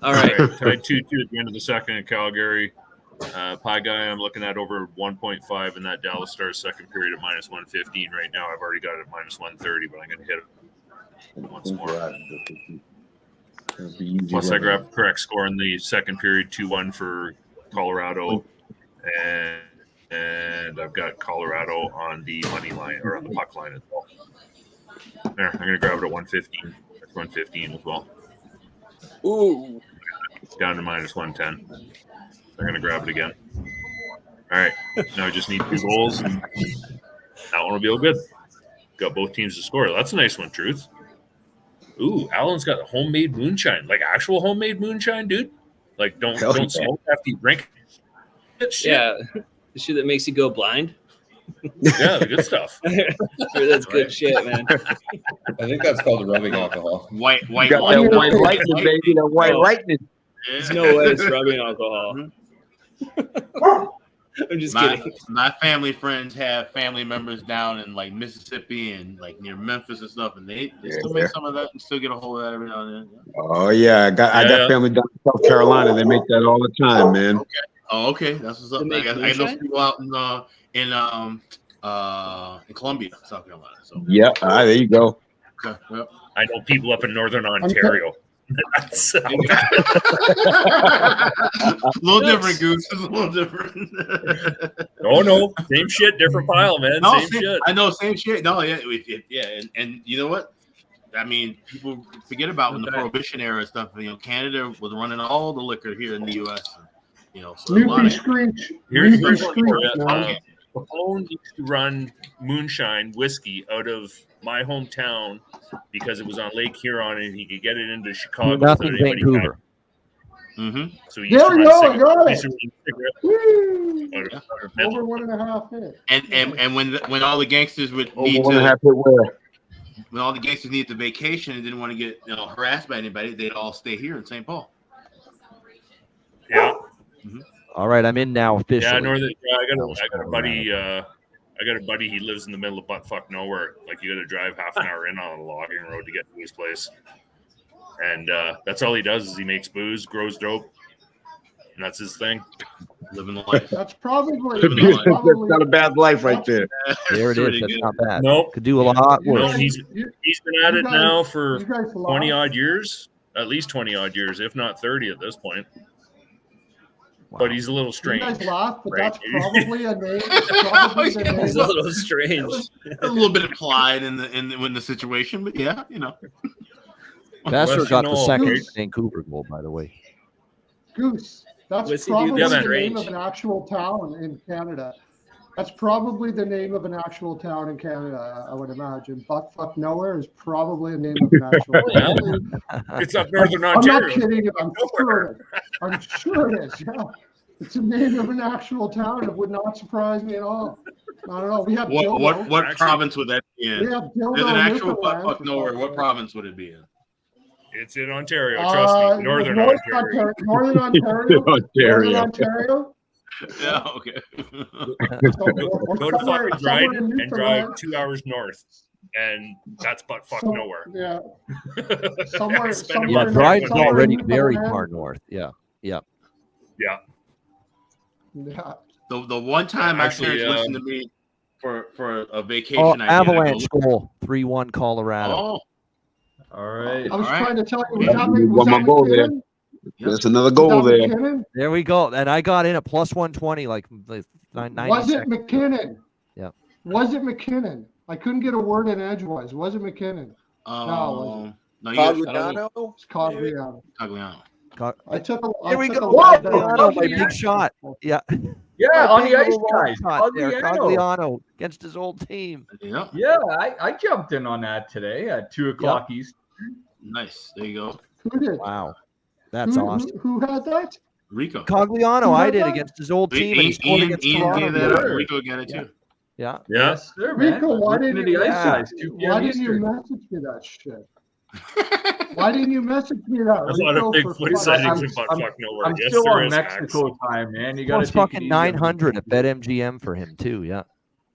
Speaker 17: All right.
Speaker 12: Tied 2-2 at the end of the second in Calgary. Pie guy, I'm looking at over 1.5 in that Dallas Stars second period at minus 115 right now. I've already got it at minus 130, but I'm going to hit it once more. Plus, I grabbed the correct score in the second period, 2-1 for Colorado, and I've got Colorado on the money line or on the puck line as well. There, I'm going to grab it at 115. That's 115 as well.
Speaker 7: Ooh.
Speaker 12: Down to minus 110. I'm going to grab it again. All right. Now I just need 2 goals, and that one will be all good. Got both teams to score. That's a nice one, Truth. Ooh, Alan's got homemade moonshine. Like actual homemade moonshine, dude? Like don't smoke after you drink it. Shit.
Speaker 17: Yeah. The shit that makes you go blind.
Speaker 12: Yeah, the good stuff.
Speaker 17: That's good shit, man.
Speaker 3: I think that's called rubbing alcohol.
Speaker 2: White
Speaker 13: Got that white lightning, baby. That white lightning.
Speaker 17: There's no way it's rubbing alcohol. I'm just kidding.
Speaker 2: My family friends have family members down in like Mississippi and like near Memphis and stuff, and they still make some of that and still get a hold of that every now and then.
Speaker 4: Oh yeah, I got family down in South Carolina. They make that all the time, man.
Speaker 2: Okay. Oh, okay. That's what's up. I know people out in Columbia, South Carolina. So
Speaker 4: Yeah, there you go.
Speaker 2: Okay. Well,
Speaker 12: I know people up in Northern Ontario. That's
Speaker 2: a little different, Goose. It's a little different.
Speaker 12: No, same shit, different pile, man.
Speaker 2: No,
Speaker 12: same shit.
Speaker 2: I know, same shit. No, yeah. And you know what? I mean, people forget about when the Prohibition era stuff. You know, Canada was running all the liquor here in the U.S. You know, so
Speaker 12: Here's Capone used to run moonshine whiskey out of my hometown because it was on Lake Huron and he could get it into Chicago.
Speaker 1: Nothing Vancouver.
Speaker 12: So he used to run cigarettes.
Speaker 10: Over 1.5 hit.
Speaker 2: And when all the gangsters would
Speaker 4: Over
Speaker 2: need
Speaker 4: 1.5 hit where?
Speaker 2: when all the gangsters needed the vacation and didn't want to get harassed by anybody, they'd all stay here in St. Paul.
Speaker 12: Yeah.
Speaker 1: All right, I'm in now officially.
Speaker 12: Yeah, I got a buddy. I got a buddy. He lives in the middle of buttfuck nowhere. Like you got to drive half an hour in on a logging road to get to his place. And that's all he does is he makes booze, grows dope, and that's his thing.
Speaker 2: Living the life.
Speaker 10: That's probably
Speaker 4: That's not a bad life right there.
Speaker 1: There it is. That's not bad.
Speaker 12: Nope.
Speaker 1: Could do a lot worse.
Speaker 12: He's been at it now for 20 odd years, at least 20 odd years, if not 30 at this point. Wow. But he's a little strange.
Speaker 10: You guys laugh, but
Speaker 12: right?
Speaker 10: That's probably a name.
Speaker 17: He's a little strange.
Speaker 2: A little bit of pride in the situation, but yeah, you know.
Speaker 1: Vassar got the second Vancouver goal, by the way.
Speaker 10: Goose. That's probably the name of an actual town in Canada. That's probably the name of an actual town in Canada, I would imagine. Buttfuck Nowhere is probably a name of an actual town.
Speaker 12: It's up Northern Ontario.
Speaker 10: I'm not kidding. I'm sure it is. Yeah. It's a name of an actual town. It would not surprise me at all. I don't know. We have
Speaker 2: what province would that be in?
Speaker 10: We have
Speaker 2: There's an actual Buttfuck Nowhere. What province would it be in?
Speaker 12: It's in Ontario. Trust me, Northern Ontario.
Speaker 10: Northern Ontario. Northern Ontario.
Speaker 2: Yeah, okay.
Speaker 12: Go to fucking Dryden and drive 2 hours north, and that's buttfuck nowhere.
Speaker 10: Yeah. Somewhere
Speaker 1: Dryden's already very far north. Yeah.
Speaker 12: Yeah.
Speaker 2: The one time my parents listened to me for a vacation.
Speaker 1: Avalanche goal, 3-1 Colorado.
Speaker 2: Oh.
Speaker 10: All right. I was trying to tell you.
Speaker 4: One more goal there. There's another goal there.
Speaker 10: McKinnon?
Speaker 1: There we go. And I got in at plus 120, like 90
Speaker 10: Was it
Speaker 1: seconds.
Speaker 10: McKinnon?
Speaker 1: Yeah.
Speaker 10: Was it McKinnon? I couldn't get a word in edgewise. Was it McKinnon? No,
Speaker 7: Cogliano?
Speaker 10: It's Cogliano. I took a
Speaker 1: Here we go.
Speaker 10: Cogliano,
Speaker 1: My big shot. Yeah.
Speaker 16: Yeah, on the ice, guys.
Speaker 1: Cogliano against his old team.
Speaker 2: Yeah.
Speaker 16: Yeah, I jumped in on that today at 2:00 Eastern.
Speaker 2: Nice. There you go.
Speaker 10: Who did?
Speaker 1: Wow. That's awesome.
Speaker 10: Who had that?
Speaker 2: Rico.
Speaker 1: Cogliano, I did against his old team. And he scored against Toronto.
Speaker 2: Rico got it too.
Speaker 1: Yeah.
Speaker 12: Yes,
Speaker 16: sir, man.
Speaker 10: Rico, why didn't you message me that shit? Why didn't you message me that?
Speaker 12: There's a lot of Bigfoot sightings in buttfuck nowhere.
Speaker 16: I'm still on Mexico time, man. You got to
Speaker 1: it's fucking 900 at BetMGM for him too. Yeah.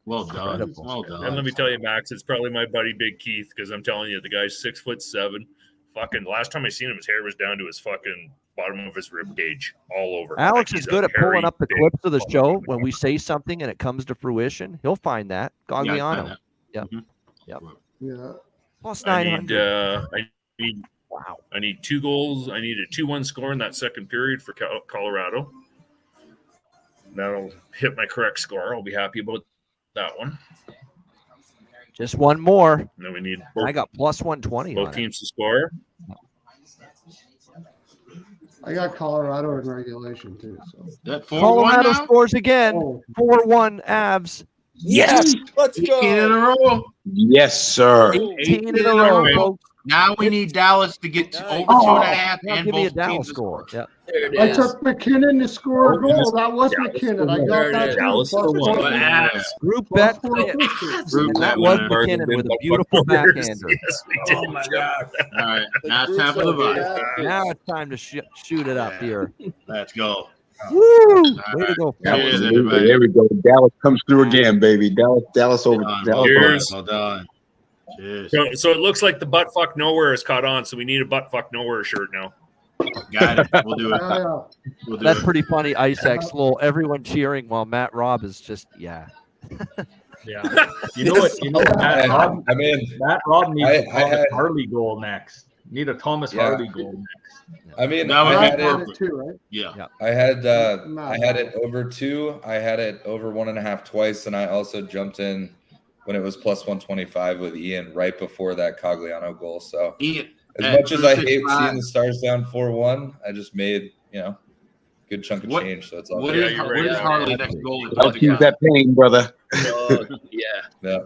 Speaker 2: Well done. Well done.
Speaker 12: And let me tell you, Max, it's probably my buddy Big Keith, because I'm telling you, the guy's 6'7". Fucking last time I seen him, his hair was down to his fucking bottom of his rib cage, all over.
Speaker 1: Alex
Speaker 12: like
Speaker 1: is good at pulling up the clips of the show when we say something and it comes to fruition. He'll find that. Cogliano. Yeah. Yep.
Speaker 10: Yeah.
Speaker 1: Plus 900.
Speaker 12: I need 2 goals. I need a 2-1 score in that second period for Colorado. That'll hit my correct score. I'll be happy about that one.
Speaker 1: Just one more.
Speaker 12: And then we need
Speaker 1: I got plus 120.
Speaker 12: Both teams to score.
Speaker 10: I got Colorado in regulation too. So
Speaker 1: Colorado scores again. 4-1 Avs.
Speaker 7: Yes, let's go.
Speaker 2: 18 in a row.
Speaker 4: Yes, sir.
Speaker 1: 18 in a row, folks.
Speaker 2: Now we need Dallas to get to over 2.5
Speaker 1: now
Speaker 2: and
Speaker 1: give me a
Speaker 2: both
Speaker 1: Dallas
Speaker 2: teams to
Speaker 1: score.
Speaker 2: score.
Speaker 1: Yeah.
Speaker 17: There it
Speaker 10: I
Speaker 17: is.
Speaker 10: took McKinnon to score a goal. That was
Speaker 12: Dallas
Speaker 10: McKinnon. I
Speaker 12: for
Speaker 10: got
Speaker 17: one.
Speaker 10: that too.
Speaker 12: Dallas
Speaker 10: Plus
Speaker 12: for one.
Speaker 10: 450.
Speaker 1: Group
Speaker 10: Plus
Speaker 1: bet.
Speaker 10: 450.
Speaker 2: Group
Speaker 1: And
Speaker 2: bet
Speaker 1: that was
Speaker 2: winner.
Speaker 1: McKinnon with a beautiful backhander.
Speaker 12: Yes, we did.
Speaker 17: Oh my god.
Speaker 2: All right, now it's
Speaker 7: Group
Speaker 2: time for the
Speaker 7: vote,
Speaker 2: vote.
Speaker 7: yeah.
Speaker 1: Now it's time to shoot it up
Speaker 2: Yeah.
Speaker 1: here.
Speaker 2: Let's go.
Speaker 1: Woo!
Speaker 2: All
Speaker 1: Way to go,
Speaker 2: Cheers,
Speaker 1: fellas.
Speaker 2: everybody.
Speaker 4: There we go. Dallas comes through again, baby. Dallas over.
Speaker 2: Well done,
Speaker 4: Dallas.
Speaker 12: Cheers.
Speaker 2: well done. Cheers.
Speaker 12: So it looks like the butt fuck nowhere is caught on, so we need a butt fuck nowhere shirt now.
Speaker 2: Got it. We'll do it.
Speaker 10: Yeah, yeah.
Speaker 2: We'll do
Speaker 1: That's
Speaker 2: it.
Speaker 1: pretty funny. Icex Lowell, everyone cheering while Matt Robb is just
Speaker 16: Yeah. You know what? Matt Robb,
Speaker 3: I mean,
Speaker 16: Matt Robb needs a
Speaker 3: I
Speaker 16: Thomas
Speaker 3: had-
Speaker 16: Harley goal next. Need a Thomas
Speaker 3: Yeah.
Speaker 16: Harley goal next.
Speaker 3: I mean,
Speaker 2: No,
Speaker 3: I
Speaker 2: we
Speaker 3: had
Speaker 2: got
Speaker 3: it.
Speaker 2: it.
Speaker 10: Too, right?
Speaker 2: Yeah.
Speaker 3: I had it over 2. I had it over 1.5 twice, and I also jumped in when it was plus 125 with Ian right before that Cogliano goal. So
Speaker 2: Ian,
Speaker 3: as
Speaker 2: at
Speaker 3: much as I hate
Speaker 2: 265.
Speaker 3: seeing the Stars down 4-1, I just made good chunk of
Speaker 2: What-
Speaker 3: change. So it's all
Speaker 2: What
Speaker 3: good.
Speaker 2: is Harley next goal?
Speaker 4: I'll keep that pain, brother.
Speaker 17: Oh, yeah.
Speaker 3: Yeah.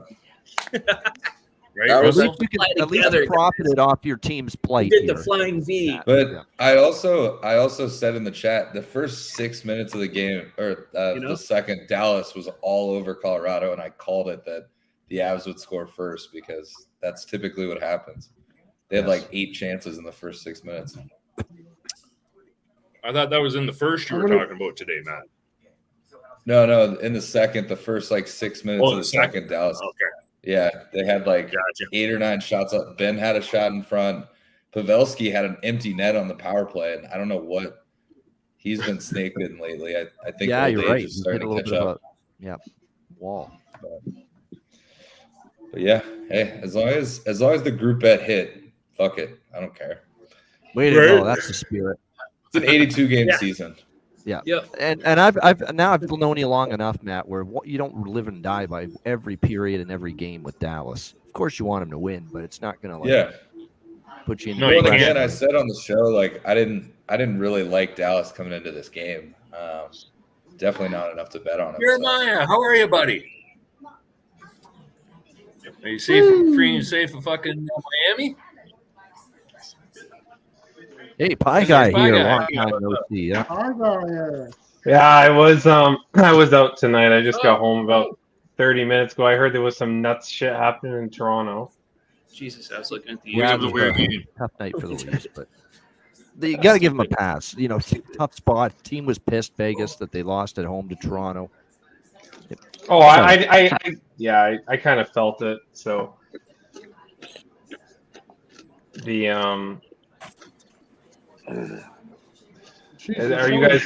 Speaker 12: Right,
Speaker 7: That was
Speaker 12: Russell?
Speaker 1: You can
Speaker 17: Fly
Speaker 1: at least
Speaker 17: together,
Speaker 1: profited off your team's plate.
Speaker 17: Did the
Speaker 1: here.
Speaker 17: flying V.
Speaker 3: But
Speaker 1: Yeah.
Speaker 3: I also said in the chat the first 6 minutes of the game, or the second, Dallas was all over Colorado, and I called it that the Avs would score first because that's typically what happens. They had like 8 chances in the first 6 minutes.
Speaker 12: I thought that was in the first you were talking about today, Matt.
Speaker 3: No, in the second, the first like 6 minutes
Speaker 12: Oh,
Speaker 3: of the second, Dallas.
Speaker 12: Okay.
Speaker 3: Yeah, they had like
Speaker 12: Gotcha.
Speaker 3: 8 or 9 shots up. Ben had a shot in front. Pavelski had an empty net on the power play, and I don't know what he's been snaked in lately. I think
Speaker 1: Yeah,
Speaker 3: old
Speaker 1: you're
Speaker 3: age
Speaker 1: right.
Speaker 3: is
Speaker 1: He's
Speaker 3: starting
Speaker 1: hit a
Speaker 3: to
Speaker 1: little
Speaker 3: catch
Speaker 1: bit of
Speaker 3: up.
Speaker 1: a wall.
Speaker 3: But yeah, hey, as long as the group bet hit, fuck it, I don't care.
Speaker 1: Way to go. That's the spirit.
Speaker 3: It's an 82 game season.
Speaker 1: Yeah.
Speaker 17: Yep.
Speaker 1: And I've known you long enough, Matt, where you don't live and die by every period and every game with Dallas. Of course, you want him to win, but it's not going to put you in.
Speaker 12: No,
Speaker 3: Well,
Speaker 12: you can't.
Speaker 3: again, I said on the show, like I didn't really like Dallas coming into this game. Definitely not enough to bet on him.
Speaker 12: Jeremiah, how are you, buddy? Are you safe, free and safe in fucking Miami?
Speaker 1: Hey, Pie Guy
Speaker 12: Pie
Speaker 1: here.
Speaker 12: Guy.
Speaker 1: Long time no see. Yeah.
Speaker 10: I got here.
Speaker 8: Yeah, I was out tonight. I just got home about 30 minutes ago. I heard there was some nuts shit happening in Toronto.
Speaker 17: Jesus, I was looking at the
Speaker 1: Yeah,
Speaker 2: it was a weird game.
Speaker 1: tough night for the Leafs, but you got to give them a pass. Tough spot. Team was pissed, Vegas, that they lost at home to Toronto.
Speaker 8: Oh, I kind of felt it. So the
Speaker 10: Jesus,
Speaker 8: are you guys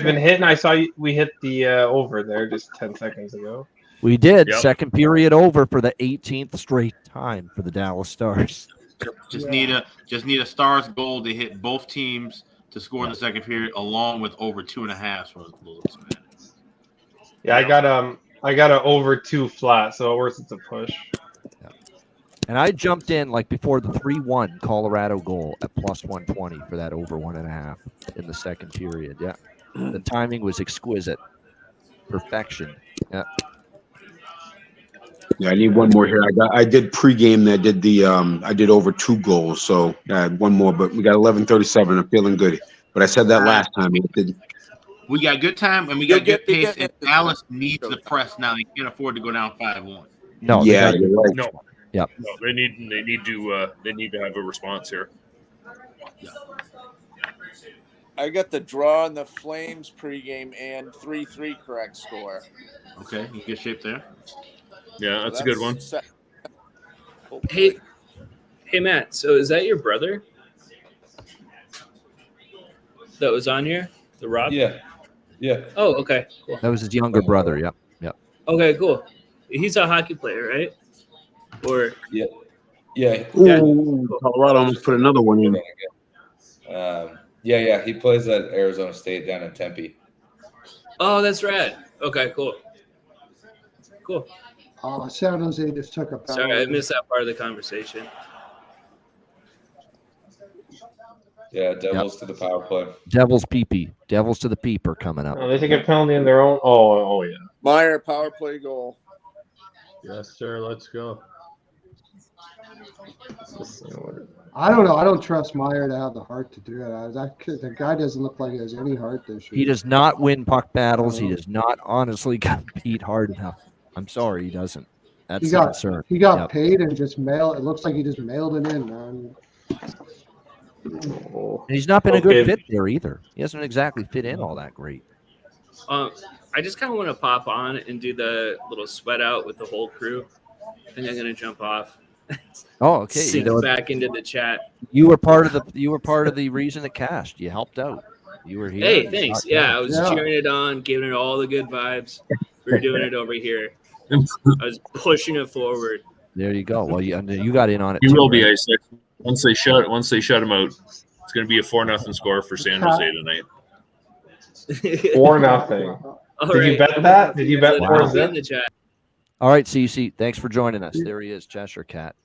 Speaker 8: been hitting? I saw we hit the over there just 10 seconds ago.
Speaker 1: We did.
Speaker 12: Yep.
Speaker 1: Second period over for the 18th straight time for the Dallas Stars.
Speaker 2: Just need a Stars goal to hit both teams to score in the second period, along with over 2.5 for the Blues.
Speaker 8: Yeah, I got a over 2 flat, so it worth it to push.
Speaker 1: And I jumped in like before the 3-1 Colorado goal at plus 120 for that over 1.5 in the second period. Yeah. The timing was exquisite. Perfection. Yeah.
Speaker 4: Yeah, I need one more here. I did pregame. I did over 2 goals, so one more. But we got 11:37. I'm feeling good. But I said that last time. It didn't.
Speaker 2: We got good time and we got good pace, and Dallas needs the press now. They can't afford to go down 5-1.
Speaker 1: No.
Speaker 4: Yeah, you're right.
Speaker 12: No.
Speaker 1: Yep.
Speaker 12: No, they need to have a response here.
Speaker 7: I got the draw in the Flames pregame and 3-3 correct score.
Speaker 2: Okay, you get shape there.
Speaker 12: Yeah, that's a good one.
Speaker 17: Hey, Matt. So is that your brother that was on here? The Rob?
Speaker 3: Yeah.
Speaker 17: Oh, okay. Cool.
Speaker 1: That was his younger brother. Yep.
Speaker 17: Okay, cool. He's a hockey player, right? Or
Speaker 3: Yeah.
Speaker 4: Ooh, Colorado almost put another one in.
Speaker 3: Yeah. He plays at Arizona State down in Tempe.
Speaker 17: oh, that's rad. Okay, cool.
Speaker 10: San Jose just took a penalty.
Speaker 17: Sorry, I missed that part of the conversation.
Speaker 3: Yeah, Devils to the power play.
Speaker 1: Devils pee-pee. Devils to the peeper coming up.
Speaker 8: Oh, they take a penalty in their own. Oh yeah.
Speaker 7: Meyer power play goal.
Speaker 16: Yes, sir. Let's go.
Speaker 10: I don't know. I don't trust Meyer to have the heart to do it. The guy doesn't look like he has any heart this year.
Speaker 1: He does not win puck battles. He does not honestly compete hard enough. I'm sorry, he doesn't. That's the concern.
Speaker 10: He got paid and just mailed. It looks like he just mailed it in, man.
Speaker 1: And he's not been a good fit there either. He hasn't exactly fit in all that great.
Speaker 17: I just kind of want to pop on and do the little sweat out with the whole crew. I think I'm gonna jump off.
Speaker 1: Oh, okay.
Speaker 17: Sink back into the chat.
Speaker 1: You were part of the reason it cashed. You helped out. You were here.
Speaker 17: Hey, thanks. Yeah, I was cheering it on, giving it all the good vibes. We were doing it over here. I was pushing it forward.
Speaker 1: There you go. Well, you got in on it.
Speaker 12: He will be ice once they shut him out. It's going to be a 4-0 score for San Jose tonight.
Speaker 18: 4-0. Did you bet that? Did you bet 4-0?
Speaker 1: All right, CC. Thanks for joining us. There he is, Cheshire Cat.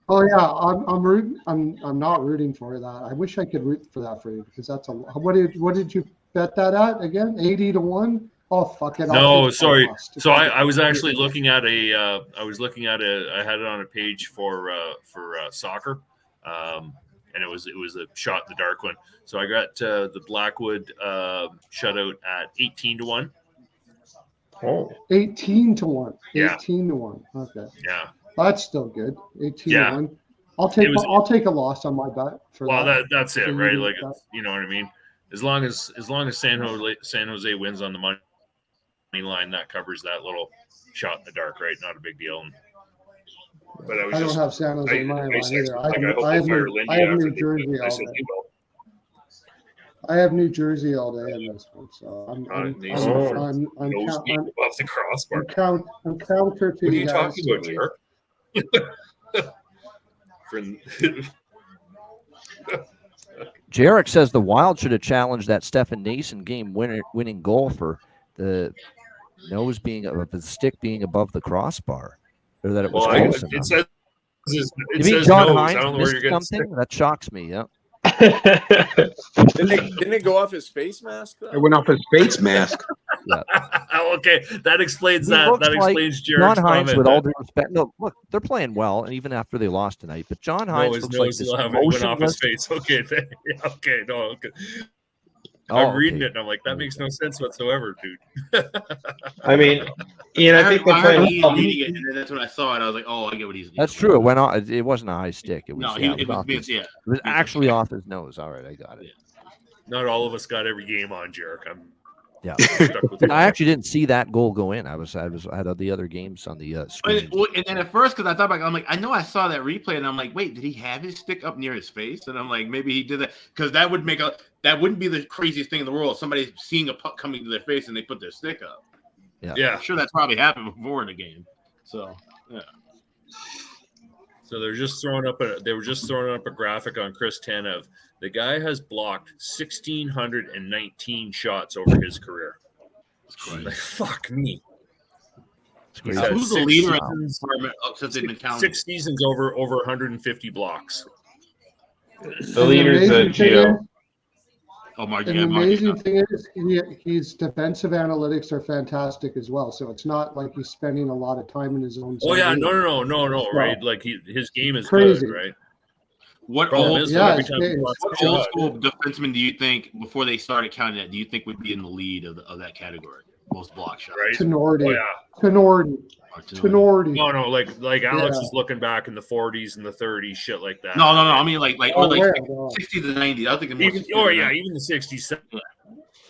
Speaker 10: Oh yeah, I'm rooting. I'm not rooting for that. I wish I could root for that for you because that's a. What did you bet that at again? 80-1. Oh fuck it.
Speaker 12: No, sorry. So I was actually looking at I had it on a page for soccer, and it was a shot in the dark one. So I got the Blackwood shutout at 18-1.
Speaker 10: Oh, 18-1.
Speaker 12: Yeah.
Speaker 10: 18-1. Okay.
Speaker 12: Yeah.
Speaker 10: That's still good. 18-1. I'll take a loss on my bet for that.
Speaker 12: Well, that's it, right? Like, you know what I mean. As long as San Jose wins on the money line, that covers that little shot in the dark, right? Not a big deal. But I don't have San Jose money line either.
Speaker 10: I have New Jersey all day. I have New Jersey all day in this one, so I'm
Speaker 12: above the crossbar.
Speaker 10: I'm counter to
Speaker 12: what are
Speaker 10: you
Speaker 12: you talking about, Jerk?
Speaker 1: Jarek says the Wild should have challenged that Stefan Nason game winning goal for the nose being of the stick being above the crossbar, or that it was close enough. You mean John Hines missed something? That shocks me. Yeah.
Speaker 7: Didn't it go off his face mask? Though?
Speaker 4: It went off his face mask.
Speaker 1: Yeah.
Speaker 12: Okay, that explains that. That explains Jared's
Speaker 1: John Hines,
Speaker 12: comment.
Speaker 1: with all due respect. No, look, they're playing well, and even after they lost tonight. But John Hines looks like this
Speaker 12: went off his face. Okay, okay, no, okay. I'm reading it, and I'm like, that makes no sense whatsoever, dude.
Speaker 18: I mean, Ian, I think
Speaker 2: I heard Ian reading it, and that's when I saw it. I was like, oh, I get what he's.
Speaker 1: That's true. It went off. It wasn't a high stick. It was.
Speaker 2: No,
Speaker 1: It was actually off his nose. All right, I got it.
Speaker 12: Not all of us got every game on, Jarek.
Speaker 1: Yeah, I actually didn't see that goal go in. I had the other games on the screen.
Speaker 2: And then at first, because I thought about it, I'm like, I know I saw that replay, and I'm like, wait, did he have his stick up near his face? And I'm like, maybe he did that because that wouldn't be the craziest thing in the world. Somebody seeing a puck coming to their face and they put their stick up.
Speaker 12: Yeah.
Speaker 2: I'm sure that's probably happened before in a game. So yeah.
Speaker 12: So they were just throwing up a graphic on Chris Tanev. The guy has blocked 1,619 shots over his career. Like, fuck me.
Speaker 2: Who's the leader in the department since they've been counting?
Speaker 12: 6 seasons over 150 blocks.
Speaker 18: The leader's Gio.
Speaker 2: Oh my
Speaker 10: God! The amazing thing is, his defensive analytics are fantastic as well. So it's not like he's spending a lot of time in his own.
Speaker 12: Oh yeah, no, right? Like his game is
Speaker 10: crazy.
Speaker 12: Good, right?
Speaker 2: What old school defenseman do you think before they started counting that? Do you think would be in the lead of that category? Most block shots.
Speaker 12: Right?
Speaker 10: Tenorti.
Speaker 12: Oh, yeah.
Speaker 10: Tenorti.
Speaker 12: No, like Alex is looking back in the 40s and the 30s, shit like that.
Speaker 2: No. I mean like 60s to 90s. I think
Speaker 12: even the 60s,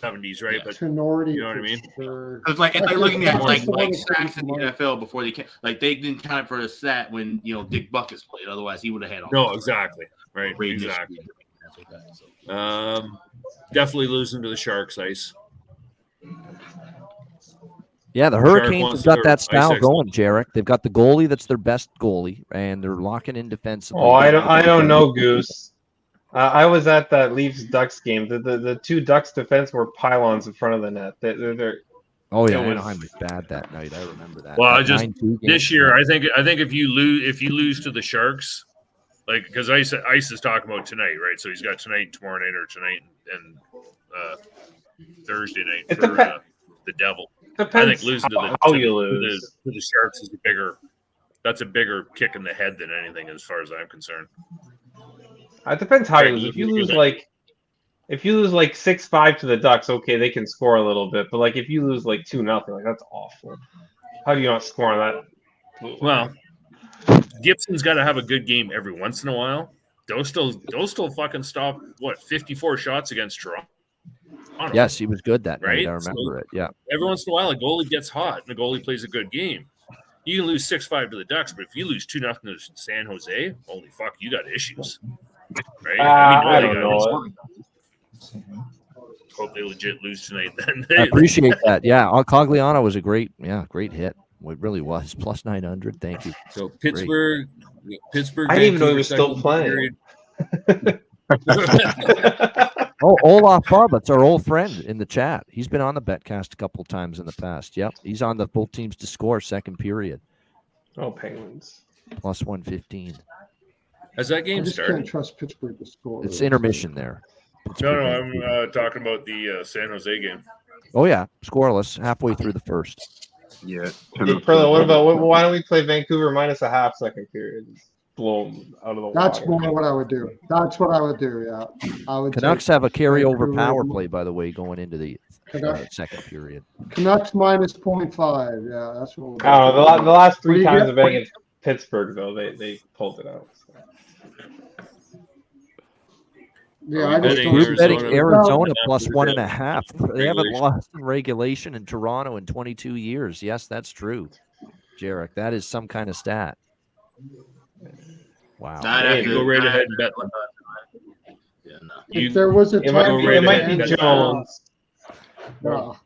Speaker 12: 70s, right? But
Speaker 10: Tenorti.
Speaker 12: You know what I mean?
Speaker 2: It's like they're looking at like sacks in the NFL before they like they didn't count for a stat when Dick Buckus played. Otherwise, he would have had all.
Speaker 12: No, exactly. Right. Exactly. Definitely losing to the Sharks ice.
Speaker 1: Yeah, the Hurricanes have got that style going, Jarek. They've got the goalie that's their best goalie, and they're locking in defensively.
Speaker 18: Oh, I don't know, Goose. I was at that Leafs Ducks game. The two Ducks defense were pylons in front of the net.
Speaker 1: Anaheim was bad that night. I remember that.
Speaker 12: Well, this year, I think if you lose to the Sharks, like because Ice is talking about tonight, right? So he's got tonight, tomorrow night, or tonight and Thursday night for the Devil.
Speaker 18: Depends
Speaker 12: I think losing
Speaker 18: how you lose
Speaker 12: to the Sharks is a bigger That's a bigger kick in the head than anything, as far as I'm concerned.
Speaker 18: It depends how you
Speaker 12: Right,
Speaker 18: lose. If
Speaker 12: you
Speaker 18: you
Speaker 12: do
Speaker 18: lose
Speaker 12: that.
Speaker 18: like 6-5 to the Ducks, okay, they can score a little bit. But like if you lose like 2-0, like that's awful. How do you not score on that?
Speaker 12: Well, Gibson's got to have a good game every once in a while. Those still fucking stop 54 shots against Toronto.
Speaker 1: Yes, he was good that
Speaker 12: Right?
Speaker 1: night. I remember it. Yeah.
Speaker 12: Every once in a while, a goalie gets hot and a goalie plays a good game. You can lose 6-5 to the Ducks, but if you lose 2-0 to San Jose, holy fuck, you got issues. Right?
Speaker 18: I
Speaker 12: they
Speaker 18: don't
Speaker 12: got
Speaker 18: know.
Speaker 12: issues. Hope they legit lose tonight then.
Speaker 1: I appreciate that. Yeah. Cogliano was a great hit. It really was. Plus 900. Thank you.
Speaker 12: So Pittsburgh.
Speaker 18: I didn't even know he was still playing.
Speaker 1: Oh, Olaf Barbut's our old friend in the chat. He's been on the Betcast a couple times in the past. Yep. He's on the both teams to score second period.
Speaker 18: Oh, Penguins.
Speaker 1: Plus 115.
Speaker 12: Has that
Speaker 10: I
Speaker 12: game
Speaker 10: just
Speaker 12: started?
Speaker 10: can't trust Pittsburgh to score.
Speaker 1: It's intermission there.
Speaker 12: No, I'm talking about the San Jose game.
Speaker 1: Oh, yeah. Scoreless halfway through the first.
Speaker 19: Yeah.
Speaker 18: What about why don't we play Vancouver minus a half second period? Blow them out of the
Speaker 10: That's
Speaker 18: water.
Speaker 10: more what I would do. That's what I would do. Yeah, I would.
Speaker 1: Canucks
Speaker 10: take
Speaker 1: have a carryover
Speaker 10: Vancouver-
Speaker 1: power play, by the way, going into the
Speaker 10: Canucks.
Speaker 1: second period.
Speaker 10: Canucks minus 0.5. Yeah, that's what. We'll do.
Speaker 18: I don't know. The last
Speaker 10: What
Speaker 18: three
Speaker 10: do you
Speaker 18: times
Speaker 10: get?
Speaker 18: I've been against Pittsburgh, though, they pulled it out. So.
Speaker 10: Yeah, I just don't.
Speaker 1: Group betting Arizona
Speaker 12: No.
Speaker 1: plus 1.5. They haven't lost in regulation in Toronto in 22 years. Yes, that's true, Jarek. That is some kind of stat. Wow.
Speaker 12: Go right ahead and bet.
Speaker 2: Yeah, no.
Speaker 10: If there was a
Speaker 18: It might,
Speaker 10: time,
Speaker 18: it might be Jones.
Speaker 10: No.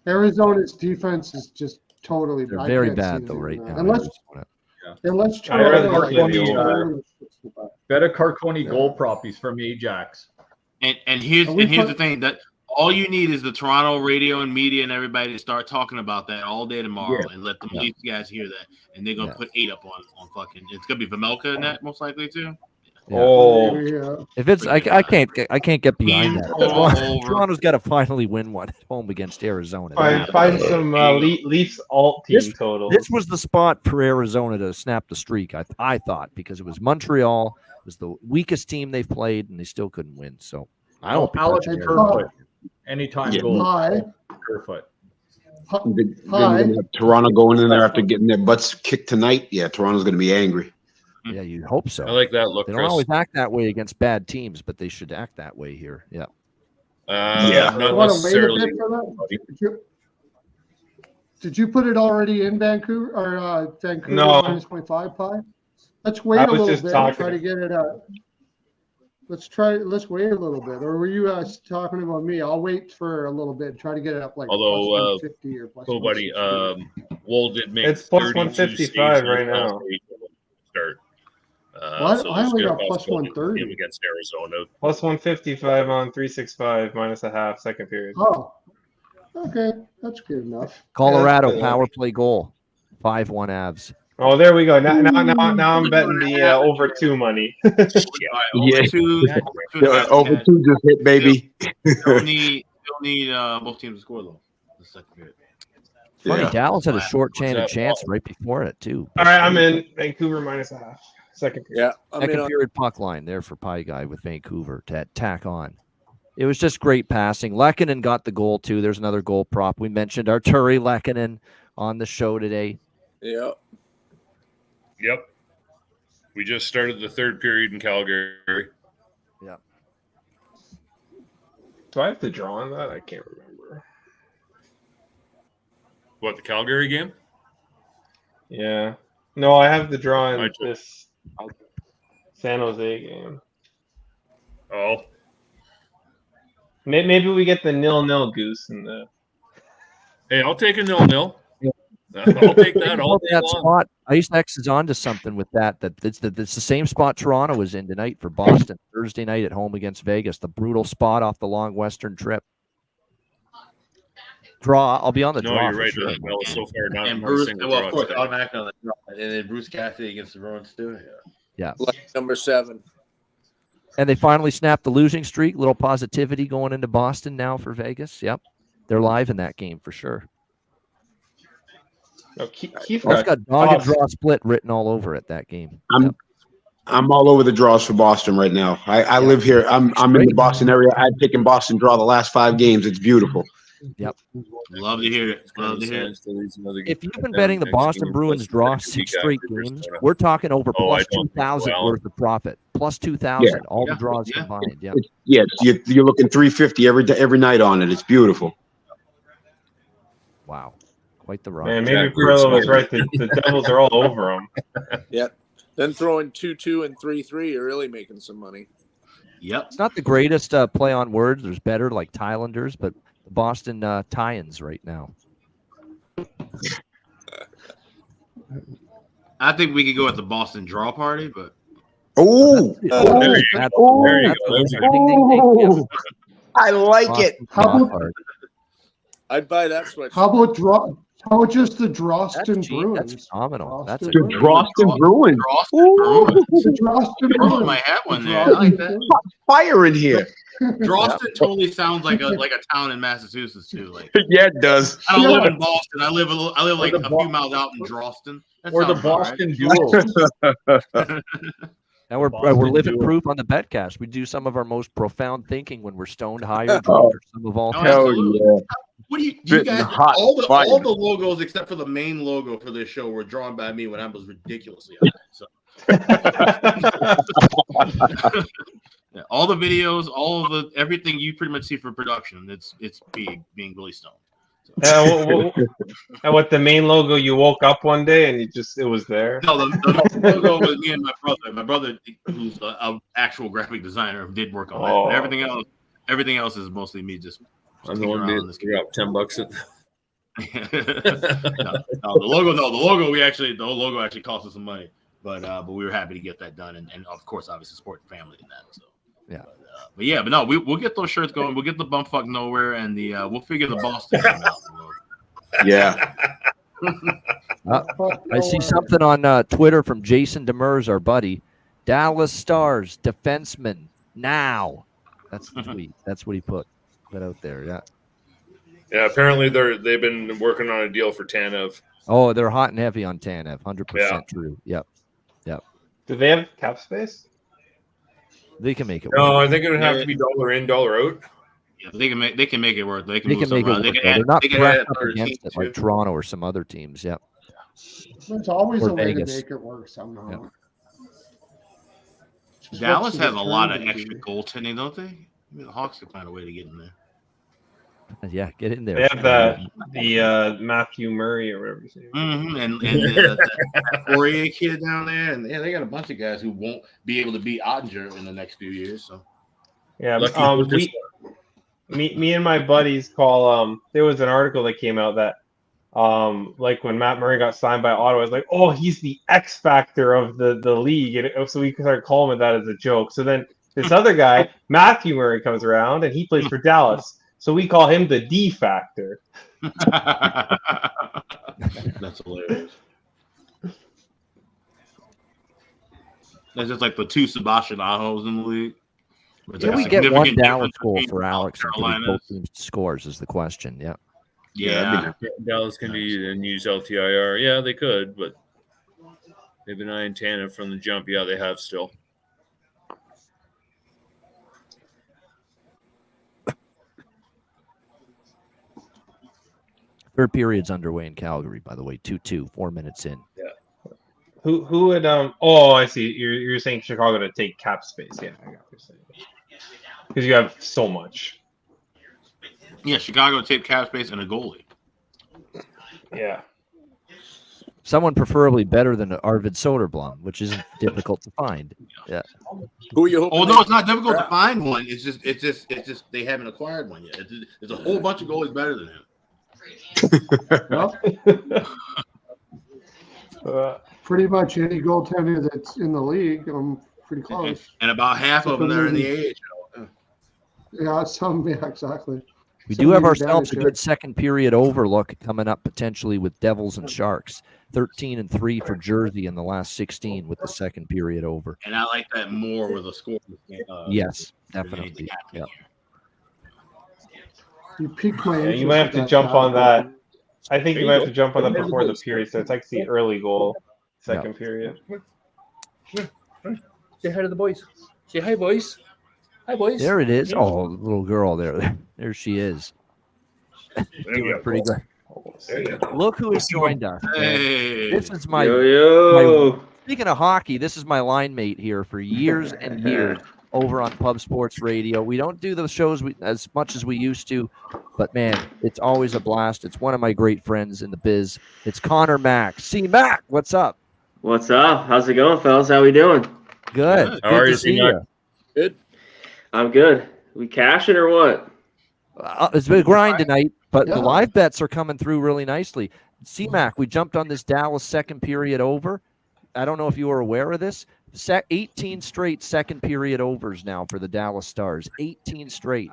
Speaker 10: Arizona's defense is just totally.
Speaker 1: They're
Speaker 10: I
Speaker 1: very
Speaker 10: can't see
Speaker 1: bad
Speaker 10: them
Speaker 1: though right
Speaker 10: doing
Speaker 1: now.
Speaker 10: that. Unless
Speaker 16: I read
Speaker 10: Toronto like,
Speaker 16: Carconi, bet a Carconi goal propies from Ajax.
Speaker 2: And here's the thing that all you need is the Toronto radio and media and everybody to start talking about that all day tomorrow and let the Leafs guys hear that, and they're gonna put 8 up on fucking. It's gonna be Vemelka in that most likely too.
Speaker 1: Yeah.
Speaker 18: Oh,
Speaker 10: Yeah.
Speaker 1: If it's, I can't get behind that.
Speaker 2: all over.
Speaker 1: Toronto's got to finally win one at home against Arizona.
Speaker 18: Find some Leafs alt team total.
Speaker 1: This was the spot for Arizona to snap the streak. I thought, because it was Montreal, it was the weakest team they've played, and they still couldn't win. So I don't.
Speaker 16: Alex Kerfoot, anytime goal.
Speaker 10: Hi.
Speaker 16: Kerfoot.
Speaker 19: Toronto going in there after getting their butts kicked tonight. Yeah, Toronto's going to be angry.
Speaker 1: Yeah, you'd hope so.
Speaker 12: I like that look,
Speaker 1: They don't
Speaker 12: Chris.
Speaker 1: always act that way against bad teams, but they should act that way here. Yeah.
Speaker 12: Not
Speaker 10: You want to wait a
Speaker 12: necessarily.
Speaker 10: bit for that? Did you put it already in Vancouver or Vancouver
Speaker 18: No.
Speaker 10: minus 0.5 pie? Let's wait
Speaker 18: I
Speaker 10: a
Speaker 18: was
Speaker 10: little
Speaker 18: just
Speaker 10: bit and try
Speaker 18: talking.
Speaker 10: to get it up. Let's wait a little bit. Or were you talking about me? I'll wait for a little bit and try to get it up like
Speaker 12: Although,
Speaker 10: plus 150 or plus
Speaker 12: Oh, buddy,
Speaker 10: 160.
Speaker 12: Wool did make
Speaker 18: It's plus
Speaker 12: 32
Speaker 18: 155
Speaker 12: saves
Speaker 18: right
Speaker 12: in the last
Speaker 18: now.
Speaker 12: week of the start.
Speaker 10: What? I
Speaker 12: there's
Speaker 10: only
Speaker 12: good
Speaker 10: got plus
Speaker 12: possibility for
Speaker 10: 130.
Speaker 12: him against Arizona.
Speaker 18: Plus 155 on 365 minus a half second period.
Speaker 10: Oh, okay. That's good enough.
Speaker 1: Colorado
Speaker 18: Yeah, that's good.
Speaker 1: power play goal, 5-1 Avs.
Speaker 18: Oh, there we go. Now I'm betting the over 2 money.
Speaker 19: Yeah.
Speaker 2: Two,
Speaker 19: Over 2 just hit, baby.
Speaker 2: Still need both teams to score though. The second period.
Speaker 1: Funny,
Speaker 19: Yeah.
Speaker 1: Dallas had a
Speaker 2: Wow.
Speaker 1: short-handed
Speaker 12: What's that,
Speaker 1: chance
Speaker 12: Paul?
Speaker 1: right before it too.
Speaker 18: All right, I'm in Vancouver minus a half second period.
Speaker 7: Yeah, I mean,
Speaker 1: Second period puck line there for Pie Guy with Vancouver to tack on. It was just great passing. Lehkonen got the goal too. There's another goal prop. We mentioned Arturi Lehkonen on the show today.
Speaker 7: yeah.
Speaker 12: Yep. We just started the third period in Calgary.
Speaker 1: Yeah.
Speaker 18: Do I have to draw on that? I can't remember.
Speaker 12: What, the Calgary game?
Speaker 18: Yeah. No, I have the draw
Speaker 12: I
Speaker 18: in
Speaker 12: took-
Speaker 18: this San Jose game.
Speaker 12: Oh,
Speaker 18: Maybe we get the 0-0 goose in the.
Speaker 12: hey, I'll take a 0-0. I'll take that all day
Speaker 1: that
Speaker 12: long.
Speaker 1: spot, Ice X is onto something with that. It's the same spot Toronto is in tonight for Boston Thursday night at home against Vegas. The brutal spot off the long Western trip. Draw. I'll be on the
Speaker 12: No,
Speaker 1: draw.
Speaker 12: you're
Speaker 1: for
Speaker 12: right.
Speaker 1: sure.
Speaker 12: Well, so far, not
Speaker 2: And
Speaker 12: a
Speaker 2: Bruce,
Speaker 12: single
Speaker 2: well,
Speaker 12: draw
Speaker 2: of course,
Speaker 12: today.
Speaker 2: automatically on the draw. And then Bruce Cassidy against the Bruins too.
Speaker 1: Yeah.
Speaker 7: Like number 7.
Speaker 1: And they finally snapped the losing streak. Little positivity going into Boston now for Vegas. Yep. They're live in that game for sure.
Speaker 18: No, Keith
Speaker 1: It's got dog and draw split written all over it, that game.
Speaker 19: I'm all over the draws for Boston right now. I live here. I'm in the Boston area. I've taken Boston draw the last 5 games. It's beautiful.
Speaker 1: Yep.
Speaker 2: Love to hear it. Love to hear it.
Speaker 1: If you've been betting the Boston Bruins draw 6 straight games, we're talking over plus 2,000 worth of profit. Plus 2,000, all the draws combined. Yeah.
Speaker 19: You're looking 350 every night on it. It's beautiful.
Speaker 1: Wow. Quite the run.
Speaker 18: Man, maybe Perillo was right. The Devils are all over him.
Speaker 7: Yep. Then throwing 2-2 and 3-3, you're really making some money.
Speaker 2: Yep.
Speaker 1: It's not the greatest play on words. There's better like Thailanders, but the Boston tie-ins right now.
Speaker 2: I think we could go with the Boston draw party, but
Speaker 19: oh,
Speaker 2: there you
Speaker 19: go. I like it.
Speaker 7: I'd buy that sweatshirt.
Speaker 10: How about just the Droston Bruins?
Speaker 1: That's phenomenal. That's
Speaker 19: the Droston Bruins.
Speaker 10: The Droston Bruins.
Speaker 2: I have one there. I like that.
Speaker 19: Fire in here.
Speaker 2: Droston totally sounds like a town in Massachusetts too. Like
Speaker 19: yeah, it does.
Speaker 2: I don't live in Boston. I live like a few miles out in Droston.
Speaker 16: Or the Boston Duels.
Speaker 1: And we're living proof on the Betcast. We do some of our most profound thinking when we're stoned, high, or drunk, or some of all.
Speaker 2: Yeah. What do you guys? All the logos except for the main logo for this show were drawn by me when I was ridiculously high. So. Yeah, all the videos, all of the everything you pretty much see for production, it's being really stoned. So.
Speaker 18: And what the main logo? You woke up one day and it was there.
Speaker 2: No, the logo was me and my brother. My brother, who's an actual graphic designer, did work on that. But everything else is mostly me just.
Speaker 12: I'm the one that dropped $10 at.
Speaker 2: No, the logo. The logo actually cost us some money, but we were happy to get that done, and of course, obviously, supporting family in that. So.
Speaker 1: Yeah,
Speaker 2: but no, we'll get those shirts going. We'll get the bumfuck nowhere, and we'll figure the Boston game out.
Speaker 19: Yeah.
Speaker 1: I see something on Twitter from Jason Demers, our buddy. Dallas Stars defenseman now. That's the tweet. That's what he put out there. Yeah.
Speaker 12: Yeah. Apparently they've been working on a deal for Tanev.
Speaker 1: Oh, they're hot and heavy on Tanev. 100% true. Yep.
Speaker 18: Do they have cap space?
Speaker 1: They can make it work.
Speaker 12: No, I think it would have to be dollar in, dollar out.
Speaker 2: Yeah, they can make it work. They can
Speaker 1: make it work. They're not pressed up against it like Toronto or some other teams. Yep.
Speaker 10: There's always a way
Speaker 1: Vegas.
Speaker 10: to make it work somehow.
Speaker 1: Yep.
Speaker 2: Dallas has a lot of extra goaltending, don't they? I mean, the Hawks could find a way to get in there.
Speaker 1: Yeah, get in there.
Speaker 18: They have the Matthew Murray or whatever his name is.
Speaker 2: Mm-hmm. And the Poirier kid down there, and they got a bunch of guys who won't be able to beat Ottinger in the next few years. So
Speaker 18: yeah, me and my buddies call. There was an article that came out that like when Matt Murray got signed by Ottawa, I was like, oh, he's the X factor of the league, and so we started calling him that as a joke. So then this other guy, Matthew Murray, comes around and he plays for Dallas. So we call him the D factor.
Speaker 2: That's hilarious. That's just like the 2 Sebastian Ahos in the league.
Speaker 1: Can we get one Dallas goal for Alex until both teams scores is the question. Yeah.
Speaker 2: Yeah.
Speaker 12: Dallas can be and use LTIR. Yeah, they could, but they've been eyeing Tanev from the jump. Yeah, they have still.
Speaker 1: Third period's underway in Calgary, by the way. 2-2, 4 minutes in.
Speaker 12: Yeah.
Speaker 18: Who would oh, I see. You're saying Chicago to take cap space. Yeah, I got what you're saying. Because you have so much.
Speaker 2: Yeah, Chicago take cap space and a goalie.
Speaker 18: Yeah.
Speaker 1: Someone preferably better than Arvid Soderblom, which isn't difficult to find. Yeah.
Speaker 7: Who are you hoping?
Speaker 2: Oh no, it's not difficult to find one. It's just they haven't acquired one yet. There's a whole bunch of goalies better than him.
Speaker 10: Pretty much any goaltender that's in the league, I'm pretty close.
Speaker 2: And about half of them are in the AHL.
Speaker 10: Yeah, exactly.
Speaker 1: We do have ourselves a good second period overlook coming up potentially with Devils and Sharks. 13-3 for Jersey in the last 16 with the second period over.
Speaker 2: And I like that more with a score.
Speaker 1: Yes, definitely. Yeah.
Speaker 10: You piqued my interest.
Speaker 18: You might have to jump on that. I think you
Speaker 12: There
Speaker 18: might
Speaker 12: you
Speaker 18: have to
Speaker 12: go.
Speaker 18: jump on that
Speaker 12: Say hi to the
Speaker 18: before the
Speaker 12: boys.
Speaker 18: period starts. I can see early goal, second period.
Speaker 12: Say hi to the boys. Say hi, boys. Hi, boys.
Speaker 1: There it is.
Speaker 12: Yeah.
Speaker 1: Oh, little girl there. There she is.
Speaker 12: There
Speaker 1: Doing
Speaker 12: you
Speaker 1: pretty
Speaker 12: go.
Speaker 1: good.
Speaker 12: There you go.
Speaker 1: Look who has joined us, man. This is my, speaking of hockey, this is my line mate here for years and years over on Pub Sports Radio. We don't do those shows as much as we used to, but man, it's always a blast. It's one of my great friends in the biz. It's Connor Mack. See, Mac, what's up?
Speaker 20: What's up? How's it going, fellas? How we doing?
Speaker 1: Good.
Speaker 12: How
Speaker 1: Good
Speaker 12: are
Speaker 1: to
Speaker 12: you,
Speaker 1: see
Speaker 12: C-Mac?
Speaker 1: you.
Speaker 7: Good.
Speaker 20: I'm good. We cashing or what?
Speaker 1: It's been a grind tonight, but
Speaker 10: Yeah.
Speaker 1: the live bets are coming through really nicely. C-Mac, we jumped on this Dallas second period over. I don't know if you were aware of this. 18 straight second period overs now for the Dallas Stars. 18 straight.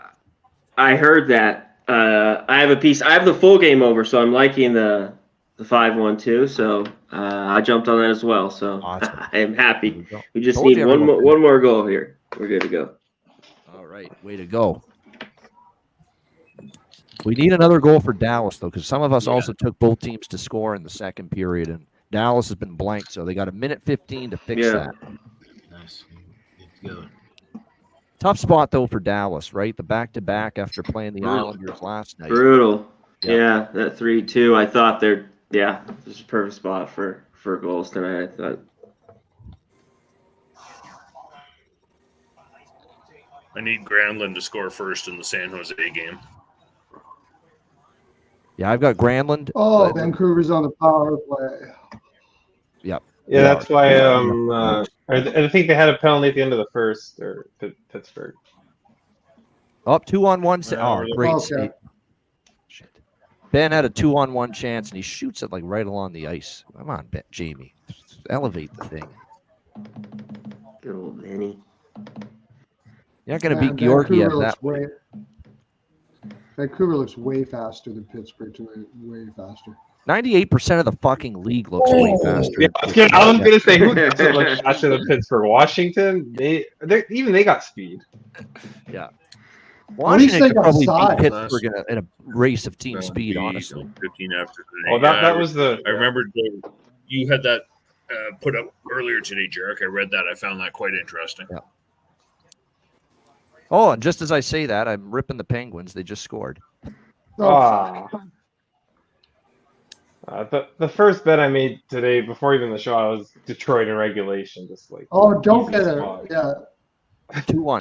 Speaker 20: I heard that. I have a piece. I have the full game over, so I'm liking the 5-1-2. So I jumped on that as well. So
Speaker 1: awesome.
Speaker 20: I am happy. We just
Speaker 1: Told
Speaker 20: need
Speaker 1: you
Speaker 20: one
Speaker 1: everyone
Speaker 20: more goal here. We're good to go.
Speaker 1: All right, way to go. We need another goal for Dallas, though, because some of us also took both teams to score in the second period, and Dallas has been blank, so they got a minute 15 to fix that.
Speaker 2: Nice. Good.
Speaker 1: Tough spot, though, for Dallas, right? The back-to-back after playing the Islanders last night.
Speaker 20: Brutal.
Speaker 1: Yep.
Speaker 20: Yeah, that 3-2. I thought this is a perfect spot for goals tonight. I thought.
Speaker 12: I need Granlund to score first in the San Jose game.
Speaker 1: Yeah, I've got Granlund.
Speaker 10: Oh, Vancouver's on the power play.
Speaker 1: Yep.
Speaker 18: Yeah, that's why. I think they had a penalty at the end of the first, or Pittsburgh.
Speaker 1: Up 2-on-1. Great
Speaker 10: Okay.
Speaker 1: save. Shit. Ben had a 2-on-1 chance, and he shoots it like right along the ice. Come on, Jamie. Elevate the thing.
Speaker 20: Good old Benny.
Speaker 1: You're not going to beat Georgiev that way.
Speaker 10: Vancouver looks way faster than Pittsburgh tonight. Way faster.
Speaker 1: 98% of the fucking league looks way faster.
Speaker 18: Yeah, I was gonna say who doesn't look faster than Pittsburgh? Washington. They got speed.
Speaker 1: Yeah.
Speaker 10: What do you
Speaker 1: Washington
Speaker 10: think
Speaker 1: could probably
Speaker 10: outside?
Speaker 1: beat Pittsburgh in a race of team speed,
Speaker 12: Be
Speaker 1: honestly.
Speaker 12: 15 after today.
Speaker 18: Oh, that was the.
Speaker 12: I remember you had that put up earlier today, Jarek. I read that. I found that quite interesting.
Speaker 1: Yeah. Oh, and just as I say that, I'm ripping the Penguins. They just scored.
Speaker 18: The first bet I made today before even the show, I was Detroit in regulation, just like.
Speaker 10: Oh, don't get
Speaker 18: easy
Speaker 10: it.
Speaker 18: spot.
Speaker 10: Yeah.
Speaker 1: 2-1.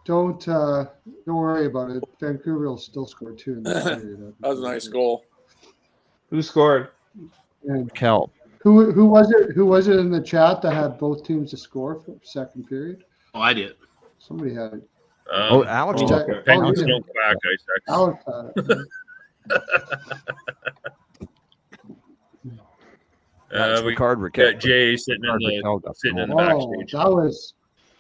Speaker 10: Don't worry about it. Vancouver will still score 2 in this period.
Speaker 7: That was a nice goal.
Speaker 18: Who scored?
Speaker 10: And
Speaker 1: Kel.
Speaker 10: who was it? Who was it in the chat that had both teams to score for second period?
Speaker 2: Oh, I did.
Speaker 10: Somebody had it.
Speaker 1: Alex.
Speaker 12: Penguins
Speaker 10: you
Speaker 12: don't crack, Isaac.
Speaker 10: Alex had it.
Speaker 12: We
Speaker 1: Ricard
Speaker 12: got Jay sitting in the backstage.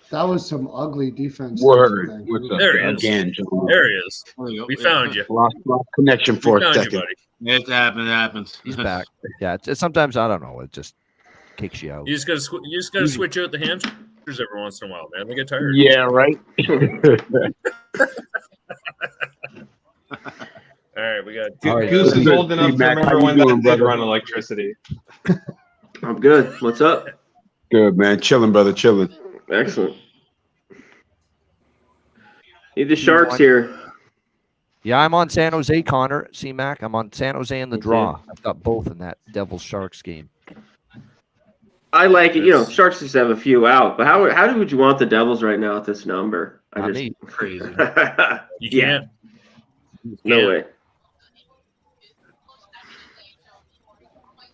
Speaker 10: That was some ugly defense.
Speaker 19: Word. What's up?
Speaker 12: There he is.
Speaker 19: Again,
Speaker 12: There he is. We found you.
Speaker 19: lost connection for
Speaker 12: We
Speaker 19: a
Speaker 12: found you,
Speaker 19: second.
Speaker 12: buddy.
Speaker 2: It happens.
Speaker 1: He's back. Yeah, it's sometimes, I don't know, it just kicks you out.
Speaker 12: You just gotta switch out the hamsters every once in a while, man. They get tired.
Speaker 19: Yeah, right.
Speaker 12: All right, we got
Speaker 18: Goose is old enough to remember when that did run electricity.
Speaker 20: I'm good. What's up?
Speaker 19: Good, man. Chilling, brother. Chilling.
Speaker 20: Excellent. Need the Sharks here.
Speaker 1: Yeah, I'm on San Jose, Connor. C-Mac, I'm on San Jose in the draw. I've got both in that Devils Sharks game.
Speaker 20: I like it. Sharks just have a few out, but how would you want the Devils right now at this number?
Speaker 2: Crazy.
Speaker 12: You
Speaker 20: Yeah.
Speaker 12: can't.
Speaker 20: No way.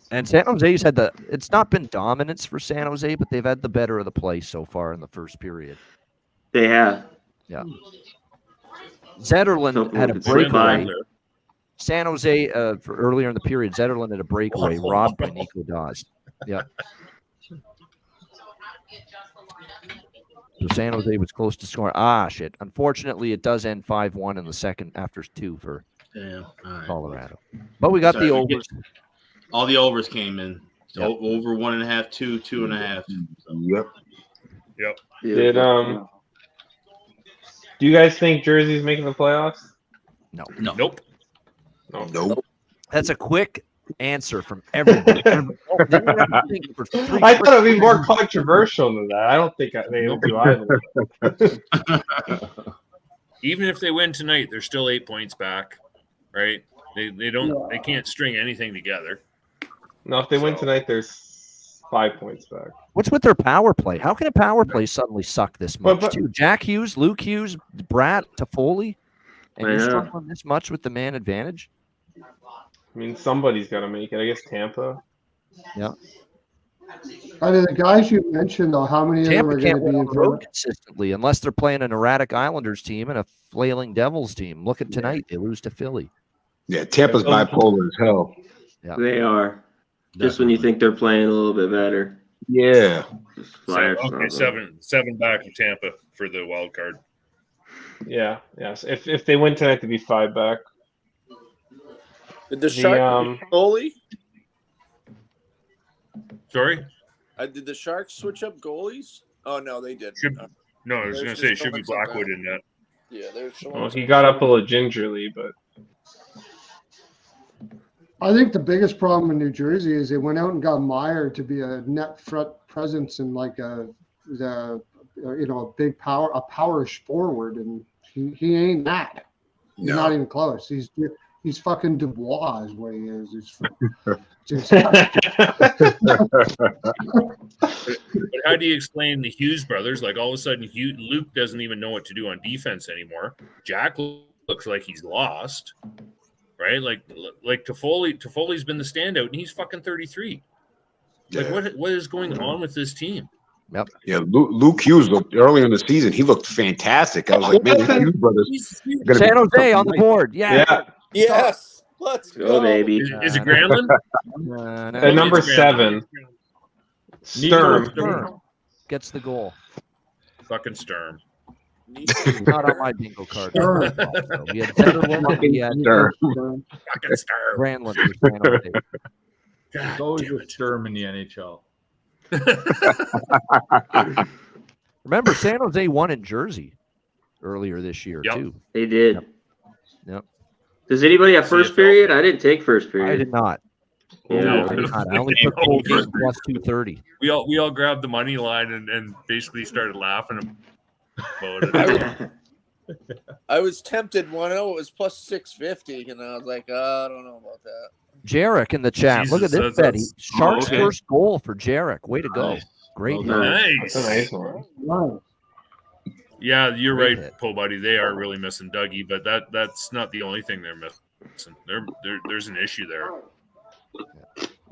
Speaker 1: And San Jose's had it's not been dominance for San Jose, but they've had the better of the play so far in the first period.
Speaker 20: They have.
Speaker 1: Yeah. Zetterlund had a breakaway. San Jose, for earlier in the period, Zetterlund had a breakaway robbed by Nico Dawes. Yeah. So San Jose was close to scoring. Shit. Unfortunately, it does end 5-1 in the second after 2 for Colorado. But we got the overs.
Speaker 2: All the overs came in. So over 1.5, 2, 2.5.
Speaker 19: Yep.
Speaker 18: Do you guys think Jersey's making the playoffs?
Speaker 1: No.
Speaker 12: Nope.
Speaker 19: Nope.
Speaker 1: That's a quick answer from everybody.
Speaker 18: I thought it would be more controversial than that. I don't think they would do either.
Speaker 12: Even if they win tonight, they're still 8 points back, right? They can't string anything together.
Speaker 18: No, if they win tonight, there's 5 points back.
Speaker 1: What's with their power play? How can a power play suddenly suck this much? Too? Jack Hughes, Luke Hughes, Bratt, Toffoli, and you're struggling this much with the man advantage?
Speaker 18: I mean, somebody's got to make it. I guess Tampa.
Speaker 1: Yeah.
Speaker 10: Out of the guys you mentioned, though, how many
Speaker 1: Tampa
Speaker 10: of them are
Speaker 1: can't
Speaker 10: going
Speaker 1: win on
Speaker 10: to
Speaker 1: the road consistently unless they're playing an erratic Islanders team and a flailing Devils team. Look at tonight; they lose to Philly.
Speaker 19: Yeah, Tampa's bipolar as hell.
Speaker 1: Yeah.
Speaker 20: They are. Just when you think they're playing a little bit better.
Speaker 19: Yeah.
Speaker 12: Seven back to Tampa for the wild card.
Speaker 18: Yeah, yes. If they win tonight, they'd be 5 back.
Speaker 7: Did the Sharks goalie?
Speaker 12: Sorry?
Speaker 7: Did the Sharks switch up goalies? Oh, no, they didn't.
Speaker 12: No, I was going to say it should be Blackwood in that.
Speaker 7: Yeah, they're showing.
Speaker 18: Well, he got up a little gingerly, but
Speaker 10: I think the biggest problem in New Jersey is they went out and got Meyer to be a net front presence and like a big powerish forward, and he ain't that. He's not even close. He's fucking Dubois is what he is.
Speaker 12: But how do you explain the Hughes brothers? Like all of a sudden, Luke doesn't even know what to do on defense anymore. Jack looks like he's lost, right? Like Toffoli's been the standout, and he's fucking 33. Like what is going on with this team?
Speaker 1: Yep.
Speaker 19: Yeah, Luke Hughes looked early in the season. He looked fantastic. I was like, man, these Hughes brothers.
Speaker 1: San Jose on the board. Yeah.
Speaker 7: Yes. Let's
Speaker 20: go, baby.
Speaker 12: Is it Granlund?
Speaker 18: At number 7.
Speaker 1: Sturm gets the goal.
Speaker 12: Fucking Sturm.
Speaker 1: Not on my bingo card. We had Zetterlund. We had
Speaker 12: Fucking Sturm.
Speaker 1: Granlund for San Jose.
Speaker 16: There's always a Sturm in the NHL.
Speaker 1: Remember, San Jose won in Jersey earlier this year, too.
Speaker 20: They did.
Speaker 1: Yep.
Speaker 20: Does anybody have first period? I didn't take first period.
Speaker 1: I did not.
Speaker 20: Yeah.
Speaker 1: I did not. I only took full game plus 230.
Speaker 12: We all grabbed the money line and basically started laughing about it.
Speaker 7: I was tempted when it was plus 650, and I was like, I don't know about that.
Speaker 1: Jarek in the chat. Look at this bet. Sharks
Speaker 12: okay.
Speaker 1: first goal for Jarek. Way to go. Great.
Speaker 12: Nice.
Speaker 18: That's a nice one.
Speaker 12: Yeah, you're right, Po Buddy. They are really missing Dougie, but that's not the only thing they're missing. There's an issue there.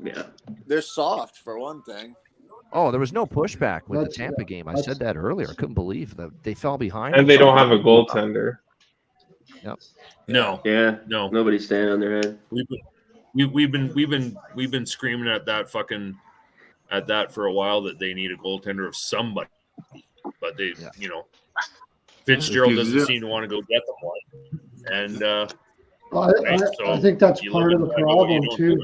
Speaker 20: Yeah.
Speaker 7: They're soft, for one thing.
Speaker 1: Oh, there was no pushback with the Tampa game. I said that earlier. I couldn't believe that they fell behind.
Speaker 18: And they don't have a goaltender.
Speaker 1: Yep.
Speaker 12: No.
Speaker 20: Yeah.
Speaker 12: No.
Speaker 20: Nobody's standing on their head.
Speaker 12: We've been screaming at that for a while that they need a goaltender of somebody, but they Fitzgerald doesn't seem to want to go get them one, and
Speaker 10: I think that's part of the problem too.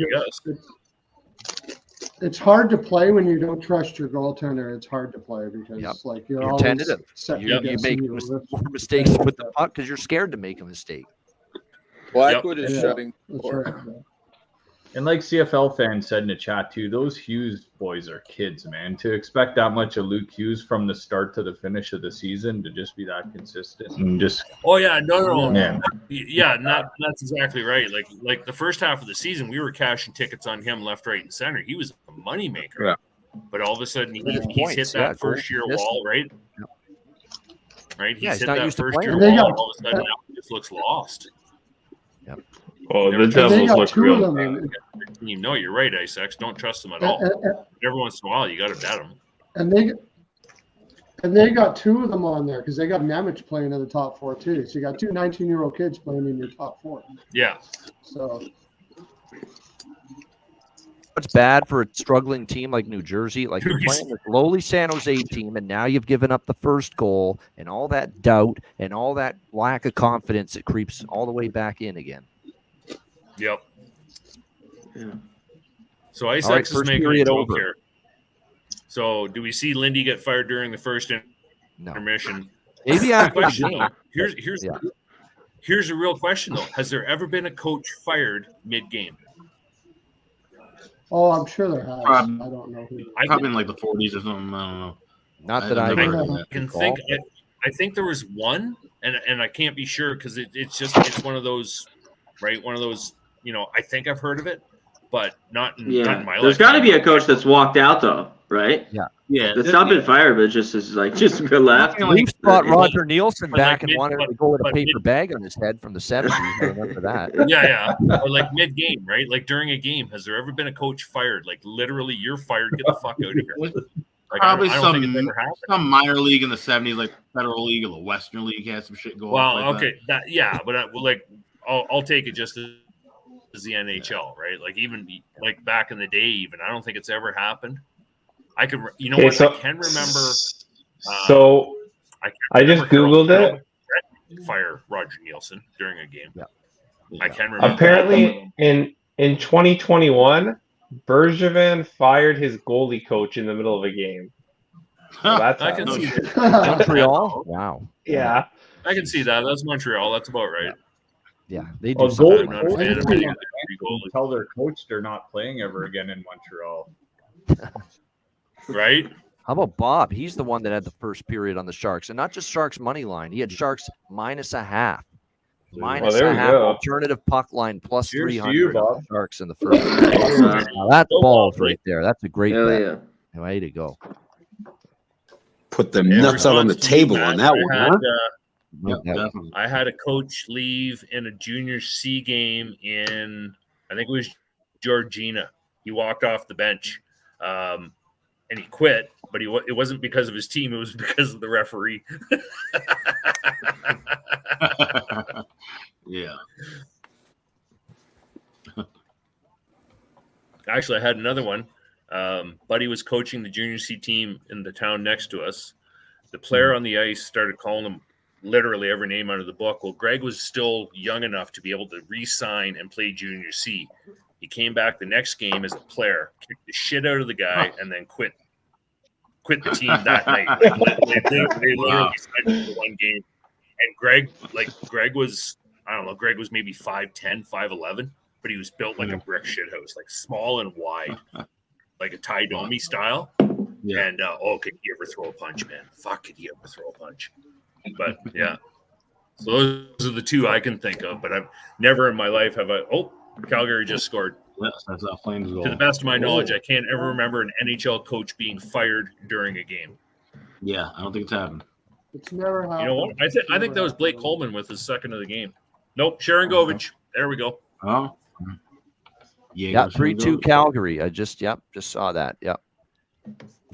Speaker 10: It's hard to play when you don't trust your goaltender. It's hard to play because you're always
Speaker 1: tentative. You make more mistakes with the puck because you're scared to make a mistake.
Speaker 7: Blackwood is shutting.
Speaker 16: And like CFL fans said in the chat too, those Hughes boys are kids, man. To expect that much of Luke Hughes from the start to the finish of the season to just be that consistent and just
Speaker 12: no, yeah, that's exactly right. Like the first half of the season, we were cashing tickets on him left, right, and center. He was a moneymaker. Yeah. But all of a sudden, he's hit that first year wall, right? Right. He's hit that first year wall. All of a sudden, now he just looks lost.
Speaker 1: Yep.
Speaker 18: Oh, the Devils look real.
Speaker 12: No, you're right, Ice-X. Don't trust them at all. Every once in a while, you got to bet them.
Speaker 10: And they got 2 of them on there because they got Nemec playing in the top 4 too. So you got 2 19-year-old kids playing in your top 4.
Speaker 12: Yeah.
Speaker 10: So
Speaker 1: what's bad for a struggling team like New Jersey? Like you're playing this lowly San Jose team, and now you've given up the first goal, and all that doubt and all that lack of confidence, it creeps all the way back in again.
Speaker 12: Yep.
Speaker 20: Yeah.
Speaker 12: So Ice-X is making a joke here. So do we see Lindy get fired during the first intermission?
Speaker 1: Maybe after the game.
Speaker 12: Here's a real question, though. Has there ever been a coach fired mid-game?
Speaker 10: Oh, I'm sure there has.
Speaker 2: Probably,
Speaker 10: I don't know who.
Speaker 2: probably in like the 40s or something. I don't know.
Speaker 1: Not that I
Speaker 2: never heard of that.
Speaker 12: can think. I think there was one, and I can't be sure because it's one of those, right? One of those, I think I've heard of it, but not in my life.
Speaker 20: There's got to be a coach that's walked out though, right?
Speaker 2: Yeah.
Speaker 20: That's not been fired, but just left.
Speaker 1: We've brought Roger Nielsen back and wanted to go with a paper bag on his head from the 70s. I remember that.
Speaker 12: Yeah. Or like mid-game, right? Like during a game, has there ever been a coach fired? Like literally, you're fired. Get the fuck out of here. Like,
Speaker 2: Probably
Speaker 12: I don't think it's ever happened.
Speaker 2: some minor league in the 70s, like Federal League or the Western League, had some shit going on.
Speaker 12: Well, okay, but I'll take it just as the NHL, right? Like even like back in the day, even I don't think it's ever happened. I could, I can remember.
Speaker 18: I just Googled it.
Speaker 12: Fire Roger Nielsen during a game.
Speaker 1: Yeah.
Speaker 12: I can remember.
Speaker 18: Apparently, in 2021, Bergevin fired his goalie coach in the middle of a game. So that's
Speaker 12: I can see that.
Speaker 1: Montreal. Wow.
Speaker 18: Yeah.
Speaker 12: I can see that. That's Montreal. That's about right.
Speaker 1: Yeah, they do.
Speaker 16: Well,
Speaker 1: something
Speaker 16: goalie
Speaker 1: like that.
Speaker 16: coaches can tell their coach they're not playing ever again in Montreal.
Speaker 12: Right?
Speaker 1: How about Bob? He's the one that had the first period on the Sharks, and not just Sharks money line. He had Sharks -0.5.
Speaker 18: There we go.
Speaker 1: Alternative puck line plus
Speaker 16: Cheers to
Speaker 1: 300
Speaker 16: you, Bob.
Speaker 1: Sharks in the first. Now that's balls right there. That's a great bet.
Speaker 20: Yeah.
Speaker 1: Way to go.
Speaker 19: Put the nuts out on the table on that one, huh?
Speaker 12: I had a coach leave in a junior C game in, I think it was Georgina. He walked off the bench and he quit, but it wasn't because of his team. It was because of the referee.
Speaker 2: Yeah.
Speaker 12: Actually, I had another one. Buddy was coaching the junior C team in the town next to us. The player on the ice started calling him literally every name out of the book. Well, Greg was still young enough to be able to re-sign and play junior C. He came back the next game as a player, kicked the shit out of the guy, and then quit the team that night. They literally signed for one game. And Greg was, I don't know, Greg was maybe 5'10", 5'11", but he was built like a brick shithouse, like small and wide, like a Ty Domi style. Yeah. And could he ever throw a punch, man? Fuck, could he ever throw a punch? But yeah, so those are the two I can think of. But I've never in my life have I. Oh, Calgary just scored.
Speaker 2: Yes, that's how Flames go.
Speaker 12: To the best of my knowledge, I can't ever remember an NHL coach being fired during a game.
Speaker 2: Yeah, I don't think it's happened.
Speaker 10: It's never happened.
Speaker 12: You know what? I think that was Blake Coleman with his second of the game. Nope, Sharon Govich. There we go.
Speaker 2: Oh,
Speaker 1: yeah, 3-2 Calgary. I just saw that. Yep.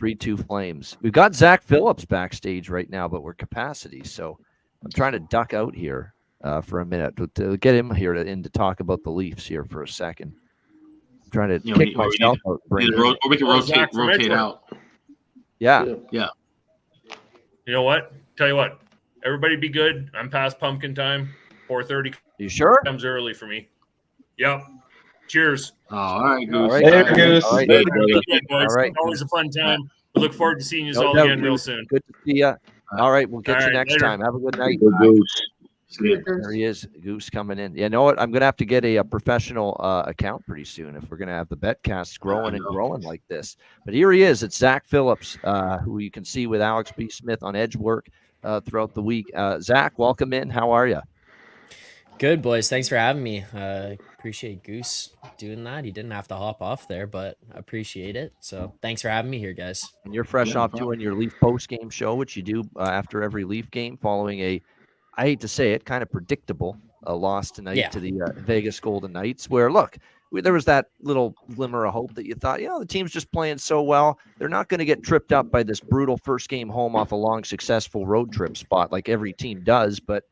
Speaker 1: 3-2 Flames. We've got Zach Phillips backstage right now, but we're capacity. So I'm trying to duck out here for a minute to get him here to talk about the Leafs here for a second. I'm trying to kick myself out.
Speaker 2: Or we can rotate out.
Speaker 1: Yeah.
Speaker 2: Yeah.
Speaker 12: You know what? Tell you what. Everybody be good. I'm past pumpkin time. 4:30.
Speaker 1: You sure?
Speaker 12: Comes early for me. Yep. Cheers.
Speaker 2: Oh, all right, Goose.
Speaker 1: All right,
Speaker 18: Goose.
Speaker 1: All right,
Speaker 12: all right. Always a fun time. We look forward to seeing you all again real soon.
Speaker 1: Good to see you. All right, we'll get you next
Speaker 12: later.
Speaker 1: time. Have a good night.
Speaker 19: Goose.
Speaker 1: There he is, Goose coming in. You know what? I'm going to have to get a professional account pretty soon if we're going to have the Betcast growing and growing like this. But here he is. It's Zach Phillips, who you can see with Alex B. Smith on Edge work throughout the week. Zach, welcome in. How are you?
Speaker 21: Good, boys. Thanks for having me. Appreciate Goose doing that. He didn't have to hop off there, but I appreciate it. So thanks for having me here, guys.
Speaker 1: And you're fresh off doing your Leaf post-game show, which you do after every Leaf game, following a, I hate to say it, kind of predictable loss tonight to the Vegas Golden Knights, where, look, there was that little glimmer of hope that you thought, the team's just playing so well. They're not going to get tripped up by this brutal first game home off a long, successful road trip spot like every team does, but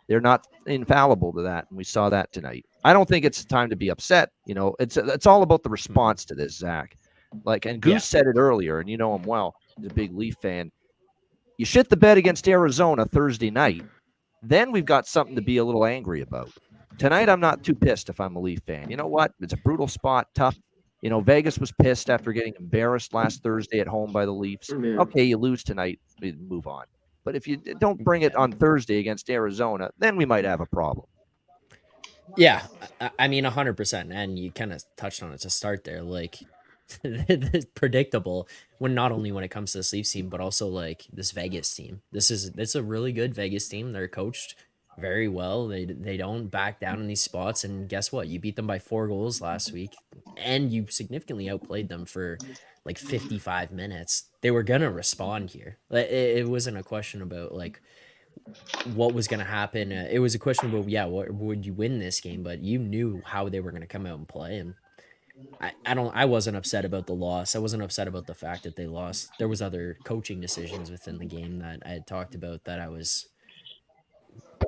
Speaker 1: they're not infallible to that, and we saw that tonight. I don't think it's time to be upset. It's all about the response to this, Zach. And Goose said it earlier, and you know him well. He's a big Leaf fan. You shit the bed against Arizona Thursday night, then we've got something to be a little angry about. Tonight, I'm not too pissed if I'm a Leaf fan. You know what? It's a brutal spot, tough. Vegas was pissed after getting embarrassed last Thursday at home by the Leafs. Okay, you lose tonight, we move on. But if you don't bring it on Thursday against Arizona, then we might have a problem.
Speaker 21: Yeah, I mean 100%, and you kind of touched on it to start there. Like, it's predictable when not only when it comes to this Leafs team, but also like this Vegas team. It's a really good Vegas team. They're coached very well. They don't back down in these spots. And guess what? You beat them by 4 goals last week, and you significantly outplayed them for like 55 minutes. They were gonna respond here. Like, it wasn't a question about like what was going to happen. It was a question about, what would you win this game? But you knew how they were going to come out and play. And I wasn't upset about the loss. I wasn't upset about the fact that they lost. There was other coaching decisions within the game that I had talked about that I was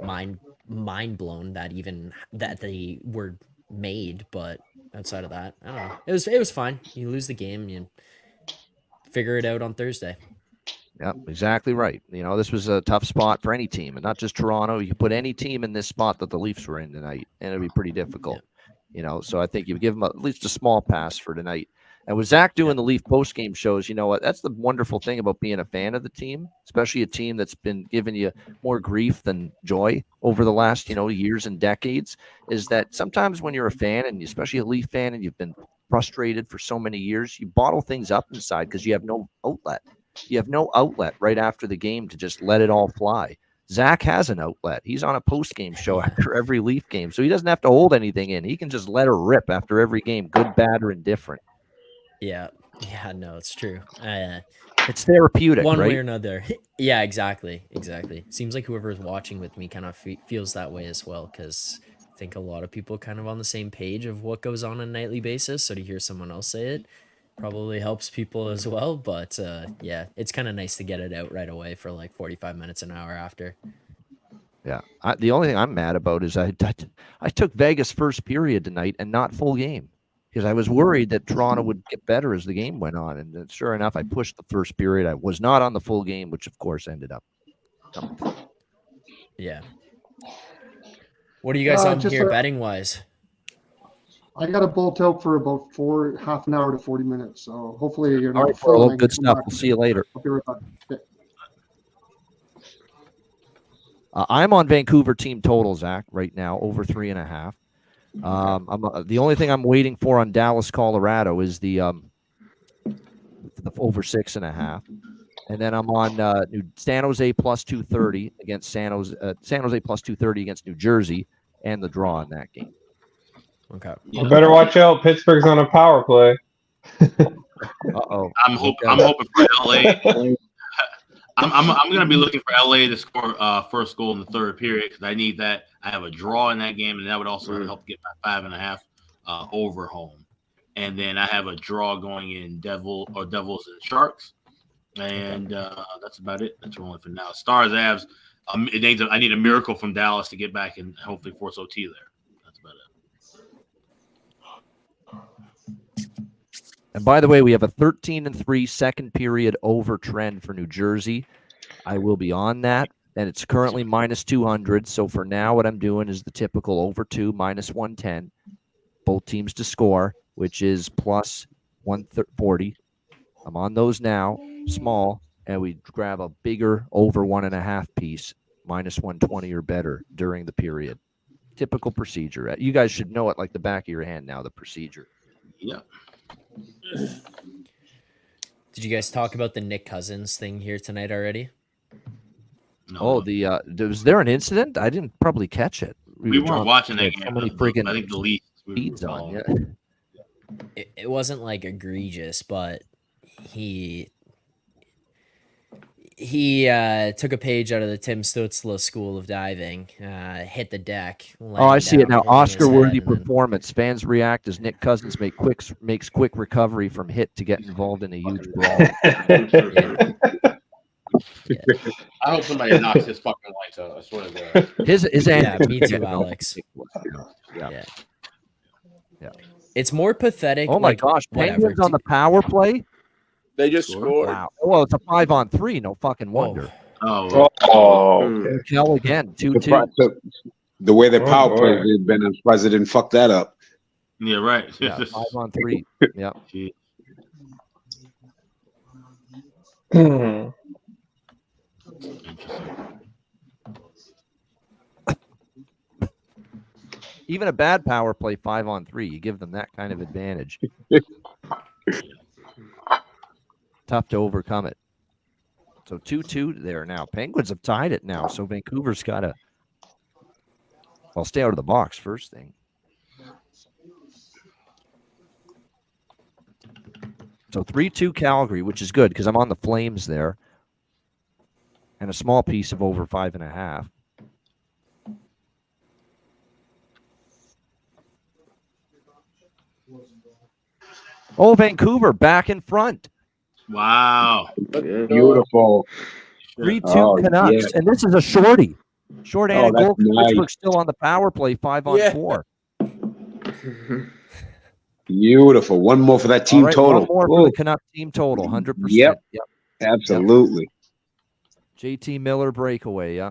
Speaker 21: mind blown that they were made. But outside of that, I don't know. It was fine. You lose the game, you figure it out on Thursday.
Speaker 1: Yep, exactly right. This was a tough spot for any team, and not just Toronto. You could put any team in this spot that the Leafs were in tonight, and it'd be pretty difficult. So I think you give them at least a small pass for tonight. And with Zach doing the Leaf post-game shows, you know what? That's the wonderful thing about being a fan of the team, especially a team that's been giving you more grief than joy over the last, years and decades, is that sometimes when you're a fan, and especially a Leaf fan, and you've been frustrated for so many years, you bottle things up inside because you have no outlet. You have no outlet right after the game to just let it all fly. Zach has an outlet. He's on a post-game show after every Leaf game, so he doesn't have to hold anything in. He can just let her rip after every game, good, bad, or indifferent.
Speaker 21: Yeah, no, it's true.
Speaker 1: It's therapeutic,
Speaker 21: one
Speaker 1: right?
Speaker 21: way or another. Yeah, exactly. Seems like whoever's watching with me kind of feels that way as well, because I think a lot of people kind of on the same page of what goes on a nightly basis. So to hear someone else say it probably helps people as well. But yeah, it's kind of nice to get it out right away for like 45 minutes, an hour after.
Speaker 1: Yeah. The only thing I'm mad about is I took Vegas first period tonight and not full game, because I was worried that Toronto would get better as the game went on. And sure enough, I pushed the first period. I was not on the full game, which of course ended up coming through.
Speaker 21: Yeah. What are you guys on here betting wise?
Speaker 10: I got a bolt out for about half an hour to 40 minutes. So hopefully you're
Speaker 1: all
Speaker 10: not
Speaker 1: right,
Speaker 10: filming.
Speaker 1: good stuff. We'll see you later.
Speaker 10: I'll be right back. Okay.
Speaker 1: I'm on Vancouver team total, Zach, right now, over 3.5. I'm the only thing I'm waiting for on Dallas, Colorado is the over 6.5. And then I'm on San Jose plus 230 against San Jose plus 230 against New Jersey, and the draw in that game.
Speaker 21: Okay.
Speaker 18: You better watch out. Pittsburgh's on a power play.
Speaker 1: Uh-oh.
Speaker 2: I'm hoping for LA. I'm going to be looking for LA to score first goal in the third period, because I need that. I have a draw in that game, and that would also help get my 5.5 over home. And then I have a draw going in Devils and Sharks, and that's about it. That's rolling for now. Stars, Avs. I need a miracle from Dallas to get back and hopefully force OT there. That's about it.
Speaker 1: And by the way, we have a 13-3 second period over trend for New Jersey. I will be on that, and it's currently minus 200. So for now, what I'm doing is the typical over 2, minus 110. Both teams to score, which is plus 140. I'm on those now, small, and we grab a bigger over 1.5 piece, minus 120 or better during the period. Typical procedure. You guys should know it like the back of your hand now, the procedure.
Speaker 2: Yeah.
Speaker 21: Did you guys talk about the Nick Cousins thing here tonight already?
Speaker 1: No. Oh, was there an incident? I didn't probably catch it.
Speaker 2: We weren't watching that game.
Speaker 1: So many freaking
Speaker 2: I think the Leafs
Speaker 1: feeds on. Yeah.
Speaker 21: It wasn't like egregious, but he took a page out of the Tim Stutzla School of Diving, hit the deck.
Speaker 1: Oh, I see it now. Oscar-worthy performance. Fans react as Nick Cousins makes quick recovery from hit to get involved in a huge brawl.
Speaker 2: I hope somebody knocks his fucking lights out. I swear to God.
Speaker 21: His me too, Alex. Yeah. It's more pathetic.
Speaker 1: Oh my gosh, Penguins on the power play.
Speaker 7: They just scored.
Speaker 1: Wow. Well, it's a 5-on-3. No fucking wonder. Kell again. 2-2.
Speaker 19: The way the power play has been, I'm surprised they didn't fuck that up.
Speaker 2: Yeah, right.
Speaker 1: Yeah, 5-on-3. Yeah. Even a bad power play 5-on-3, you give them that kind of advantage. Tough to overcome it. So 2-2 there now. Penguins have tied it now, so Vancouver's got to, well, stay out of the box first thing. So 3-2 Calgary, which is good because I'm on the Flames there. And a small piece of over 5.5. Oh, Vancouver back in front.
Speaker 2: Wow.
Speaker 19: Beautiful.
Speaker 1: 3-2 Canucks.
Speaker 19: Yeah.
Speaker 1: And this is a shorty. Short-handed
Speaker 19: that's
Speaker 1: goal.
Speaker 19: nice.
Speaker 1: Pittsburgh's still on the power play, 5-on-4.
Speaker 19: Beautiful. One more for that team
Speaker 1: All right,
Speaker 19: total.
Speaker 1: one more for the Canucks team total, 100%.
Speaker 19: Yep. Absolutely.
Speaker 1: Yep. JT Miller breakaway, yeah.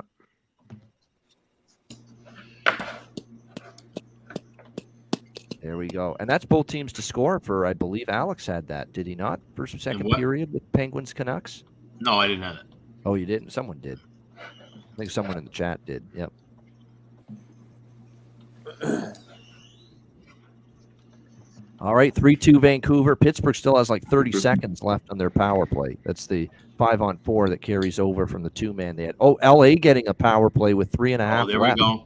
Speaker 1: There we go. And that's both teams to score for, I believe Alex had that, did he not? First and second period with Penguins Canucks?
Speaker 2: No, I didn't have it.
Speaker 1: Oh, you didn't? Someone did. I think someone in the chat did. Yep. All right, 3-2 Vancouver. Pittsburgh still has like 30 seconds left on their power play. That's the 5-on-4 that carries over from the 2-man they had. Oh, LA getting a power play with 3.5
Speaker 2: there
Speaker 1: left.
Speaker 2: we go.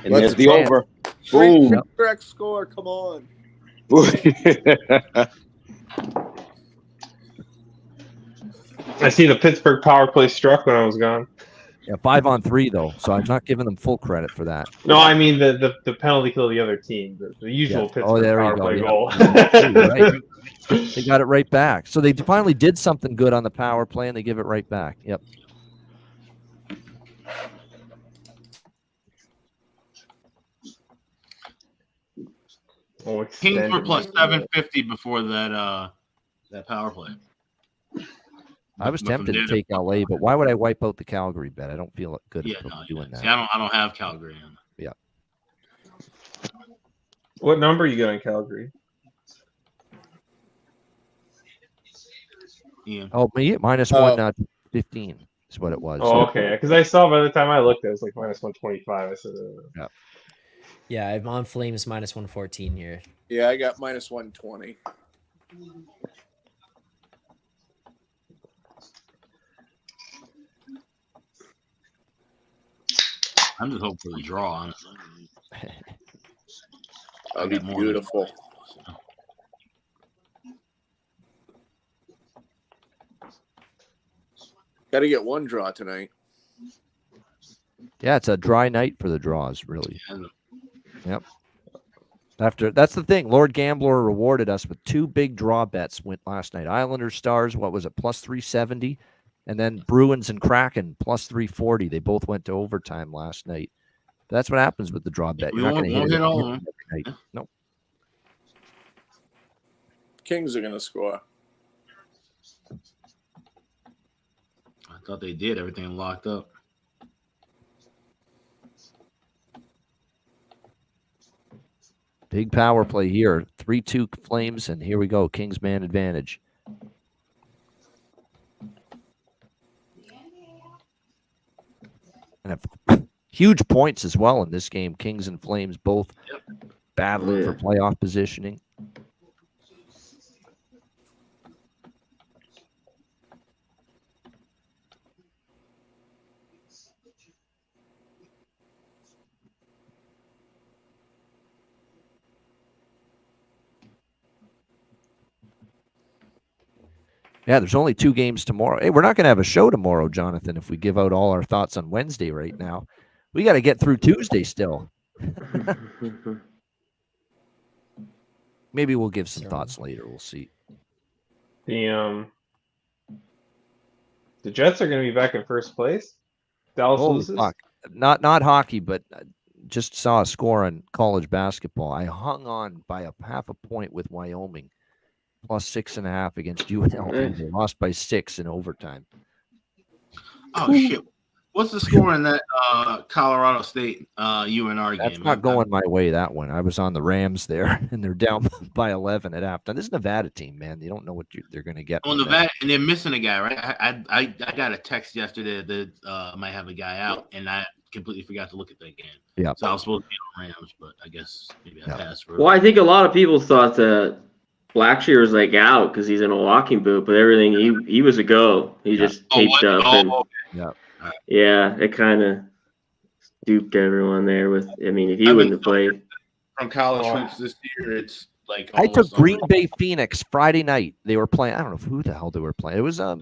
Speaker 19: And there's the over.
Speaker 7: Sweet
Speaker 19: Boom.
Speaker 7: Pittsburgh score. Come on.
Speaker 18: I see the Pittsburgh power play struck when I was gone.
Speaker 1: Yeah, 5-on-3 though, so I'm not giving them full credit for that.
Speaker 18: No, I mean the penalty kill the other team, the usual
Speaker 1: Yeah.
Speaker 18: Pittsburgh
Speaker 1: There
Speaker 18: power
Speaker 1: you go.
Speaker 18: play
Speaker 1: Yeah.
Speaker 18: goal.
Speaker 1: Right. They got it right back. So they finally did something good on the power play, and they give it right back. Yep.
Speaker 2: Kings were plus 750 before that power play.
Speaker 1: I was
Speaker 2: But from
Speaker 1: tempted
Speaker 2: there
Speaker 1: to take LA, but why would I wipe out the Calgary bet? I don't feel good about doing that.
Speaker 2: See, I don't have Calgary in.
Speaker 1: Yeah.
Speaker 18: What number you got in Calgary?
Speaker 2: Yeah.
Speaker 1: Oh, me minus 115 is what it was.
Speaker 18: Oh, okay. Because I saw by the time I looked, it was like minus 125. I said,
Speaker 1: yeah.
Speaker 21: Yeah, I'm on Flames minus 114 here.
Speaker 7: Yeah, I got minus 120.
Speaker 2: I'm just hoping for the draw, honestly.
Speaker 7: That'd be beautiful. Got to get one draw tonight.
Speaker 1: Yeah, it's a dry night for the draws, really. Yep. That's the thing. Lord Gambler rewarded us with 2 big draw bets went last night. Islanders Stars, what was it, plus 370? And then Bruins and Kraken plus 340. They both went to overtime last night. That's what happens with the draw bet. You're not going to hit it
Speaker 2: all
Speaker 1: every night. Nope.
Speaker 7: Kings are going to score.
Speaker 2: I thought they did. Everything locked up.
Speaker 1: Big power play here. 3-2 Flames, and here we go. Kings man advantage. And huge points as well in this game. Kings and Flames both battling for playoff positioning. Yeah, there's only 2 games tomorrow. Hey, we're not going to have a show tomorrow, Jonathan, if we give out all our thoughts on Wednesday right now. We got to get through Tuesday still. Maybe we'll give some thoughts later. We'll see.
Speaker 18: The Jets are going to be back in first place. Dallas
Speaker 1: Holy
Speaker 18: loses.
Speaker 1: fuck. Not hockey, but just saw a score on college basketball. I hung on by a half a point with Wyoming. Plus 6.5 against UNLV. They lost by 6 in overtime.
Speaker 2: Oh shit! What's the score in that Colorado State UNR game?
Speaker 1: That's not going my way. That one. I was on the Rams there, and they're down by 11 at halftime. This is Nevada team, man. You don't know what they're going to get.
Speaker 2: On Nevada, and they're missing a guy, right? I got a text yesterday that might have a guy out, and completely forgot to look at that game.
Speaker 1: Yeah.
Speaker 2: So I was supposed to be on Rams, but I guess maybe I passed for it.
Speaker 20: Well, I think a lot of people thought that Blackshear was like out because he's in a walking boot, but everything he was a go. He just taped up. And, yeah, it kind of duped everyone there. With I mean, if he wouldn't have played
Speaker 2: from college hoops this year, it's like
Speaker 1: I took Green Bay Phoenix Friday night. They were playing. I don't know who the hell they were playing. It was
Speaker 20: yeah,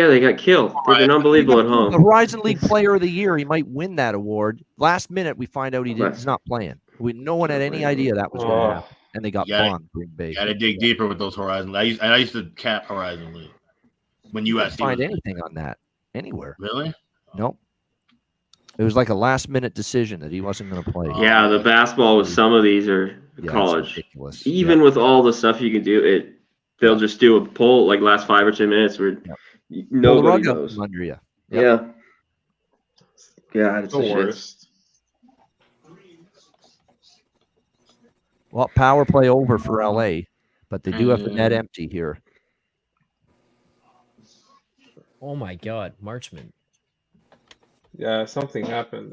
Speaker 20: they got killed. They've been unbelievable at home.
Speaker 1: The Horizon League Player of the Year. He might win that award. Last minute, we find out he's not playing. No one had any idea that was going to happen, and they got bombed. Green Bay.
Speaker 2: Got to dig deeper with those Horizon. I used to cap Horizon League when
Speaker 1: you
Speaker 2: USC
Speaker 1: find anything on that anywhere.
Speaker 2: Really?
Speaker 1: Nope. It was like a last-minute decision that he wasn't going to play.
Speaker 20: Yeah, the basketball with some of these are college. Even with all the stuff you can do, they'll just do a poll like last 5 or 10 minutes where nobody knows.
Speaker 1: Under you.
Speaker 20: Yeah. God, it's
Speaker 18: the worst.
Speaker 1: Well, power play over for LA, but they do have the net empty here.
Speaker 21: Oh my God, Marchman.
Speaker 18: Yeah, something happened.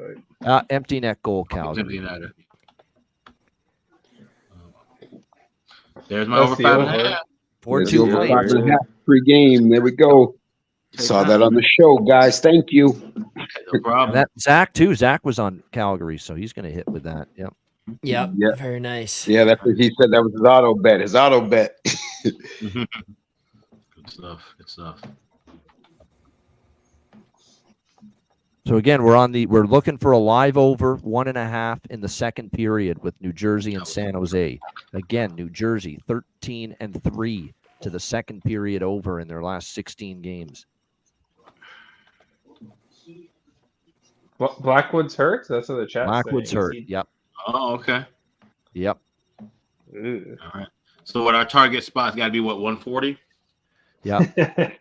Speaker 1: Empty net goal, Calgary.
Speaker 2: There's my over 5.5.
Speaker 1: 4-2
Speaker 19: pre-game. There we go. Saw that on the show, guys. Thank you.
Speaker 2: No problem.
Speaker 1: That Zach too. Zach was on Calgary, so he's going to hit with that. Yep.
Speaker 21: Yeah.
Speaker 19: Yeah.
Speaker 21: Very nice.
Speaker 19: Yeah, that's what he said. That was his auto bet.
Speaker 2: Good stuff. Good stuff.
Speaker 1: So again, we're looking for a live over 1.5 in the second period with New Jersey and San Jose. Again, New Jersey 13-3 to the second period over in their last 16 games.
Speaker 18: Blackwood's hurt. That's what the chat.
Speaker 1: Blackwood's hurt. Yep.
Speaker 2: Oh, okay.
Speaker 1: Yep.
Speaker 18: Ooh.
Speaker 2: All right. So what our target spot's got to be 140.
Speaker 1: Yeah,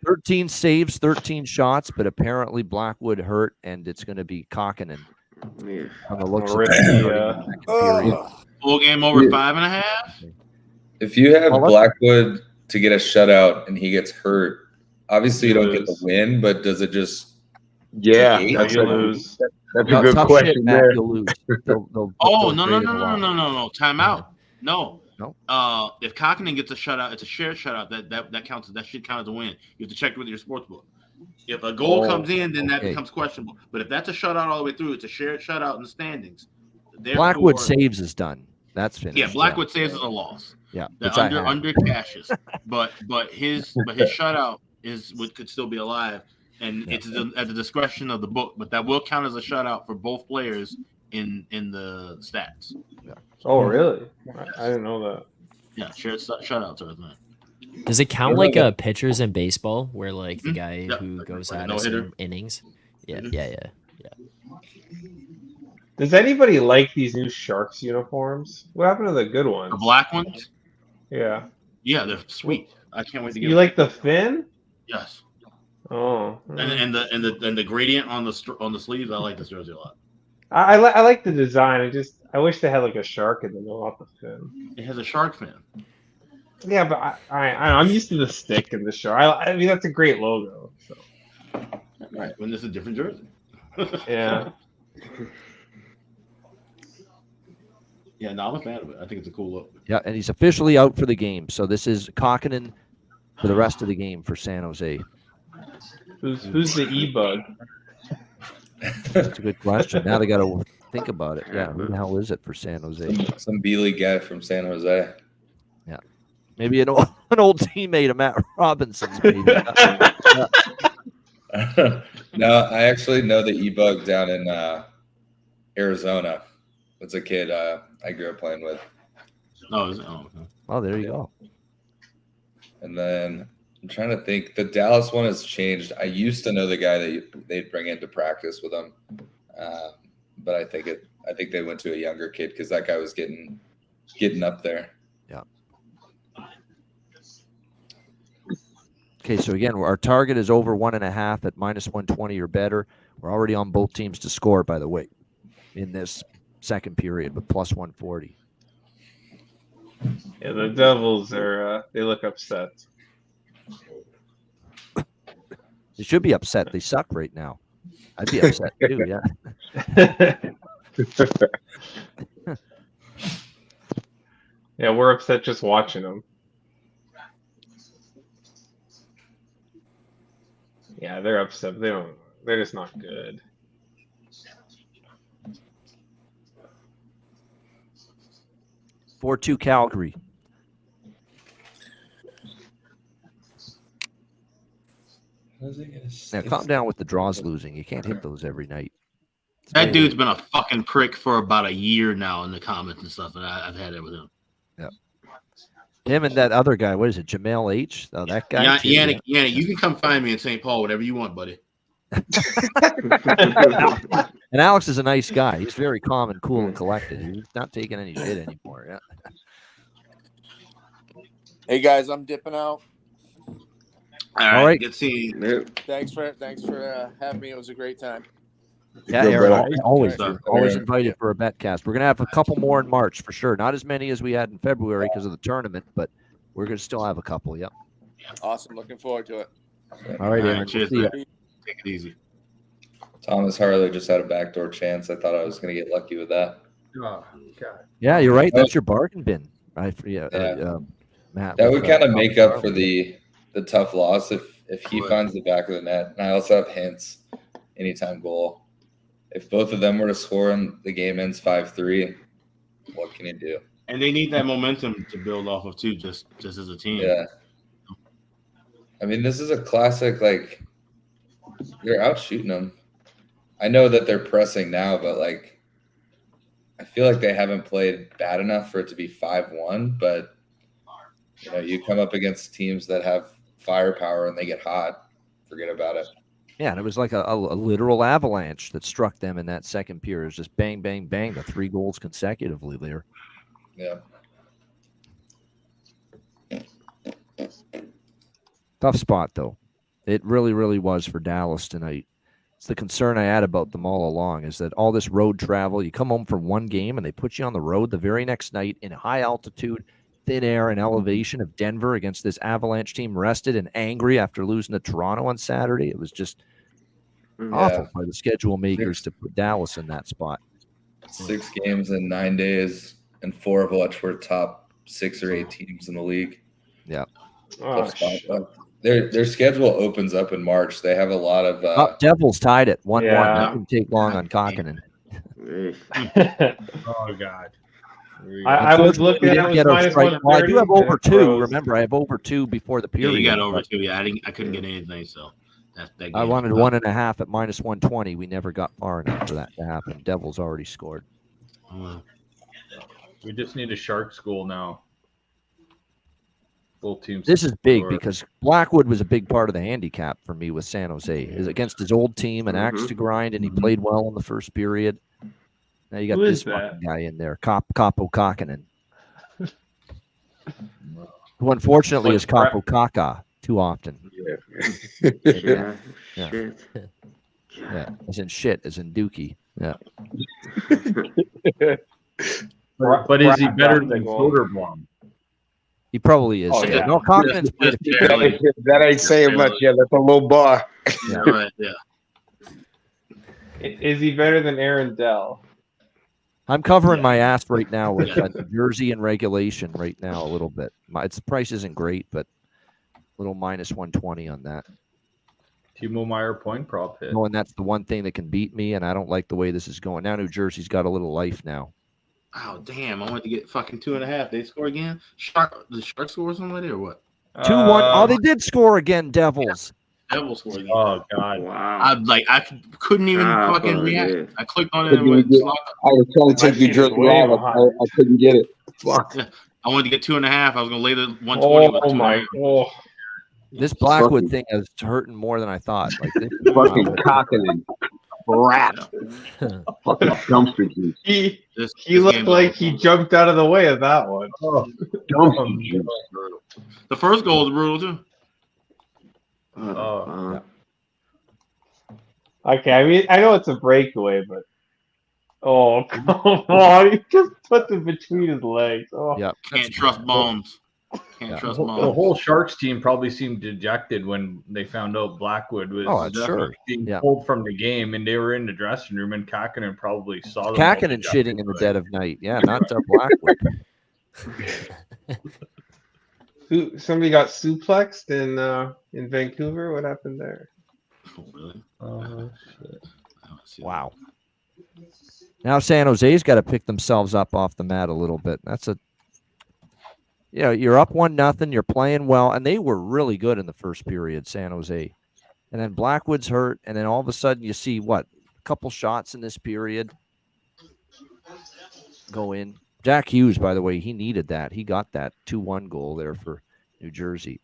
Speaker 1: 13 saves, 13 shots, but apparently Blackwood hurt, and it's going to be Kokkonen. On the looks of
Speaker 2: it. Full game over 5.5.
Speaker 3: If you have Blackwood to get a shutout and he gets hurt, obviously you don't get the win, but does it just?
Speaker 19: Yeah,
Speaker 3: that's
Speaker 19: a good question there.
Speaker 2: No. Time out. No. If Kokkonen gets a shutout, it's a shared shutout. That counts. That should count as a win. You have to check with your sportsbook. If a goal comes in, then that becomes questionable. But if that's a shutout all the way through, it's a shared shutout in the standings.
Speaker 1: Blackwood saves is done. That's finished.
Speaker 2: Yeah, Blackwood saves is a loss.
Speaker 1: Yeah,
Speaker 2: under cashes. but his shutout could still be alive, and it's at the discretion of the book. But that will count as a shutout for both players in the stats.
Speaker 1: Yeah.
Speaker 18: Oh, really? I didn't know that.
Speaker 2: Yeah, shared shutouts are the
Speaker 21: Does it count like pitchers in baseball, where like the guy who goes out of certain innings? Yeah.
Speaker 18: Does anybody like these new Sharks uniforms? What happened to the good ones?
Speaker 2: The black ones?
Speaker 18: Yeah.
Speaker 2: Yeah, they're sweet. I can't wait to get.
Speaker 18: You like the fin?
Speaker 2: Yes.
Speaker 18: Oh.
Speaker 2: And the gradient on the sleeves. I like this jersey a lot.
Speaker 18: I like the design. I wish they had like a shark in the middle, not the fin.
Speaker 2: It has a shark fin.
Speaker 18: Yeah, but I'm used to the stick and the shark. I mean, that's a great logo. So.
Speaker 2: Right, when this is a different jersey.
Speaker 18: Yeah.
Speaker 2: Yeah, no, I'm a fan of it. I think it's a cool look.
Speaker 1: Yeah, and he's officially out for the game. So this is Kokkonen for the rest of the game for San Jose.
Speaker 18: Who's the E-bug?
Speaker 1: That's a good question. Now they got to think about it. Yeah, who the hell is it for San Jose?
Speaker 3: Some B-League guy from San Jose.
Speaker 1: Yeah, maybe an old teammate of Matt Robinson's. Maybe.
Speaker 3: No, I actually know the E-bug down in Arizona. It's a kid I grew up playing with.
Speaker 1: Oh, there you go.
Speaker 3: And then I'm trying to think. The Dallas one has changed. I used to know the guy that they'd bring into practice with them, but I think they went to a younger kid because that guy was getting up there.
Speaker 1: Yeah. Okay, so again, our target is over 1.5 at -120 or better. We're already on both teams to score, by the way, in this second period with +140.
Speaker 18: Yeah, the Devils they look upset.
Speaker 1: They should be upset. They suck right now. I'd be upset too. Yeah.
Speaker 18: Yeah, we're upset just watching them. Yeah, they're upset. They're just not good.
Speaker 1: (4-2) Calgary. Now calm down with the draws losing. You can't hit those every night.
Speaker 2: That dude's been a fucking prick for about a year now in the comments and stuff, and I've had it with him.
Speaker 1: Yeah. Him and that other guy, what is it, Jamel H? Oh, that guy.
Speaker 2: Yeah,
Speaker 1: too,
Speaker 2: Yannick, you can come find me in St. Paul, whatever you want, buddy.
Speaker 1: And Alex is a nice guy. He's very calm and cool and collected. He's not taking any shit anymore. Yeah.
Speaker 7: Hey guys, I'm dipping out.
Speaker 2: All right. Good seeing you.
Speaker 7: Thanks for having me. It was a great time.
Speaker 1: Yeah,
Speaker 7: Good,
Speaker 1: Aaron,
Speaker 7: brother.
Speaker 1: always
Speaker 7: Sure.
Speaker 1: invited for a Betcast. We're gonna have a couple more in March for sure. Not as many as we had in February because of the tournament, but we're gonna still have a couple. Yep.
Speaker 7: Awesome. Looking forward to it.
Speaker 1: All right, Aaron.
Speaker 2: Cheers.
Speaker 1: We'll see ya.
Speaker 2: Take it easy.
Speaker 3: Thomas Harley just had a backdoor chance. I thought I was going to get lucky with that.
Speaker 18: Oh, God.
Speaker 1: Yeah, you're right. That's your bargain bin. Right? Matt.
Speaker 3: That would kind of make up for the tough loss if he finds the back of the net. And I also have Hintz anytime goal. If both of them were to score and the game ends 5-3, what can you do?
Speaker 2: And they need that momentum to build off of too, just as a team.
Speaker 3: Yeah. I mean, this is a classic, like, you're out shooting them. I know that they're pressing now, but, like, I feel like they haven't played bad enough for it to be 5-1. But, you know, you come up against teams that have firepower and they get hot, forget about it.
Speaker 1: Yeah, and it was like a literal avalanche that struck them in that second period. It was just bang, bang, bang, the 3 goals consecutively there.
Speaker 3: Yeah.
Speaker 1: Tough spot, though. It really, really was for Dallas tonight. It's the concern I had about them all along is that all this road travel, you come home from one game and they put you on the road the very next night in high altitude, thin air and elevation of Denver against this Avalanche team, rested and angry after losing to Toronto on Saturday. It was just awful by the schedule makers to put Dallas in that spot.
Speaker 3: 6 games in 9 days, and 4 of which were top 6 or 8 teams in the league.
Speaker 1: Yeah.
Speaker 3: Their schedule opens up in March. They have a lot of
Speaker 1: Devils tied it 1-1. That didn't take long on Kokkinen.
Speaker 18: Oh, God. I was looking at it was -130.
Speaker 1: Well, I do have over 2. Remember, I have over 2 before the period.
Speaker 2: Yeah, you got over 2. Yeah, I couldn't get anything, so that game.
Speaker 1: I wanted 1.5 at -120. We never got far enough for that to happen. Devils already scored.
Speaker 16: We just need a Sharks goal now. Both teams.
Speaker 1: This is big because Blackwood was a big part of the handicap for me with San Jose. Is against his old team, an axe to grind, and he played well in the first period. Now you got this fucking guy in there, Capo Kokkinen, who unfortunately is Capo Kaka too often.
Speaker 20: Yeah.
Speaker 1: Yeah, as in shit, as in Dookie. Yeah.
Speaker 16: But is he better than Soderblom?
Speaker 1: He probably is.
Speaker 16: Oh, yeah.
Speaker 1: No, Kokkinen's
Speaker 4: that ain't saying much yet. That's a low bar.
Speaker 1: Yeah.
Speaker 2: Right, yeah.
Speaker 18: Is he better than Aaron Dell?
Speaker 1: I'm covering my ass right now with Jersey and regulation right now a little bit. The price isn't great, but a little -120 on that.
Speaker 16: Timo Meyer point prop hit.
Speaker 1: No, and that's the one thing that can beat me, and I don't like the way this is going. Now New Jersey's got a little life now.
Speaker 2: Oh, damn. I wanted to get fucking 2.5. They score again? The Sharks score somebody or what?
Speaker 1: 2-1. Oh, they did score again, Devils.
Speaker 2: Devils score again.
Speaker 16: Oh, God.
Speaker 20: Wow.
Speaker 2: I couldn't even fucking react.
Speaker 20: Yeah.
Speaker 2: I clicked on it and went
Speaker 19: I was trying to take New Jersey live. I couldn't get it. Fuck.
Speaker 2: Yeah. I wanted to get 2.5. I was going to lay the 120 with 2.5.
Speaker 1: This Blackwood thing is hurting more than I thought. Like this
Speaker 19: fucking Kokkinen. Crap. Fucking dumpster juice.
Speaker 18: He looked like he jumped out of the way of that one.
Speaker 19: Oh, dumpster juice.
Speaker 2: The first goal was brutal too.
Speaker 18: Okay, I mean, I know it's a breakaway, but come on, he just put it between his legs. Oh,
Speaker 1: yeah,
Speaker 2: can't trust bombs. Can't trust
Speaker 16: The
Speaker 2: Moms.
Speaker 16: whole Sharks team probably seemed dejected when they found out Blackwood was being pulled from the game, and they were in the dressing room, and Kakinen probably saw them.
Speaker 1: Kakinen shitting in the dead of night. Yeah, not Blackwood.
Speaker 18: Somebody got suplexed in Vancouver. What happened there?
Speaker 2: Oh, really?
Speaker 18: Shit.
Speaker 1: Wow. Now San Jose's got to pick themselves up off the mat a little bit. You're up 1-0. You're playing well, and they were really good in the first period, San Jose. And then Blackwood's hurt, and then all of a sudden you see a couple shots in this period go in. Jack Hughes, by the way, he needed that. He got that 2-1 goal there for New Jersey.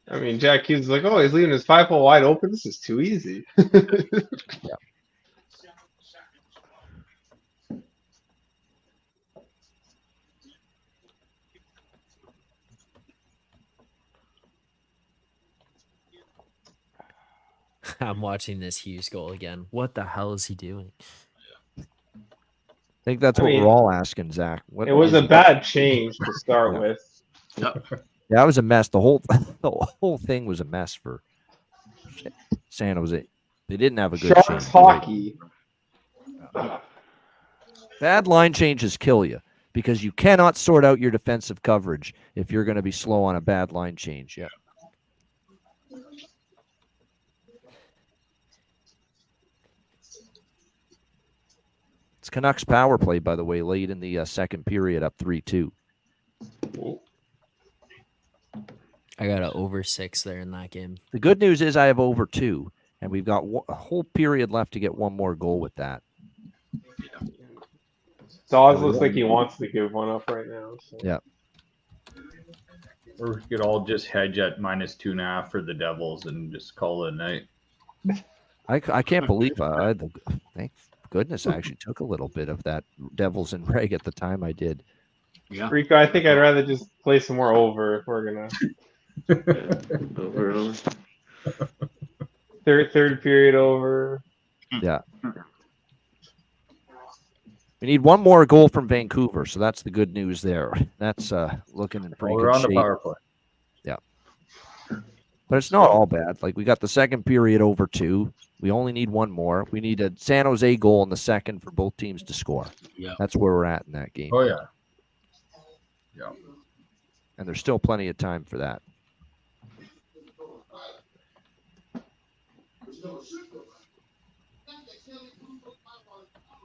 Speaker 18: I mean, Jack Hughes is like, oh, he's leaving his 5-hole wide open. This is too easy.
Speaker 1: Yeah.
Speaker 21: I'm watching this Hughes goal again. What the hell is he doing?
Speaker 1: I think that's what we're all asking, Zach.
Speaker 18: It was a bad change to start with.
Speaker 2: Yep.
Speaker 1: Yeah, it was a mess. The whole thing was a mess for San Jose. They didn't have a good
Speaker 18: Sharks
Speaker 1: change.
Speaker 18: hockey.
Speaker 1: Bad line changes kill you because you cannot sort out your defensive coverage if you're going to be slow on a bad line change. Yeah. It's Canucks power play, by the way, late in the second period, up 3-2.
Speaker 21: I got an over 6 there in that game.
Speaker 1: The good news is I have over 2, and we've got a whole period left to get one more goal with that.
Speaker 18: Dawes looks like he wants to give one up right now. So.
Speaker 1: Yeah.
Speaker 16: Or we could all just hedge at -2.5 for the Devils and just call it a night.
Speaker 1: I can't believe thank goodness I actually took a little bit of that Devils and Reg at the time I did.
Speaker 2: Yeah.
Speaker 18: Rico, I think I'd rather just play some more over if we're gonna.
Speaker 20: Over.
Speaker 18: Third period over.
Speaker 1: Yeah. We need one more goal from Vancouver, so that's the good news there. That's looking in pretty
Speaker 16: We're
Speaker 1: good
Speaker 16: on
Speaker 1: shape.
Speaker 16: the power play.
Speaker 1: Yeah. But it's not all bad. Like, we got the second period over 2. We only need one more. We need a San Jose goal in the second for both teams to score.
Speaker 2: Yeah.
Speaker 1: That's where we're at in that game.
Speaker 16: Oh, yeah. Yeah.
Speaker 1: And there's still plenty of time for that.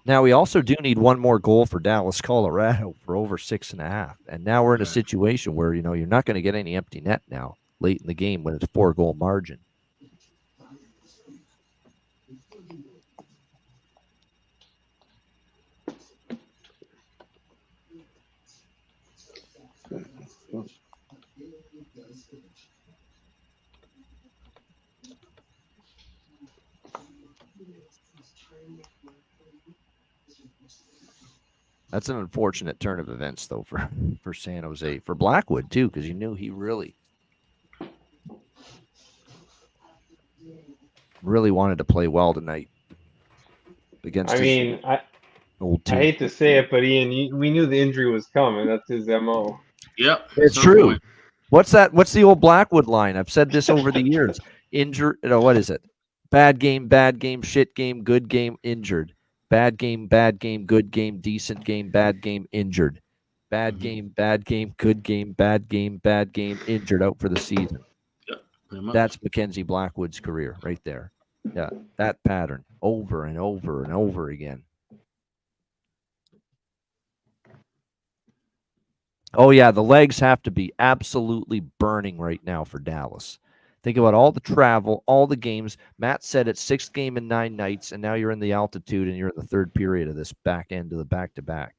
Speaker 1: Now, we also do need one more goal for Dallas, Colorado for over 6.5. And now we're in a situation where, you're not going to get any empty net now late in the game when it's 4-goal margin. That's an unfortunate turn of events, though, for San Jose. For Blackwood, too, because you knew he really wanted to play well tonight against
Speaker 18: I hate to say it, but Ian, we knew the injury was coming. That's his MO.
Speaker 2: Yep.
Speaker 1: It's true. Point. What's that? What's the old Blackwood line? I've said this over the years. Injured. What is it? Bad game, shit game, good game, injured. Bad game, good game, decent game, bad game, injured. Bad game, good game, bad game, injured, out for the season.
Speaker 2: Yeah,
Speaker 1: that's Mackenzie Blackwood's career right there. Yeah, that pattern over and over and over again. Oh, yeah, the legs have to be absolutely burning right now for Dallas. Think about all the travel, all the games. Matt said it's 6th game in 9 nights, and now you're in the altitude, and you're in the third period of this back end of the back-to-back.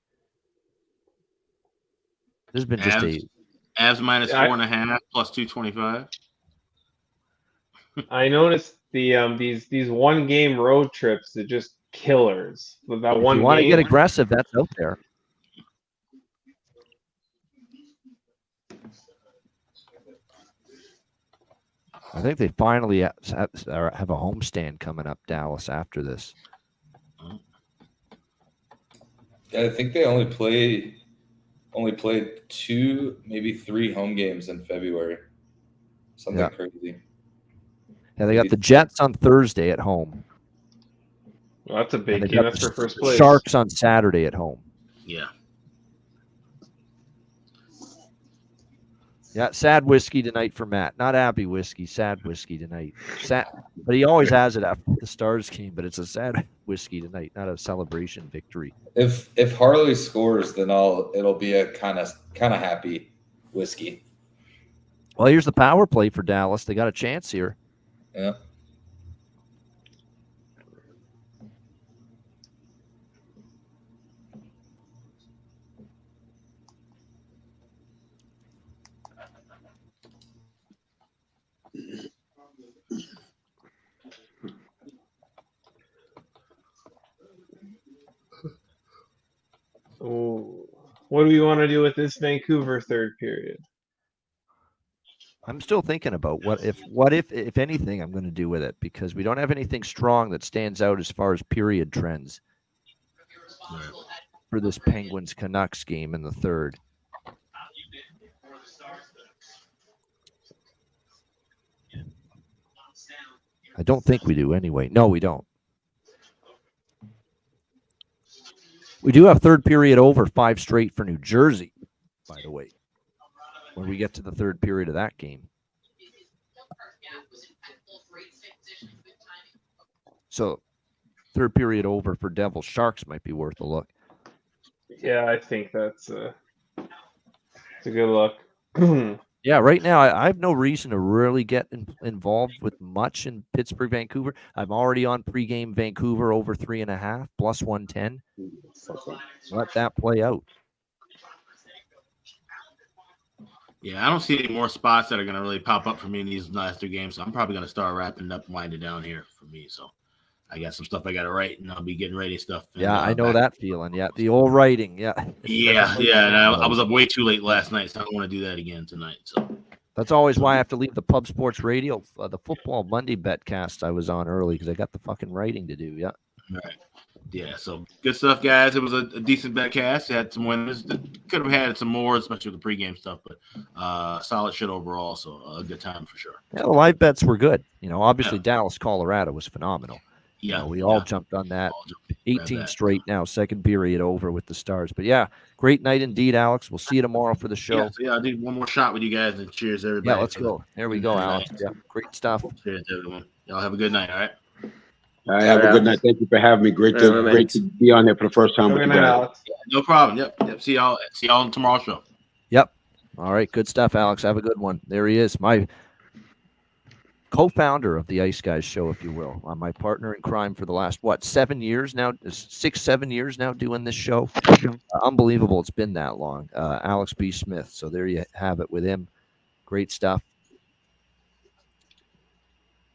Speaker 1: This has been just
Speaker 2: Avs minus 4.5 plus 225.
Speaker 18: I noticed these one-game road trips are just killers. With that
Speaker 1: if
Speaker 18: one
Speaker 1: you want to
Speaker 18: game,
Speaker 1: get aggressive, that's out there. I think they finally have a homestand coming up, Dallas, after this.
Speaker 3: I think they only play only played 2, maybe 3 home games in February. Something crazy.
Speaker 1: Yeah, they got the Jets on Thursday at home.
Speaker 18: Well, that's a
Speaker 1: And
Speaker 18: big
Speaker 1: they
Speaker 18: game.
Speaker 1: got
Speaker 18: That's
Speaker 1: the
Speaker 18: for first place.
Speaker 1: Sharks on Saturday at home.
Speaker 2: Yeah.
Speaker 1: Yeah, sad whiskey tonight for Matt. Not Abbey whiskey, sad whiskey tonight. Sad, but he always has it after the Stars game. But it's a sad whiskey tonight, not a celebration victory.
Speaker 3: If Harley scores, then it'll be a kind of happy whiskey.
Speaker 1: Well, here's the power play for Dallas. They got a chance here.
Speaker 3: Yeah.
Speaker 18: So, what do we want to do with this Vancouver third period?
Speaker 1: I'm still thinking about what if anything I'm going to do with it, because we don't have anything strong that stands out as far as period trends for this Penguins Canucks game in the third. I don't think we do anyway. No, we don't. We do have third period over 5 straight for New Jersey, by the way, when we get to the third period of that game. So third period over for Devils Sharks might be worth a look.
Speaker 18: Yeah, I think that's a good look.
Speaker 1: Yeah, right now I have no reason to really get involved with much in Pittsburgh, Vancouver. I'm already on pregame Vancouver over 3.5 plus 110. Let that play out.
Speaker 2: Yeah, I don't see any more spots that are going to really pop up for me in these last 2 games. So I'm probably going to start wrapping up, winding down here for me. So I got some stuff I got to write, and I'll be getting ready stuff. And,
Speaker 1: yeah, I know that feeling. Yeah, the old writing. Yeah.
Speaker 2: Yeah. And I was up way too late last night, so I don't want to do that again tonight. So
Speaker 1: that's always why I have to leave the Pub Sports Radio, the Football Monday Betcast I was on early, because I got the fucking writing to do. Yeah.
Speaker 2: All right. Yeah, so good stuff, guys. It was a decent Betcast. It had some winners. Could have had some more, especially with the pregame stuff, but solid shit overall. So a good time for sure.
Speaker 1: Yeah, the live bets were good. Obviously Dallas, Colorado was phenomenal.
Speaker 2: Yeah,
Speaker 1: we all jumped on that. 18 straight now, second period over with the Stars. But yeah, great night indeed, Alex. We'll see you tomorrow for the show.
Speaker 2: Yeah, I'll do one more shot with you guys, and cheers, everybody.
Speaker 1: Yeah, let's go. There we go, Alex. Yeah, great stuff.
Speaker 2: Cheers, everyone. Y'all have a good night. All right.
Speaker 19: Have a good night. Thank you for having me. Great to be on here for the first time with you guys.
Speaker 2: No problem. Yep. See y'all on tomorrow's show.
Speaker 1: Yep. All right. Good stuff, Alex. Have a good one. There he is, my co-founder of the Ice Guys show, if you will. My partner in crime for the last 7 years now, 6-7 years now doing this show. Unbelievable. It's been that long. Alex B. Smith. So there you have it with him. Great stuff.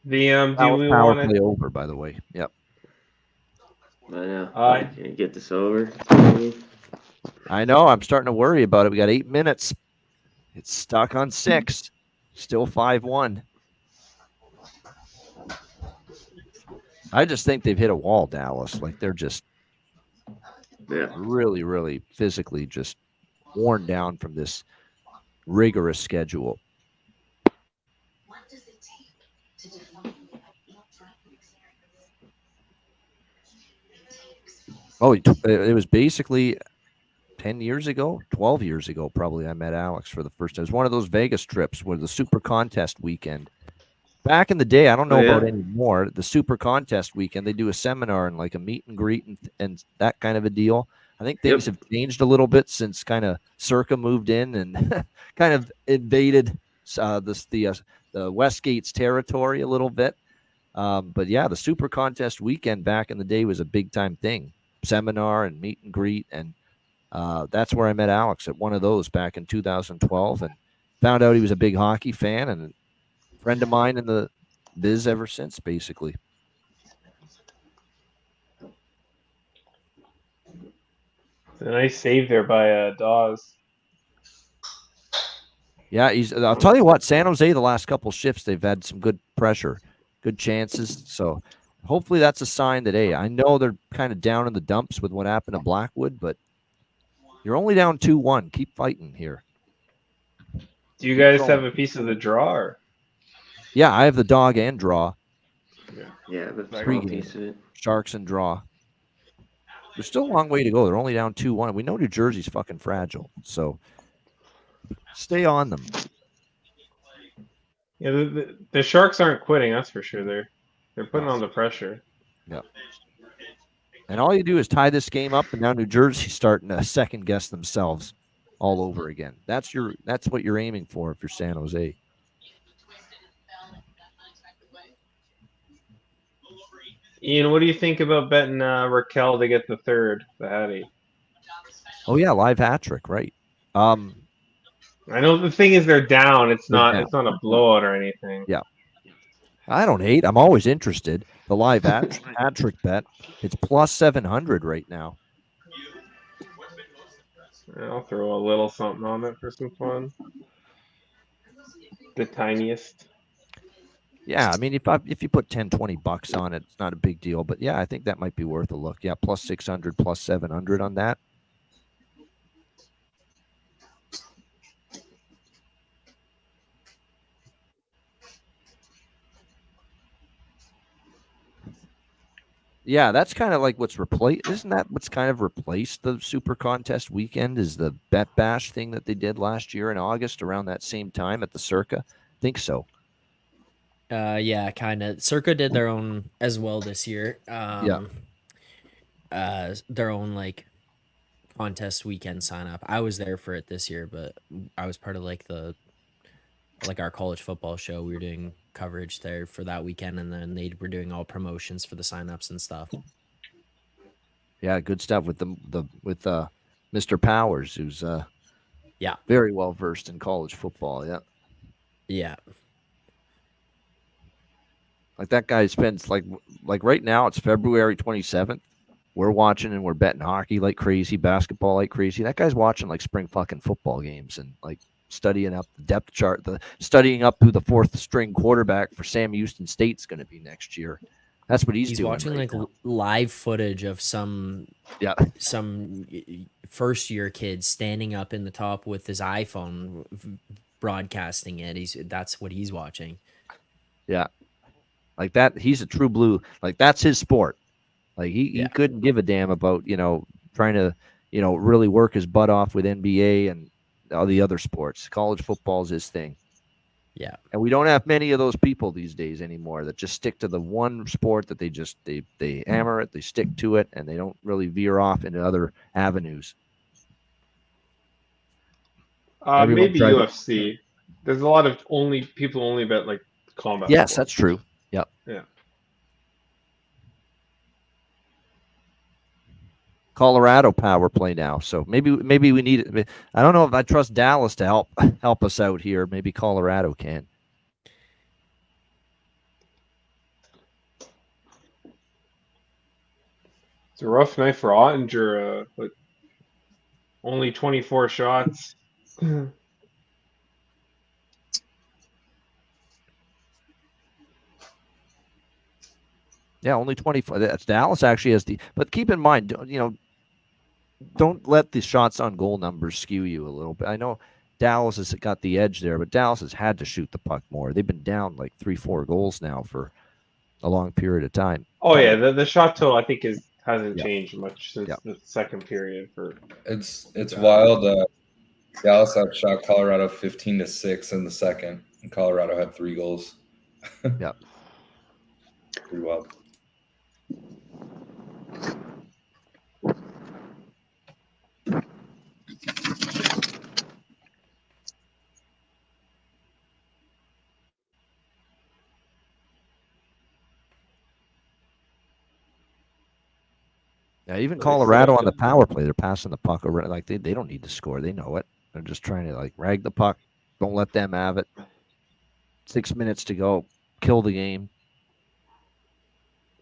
Speaker 18: Do we
Speaker 1: power
Speaker 18: want
Speaker 1: play over, by the way. Yep.
Speaker 20: I know. Can you get this over?
Speaker 1: I know. I'm starting to worry about it. We got 8 minutes. It's stuck on 6. Still 5-1. I just think they've hit a wall, Dallas. Like they're just really, really physically just worn down from this rigorous schedule. Oh, it was basically 10 years ago, 12 years ago, probably I met Alex for the first time. It was one of those Vegas trips where the Super Contest weekend. Back in the day, I don't know about anymore, the Super Contest weekend, they do a seminar and like a meet and greet and that kind of a deal. I think things have changed a little bit since kind of Circa moved in and kind of invaded the Westgate's territory a little bit. But yeah, the Super Contest weekend back in the day was a big time thing. Seminar and meet and greet, and that's where I met Alex at one of those back in 2012 and found out he was a big hockey fan and a friend of mine in the biz ever since, basically.
Speaker 18: It's a nice save there by Dawes.
Speaker 1: Yeah, I'll tell you what, San Jose, the last couple shifts, they've had some good pressure, good chances. So hopefully that's a sign that, hey, I know they're kind of down in the dumps with what happened to Blackwood, but You're only down 2-1. Keep fighting here.
Speaker 18: Do you guys have a piece of the draw? Or?
Speaker 1: Yeah, I have the dog and draw.
Speaker 20: Yeah, the small
Speaker 1: Pregame.
Speaker 20: piece of it.
Speaker 1: Sharks and draw. There's still a long way to go. They're only down 2-1. We know New Jersey's fucking fragile, so stay on them.
Speaker 18: Yeah, the Sharks aren't quitting. That's for sure. They're putting on the pressure.
Speaker 1: Yeah. And all you do is tie this game up, and now New Jersey's starting to second guess themselves all over again. That's what you're aiming for if you're San Jose.
Speaker 18: Ian, what do you think about betting Raquel to get the third, the Hattie?
Speaker 1: Oh yeah, live hat trick, right?
Speaker 18: I know the thing is they're down. It's
Speaker 1: They're
Speaker 18: not.
Speaker 1: down.
Speaker 18: It's not a blowout or anything.
Speaker 1: Yeah. I don't hate. I'm always interested. The live hat trick bet. It's plus 700 right now.
Speaker 18: I'll throw a little something on it for some fun. The tiniest.
Speaker 1: Yeah, I mean, if you put 10, 20 bucks on it, it's not a big deal. But yeah, I think that might be worth a look. Yeah, plus 600, plus 700 on that. Yeah, that's kind of like what's replaced. Isn't that what's kind of replaced the Super Contest weekend? Is the Bet Bash thing that they did last year in August around that same time at the Circa? I think so.
Speaker 21: Yeah, kind of. Circa did their own as well this year. Their own like contest weekend sign up. I was there for it this year, but I was part of like our college football show. We were doing coverage there for that weekend, and then they were doing all promotions for the signups and stuff.
Speaker 1: Yeah, good stuff with Mr. Powers, who's
Speaker 21: yeah,
Speaker 1: very well versed in college football. Yeah.
Speaker 21: Yeah.
Speaker 1: Like that guy spends like right now it's February 27th. We're watching and we're betting hockey like crazy, basketball like crazy. That guy's watching like spring fucking football games and like studying up the depth chart, studying up who the fourth string quarterback for Sam Houston State's going to be next year. That's what he's doing.
Speaker 21: Watching like live footage of some first year kid standing up in the top with his iPhone broadcasting it. That's what he's watching.
Speaker 1: Yeah. Like that, he's a true blue. Like that's his sport. Like he couldn't give a damn about, trying to, really work his butt off with NBA and all the other sports. College football is his thing.
Speaker 21: Yeah.
Speaker 1: And we don't have many of those people these days anymore that just stick to the one sport that they hammer it, they stick to it, and they don't really veer off into other avenues.
Speaker 18: Maybe UFC. There's a lot of people only bet like combat.
Speaker 1: Yes,
Speaker 18: football.
Speaker 1: that's true. Yep.
Speaker 18: Yeah.
Speaker 1: Colorado power play now, so maybe we need it. I don't know if I trust Dallas to help us out here. Maybe Colorado can.
Speaker 18: It's a rough night for Ottinger. But only 24 shots.
Speaker 1: Yeah, only 24. That's Dallas actually has but keep in mind, don't let the shots on goal numbers skew you a little bit. I know Dallas has got the edge there, but Dallas has had to shoot the puck more. They've been down like 3-4 goals now for a long period of time.
Speaker 18: Oh yeah, the shot total I think hasn't changed much since the second period.
Speaker 3: It's wild. Dallas outshot Colorado 15-6 in the second, and Colorado had 3 goals.
Speaker 1: Yeah,
Speaker 3: pretty wild.
Speaker 1: Yeah, even Colorado on the power play, they're passing the puck around. Like they don't need to score. They know it. They're just trying to like rag the puck. Don't let them have it. 6 minutes to go. Kill the game.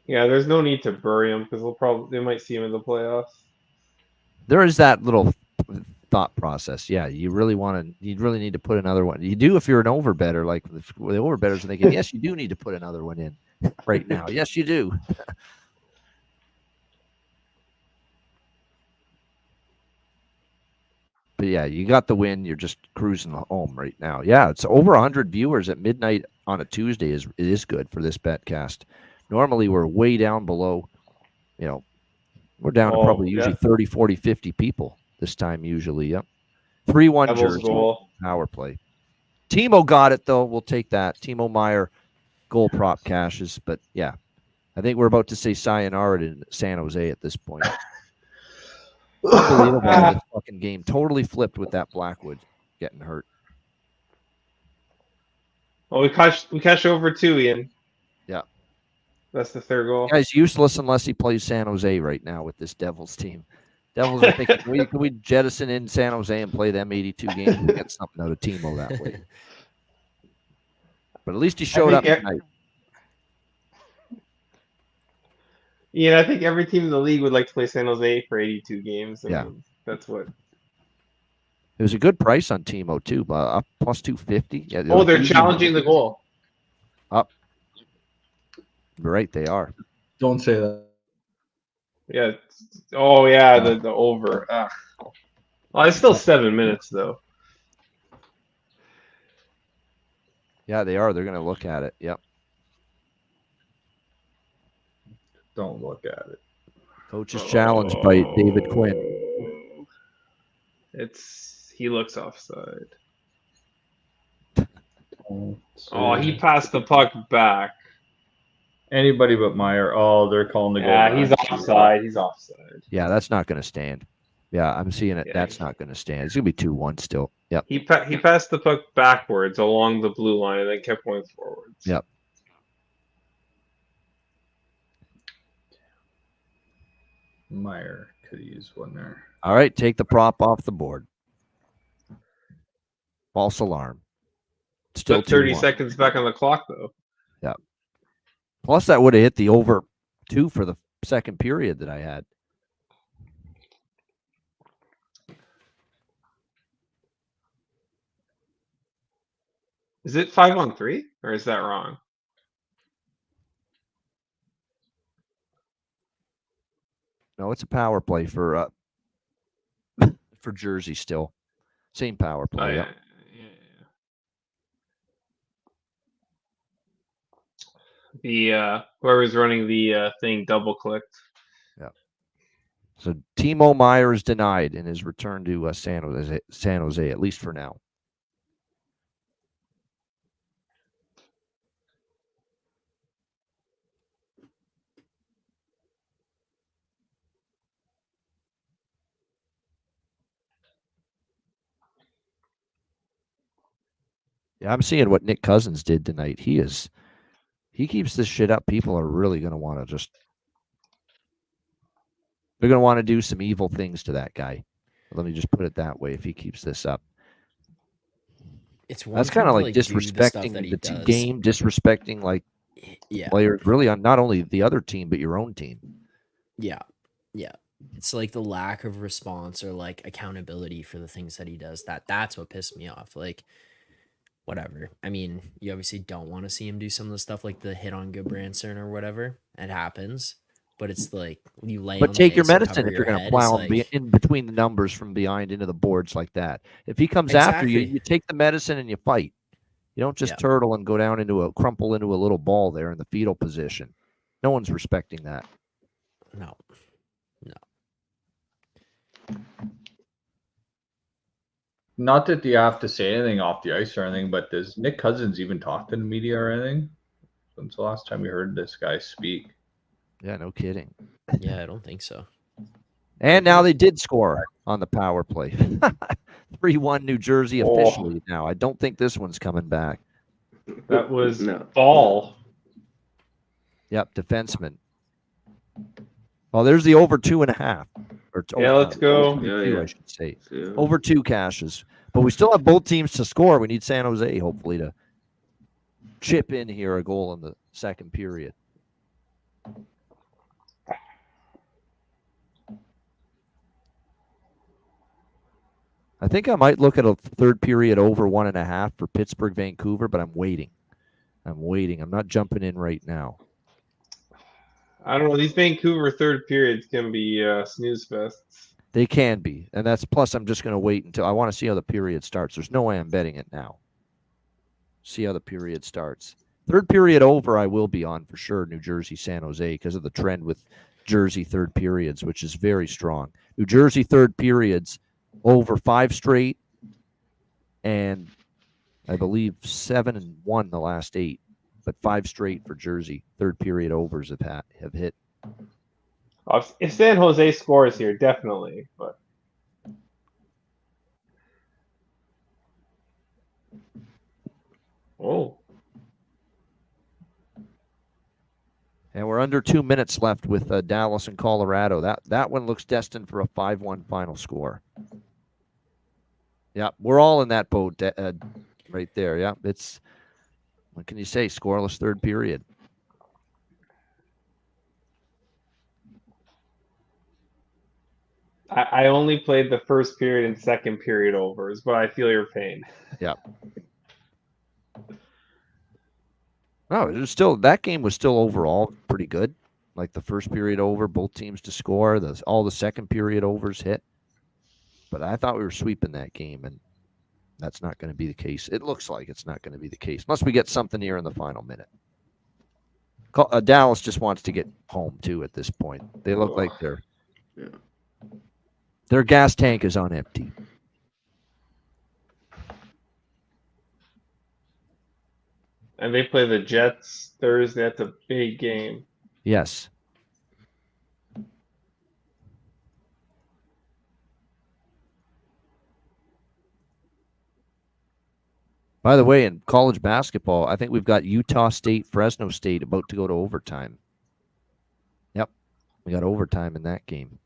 Speaker 18: Yeah, there's no need to bury them because they might see him in the playoffs.
Speaker 1: There is that little thought process. Yeah, you really need to put another one. You do if you're an overbetter, like the overbetters are thinking, yes, you do need to put another one in right now. Yes, you do. But yeah, you got the win. You're just cruising home right now. Yeah, it's over 100 viewers at midnight on a Tuesday is good for this Betcast. Normally we're way down below, we're down to probably usually 30, 40, 50 people this time usually. Yep. 3-1
Speaker 18: Devils
Speaker 1: Jersey
Speaker 18: goal.
Speaker 1: power play. Timo got it though. We'll take that. Timo Meyer goal prop cashes, but yeah. I think we're about to say sayonara to San Jose at this point. Unbelievable. This fucking game totally flipped with that Blackwood getting hurt.
Speaker 18: Well, we catch over 2, Ian.
Speaker 1: Yeah.
Speaker 18: That's the third goal.
Speaker 1: The guy's useless unless he plays San Jose right now with this Devils team. Devils are thinking, can we jettison in San Jose and play them 82 games and get something out of Timo that way? But at least he showed up tonight.
Speaker 18: Yeah, I think every team in the league would like to play San Jose for 82 games.
Speaker 1: Yeah.
Speaker 18: That's what.
Speaker 1: It was a good price on Timo, too, up plus 250. Yeah,
Speaker 18: they're challenging the goal.
Speaker 1: Up. Right, they are.
Speaker 16: Don't say that.
Speaker 18: Yeah. Oh, yeah, the over. Well, it's still 7 minutes, though.
Speaker 1: Yeah, they are. They're going to look at it. Yep.
Speaker 16: Don't look at it.
Speaker 1: Coach is challenged by David Quinn.
Speaker 18: He looks offside. Oh, he passed the puck back.
Speaker 16: Anybody but Meyer. Oh, they're calling the goal.
Speaker 18: Yeah, he's offside. He's offside.
Speaker 1: Yeah, that's not going to stand. Yeah, I'm seeing it. That's not going to stand. It's going to be 2-1 still. Yep.
Speaker 18: He passed the puck backwards along the blue line and then kept going forwards.
Speaker 1: Yep.
Speaker 16: Meyer could use one there.
Speaker 1: All right, take the prop off the board. False alarm. Still
Speaker 18: 30
Speaker 1: 2-1.
Speaker 18: seconds back on the clock, though.
Speaker 1: Yep. Plus, that would have hit the over 2 for the second period that I had.
Speaker 18: Is it 5-on-3 or is that wrong?
Speaker 1: No, it's a power play for Jersey still. Same power play.
Speaker 18: Yeah. The whoever's running the thing double clicked.
Speaker 1: Yeah. So Timo Meyer is denied in his return to San Jose, at least for now. Yeah, I'm seeing what Nick Cousins did tonight. He keeps this shit up. People are really going to want to they're going to want to do some evil things to that guy. Let me just put it that way. If he keeps this up, that's kind of like disrespecting the game, disrespecting players really on not only the other team, but your own team.
Speaker 21: Yeah. Yeah. It's like the lack of response or like accountability for the things that he does. That's what pissed me off. Like, whatever. I mean, you obviously don't want to see him do some of the stuff like the hit on Goodbranson or whatever. It happens, but it's like you lay.
Speaker 1: But
Speaker 21: on
Speaker 1: take
Speaker 21: the
Speaker 1: your
Speaker 21: ice and
Speaker 1: medicine
Speaker 21: cover
Speaker 1: if you're
Speaker 21: your
Speaker 1: going to
Speaker 21: head.
Speaker 1: plow
Speaker 21: It's
Speaker 1: him
Speaker 21: like,
Speaker 1: in between the numbers from behind into the boards like that. If he comes after you, you take the medicine and you fight. You don't just turtle and go down crumple into a little ball there in the fetal position. No one's respecting that.
Speaker 21: No.
Speaker 16: Not that you have to say anything off the ice or anything, but does Nick Cousins even talk to the media or anything? When's the last time you heard this guy speak?
Speaker 1: Yeah, no kidding.
Speaker 21: Yeah, I don't think so.
Speaker 1: And now they did score on the power play. 3-1 New Jersey officially now. I don't think this one's coming back.
Speaker 18: That was Ball.
Speaker 1: Yep, defenseman. Well, there's the over 2.5.
Speaker 18: Let's go.
Speaker 1: I should say. Over 2 cashes. But we still have both teams to score. We need San Jose, hopefully, to chip in here a goal in the second period. I think I might look at a third period over 1.5 for Pittsburgh, Vancouver, but I'm waiting. I'm not jumping in right now.
Speaker 18: I don't know. These Vancouver third periods can be snooze fests.
Speaker 1: They can be. And that's plus I'm just going to wait until I want to see how the period starts. There's no way I'm betting it now. See how the period starts. Third period over, I will be on for sure, New Jersey, San Jose, because of the trend with Jersey third periods, which is very strong. New Jersey third periods over 5 straight, and I believe 7-1 the last 8, but 5 straight for Jersey. Third period overs have hit.
Speaker 18: If San Jose scores here, definitely. But
Speaker 1: And we're under 2 minutes left with Dallas and Colorado. That one looks destined for a 5-1 final score. Yeah, we're all in that boat right there. Yeah, it's, what can you say? Scoreless third period.
Speaker 18: I only played the first period and second period overs, but I feel your pain.
Speaker 1: Yeah. No, it was still, that game was still overall pretty good. Like the first period over, both teams to score. All the second period overs hit. But I thought we were sweeping that game, and that's not going to be the case. It looks like it's not going to be the case, unless we get something here in the final minute. Dallas just wants to get home, too, at this point. They look like their gas tank is on empty.
Speaker 18: And they play the Jets Thursday. That's a big game.
Speaker 1: Yes. By the way, in college basketball, I think we've got Utah State, Fresno State about to go to overtime. Yep. We got overtime in that game.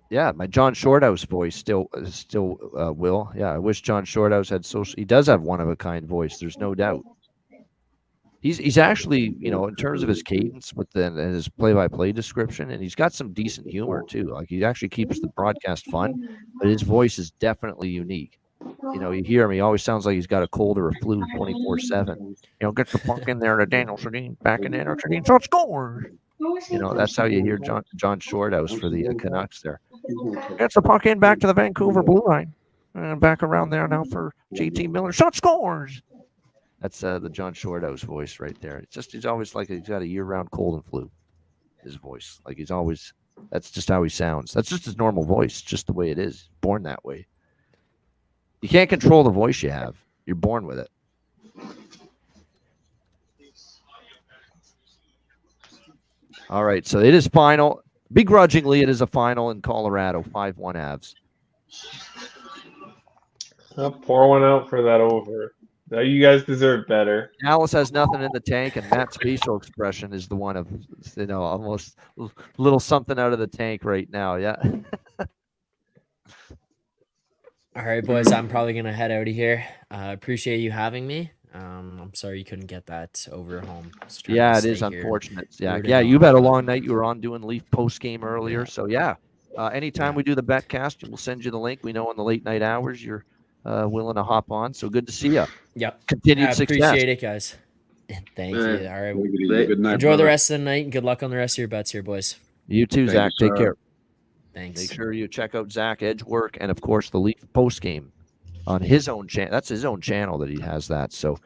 Speaker 1: Yeah, my John Shorthouse voice still will. Yeah, I wish John Shorthouse had social. He does have one of a kind voice. There's no doubt. He's actually, in terms of his cadence and his play-by-play description, and he's got some decent humor too. Like he actually keeps the broadcast fun, but his voice is definitely unique. You hear him, he always sounds like he's got a cold or a flu 24/7. Get the puck in there to Daniel Sedin, back in there, Sedin, so scores. That's how you hear John Shorthouse for the Canucks there. Gets the puck in back to the Vancouver blue line. Back around there now for JT Miller. Shot scores. That's the John Shorthouse voice right there. It's just he's always like he's got a year-round cold and flu. His voice, like he's always. That's just how he sounds. That's just his normal voice, just the way it is. Born that way. You can't control the voice you have. You're born with it. All right, so it is final. Begrudgingly, it is a final in Colorado, 5-1 Avs.
Speaker 18: I'll pour one out for that over. No, you guys deserve better.
Speaker 1: Dallas has nothing in the tank, and Matt's facial expression is the one of, almost a little something out of the tank right now. Yeah.
Speaker 21: All right, boys, I'm probably going to head out of here. Appreciate you having me. I'm sorry you couldn't get that over home.
Speaker 1: Yeah, it is unfortunate. Yeah, you've had a long night. You were on doing Leaf post game earlier. So, anytime we do the Betcast, we'll send you the link. We know in the late night hours you're willing to hop on. So good to see you.
Speaker 21: Yep.
Speaker 1: Continued success.
Speaker 21: Appreciate it, guys. Thank you. All right.
Speaker 19: Good night,
Speaker 21: Enjoy the rest of the night, and good luck on the rest of your bets here, boys.
Speaker 1: You too, Zach. Take care.
Speaker 21: Thanks.
Speaker 1: Make sure you check out Zach Edgework and, of course, the Leaf post game on his own channel. That's his own channel that he has that. So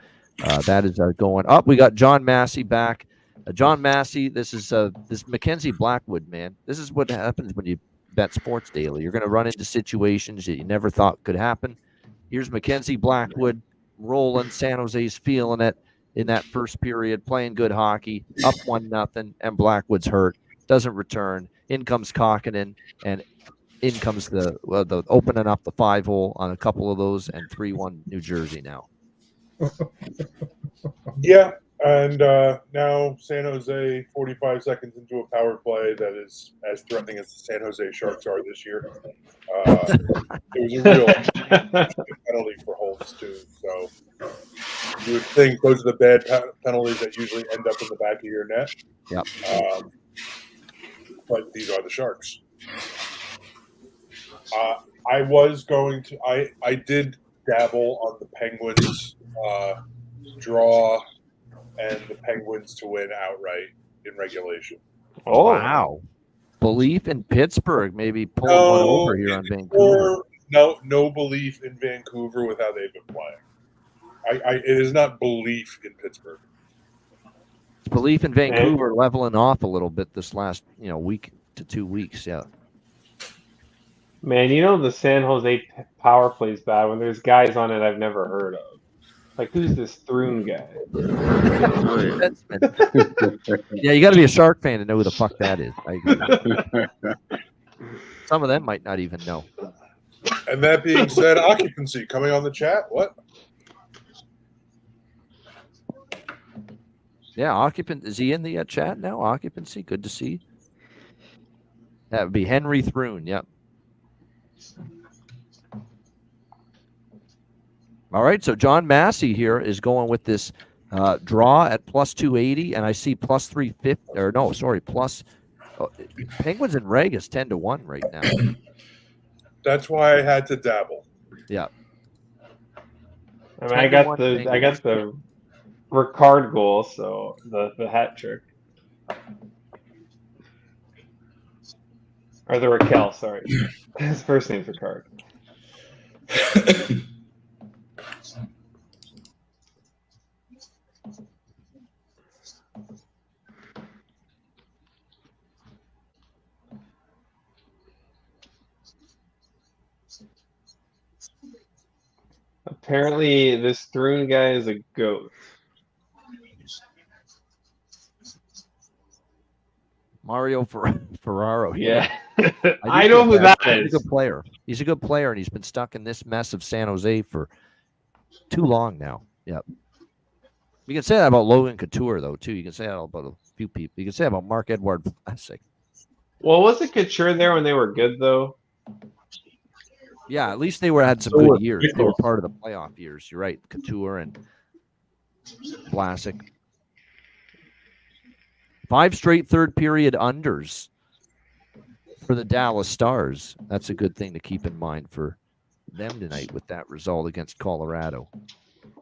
Speaker 1: that is going up. We got John Massey back. John Massey, this is this Mackenzie Blackwood, man. This is what happens when you bet sports daily. You're going to run into situations that you never thought could happen. Here's Mackenzie Blackwood rolling. San Jose's feeling it in that first period, playing good hockey, up 1-0, and Blackwood's hurt, doesn't return. In comes Kokkinen, and in comes the opening up the 5-hole on a couple of those, and 3-1 New Jersey now.
Speaker 11: Yeah, and now San Jose 45 seconds into a power play that is as threatening as the San Jose Sharks are this year. It was a real penalty for Holtz, too. So you would think those are the bad penalties that usually end up in the back of your net.
Speaker 1: Yep.
Speaker 11: but these are the Sharks. I was going to. I did dabble on the Penguins draw and the Penguins to win outright in regulation.
Speaker 1: Oh wow! Belief in Pittsburgh, maybe pulling one over here on Vancouver.
Speaker 11: No belief in Vancouver with how they've been playing. It is not belief in Pittsburgh.
Speaker 1: It's belief in Vancouver leveling off a little bit this last week to 2 weeks. Yeah.
Speaker 18: Man, the San Jose power plays bad when there's guys on it I've never heard of. Like, who's this Thrun guy?
Speaker 1: Yeah, you got to be a Shark fan to know who the fuck that is. Some of them might not even know.
Speaker 11: And that being said, occupancy coming on the chat. What?
Speaker 1: Yeah, occupant. Is he in the chat now? Occupancy. Good to see. That would be Henry Thrun. Yep. All right, so John Massey here is going with this draw at plus 280, and I see plus 350. Or no, sorry, plus Penguins and Reg is 10-1 right now.
Speaker 11: That's why I had to dabble.
Speaker 1: Yeah.
Speaker 18: I mean, I got the Ricard goal, so the hat trick. Or the Raquel, sorry. His first name's Ricard. Apparently, this Thrun guy is a goat.
Speaker 1: Mario Ferraro.
Speaker 18: Yeah. I know who that is.
Speaker 1: He's a good player. He's a good player, and he's been stuck in this mess of San Jose for too long now. Yep. You can say that about Logan Couture, though, too. You can say that about a few people. You can say that about Marc-Edouard Vlasic.
Speaker 18: Well, wasn't Couture there when they were good, though?
Speaker 1: Yeah, at least they had some good years. They were part of the playoff years. You're right. Couture and Vlasic. 5 straight third period unders for the Dallas Stars. That's a good thing to keep in mind for them tonight with that result against Colorado.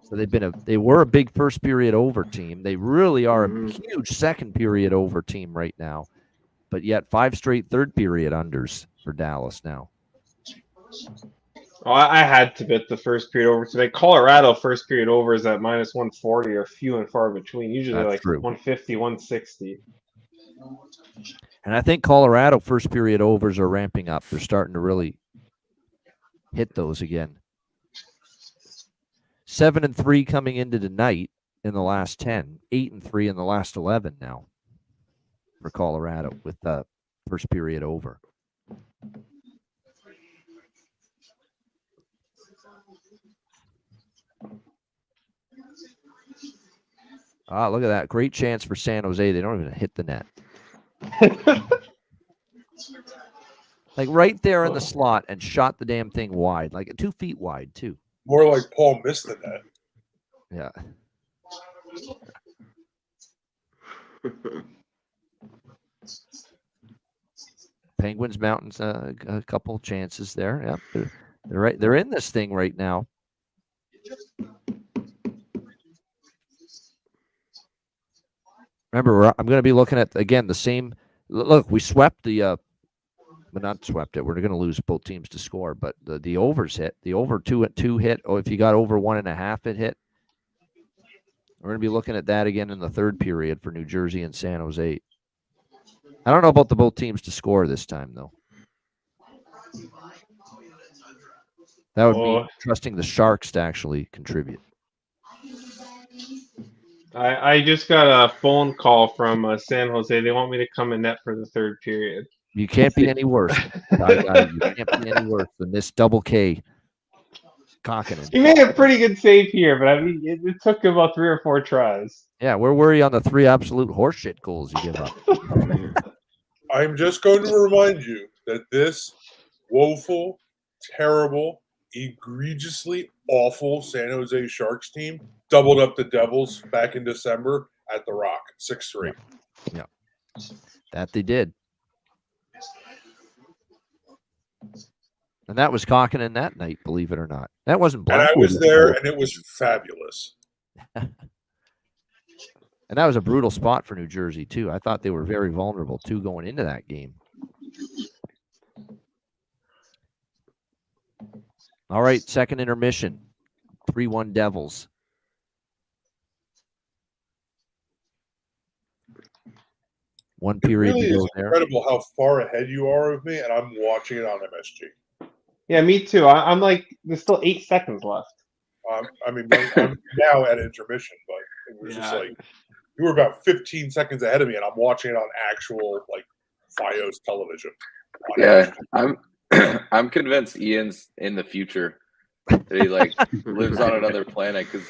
Speaker 1: So they were a big first period over team. They really are a huge second period over team right now. But yet 5 straight third period unders for Dallas now.
Speaker 18: Oh, I had to bet the first period over today. Colorado first period over is at minus 140 or few and far between. Usually like true. 150, 160.
Speaker 1: And I think Colorado first period overs are ramping up. They're starting to really hit those again. 7-3 coming into tonight in the last 10. 8-3 in the last 11 now for Colorado with the first period over. Look at that. Great chance for San Jose. They don't even hit the net. Like right there in the slot and shot the damn thing wide, like 2 feet wide, too.
Speaker 11: More like Paul missed the net.
Speaker 1: Yeah. Penguins, Mountains, a couple chances there. Yep. They're right. They're in this thing right now. Remember, I'm going to be looking at, again, the same. Look, we swept but not swept it. We're going to lose both teams to score, but the overs hit. The over 2 hit. Oh, if you got over 1.5, it hit. We're going to be looking at that again in the third period for New Jersey and San Jose. I don't know about the both teams to score this time, though. That would be trusting the Sharks to actually contribute.
Speaker 18: I just got a phone call from San Jose. They want me to come in net for the third period.
Speaker 1: You can't be any worse. You can't be any worse than this double K. Kokkinen.
Speaker 18: He made a pretty good save here, but I mean, it took him about 3 or 4 tries.
Speaker 1: Yeah, we're worried on the 3 absolute horseshit goals you give up.
Speaker 11: I'm just going to remind you that this woeful, terrible, egregiously awful San Jose Sharks team doubled up the Devils back in December at the Rock, 6-3.
Speaker 1: Yeah, that they did. And that was Kokkinen that night, believe it or not. That wasn't
Speaker 11: And I
Speaker 1: Blackwood.
Speaker 11: was there, and it was fabulous.
Speaker 1: And that was a brutal spot for New Jersey, too. I thought they were very vulnerable, too, going into that game. All right, second intermission. 3-1 Devils. One period
Speaker 11: It really
Speaker 1: to go
Speaker 11: is
Speaker 1: there.
Speaker 11: incredible how far ahead you are of me, and I'm watching it on MSG.
Speaker 18: Yeah, me too. I'm like, there's still 8 seconds left.
Speaker 11: I mean, I'm now at intermission, but it was just like you were about 15 seconds ahead of me, and I'm watching it on actual like FiOS television.
Speaker 3: Yeah, I'm convinced Ian's in the future. That he like lives on another planet, because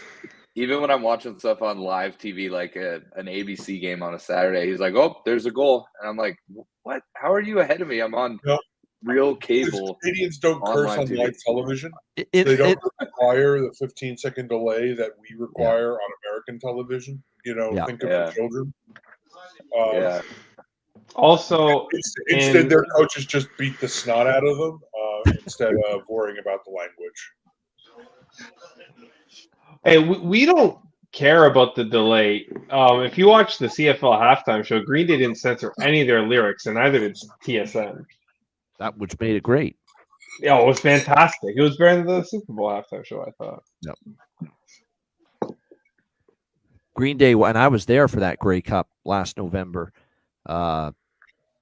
Speaker 3: even when I'm watching stuff on live TV, like an ABC game on a Saturday, he's like, "Oh, there's a goal," and I'm like, "What? How are you ahead of me? I'm on real cable."
Speaker 11: Canadians don't curse on
Speaker 3: TV.
Speaker 11: live television. They don't require the 15-second delay that we require on American television. You know, think of the children.
Speaker 18: Also,
Speaker 11: instead, their coaches just beat the snot out of them instead of worrying about the language.
Speaker 18: Hey, we don't care about the delay. If you watch the CFL halftime show, Green Day didn't censor any of their lyrics, and neither did TSN.
Speaker 1: That which made it great.
Speaker 18: Yeah, it was fantastic. It was better than the Super Bowl halftime show, I thought.
Speaker 1: Yep. Green Day, and I was there for that Grey Cup last November.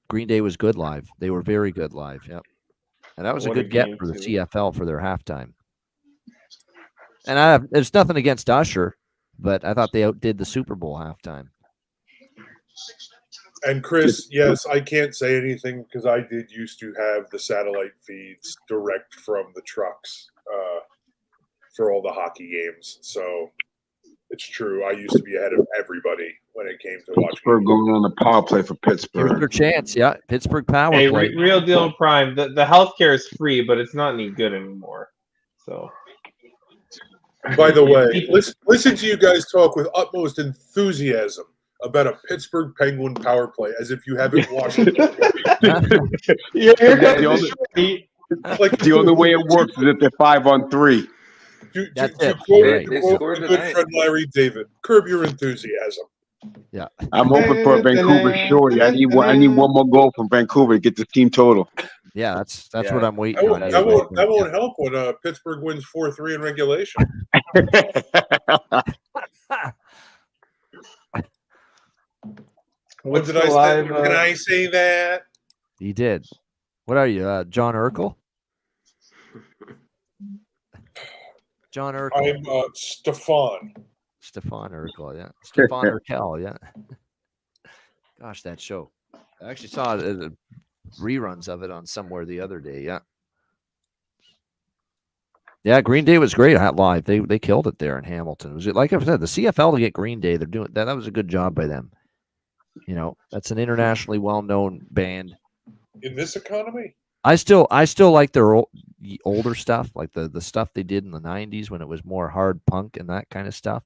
Speaker 1: Green Day was good live. They were very good live. Yep. And that was a good get for the CFL for their halftime. And there's nothing against Usher, but I thought they outdid the Super Bowl halftime.
Speaker 11: And Chris, yes, I can't say anything because I did used to have the satellite feeds direct from the trucks for all the hockey games. So it's true. I used to be ahead of everybody when it came to watching.
Speaker 19: Pittsburgh going on the power play for Pittsburgh.
Speaker 1: Here's their chance, yeah. Pittsburgh power
Speaker 18: Hey,
Speaker 1: play.
Speaker 18: Real Deal Prime. The healthcare is free, but it's not any good anymore. So.
Speaker 11: By the way, listen to you guys talk with utmost enthusiasm about a Pittsburgh Penguin power play as if you haven't watched it.
Speaker 19: The only way it works is if they're 5-on-3.
Speaker 11: To quote my good friend Larry David, curb your enthusiasm.
Speaker 1: Yeah,
Speaker 19: I'm hoping for a Vancouver shorty. I need one more goal from Vancouver to get the team total.
Speaker 1: Yeah, that's what I'm waiting on.
Speaker 11: That won't help when Pittsburgh wins 4-3 in regulation. What did I say? Can I say that?
Speaker 1: He did. What are you, John Urkel? John Urkel.
Speaker 11: I'm Stefan.
Speaker 1: Stefan Urkel, yeah. Stefan Urkel, yeah. Gosh, that show. I actually saw the reruns of it on somewhere the other day, yeah. Yeah, Green Day was great live. They killed it there in Hamilton. It was like I said, the CFL to get Green Day, they're doing that. That was a good job by them. You know, that's an internationally well-known band.
Speaker 11: In this economy?
Speaker 1: I still like their older stuff, like the stuff they did in the 90s when it was more hard punk and that kind of stuff.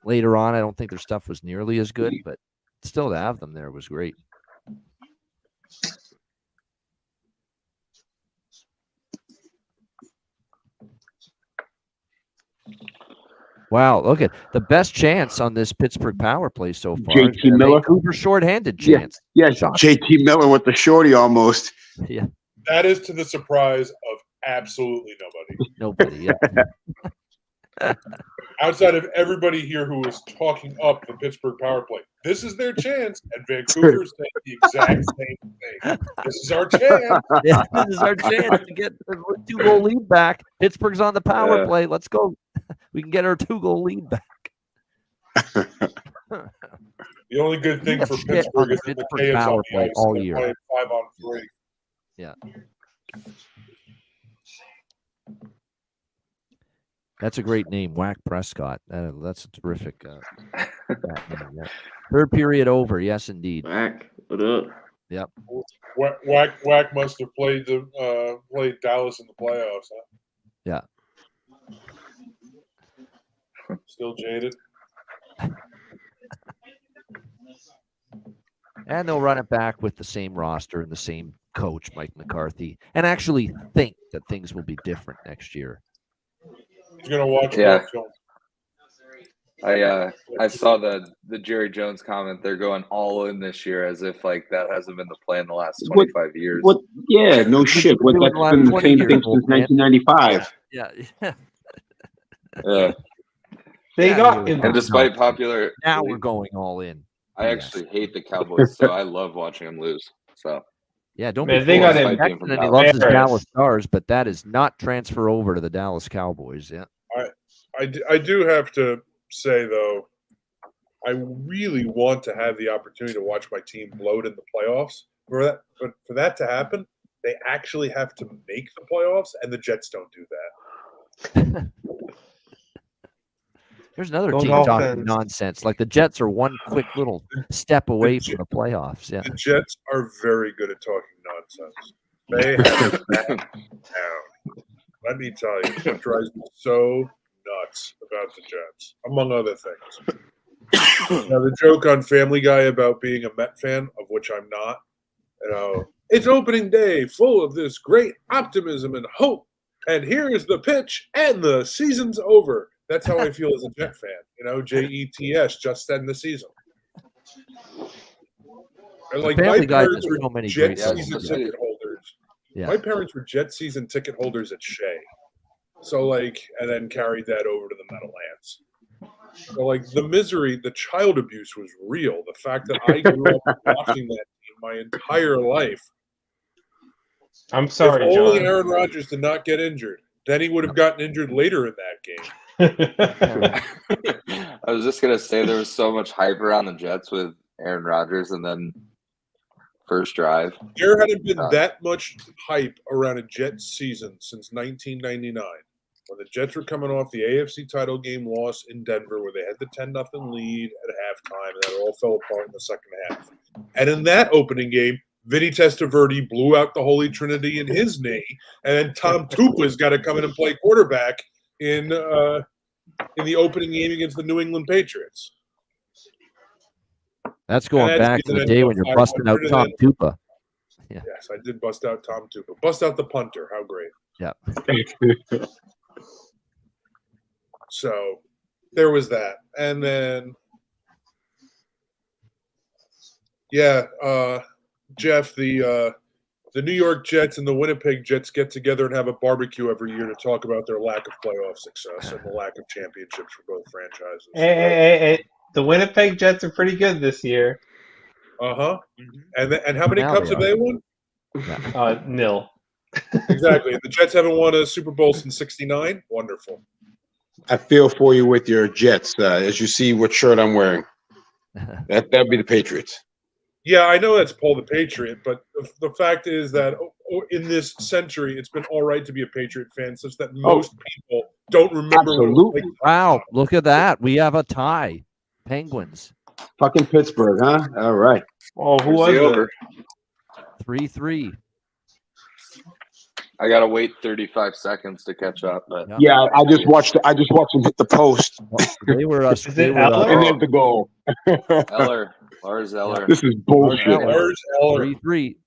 Speaker 1: Later on, I don't think their stuff was nearly as good, but still to have them there was great. Wow, look at the best chance on this Pittsburgh power play so far.
Speaker 19: JT Miller.
Speaker 1: Vancouver shorthanded chance.
Speaker 19: Yeah, JT Miller with the shorty almost.
Speaker 1: Yeah.
Speaker 11: That is to the surprise of absolutely nobody.
Speaker 1: Yeah.
Speaker 11: Outside of everybody here who is talking up the Pittsburgh power play. This is their chance, and Vancouver's saying the exact same thing. This is our chance.
Speaker 1: Yeah, this is our chance to get a 2-goal lead back. Pittsburgh's on the power play. Let's go. We can get our 2-goal lead back.
Speaker 11: The only good thing for Pittsburgh is that the power play all year. 5-on-3.
Speaker 1: Yeah. That's a great name, Whack Prescott. That's a terrific name, yeah. Third period over. Yes, indeed.
Speaker 20: Whack. What up?
Speaker 1: Yep.
Speaker 11: Whack must have played Dallas in the playoffs, huh?
Speaker 1: Yeah.
Speaker 11: Still jaded.
Speaker 1: And they'll run it back with the same roster and the same coach Mike McCarthy and actually think that things will be different next year.
Speaker 11: He's gonna watch
Speaker 3: Yeah.
Speaker 11: more film.
Speaker 3: I saw the Jerry Jones comment. They're going all in this year, as if like that hasn't been the plan the last 25 years.
Speaker 19: What? Yeah, no shit. What? That's been the same thing since 1995.
Speaker 1: Yeah.
Speaker 3: Yeah.
Speaker 18: They got
Speaker 3: And despite popular,
Speaker 1: now we're going all in.
Speaker 3: I actually hate the Cowboys, so I love watching them lose. So
Speaker 1: yeah, don't
Speaker 3: Man,
Speaker 1: be
Speaker 3: they
Speaker 1: fooled.
Speaker 3: got him.
Speaker 1: And he loves his Dallas Stars, but that is not transfer over to the Dallas Cowboys. Yeah.
Speaker 11: I do have to say though, I really want to have the opportunity to watch my team bloat in the playoffs. But for that to happen, they actually have to make the playoffs, and the Jets don't do that.
Speaker 1: There's another
Speaker 11: Go
Speaker 1: team
Speaker 11: Dolphins.
Speaker 1: talking nonsense. Like the Jets are one quick little step away from the playoffs. Yeah.
Speaker 11: The Jets are very good at talking nonsense. They have that down. Let me tell you, it drives me so nuts about the Jets, among other things. Now, the joke on Family Guy about being a Met fan, of which I'm not, it's opening day full of this great optimism and hope, and here's the pitch, and the season's over. That's how I feel as a Jet fan. JETS, just end the season. And like my parents were
Speaker 1: so many
Speaker 11: Jet
Speaker 1: great
Speaker 11: season
Speaker 1: ones.
Speaker 11: ticket holders.
Speaker 1: Yeah.
Speaker 11: My parents were Jet season ticket holders at Shea. So and then carried that over to the Meadowlands. So the misery, the child abuse was real. The fact that I grew up watching that team my entire life.
Speaker 18: I'm sorry,
Speaker 11: if only
Speaker 18: John.
Speaker 11: Aaron Rodgers did not get injured, then he would have gotten injured later in that game.
Speaker 3: I was just gonna say there was so much hype around the Jets with Aaron Rodgers, and then first drive.
Speaker 11: There hadn't been that much hype around a Jets season since 1999, when the Jets were coming off the AFC title game loss in Denver, where they had the 10-0 lead at halftime, and that all fell apart in the second half. And in that opening game, Vinny Testaverde blew out the Holy Trinity in his knee, and then Tom Tupa's got to come in and play quarterback in the opening game against the New England Patriots.
Speaker 1: That's going back to the day when you're busting out Tom Tupa. Yeah.
Speaker 11: Yes, I did bust out Tom Tupa. Bust out the punter. How great.
Speaker 1: Yeah.
Speaker 11: So there was that. And then, Jeff, the New York Jets and the Winnipeg Jets get together and have a barbecue every year to talk about their lack of playoff success and the lack of championships for both franchises.
Speaker 18: Hey. The Winnipeg Jets are pretty good this year.
Speaker 11: Uh-huh. And how many
Speaker 18: Now
Speaker 11: cups
Speaker 18: they
Speaker 11: have they won?
Speaker 18: Nil.
Speaker 11: Exactly. The Jets haven't won a Super Bowl since '69. Wonderful.
Speaker 19: I feel for you with your Jets. As you see what shirt I'm wearing. That'd be the Patriots.
Speaker 11: Yeah, I know that's Paul the Patriot, but the fact is that in this century, it's been all right to be a Patriot fan, such that most people don't remember.
Speaker 19: Absolutely.
Speaker 1: Wow, look at that. We have a tie. Penguins.
Speaker 19: Fucking Pittsburgh, huh? All right.
Speaker 18: Oh, who was it?
Speaker 1: 3-3.
Speaker 3: I gotta wait 35 seconds to catch up, but
Speaker 19: Yeah, I just watched him hit the post.
Speaker 1: They were
Speaker 19: and then the goal.
Speaker 3: Eller, Lars Eller.
Speaker 19: This is bullshit.
Speaker 11: Lars Eller.
Speaker 1: 3-3.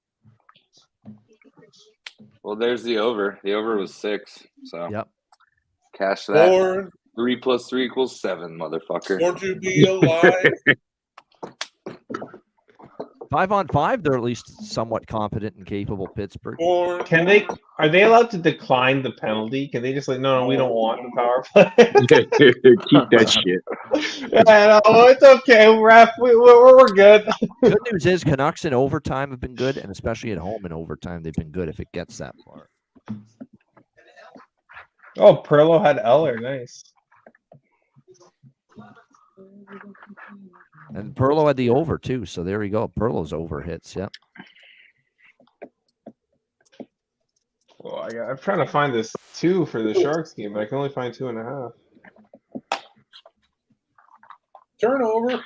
Speaker 3: Well, there's the over. The over was 6. So
Speaker 1: yep.
Speaker 3: Cash that.
Speaker 11: Born.
Speaker 3: 3 + 3 = 7, motherfucker.
Speaker 11: Born to be alive.
Speaker 1: 5-on-5, they're at least somewhat competent and capable. Pittsburgh.
Speaker 11: Born.
Speaker 18: Are they allowed to decline the penalty? Can they just no, we don't want the power play?
Speaker 19: Keep that shit.
Speaker 18: Yeah, no, it's okay, ref. We're good.
Speaker 1: Good news is Canucks in overtime have been good, and especially at home in overtime, they've been good if it gets that far.
Speaker 18: Oh, Perlo had Eller. Nice.
Speaker 1: And Perlo had the over too, so there you go. Perlo's over hits, yep.
Speaker 18: Well, I'm trying to find this 2 for the Sharks game, but I can only find 2.5.
Speaker 11: Turnover.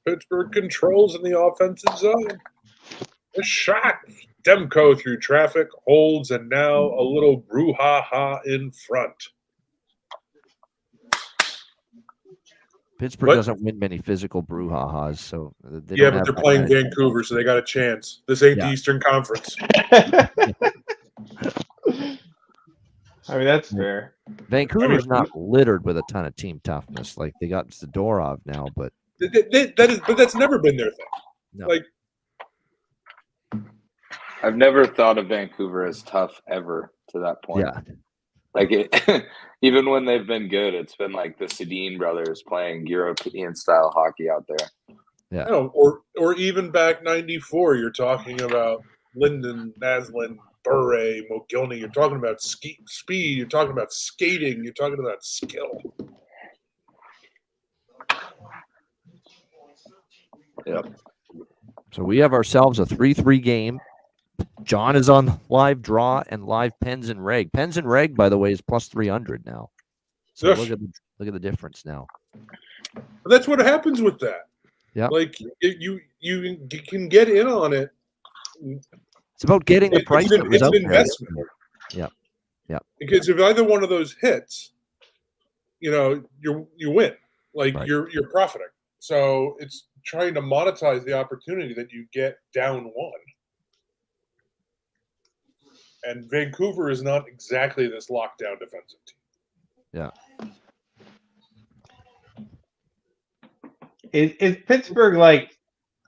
Speaker 11: Pittsburgh controls in the offensive zone. A shot. Demko through traffic, holds, and now a little brouhaha in front.
Speaker 1: Pittsburgh
Speaker 11: What?
Speaker 1: doesn't win many physical brouhahas, so they
Speaker 11: Yeah,
Speaker 1: don't
Speaker 11: but
Speaker 1: have
Speaker 11: they're
Speaker 1: that
Speaker 11: playing
Speaker 1: kind of-
Speaker 11: Vancouver, so they got a chance. This ain't the
Speaker 1: Yeah.
Speaker 11: Eastern Conference.
Speaker 18: I mean, that's fair.
Speaker 1: Vancouver's not littered with a ton of team toughness. Like they got Zadorov now, but
Speaker 11: but that's never been their thing.
Speaker 1: No.
Speaker 11: Like
Speaker 3: I've never thought of Vancouver as tough ever to that point.
Speaker 1: Yeah.
Speaker 3: Like even when they've been good, it's been like the Sedin brothers playing European style hockey out there.
Speaker 1: Yeah.
Speaker 11: No, or even back '94, you're talking about Linden, Naslin, Bure, Mogilny. You're talking about speed. You're talking about skating. You're talking about skill.
Speaker 3: Yep.
Speaker 1: So we have ourselves a 3-3 game. John is on live draw and live Pens and Reg. Pens and Reg, by the way, is plus 300 now. So
Speaker 11: Yes.
Speaker 1: look at the difference now.
Speaker 11: But that's what happens with that.
Speaker 1: Yeah.
Speaker 11: Like you can get in on it.
Speaker 1: It's about getting the price that was
Speaker 11: It's
Speaker 1: out
Speaker 11: an
Speaker 1: there.
Speaker 11: investment.
Speaker 1: Yeah. Yeah.
Speaker 11: Because if either one of those hits, you win. Like
Speaker 1: Right.
Speaker 11: you're profiting. So it's trying to monetize the opportunity that you get down one. And Vancouver is not exactly this lockdown defensive team.
Speaker 1: Yeah.
Speaker 18: Is Pittsburgh like?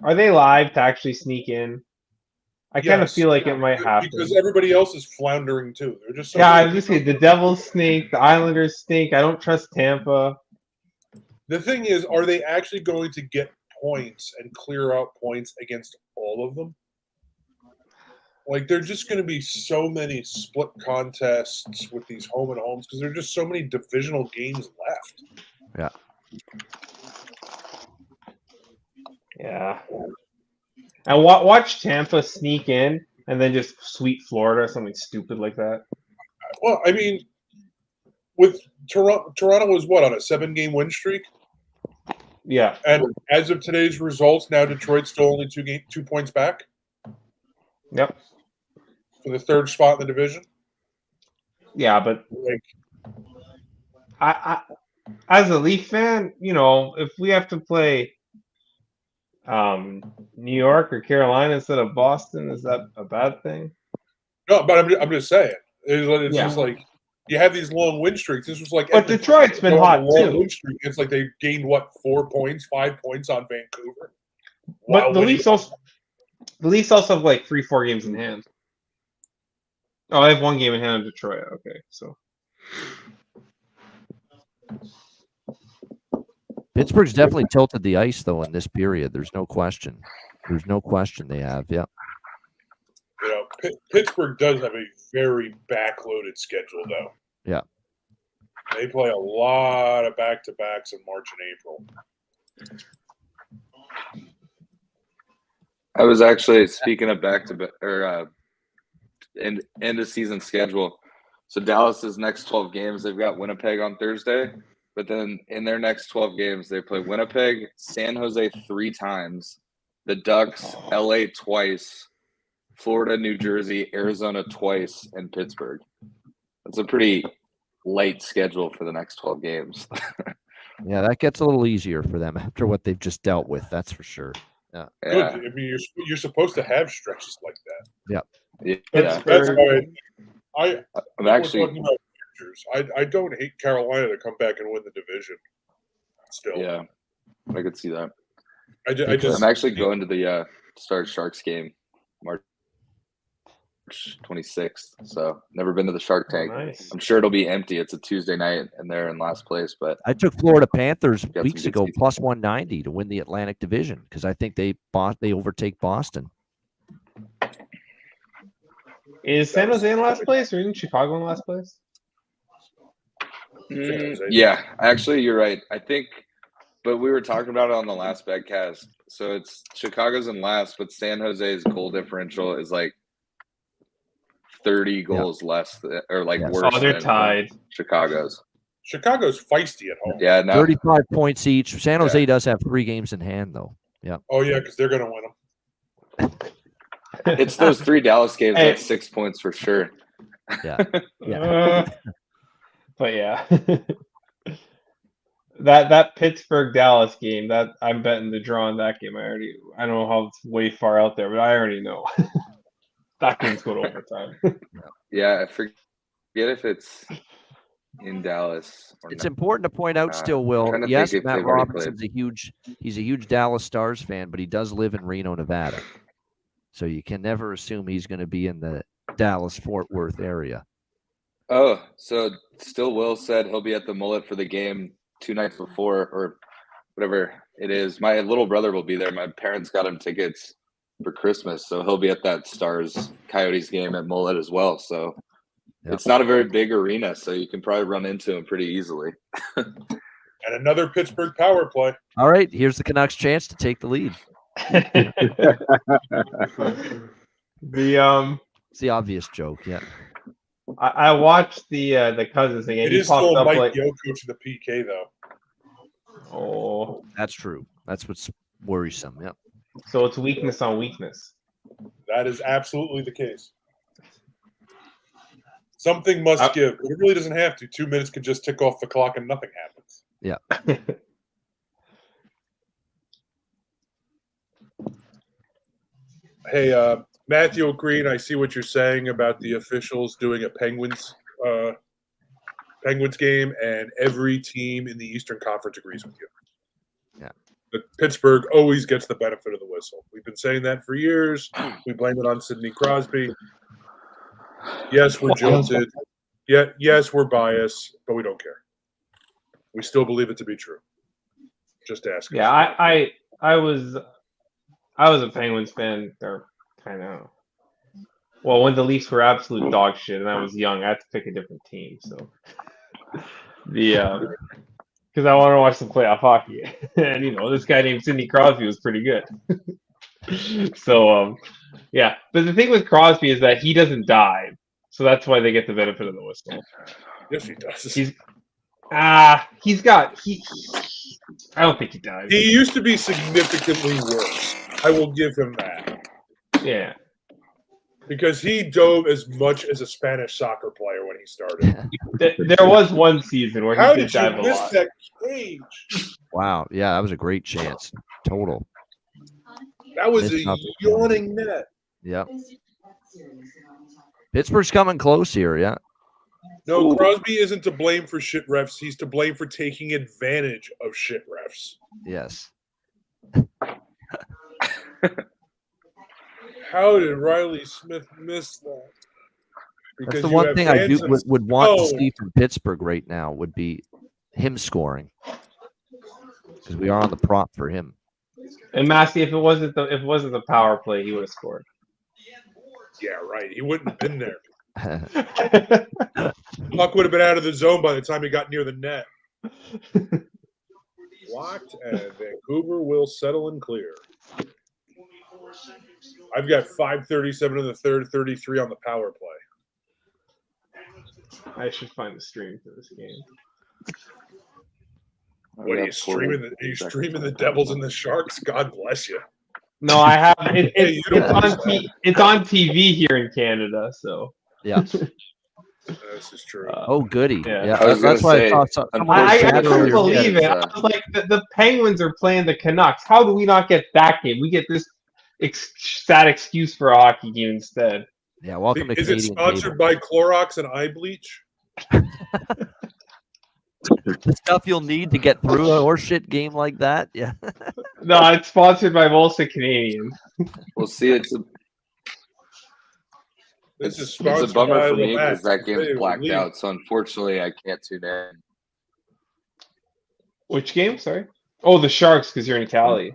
Speaker 18: Are they live to actually sneak in? I kind of
Speaker 11: Yes.
Speaker 18: feel like it might happen.
Speaker 11: Because everybody else is floundering too. They're just
Speaker 18: Yeah, I was just saying the Devils stink, the Islanders stink. I don't trust Tampa.
Speaker 11: The thing is, are they actually going to get points and clear out points against all of them? Like, there are just going to be so many split contests with these home and homes because there are just so many divisional games left.
Speaker 1: Yeah.
Speaker 18: Yeah. And watch Tampa sneak in and then just sweep Florida or something stupid like that.
Speaker 11: Well, I mean, with Toronto was what, on a 7-game win streak?
Speaker 18: Yeah.
Speaker 11: And as of today's results, now Detroit's still only 2 points back.
Speaker 18: Yep.
Speaker 11: For the third spot in the division.
Speaker 18: Yeah, but
Speaker 11: like,
Speaker 18: I as a Leaf fan, if we have to play New York or Carolina instead of Boston, is that a bad thing?
Speaker 11: No, but I'm just saying. It's
Speaker 18: Yeah.
Speaker 11: just like you have these long win streaks. This was like,
Speaker 18: But Detroit's been hot, too.
Speaker 11: Win streak. It's like they gained 4 points, 5 points on Vancouver.
Speaker 18: But the Leafs also have like 3-4 games in hand. Oh, I have 1 game in hand on Detroit. Okay, so
Speaker 1: Pittsburgh's definitely tilted the ice though in this period. There's no question. There's no question they have. Yeah.
Speaker 11: Pittsburgh does have a very backloaded schedule, though.
Speaker 1: Yeah.
Speaker 11: They play a lot of back-to-backs in March and April.
Speaker 3: I was actually speaking of back-to-back or end of season schedule. So Dallas's next 12 games, they've got Winnipeg on Thursday, but then in their next 12 games, they play Winnipeg, San Jose 3 times, the Ducks, LA twice, Florida, New Jersey, Arizona twice, and Pittsburgh. That's a pretty light schedule for the next 12 games.
Speaker 1: Yeah, that gets a little easier for them after what they've just dealt with. That's for sure. Yeah.
Speaker 11: Good. I mean, you're supposed to have stretches like that.
Speaker 1: Yeah.
Speaker 11: That's why
Speaker 3: I'm actually
Speaker 11: talking about futures. I don't hate Carolina to come back and win the division. Still,
Speaker 3: yeah, I could see that.
Speaker 11: I'm
Speaker 3: actually going to the Star Sharks game March 26th. So never been to the Shark Tank.
Speaker 18: Nice.
Speaker 3: I'm sure it'll be empty. It's a Tuesday night and they're in last place. But
Speaker 1: I took Florida Panthers
Speaker 3: got
Speaker 1: weeks
Speaker 3: some good
Speaker 1: ago
Speaker 3: seats.
Speaker 1: plus 190 to win the Atlantic Division because I think they overtake Boston.
Speaker 18: is San Jose in last place or isn't Chicago in last place?
Speaker 3: Yeah, actually, you're right. I think, but we were talking about it on the last Betcast. So it's Chicago's in last, but San Jose's goal differential is like 30 goals less or like worse.
Speaker 18: Oh, they're
Speaker 3: than
Speaker 18: tied.
Speaker 3: Chicago's.
Speaker 11: Chicago's feisty at home.
Speaker 3: Yeah, no.
Speaker 1: 35 points each. San Jose does have 3 games in hand though. Yeah.
Speaker 11: Oh yeah, because they're going to win them.
Speaker 3: It's those 3 Dallas games.
Speaker 18: Hey.
Speaker 3: That's 6 points for sure.
Speaker 1: Yeah. Yeah.
Speaker 18: But yeah. That Pittsburgh Dallas game, that I'm betting the draw in that game. I don't know how it's way far out there, but I already know that game's going to overtime.
Speaker 3: Yeah, I forget if it's in Dallas.
Speaker 1: It's important to point out still, Will. Yes, Matt Robinson's he's a huge Dallas Stars fan, but he does live in Reno, Nevada. So you can never assume he's going to be in the Dallas-Fort Worth area.
Speaker 3: Oh, so still Will said he'll be at the Mullet for the game 2 nights before or whatever it is. My little brother will be there. My parents got him tickets for Christmas, so he'll be at that Stars Coyotes game at Mullet as well. So it's not a very big arena, so you can probably run into him pretty easily.
Speaker 11: And another Pittsburgh power play.
Speaker 1: All right, here's the Canucks' chance to take the lead. It's the obvious joke, yeah.
Speaker 18: I watched the Cousins thing. And
Speaker 11: It is still Mike Yeo coaching the PK, though.
Speaker 18: Oh,
Speaker 1: that's true. That's what's worrisome. Yep.
Speaker 18: So it's weakness on weakness.
Speaker 11: That is absolutely the case. Something must give, but it really doesn't have to. 2 minutes could just tick off the clock and nothing happens.
Speaker 1: Yeah.
Speaker 11: Hey, Matthew Green, I see what you're saying about the officials doing a Penguins game, and every team in the Eastern Conference agrees with you.
Speaker 1: Yeah.
Speaker 11: But Pittsburgh always gets the benefit of the whistle. We've been saying that for years. We blame it on Sidney Crosby. Yes, we're jilted. Yes, we're biased, but we don't care. We still believe it to be true. Just ask.
Speaker 18: Yeah, I was a Penguins fan. They're kind of when the Leafs were absolute dog shit, and I was young, I had to pick a different team. So because I want to watch some playoff hockey, and this guy named Sidney Crosby was pretty good. So yeah, but the thing with Crosby is that he doesn't dive, so that's why they get the benefit of the whistle.
Speaker 11: Yes, he does.
Speaker 18: I don't think he dives.
Speaker 11: He used to be significantly worse. I will give him that.
Speaker 18: Yeah.
Speaker 11: Because he dove as much as a Spanish soccer player when he started.
Speaker 18: There was one season where he did dive a lot.
Speaker 11: How did you miss that cage?
Speaker 1: Wow. Yeah, that was a great chance. Total.
Speaker 11: That was a yawning net.
Speaker 1: Yep. Pittsburgh's coming close here, yeah.
Speaker 11: No, Crosby isn't to blame for shit refs. He's to blame for taking advantage of shit refs.
Speaker 1: Yes.
Speaker 11: How did Riley Smith miss that?
Speaker 1: That's the one thing I would want to see from Pittsburgh right now would be him scoring, because we are on the prop for him.
Speaker 18: And Massey, if it wasn't the power play, he would have scored.
Speaker 11: Yeah, right. He wouldn't have been there. Puck would have been out of the zone by the time he got near the net. Blocked, and Vancouver will settle and clear. I've got 5:37 in the third, 33 on the power play.
Speaker 18: I should find the stream for this game.
Speaker 11: What are you streaming? Are you streaming the Devils and the Sharks? God bless you.
Speaker 18: No, I have. It's on TV here in Canada, so.
Speaker 1: Yeah.
Speaker 11: This is true.
Speaker 1: Goody. Yeah.
Speaker 3: That's why
Speaker 18: I couldn't believe it. I was like, the Penguins are playing the Canucks. How do we not get that game? We get this sad excuse for a hockey game instead.
Speaker 1: Yeah, welcome to
Speaker 11: Is it sponsored by Clorox and eye bleach?
Speaker 1: The stuff you'll need to get through a horseshit game like that. Yeah.
Speaker 18: No, it's sponsored by Molson Canadian.
Speaker 3: We'll see. It's a bummer for me because that game's blacked out. So unfortunately, I can't tune in.
Speaker 18: Which game? Sorry. Oh, the Sharks, because you're in Cali.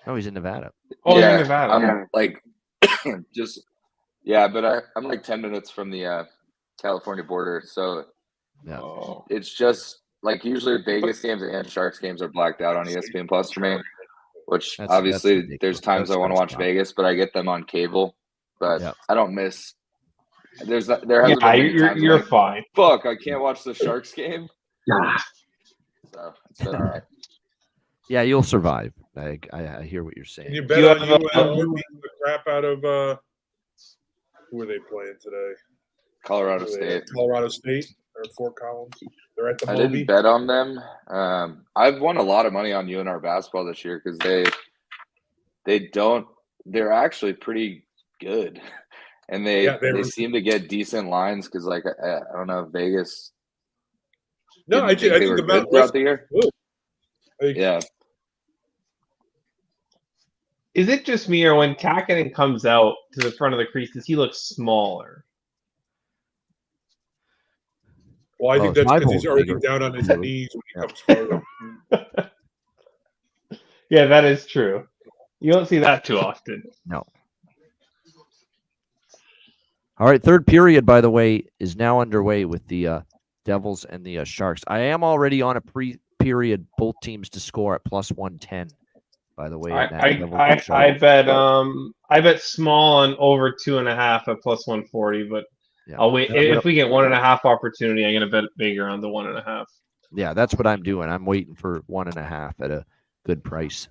Speaker 1: Oh, he's in Nevada.
Speaker 18: Oh, you're in Nevada.
Speaker 3: I'm like but I'm like 10 minutes from the California border, so it's just like usually Vegas games and Sharks games are blacked out on ESPN Plus for me. Which obviously there's times I want to watch Vegas, but I get them on cable. But I don't miss. There hasn't been any times
Speaker 18: you're
Speaker 3: like,
Speaker 18: fine.
Speaker 3: Fuck, I can't watch the Sharks game. So it's been all right.
Speaker 1: Yeah, you'll survive. I hear what you're saying.
Speaker 11: Can you bet on you beating the crap out of who are they playing today?
Speaker 3: Colorado State.
Speaker 11: Colorado State. or Fort Collins. They're at the
Speaker 3: I
Speaker 11: Moby.
Speaker 3: didn't bet on them. I've won a lot of money on UNR basketball this year because they're actually pretty good, and they seem to get decent lines because like I don't know if Vegas.
Speaker 11: No, I think
Speaker 3: they were
Speaker 11: the
Speaker 3: good
Speaker 11: Mountain
Speaker 3: throughout
Speaker 11: West
Speaker 3: the year. Yeah.
Speaker 18: Is it just me, or when Kakinen comes out to the front of the crease, does he look smaller?
Speaker 11: Well, I think that's because he's already down on his knees when he comes forward.
Speaker 18: Yeah, that is true. You don't see that too often.
Speaker 1: No. All right, third period, by the way, is now underway with the Devils and the Sharks. I am already on a pre-period both teams to score at plus 110. By the way,
Speaker 18: I bet small on over 2.5 at plus 140, but I'll wait. If we get 1.5 opportunity, I'm gonna bet bigger on the 1.5.
Speaker 1: Yeah, that's what I'm doing. I'm waiting for 1.5 at a good price.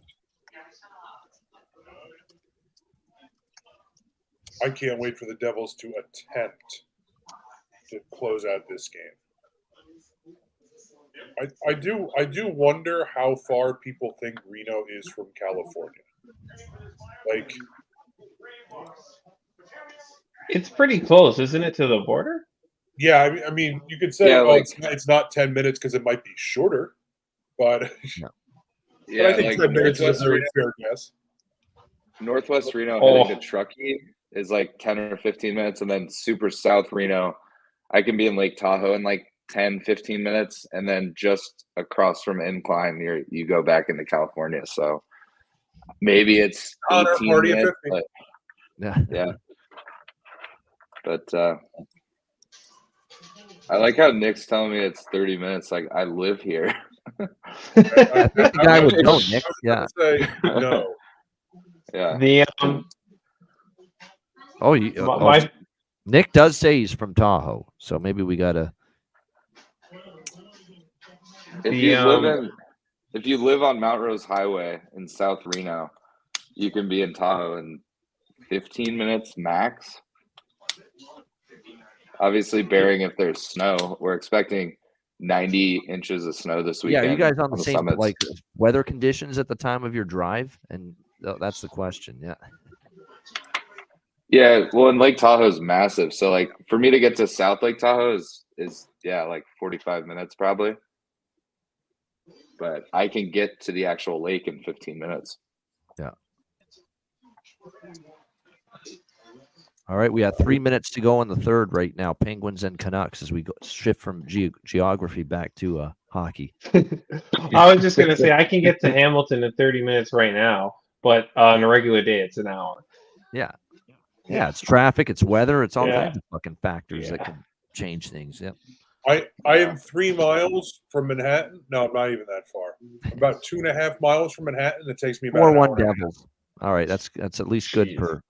Speaker 11: I can't wait for the Devils to attempt to close out this game. I do wonder how far people think Reno is from California. Like,
Speaker 18: it's pretty close, isn't it, to the border?
Speaker 11: Yeah, I mean, you could say, it's not 10 minutes because it might be shorter, but I think 10 minutes is a very fair guess.
Speaker 3: Northwest Reno heading to Truckee is like 10 or 15 minutes, and then super South Reno, I can be in Lake Tahoe in like 10, 15 minutes, and then just across from Incline, you go back into California. So maybe it's 18 minutes, but yeah. But I like how Nick's telling me it's 30 minutes. Like, I live here.
Speaker 1: I think the guy would know, Nick. Yeah.
Speaker 11: Say no.
Speaker 3: Yeah.
Speaker 1: Nick does say he's from Tahoe, so maybe we gotta.
Speaker 3: If you live on Mount Rose Highway in South Reno, you can be in Tahoe in 15 minutes max. Obviously, bearing if there's snow. We're expecting 90 inches of snow this weekend.
Speaker 1: Yeah, are you guys on the same like weather conditions at the time of your drive? And that's the question. Yeah.
Speaker 3: Yeah, well, and Lake Tahoe is massive. So, like, for me to get to South Lake Tahoe is like 45 minutes probably. But I can get to the actual lake in 15 minutes.
Speaker 1: Yeah. All right, we have 3 minutes to go in the third right now. Penguins and Canucks as we shift from geography back to hockey.
Speaker 18: I was just going to say I can get to Hamilton in 30 minutes right now, but on a regular day it's an hour.
Speaker 1: Yeah. Yeah, it's traffic, it's weather, it's all kinds of fucking factors that can change things. Yep.
Speaker 11: I am 3 miles from Manhattan. No, I'm not even that far. About 2.5 miles from Manhattan. It takes me about
Speaker 1: 4-1 Devils. All right, that's at least good for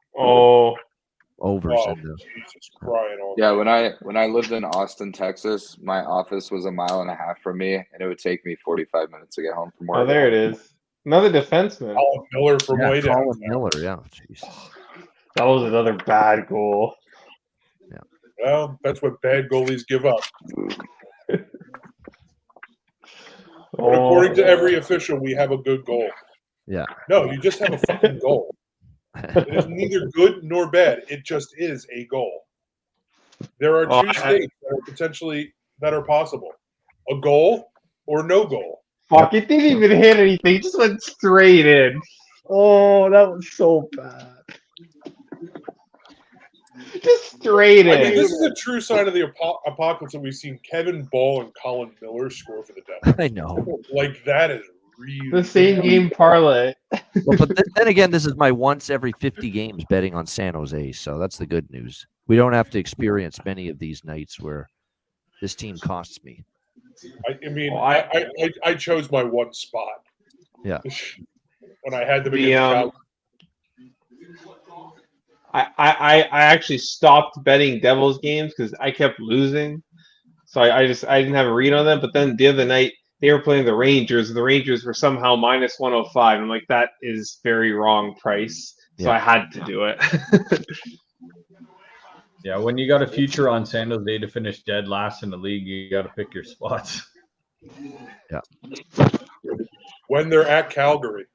Speaker 1: overs.
Speaker 11: Jesus crying all
Speaker 3: yeah, when I lived in Austin, Texas, my office was 1.5 miles from me, and it would take me 45 minutes to get home from work.
Speaker 18: Oh, there it is. Another defenseman.
Speaker 11: Colin Miller from way down.
Speaker 1: Colin Miller, yeah. Jesus.
Speaker 18: That was another bad goal.
Speaker 1: Yeah.
Speaker 11: Well, that's what bad goalies give up. But according to every official, we have a good goal.
Speaker 1: Yeah.
Speaker 11: No, you just have a fucking goal. It is neither good nor bad. It just is a goal. There are two states that are possible: a goal or no goal.
Speaker 18: Fuck! It didn't even hit anything. It just went straight in. Oh, that was so bad. Just straight in.
Speaker 11: I mean, this is a true sign of the apocalypse that we've seen Kevin Ball and Colin Miller score for the Devils.
Speaker 1: I know.
Speaker 11: Like, that is really
Speaker 18: the same game parlay.
Speaker 1: Well, but then again, this is my once every 50 games betting on San Jose, so that's the good news. We don't have to experience many of these nights where this team costs me.
Speaker 11: I mean, I chose my one spot.
Speaker 1: Yeah.
Speaker 11: When I had to begin
Speaker 18: I actually stopped betting Devils games because I kept losing, so I didn't have a read on them. But then the other night they were playing the Rangers. The Rangers were somehow minus 105. I'm like, that is very wrong price. So I had to do it.
Speaker 16: Yeah, when you got a future on San Jose to finish dead last in the league, you got to pick your spots.
Speaker 1: Yeah.
Speaker 11: When they're at Calgary.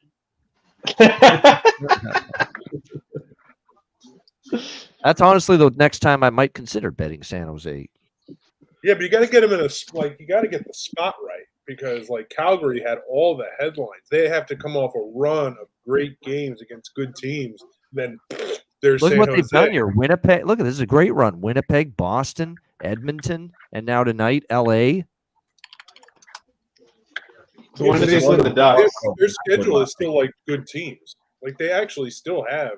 Speaker 1: That's honestly the next time I might consider betting San Jose.
Speaker 11: Yeah, but you got to get them in you got to get the spot right because Calgary had all the headlines. They have to come off a run of great games against good teams. Then there's
Speaker 1: Look
Speaker 11: San
Speaker 1: what
Speaker 11: Jose.
Speaker 1: they've done here. Winnipeg. Look, this is a great run. Winnipeg, Boston, Edmonton, and now tonight, LA.
Speaker 18: So when did they play the Ducks?
Speaker 11: Their schedule is still good teams. They actually still have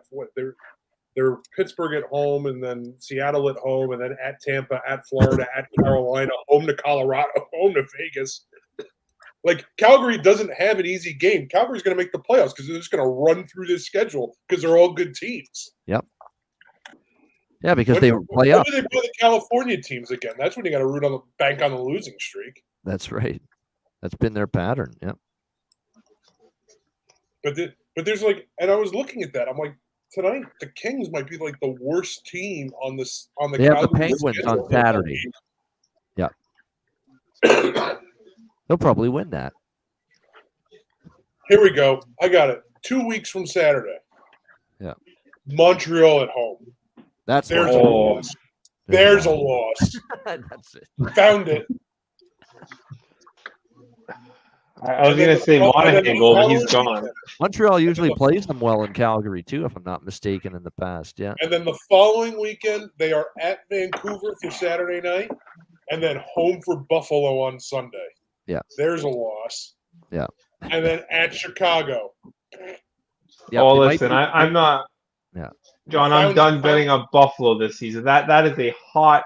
Speaker 11: they're Pittsburgh at home, and then Seattle at home, and then at Tampa, at Florida, at Carolina, home to Colorado, home to Vegas. Calgary doesn't have an easy game. Calgary's going to make the playoffs because they're just going to run through this schedule because they're all good teams.
Speaker 1: Yep. Yeah, because they play up.
Speaker 11: When do they play the California teams again? That's when you got to root on the bank on the losing streak.
Speaker 1: That's right. That's been their pattern. Yep.
Speaker 11: But there's and I was looking at that. I'm like, tonight the Kings might be the worst team on the.
Speaker 1: They have the Penguins on Saturday. Yeah. They'll probably win that.
Speaker 11: Here we go. I got it. 2 weeks from Saturday.
Speaker 1: Yeah.
Speaker 11: Montreal at home.
Speaker 1: There's
Speaker 11: a loss. There's a loss.
Speaker 1: That's it.
Speaker 11: Found it.
Speaker 18: I was going to say Monahan goal, but he's gone.
Speaker 1: Montreal usually plays them well in Calgary, too, if I'm not mistaken, in the past. Yeah.
Speaker 11: And then the following weekend, they are at Vancouver for Saturday night, and then home for Buffalo on Sunday.
Speaker 1: Yeah.
Speaker 11: There's a loss.
Speaker 1: Yeah.
Speaker 11: And then at Chicago.
Speaker 1: Yeah,
Speaker 18: oh, listen, I'm not.
Speaker 1: Yeah.
Speaker 18: John, I'm done betting on Buffalo this season. That is a hot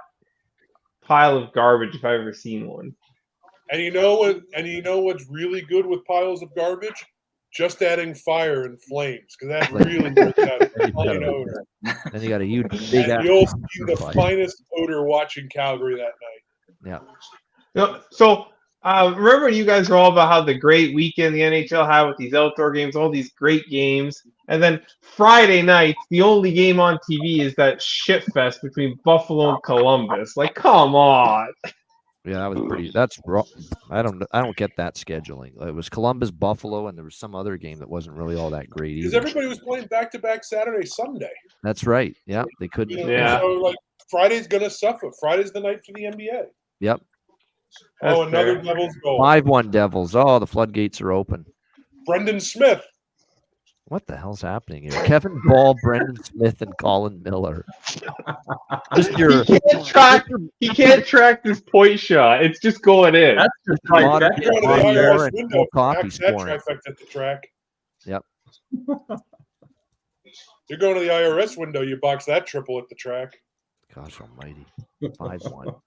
Speaker 18: pile of garbage if I've ever seen one.
Speaker 11: And you know what? And you know what's really good with piles of garbage? Just adding fire and flames, because that really brings out a fine odor.
Speaker 1: And you got a huge, big.
Speaker 11: And you'll see the finest odor watching Calgary that night.
Speaker 1: Yeah.
Speaker 18: So remember, you guys were all about how the great weekend the NHL had with these outdoor games, all these great games, and then Friday night, the only game on TV is that shit fest between Buffalo and Columbus. Come on.
Speaker 1: Yeah, that was pretty. That's wrong. I don't get that scheduling. It was Columbus, Buffalo, and there was some other game that wasn't really all that great
Speaker 11: Because
Speaker 1: either.
Speaker 11: everybody was playing back-to-back Saturday, Sunday.
Speaker 1: That's right. Yeah, they couldn't.
Speaker 11: So Friday's gonna suffer. Friday's the night for the NBA.
Speaker 1: Yep.
Speaker 11: Oh, another Devils goal.
Speaker 1: 5-1 Devils. Oh, the floodgates are open.
Speaker 11: Brendan Smith.
Speaker 1: What the hell's happening here? Kevin Ball, Brendan Smith, and Colin Miller. Just your
Speaker 18: he can't track this point shot. It's just going in.
Speaker 11: That's just
Speaker 1: You're
Speaker 11: going to the IRS window. Box that trifecta at the track.
Speaker 1: Yep.
Speaker 11: You're going to the IRS window. You box that triple at the track.
Speaker 1: Gosh almighty. 5-1.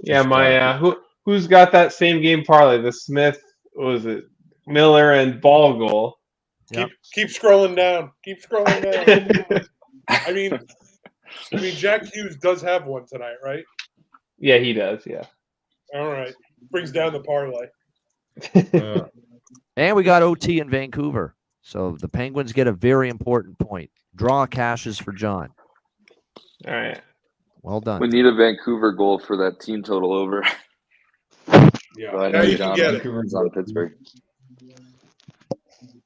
Speaker 18: Yeah, who's got that same game parlay? The Smith, what was it? Miller and Ball goal.
Speaker 11: Keep scrolling down. Keep scrolling down. I mean, Jack Hughes does have one tonight, right?
Speaker 18: Yeah, he does. Yeah.
Speaker 11: All right. Brings down the parlay.
Speaker 1: And we got OT in Vancouver. So the Penguins get a very important point. Draw cashes for John.
Speaker 18: All right.
Speaker 1: Well done.
Speaker 9: We need a Vancouver goal for that team total over.
Speaker 11: Yeah.
Speaker 9: So I
Speaker 11: Now
Speaker 9: know
Speaker 11: you
Speaker 9: John
Speaker 11: can get
Speaker 9: Vancouver's on Pittsburgh.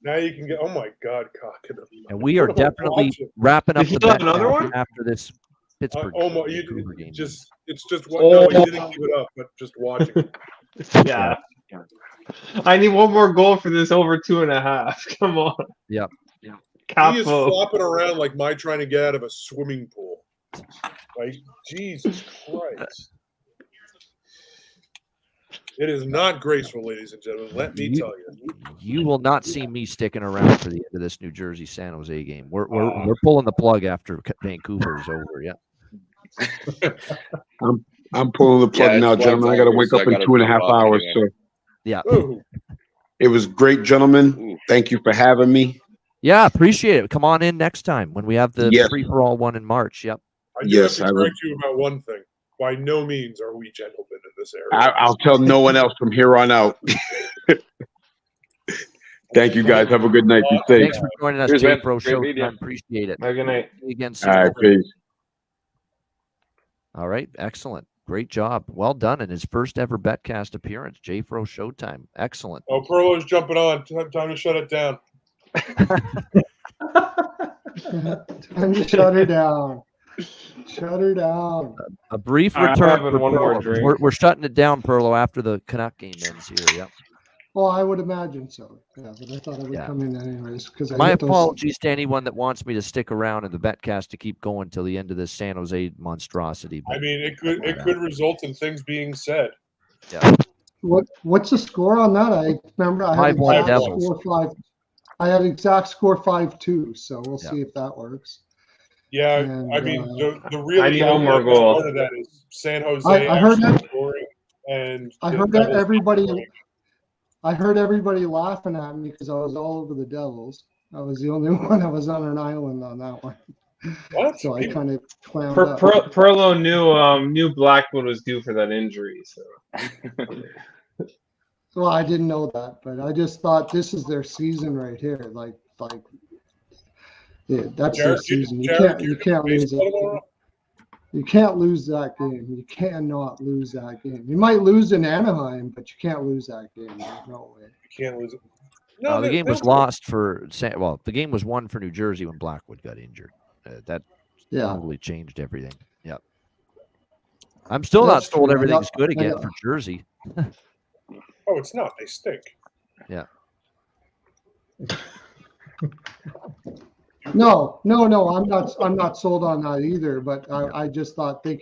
Speaker 11: Now you can get. Oh my God, Cock.
Speaker 1: And we are definitely wrapping up
Speaker 11: Did he
Speaker 1: the
Speaker 11: have
Speaker 1: bet
Speaker 11: another one?
Speaker 1: after this Pittsburgh
Speaker 11: Vancouver game. It's just what?
Speaker 18: Oh.
Speaker 11: No, he didn't give it up, but just watching it.
Speaker 18: Yeah. I need one more goal for this over 2.5. Come on.
Speaker 1: Yep.
Speaker 11: He is flopping around like my trying to get out of a swimming pool. Like Jesus Christ. It is not graceful, ladies and gentlemen. Let me tell you.
Speaker 1: You will not see me sticking around for the end of this New Jersey San Jose game. We're pulling the plug after Vancouver is over. Yeah.
Speaker 19: I'm pulling the plug now, gentlemen. I got to wake up in 2.5 hours. So
Speaker 1: yeah,
Speaker 19: it was great, gentlemen. Thank you for having me.
Speaker 1: Yeah, appreciate it. Come on in next time when we have the free for all one in March. Yep.
Speaker 11: I do have to correct you about one thing. By no means are we gentlemen in this area.
Speaker 19: I'll tell no one else from here on out. Thank you, guys. Have a good night. Be safe.
Speaker 1: Thanks for joining us, Jay Pro Show. I appreciate it.
Speaker 18: Have a good night.
Speaker 1: See you again
Speaker 19: All
Speaker 1: soon.
Speaker 19: right, peace.
Speaker 1: All right. Excellent. Great job. Well done in his first ever Betcast appearance. J-Fro Showtime. Excellent.
Speaker 11: Oh, Perlo's jumping on. Time to shut it down.
Speaker 10: Time to shut her down. Shut her down.
Speaker 1: A brief
Speaker 18: I'm
Speaker 1: return
Speaker 18: having
Speaker 1: for
Speaker 18: one more
Speaker 1: Perlo.
Speaker 18: drink.
Speaker 1: We're shutting it down, Perlo, after the Canuck game ends here. Yep.
Speaker 10: Well, I would imagine so. Yeah, but I thought I would
Speaker 1: Yeah.
Speaker 10: come in anyways because
Speaker 1: My apologies to anyone that wants me to stick around in the Betcast to keep going till the end of this San Jose monstrosity.
Speaker 11: I mean, it could result in things being said.
Speaker 1: Yeah.
Speaker 10: What's the score on that? I remember I had
Speaker 1: 5-1
Speaker 10: exact
Speaker 1: Devils.
Speaker 10: score 5. I had exact score 5-2. So we'll see if that works.
Speaker 11: Yeah,
Speaker 10: And,
Speaker 11: I mean, the
Speaker 18: I
Speaker 11: really
Speaker 18: need one more
Speaker 11: important
Speaker 18: goal.
Speaker 11: part of that is San Jose
Speaker 10: I heard
Speaker 11: actually
Speaker 10: that.
Speaker 11: scoring, and
Speaker 10: I
Speaker 11: the
Speaker 10: heard that
Speaker 11: Devils
Speaker 10: everybody.
Speaker 11: scoring.
Speaker 10: I heard everybody laughing at me because I was all over the Devils. I was the only one that was on an island on that one.
Speaker 11: What?
Speaker 10: So I kind of clammed up.
Speaker 18: Perlo knew Blackwood was due for that injury. So.
Speaker 10: Well, I didn't know that, but I just thought this is their season right here. Like, yeah, that's their season. You can't lose it. You can't lose that game. You cannot lose that game. You might lose in Anaheim, but you can't lose that game. There's no way.
Speaker 11: You can't lose it.
Speaker 1: No, the game was lost for the game was won for New Jersey when Blackwood got injured. That totally changed everything. Yep. I'm still not told everything's good again for Jersey.
Speaker 11: Oh, it's not. They stink.
Speaker 1: Yeah.
Speaker 10: No. I'm not sold on that either. But I just thought they're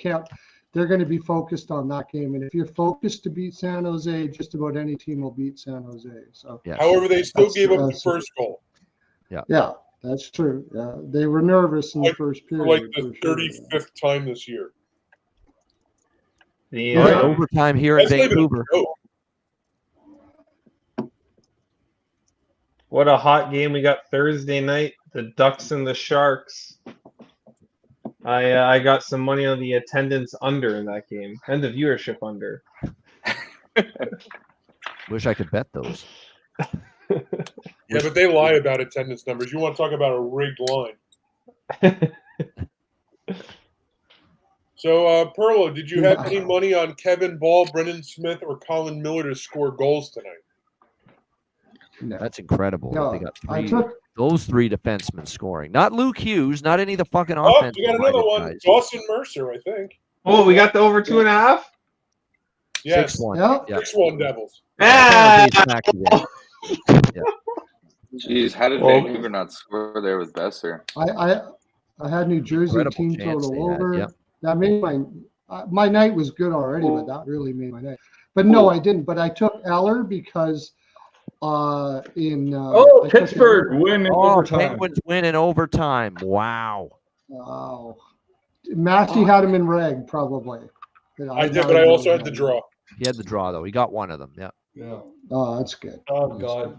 Speaker 10: going to be focused on that game. And if you're focused to beat San Jose, just about any team will beat San Jose. So.
Speaker 1: Yeah.
Speaker 11: However, they still gave up the first goal.
Speaker 1: Yeah.
Speaker 10: Yeah, that's true. Yeah, they were nervous in the first period.
Speaker 11: For like the 35th time this year.
Speaker 1: All right, overtime here in Vancouver.
Speaker 18: What a hot game we got Thursday night. The Ducks and the Sharks. I got some money on the attendance under in that game and the viewership under.
Speaker 1: Wish I could bet those.
Speaker 11: Yeah, but they lie about attendance numbers. You want to talk about a rigged line. So, Perlo, did you have any money on Kevin Ball, Brendan Smith, or Colin Miller to score goals tonight?
Speaker 10: No.
Speaker 1: That's incredible.
Speaker 10: No,
Speaker 1: they got those three defensemen scoring. Not Luke Hughes, not any of the fucking
Speaker 11: Oh,
Speaker 1: offense.
Speaker 11: you got another one.
Speaker 1: Guys.
Speaker 11: Dawson Mercer, I think.
Speaker 18: Oh, we got the over 2.5?
Speaker 11: Yes.
Speaker 1: 6-1.
Speaker 10: Yeah.
Speaker 11: 6-1 Devils.
Speaker 1: Yeah.
Speaker 9: Jeez, how did Vancouver not score there with Besser?
Speaker 10: I had New Jersey
Speaker 1: Incredible
Speaker 10: team
Speaker 1: chance
Speaker 10: total
Speaker 1: they had,
Speaker 10: over.
Speaker 1: yep.
Speaker 10: That made my night was good already, but that really made my night. But no, I didn't. But I took Eller because
Speaker 16: Pittsburgh win in overtime.
Speaker 1: Penguins win in overtime. Wow.
Speaker 10: Wow. Massey had him in reg probably.
Speaker 11: I did, but I also had the draw.
Speaker 1: He had the draw though. He got one of them. Yeah.
Speaker 16: Yeah.
Speaker 10: Oh, that's good.
Speaker 16: Oh God.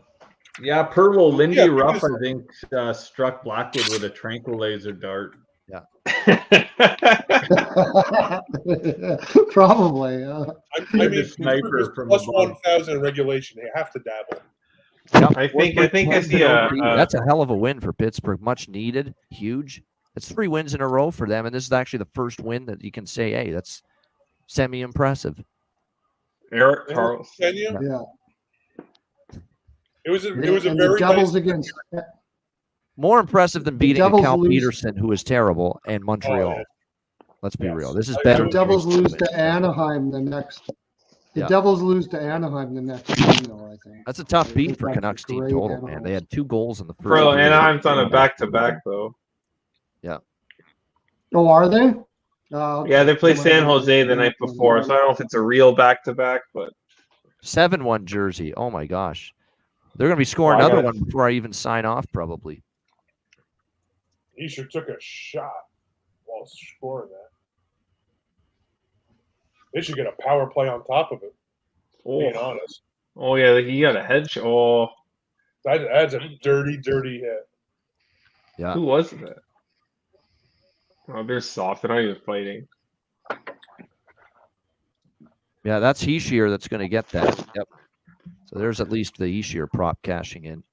Speaker 16: Yeah, Perlo, Lindy Ruff, I think, struck Blackwood with a tranquilizer dart.
Speaker 1: Yeah.
Speaker 10: Probably.
Speaker 11: I mean,
Speaker 16: sniper from
Speaker 11: plus
Speaker 16: above.
Speaker 11: 1,000 in regulation. They have to dabble.
Speaker 1: Yep.
Speaker 18: I think I see
Speaker 1: that's a hell of a win for Pittsburgh. Much needed. Huge. It's 3 wins in a row for them, and this is actually the first win that you can say, hey, that's semi-impressive.
Speaker 18: Eric Carlson.
Speaker 10: Yeah.
Speaker 11: It was a
Speaker 10: And
Speaker 11: very
Speaker 10: the Devils
Speaker 11: nice
Speaker 10: against
Speaker 1: More impressive than beating
Speaker 10: Devils
Speaker 1: Cal
Speaker 10: lose-
Speaker 1: Peterson, who is terrible, and Montreal.
Speaker 11: yeah.
Speaker 1: Let's be real. This is
Speaker 11: The
Speaker 1: better.
Speaker 10: the Devils lose to Anaheim the next. The
Speaker 1: Yeah.
Speaker 10: Devils lose to Anaheim the next game, though. I think
Speaker 1: That's a tough beat for
Speaker 10: That's
Speaker 1: Canucks team
Speaker 10: great
Speaker 1: total,
Speaker 10: Anaheim.
Speaker 1: man. They had 2 goals in the first.
Speaker 18: Bro,
Speaker 1: period.
Speaker 18: Anaheim's on a back-to-back, though.
Speaker 1: Yeah.
Speaker 10: Oh, are they?
Speaker 18: Yeah, they played San Jose the night before, so I don't know if it's a real back-to-back, but
Speaker 1: 7-1 Jersey. Oh my gosh. They're going to be scoring
Speaker 18: Oh, I
Speaker 1: another
Speaker 18: got
Speaker 1: one before I even sign off, probably.
Speaker 11: He sure took a shot while scoring that. They should get a power play on top of it. Being honest,
Speaker 18: oh yeah, he got a head shot. Oh,
Speaker 11: that's a dirty, dirty hit.
Speaker 1: Yeah.
Speaker 18: who was that? Oh, they're soft. They're not even fighting.
Speaker 1: Yeah, that's Heishier that's going to get that. Yep. So there's at least the Heishier prop cashing in.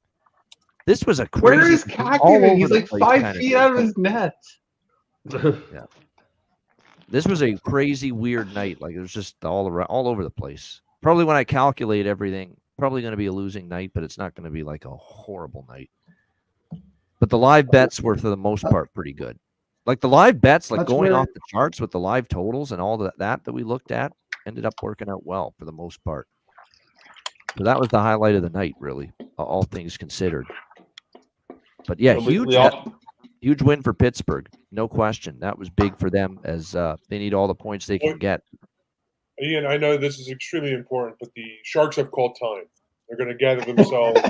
Speaker 1: This was a crazy.
Speaker 18: Where is
Speaker 1: all over
Speaker 18: Kakinen? He's
Speaker 1: the
Speaker 18: like
Speaker 1: place
Speaker 18: 5
Speaker 1: kind of
Speaker 18: feet
Speaker 1: game.
Speaker 18: out of his net.
Speaker 1: Yeah. This was a crazy, weird night. Like it was just all around, all over the place. Probably when I calculate everything, probably going to be a losing night, but it's not going to be like a horrible night. But the live bets were, for the most part, pretty good. Like the live bets, like going off the charts with the live totals and all that we looked at, ended up working out well for the most part. So that was the highlight of the night, really, all things considered. But yeah, huge win for Pittsburgh, no question. That was big for them, as they need all the points they can get.
Speaker 11: Ian, I know this is extremely important, but the Sharks have called time. They're going to gather themselves.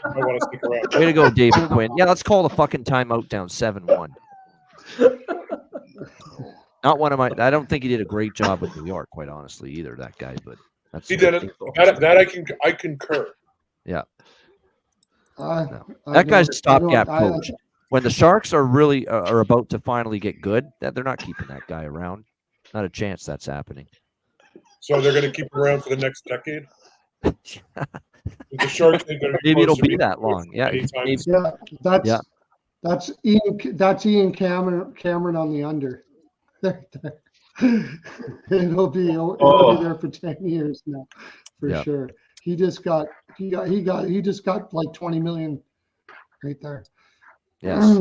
Speaker 11: I want to stick around.
Speaker 1: Way to go, David Quinn. Yeah, let's call the fucking timeout down 7-1. Not one of my. I don't think he did a great job with New York, quite honestly, either. That guy, but
Speaker 11: he did it. That I concur.
Speaker 1: Yeah. That guy's a stopgap coach. When the Sharks are really are about to finally get good, that they're not keeping that guy around. Not a chance that's happening.
Speaker 11: So they're going to keep him around for the next decade. The Sharks ain't gonna
Speaker 1: maybe it'll be that long. Yeah,
Speaker 10: that's Ian Cameron on the under. It'll be there for 10 years now, for sure. He just got like 20 million right there.
Speaker 1: Yes.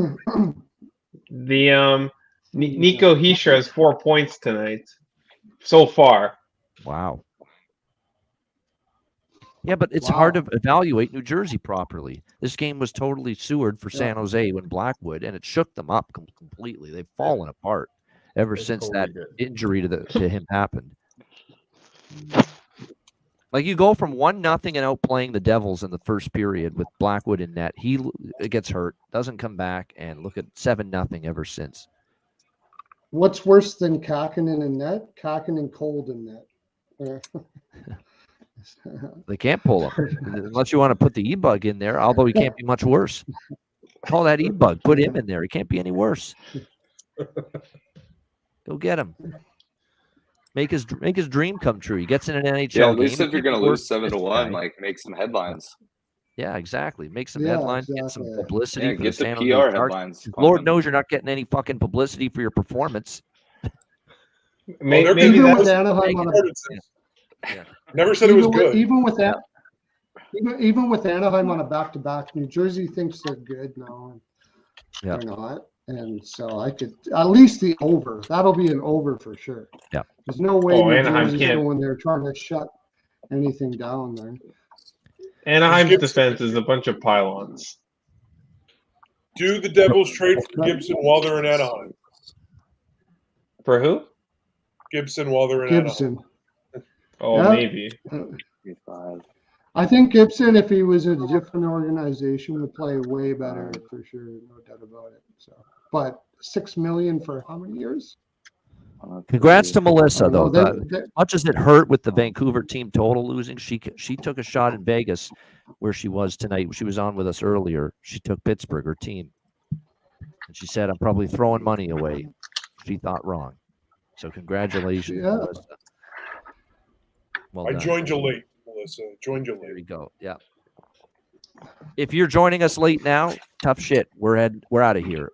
Speaker 18: The Nico Hischier has 4 points tonight so far.
Speaker 1: Wow. Yeah, but it's hard to evaluate New Jersey properly. This game was totally sewered for San Jose when Blackwood, and it shook them up completely. They've fallen apart ever since that injury to him happened. Like you go from 1-0 and outplaying the Devils in the first period with Blackwood in net. He gets hurt, doesn't come back, and look at 7-0 ever since.
Speaker 10: What's worse than Kakinen in net? Kakinen cold in net.
Speaker 1: They can't pull him unless you want to put the E-Bug in there, although he can't be much worse. Call that E-Bug. Put him in there. He can't be any worse. Go get him. Make his dream come true. He gets in an NHL
Speaker 9: game. At least
Speaker 1: game,
Speaker 9: if you're going to lose 7-1, like make some headlines.
Speaker 1: Yeah, exactly. Make some headlines, get some publicity for
Speaker 9: get
Speaker 1: the
Speaker 9: the
Speaker 1: San
Speaker 9: PR
Speaker 1: Jose
Speaker 9: headlines.
Speaker 1: Lord knows you're not getting any fucking publicity for your performance.
Speaker 18: Maybe
Speaker 10: with Anaheim on
Speaker 11: Never said it was good.
Speaker 10: Even with that, even with Anaheim on a back-to-back, New Jersey thinks they're good now, and they're not. And so I could at least the over. That'll be an over for sure.
Speaker 1: Yeah.
Speaker 10: There's no way New
Speaker 18: Anaheim
Speaker 10: Jersey's
Speaker 18: can't.
Speaker 10: going there trying to shut anything down there.
Speaker 18: Anaheim's defense is a bunch of pylons.
Speaker 11: Do the Devils trade for Gibson while they're in Anaheim?
Speaker 18: For who?
Speaker 11: Gibson while they're in
Speaker 10: Gibson.
Speaker 18: Oh, maybe.
Speaker 10: I think Gibson, if he was in a different organization, would play way better for sure. No doubt about it. So, but $6 million for how many years?
Speaker 1: Congrats to Melissa, though. Much as it hurt with the Vancouver team total losing, she took a shot in Vegas where she was tonight. She was on with us earlier. She took Pittsburgh, her team. And she said, I'm probably throwing money away. She thought wrong. So congratulations, Melissa. Well
Speaker 11: I
Speaker 1: done.
Speaker 11: joined you late, Melissa. Joined you late.
Speaker 1: There we go. Yeah. If you're joining us late now, tough shit. We're out of here.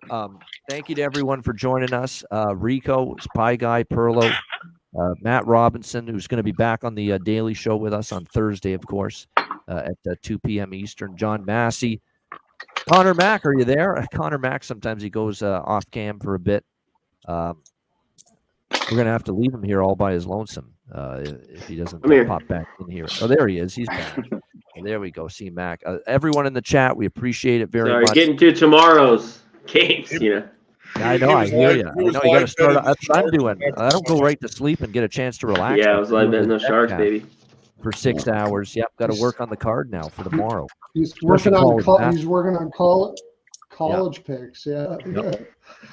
Speaker 1: Thank you to everyone for joining us. Rico, Pie Guy, Perlo, Matt Robinson, who's going to be back on the Daily Show with us on Thursday, of course, at 2 p.m. Eastern. John Massey, Connor Mack, are you there? Connor Mack, sometimes he goes off cam for a bit. We're going to have to leave him here all by his lonesome if he doesn't pop back in here. Oh, there he is. He's back. There we go. See Mac. Everyone in the chat, we appreciate it very much.
Speaker 20: Getting to tomorrow's games, you know.
Speaker 1: I know. I hear you. I know you got to start. That's what I'm doing. I don't go right to sleep and get a chance to relax.
Speaker 20: Yeah, I was like betting those Sharks, baby.
Speaker 1: For 6 hours. Yep. Got to work on the card now for tomorrow.
Speaker 10: He's working on college picks. Yeah.
Speaker 1: Yep.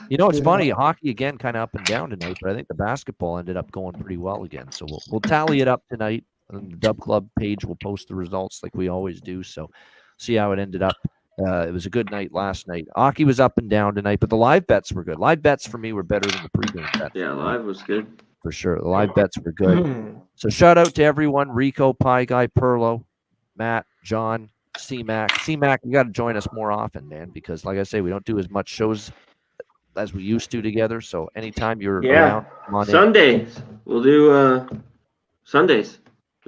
Speaker 1: You know, it's funny. Hockey again, kind of up and down tonight, but I think the basketball ended up going pretty well again. So we'll tally it up tonight. On the Dub Club page, we'll post the results like we always do. So see how it ended up. It was a good night last night. Hockey was up and down tonight, but the live bets were good. Live bets for me were better than the pregame bets.
Speaker 20: Yeah, live was good.
Speaker 1: For sure. The live bets were good. So shout out to everyone. Rico, Pie Guy, Perlo, Matt, John, C-Mac. C-Mac, you got to join us more often, man, because like I say, we don't do as much shows as we used to together. So anytime you're
Speaker 20: Yeah.
Speaker 1: around, come on in.
Speaker 20: Sundays. We'll do Sundays.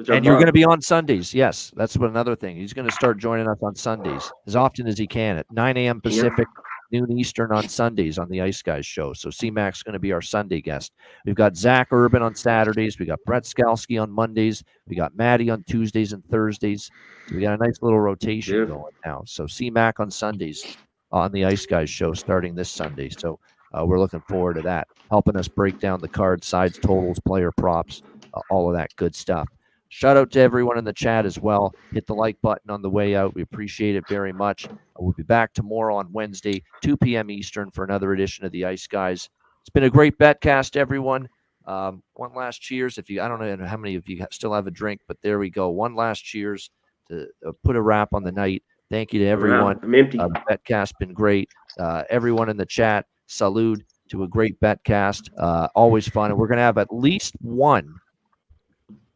Speaker 1: And you're going to be on Sundays. Yes, that's another thing. He's going to start joining us on Sundays as often as he can at 9 a.m. Pacific, noon Eastern on Sundays on the Ice Guys show. So C-Mac's going to be our Sunday guest. We've got Zach Urban on Saturdays. We got Brett Skalski on Mondays. We got Maddie on Tuesdays and Thursdays. So we got a nice little rotation going now. So C-Mac on Sundays on the Ice Guys show starting this Sunday. So we're looking forward to that, helping us break down the cards, sides, totals, player props, all of that good stuff. Shout out to everyone in the chat as well. Hit the like button on the way out. We appreciate it very much. We'll be back tomorrow on Wednesday, 2 p.m. Eastern for another edition of the Ice Guys. It's been a great Betcast, everyone. One last cheers. I don't know how many of you still have a drink, but there we go. One last cheers to put a wrap on the night. Thank you to everyone.
Speaker 20: I'm empty.
Speaker 1: Betcast been great. Everyone in the chat, salute to a great Betcast. Always fun. And we're going to have at least one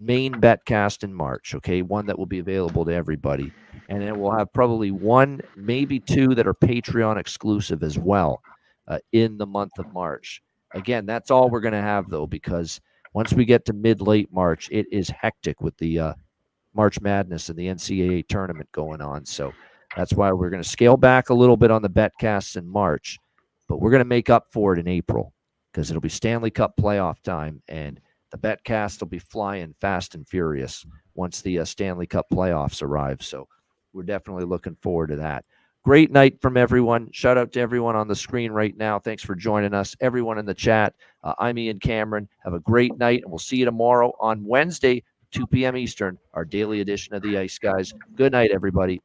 Speaker 1: main Betcast in March, okay? One that will be available to everybody. And then we'll have probably one, maybe two that are Patreon exclusive as well in the month of March. Again, that's all we're going to have, though, because once we get to mid-late March, it is hectic with the March Madness and the NCAA tournament going on. So that's why we're going to scale back a little bit on the Betcasts in March, but we're going to make up for it in April because it'll be Stanley Cup playoff time, and the Betcast will be flying fast and furious once the Stanley Cup playoffs arrive. So we're definitely looking forward to that. Great night from everyone. Shout out to everyone on the screen right now. Thanks for joining us. Everyone in the chat. I'm Ian Cameron. Have a great night, and we'll see you tomorrow on Wednesday, 2 p.m. Eastern, our daily edition of the Ice Guys. Good night, everybody.